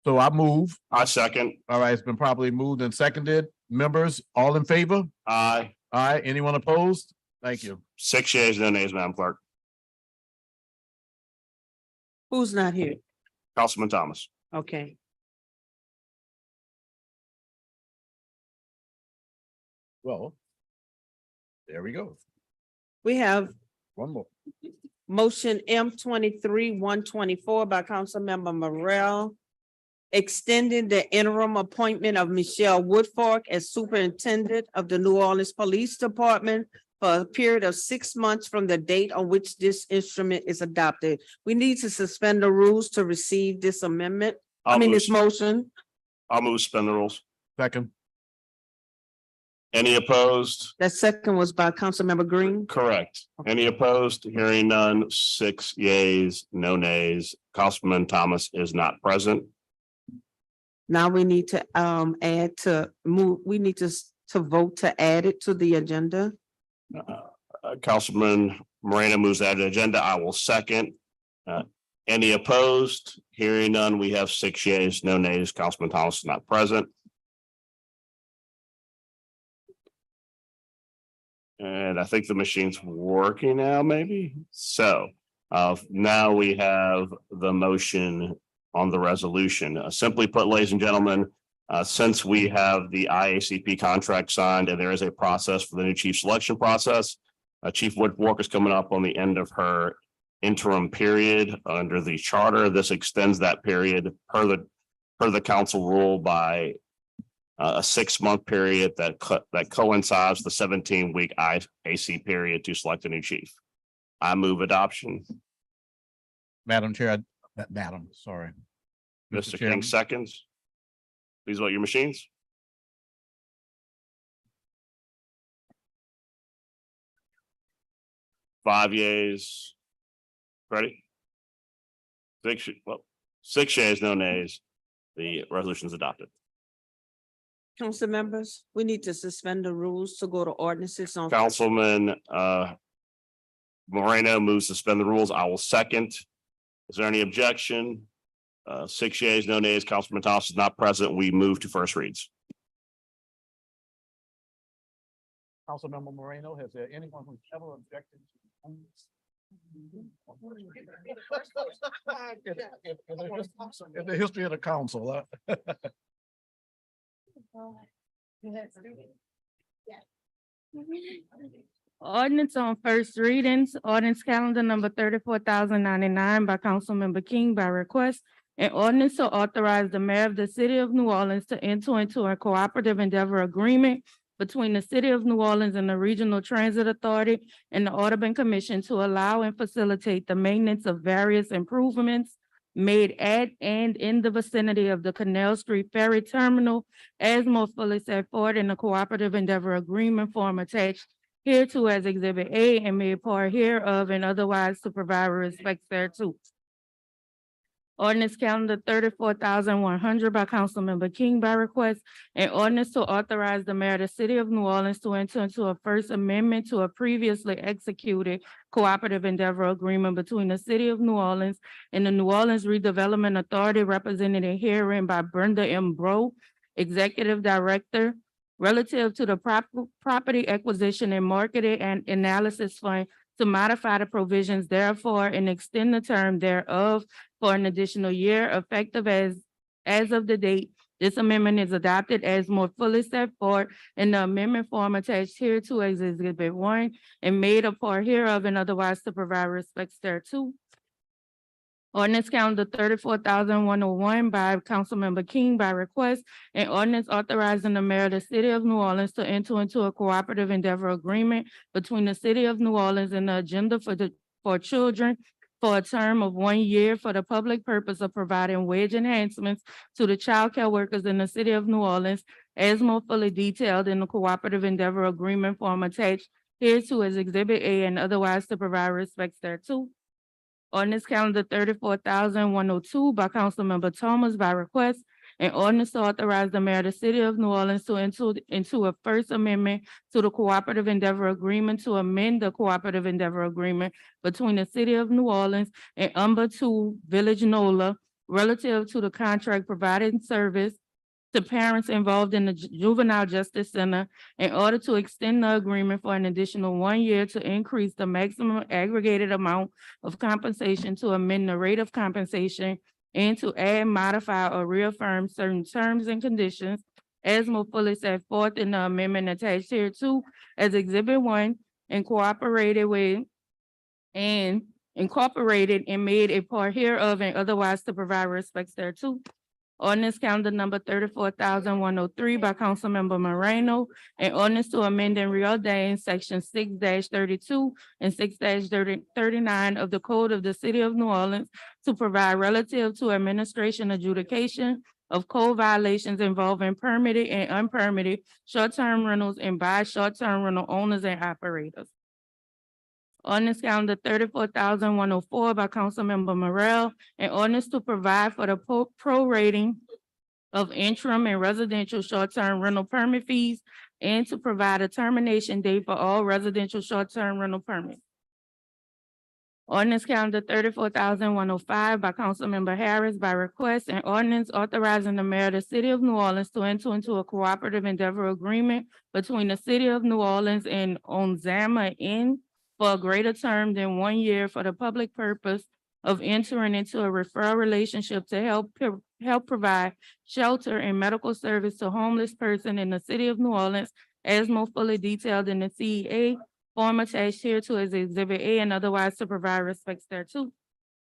S2: So I move.
S21: I second.
S2: All right, it's been properly moved and seconded. Members, all in favor?
S21: Aye.
S2: Aye, anyone opposed? Thank you.
S21: 6 yeas, no nays, Madam Clerk.
S8: Who's not here?
S21: Councilman Thomas.
S8: Okay.
S2: Well, there we go.
S8: We have
S2: One more.
S8: motion M 23-124 by Councilmember Morrell, extending the interim appointment of Michelle Woodfork as Superintendent of the New Orleans Police Department for a period of 6 months from the date on which this instrument is adopted. We need to suspend the rules to receive this amendment. This motion.
S21: I'll move suspend the rules.
S2: Second.
S21: Any opposed?
S8: That second was by Councilmember Green.
S21: Correct. Any opposed? Hearing none, 6 yeas, no nays. Councilman Thomas is not present.
S8: Now we need to we need to vote to add it to the agenda.
S21: Councilman Moreno moves that to the agenda. I will second. Any opposed? Hearing none, we have 6 yeas, no nays. Councilman Thomas is not present. And I think the machine's working now, maybe. So now we have the motion on the resolution. Simply put, ladies and gentlemen, since we have the IACP contract signed and there is a process for the new chief selection process, Chief Woodfork is coming up on the end of her interim period under the charter. This extends that period per the council rule by a 6-month period that coincides the 17-week IAC period to select a new chief. I move adoption.
S2: Madam Chair, Madam, sorry.
S21: Mr. King
S2: Chairman.
S21: seconds. Please vote your machines. Five yeas. Ready? 6 yeas, no nays. The resolution is adopted.
S8: Council members, we need to suspend the rules to go to ordinances on.
S21: Councilman Moreno moves to suspend the rules. I will second. Is there any objection? 6 yeas, no nays. Councilman Thomas is not present. We move to first reads.
S2: Councilmember Moreno, has there anyone who's ever objected to? In the history of the council,
S1: Ordinance on first readings, ordinance calendar number 34,099 by Councilmember King by request. An ordinance to authorize the mayor of the city of New Orleans to enter into a cooperative endeavor agreement between the city of New Orleans and the Regional Transit Authority and the Audubon Commission to allow and facilitate the maintenance of various improvements made at and in the vicinity of the Canal Street Ferry Terminal as more fully set forth in the cooperative endeavor agreement form attached hereto as Exhibit A and made part hereof and otherwise to provide respect thereto. Ordinance calendar 34,100 by Councilmember King by request. An ordinance to authorize the mayor of the city of New Orleans to enter into a first amendment to a previously executed cooperative endeavor agreement between the city of New Orleans and the New Orleans Redevelopment Authority represented herein by Brenda M. Bro, Executive Director, relative to the property acquisition and marketing and analysis fund to modify the provisions therefore and extend the term thereof for an additional year effective as of the date this amendment is adopted as more fully set forth in the amendment form attached hereto as Exhibit 1 and made a part hereof and otherwise to provide respects thereto. Ordinance calendar 34,101 by Councilmember King by request. An ordinance authorizing the mayor of the city of New Orleans to enter into a cooperative endeavor agreement between the city of New Orleans and the Agenda for Children for a term of 1 year for the public purpose of providing wage enhancements to the child care workers in the city of New Orleans as more fully detailed in the cooperative endeavor agreement form attached hereto as Exhibit A and otherwise to provide respects thereto. Ordinance calendar 34,102 by Councilmember Thomas by request. An ordinance to authorize the mayor of the city of New Orleans to enter into a first amendment to the cooperative endeavor agreement to amend the cooperative endeavor agreement between the city of New Orleans and Umber 2 Village NOLA relative to the contract providing service to parents involved in the Juvenile Justice Center in order to extend the agreement for an additional 1 year to increase the maximum aggregated amount of compensation to amend the rate of compensation and to add, modify, or reaffirm certain terms and conditions as more fully set forth in the amendment attached hereto as Exhibit 1 incorporated and made a part hereof and otherwise to provide respects thereto. Ordinance calendar number 34,103 by Councilmember Moreno. An ordinance to amend and reordain section 6-32 and 6-39 of the Code of the City of New Orleans to provide relative to administration adjudication of code violations involving permitted and unpermitted short-term rentals and by short-term rental owners and operators. Ordinance calendar 34,104 by Councilmember Morel. An ordinance to provide for the prorating of interim and residential short-term rental permit fees and to provide a termination date for all residential short-term rental permits. Ordinance calendar 34,105 by Councilmember Harris by request. An ordinance authorizing the mayor of the city of New Orleans to enter into a cooperative endeavor agreement between the city of New Orleans and Onzama Inn for a greater term than 1 year for the public purpose of entering into a referral relationship to help provide shelter and medical service to homeless person in the city of New Orleans as more fully detailed in the CEA form attached hereto as Exhibit A and otherwise to provide respects thereto.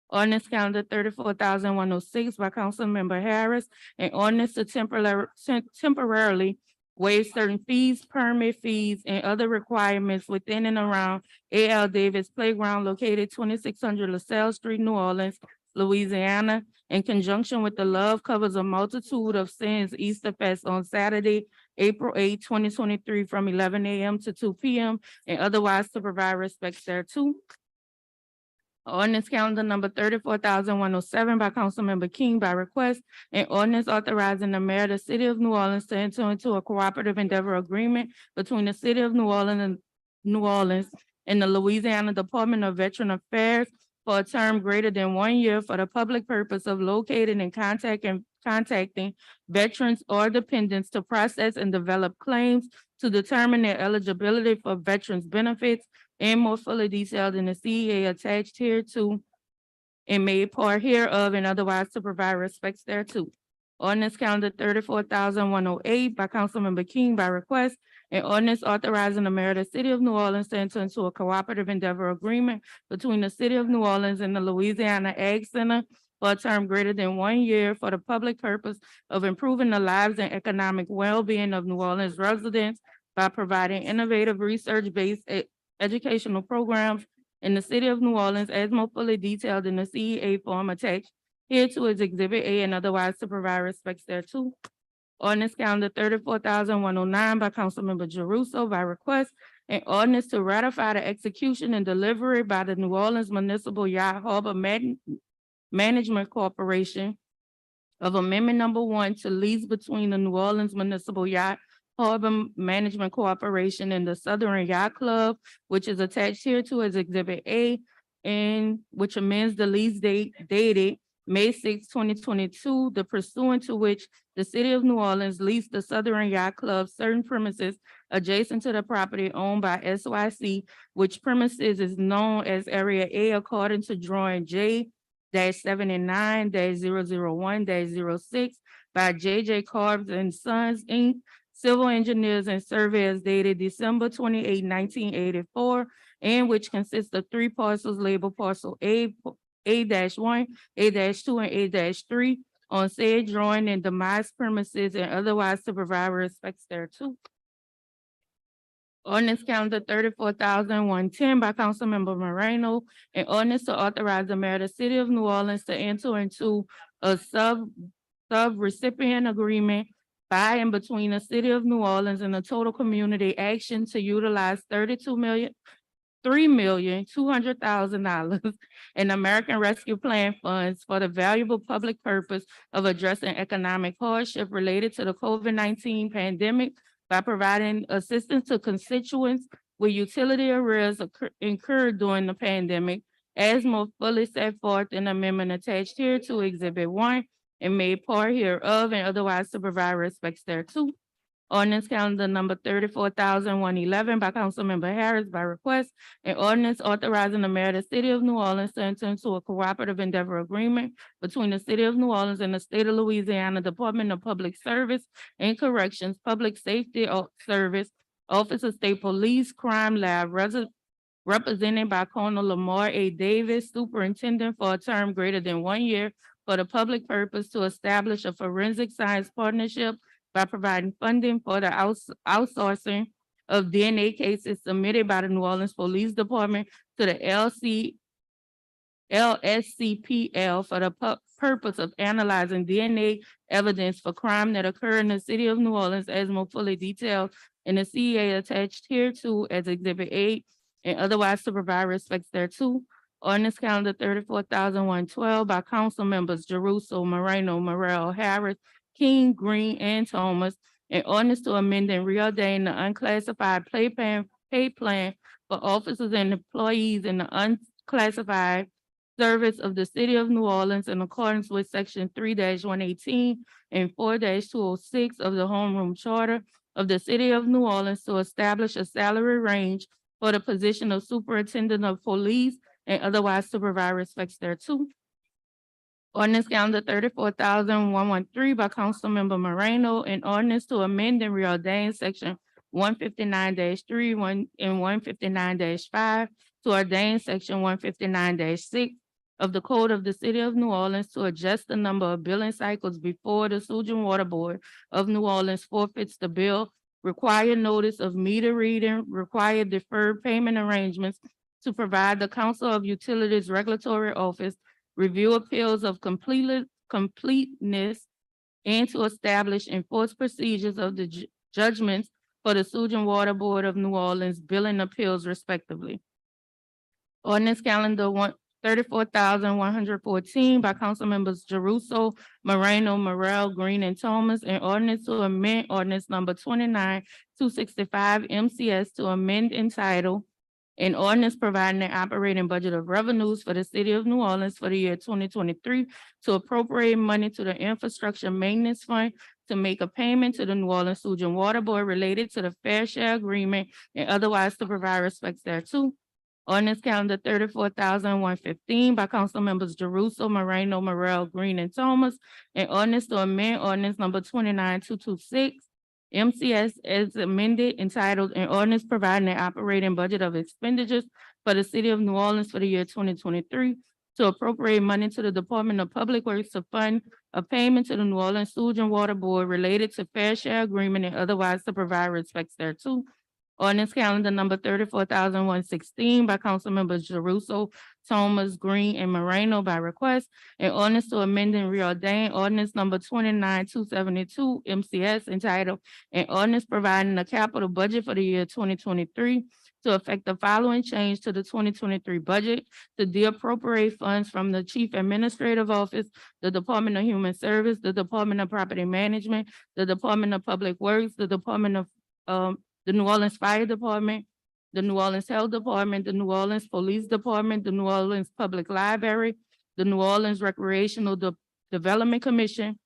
S1: Ordinance calendar 34,106 by Councilmember Harris. An ordinance to temporarily waive certain fees, permit fees, and other requirements within and around A.L. Davis Playground located 2600 LaSalle Street, New Orleans, Louisiana, in conjunction with the Love Covers a Multitude of Sins Easter Fest on Saturday, April 8, 2023, from 11 a.m. to 2 p.m. and otherwise to provide respects thereto. Ordinance calendar number 34,107 by Councilmember King by request. An ordinance authorizing the mayor of the city of New Orleans to enter into a cooperative endeavor agreement between the city of New Orleans
S10: in the Louisiana Department of Veteran Affairs for a term greater than 1 year for the public purpose of locating and contacting veterans or dependents to process and develop claims to determine their eligibility for veterans benefits and more fully detailed in the CEA attached here to and made part hereof and otherwise to provide respects thereto. Ordinance calendar 34,108 by Councilmember King by request, an ordinance authorizing the mayor of the city of New Orleans to enter into a cooperative endeavor agreement between the city of New Orleans and the Louisiana Ag Center for a term greater than 1 year for the public purpose of improving the lives and economic well-being of New Orleans residents by providing innovative research-based educational programs in the city of New Orleans as more fully detailed in the CEA form attached hereto is Exhibit A and otherwise to provide respects thereto. Ordinance calendar 34,109 by Councilmember Jeruso by request, an ordinance to ratify the execution and delivery by the New Orleans Municipal Yacht Harbor Management Corporation of Amendment Number 1 to lease between the New Orleans Municipal Yacht Harbor Management Corporation and the Southern Yacht Club, which is attached hereto as Exhibit A, and which amends the lease date dated May 6, 2022, the pursuant to which the city of New Orleans leased the Southern Yacht Club certain premises adjacent to the property owned by SYC, which premises is known as Area A according to drawing J-79-001-06 by J.J. Carver and Sons, Inc., Civil Engineers and Surveyors dated December 28, 1984, and which consists of 3 parcels labeled parcel A-1, A-2, and A-3 on said drawing and demise premises and otherwise to provide respects thereto. Ordinance calendar 34,110 by Councilmember Moreno, an ordinance to authorize the mayor of the city of New Orleans to enter into a sub-recipient agreement by and between the city of New Orleans and the Total Community Action to utilize $3,200,000 in American Rescue Plan funds for the valuable public purpose of addressing economic hardship related to the COVID-19 pandemic by providing assistance to constituents with utility arrears incurred during the pandemic, as more fully set forth in the amendment attached here to Exhibit 1 and made part hereof and otherwise to provide respects thereto. Ordinance calendar number 34,111 by Councilmember Harris by request, an ordinance authorizing the mayor of the city of New Orleans to enter into a cooperative endeavor agreement between the city of New Orleans and the state of Louisiana Department of Public Service and Corrections, Public Safety Service, Office of State Police, Crime Lab, represented by Colonel Lamar A. Davis, Superintendent for a term greater than 1 year for the public purpose to establish a forensic science partnership by providing funding for the outsourcing of DNA cases submitted by the New Orleans Police Department to the LSCPL for the purpose of analyzing DNA evidence for crime that occurred in the city of New Orleans as more fully detailed in the CEA attached hereto as Exhibit 8 and otherwise to provide respects thereto. Ordinance calendar 34,112 by council members Jeruso, Moreno, Morel, Harris, King, Green, and Thomas, an ordinance to amend and reordain the unclassified pay plan for officers and employees in the unclassified service of the city of New Orleans in accordance with section 3-118 and 4-206 of the homeroom charter of the city of New Orleans to establish a salary range for the position of superintendent of police and otherwise to provide respects thereto. Ordinance calendar 34,113 by Councilmember Moreno, an ordinance to amend and reordain section 159-3 and 159-5 to ordain section 159-6 of the Code of the City of New Orleans to adjust the number of billing cycles before the Surgeon Water Board of New Orleans forfeits the bill, require notice of meter reading, require deferred payment arrangements to provide the Council of Utilities Regulatory Office review appeals of completeness, and to establish enforced procedures of the judgments for the Surgeon Water Board of New Orleans billing appeals respectively. Ordinance calendar 34,114 by council members Jeruso, Moreno, Morel, Green, and Thomas, and ordinance to amend ordinance number 29-265 MCS to amend entitled An ordinance providing an operating budget of revenues for the city of New Orleans for the year twenty twenty-three to appropriate money to the infrastructure maintenance fund to make a payment to the New Orleans Sewage and Water Board related to the fair share agreement and otherwise to provide respects thereto. Ordinance calendar 34,115 by council members Jeruso, Moreno, Morel, Green, and Thomas. An ordinance to amend ordinance number 29226 MCS as amended entitled an ordinance providing an operating budget of expenditures for the city of New Orleans for the year twenty twenty-three to appropriate money to the Department of Public Works to fund a payment to the New Orleans Sewage and Water Board related to fair share agreement and otherwise to provide respects thereto. Ordinance calendar number 34,116 by council members Jeruso, Thomas, Green, and Moreno by request. An ordinance to amend and reordain ordinance number 29,272 MCS entitled an ordinance providing a capital budget for the year twenty twenty-three to affect the following change to the twenty twenty-three budget to deappropriate funds from the Chief Administrative Office, the Department of Human Service, the Department of Property Management, the Department of Public Works, the Department of the New Orleans Fire Department, the New Orleans Health Department, the New Orleans Police Department, the New Orleans Public Library, the New Orleans Recreational Development Commission,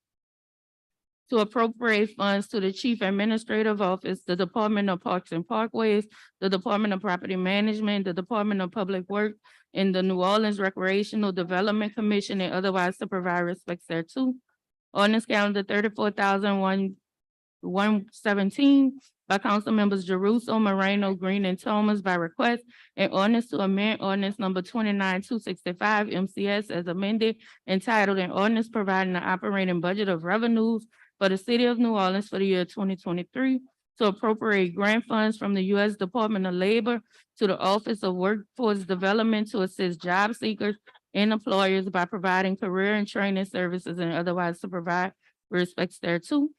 S10: to appropriate funds to the Chief Administrative Office, the Department of Parks and Parkways, the Department of Property Management, the Department of Public Works, and the New Orleans Recreational Development Commission, and otherwise to provide respects thereto. Ordinance calendar 34,117 by council members Jeruso, Moreno, Green, and Thomas by request. An ordinance to amend ordinance number 29,265 MCS as amended entitled an ordinance providing an operating budget of revenues for the city of New Orleans for the year twenty twenty-three to appropriate grant funds from the U.S. Department of Labor to the Office of Workforce Development to assist job seekers and employers by providing career and training services and otherwise to provide respects thereto.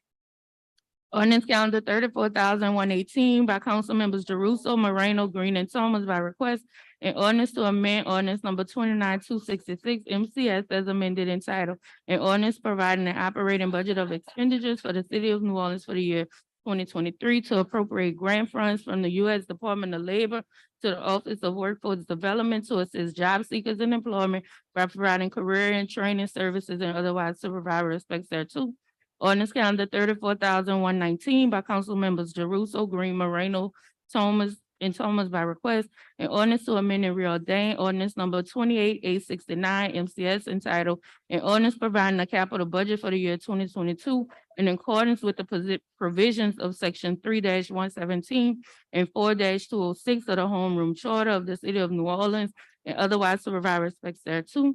S10: Ordinance calendar 34,118 by council members Jeruso, Moreno, Green, and Thomas by request. An ordinance to amend ordinance number 29,266 MCS as amended entitled an ordinance providing an operating budget of expenditures for the city of New Orleans for the year twenty twenty-three to appropriate grant funds from the U.S. Department of Labor to the Office of Workforce Development to assist job seekers in employment by providing career and training services and otherwise to provide respects thereto. Ordinance calendar 34,119 by council members Jeruso, Green, Moreno, Thomas, and Thomas by request. An ordinance to amend and reordain ordinance number 28,869 MCS entitled an ordinance providing a capital budget for the year 2022 in accordance with the provisions of section 3-117 and 4-206 of the Home Room Charter of the city of New Orleans and otherwise to provide respects thereto.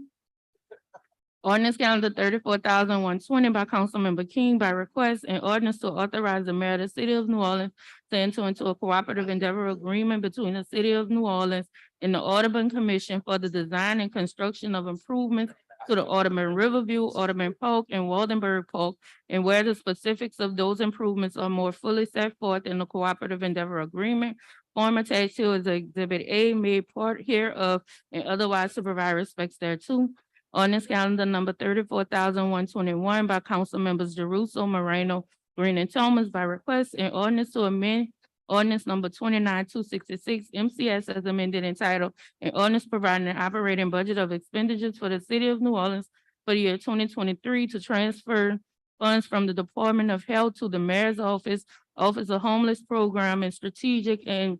S10: Ordinance calendar 34,120 by Councilmember King by request and ordinance to authorize the mayor of the city of New Orleans to enter into a cooperative endeavor agreement between the city of New Orleans and the Audubon Commission for the design and construction of improvements to the Audubon Riverview, Audubon Park, and Waldenburg Park, and where the specifics of those improvements are more fully set forth in the cooperative endeavor agreement. Form attached to is Exhibit A made part hereof and otherwise to provide respects thereto. Ordinance calendar number 34,121 by council members Jeruso, Moreno, Green, and Thomas by request and ordinance to amend ordinance number 29,266 MCS as amended entitled an ordinance providing an operating budget of expenditures for the city of New Orleans for the year 2023 to transfer funds from the Department of Health to the Mayor's Office, Office of Homeless Program and Strategic and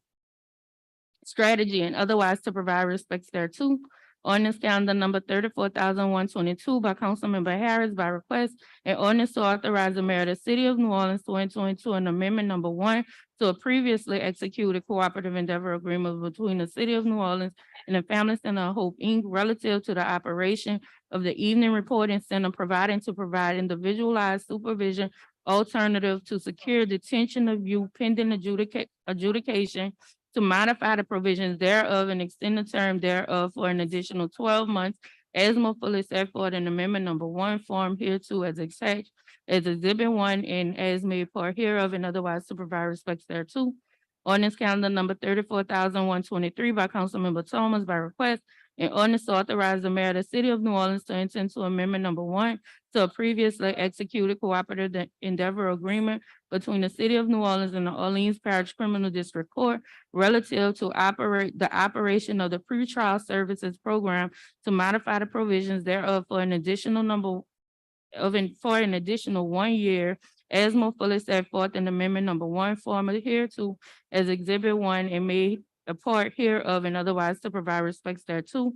S10: Strategy and otherwise to provide respects thereto. Ordinance calendar number 34,122 by Councilmember Harris by request and ordinance to authorize the mayor of the city of New Orleans to enter into an amendment number 1 to a previously executed cooperative endeavor agreement between the city of New Orleans and the Family Center of Hope, Inc. relative to the operation of the evening reporting center providing to provide individualized supervision alternative to secure detention of youth pending adjudication to modify the provisions thereof and extend the term thereof for an additional 12 months as more fully set forth in amendment number 1 form hereto as attached as exhibit 1 and as made part hereof and otherwise to provide respects thereto. Ordinance calendar number 34,123 by Councilmember Thomas by request An ordinance to authorize the mayor of the city of New Orleans to enter into amendment number 1 to a previously executed cooperative endeavor agreement between the city of New Orleans and the Orleans Parish Criminal District Court relative to the operation of the pretrial services program to modify the provisions thereof for an additional 1 year as more fully set forth in Amendment number 1, former hereto as Exhibit 1 and made a part hereof and otherwise to provide respects thereto.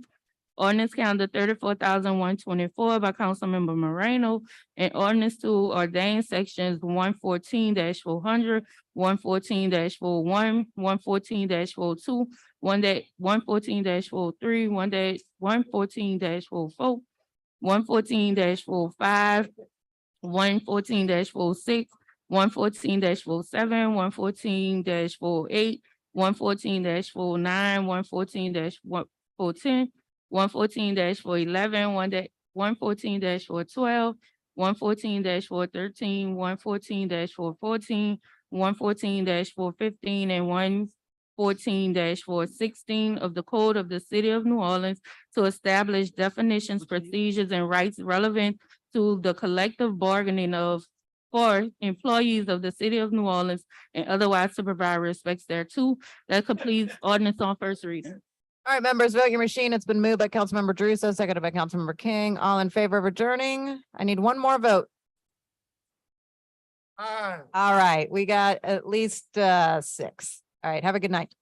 S10: Ordinance calendar 34,124 by Councilmember Moreno, and ordinance to ordain sections 114-400, 114-41, 114-42, 114-43, 114-44, 114-45, 114-46, 114-47, 114-48, 114-49, 114-410, 114-411, 114-412, 114-413, 114-414, 114-415, and 114-416 of the Code of the City of New Orleans to establish definitions, procedures, and rights relevant to the collective bargaining for employees of the City of New Orleans and otherwise to provide respects thereto. That completes ordinance on first reading.
S24: All right, members, vote your machine. It's been moved by Councilmember Druso, seconded by Councilmember King. All in favor of adjourning? I need one more vote. All right, we got at least 6. All right, have a good night.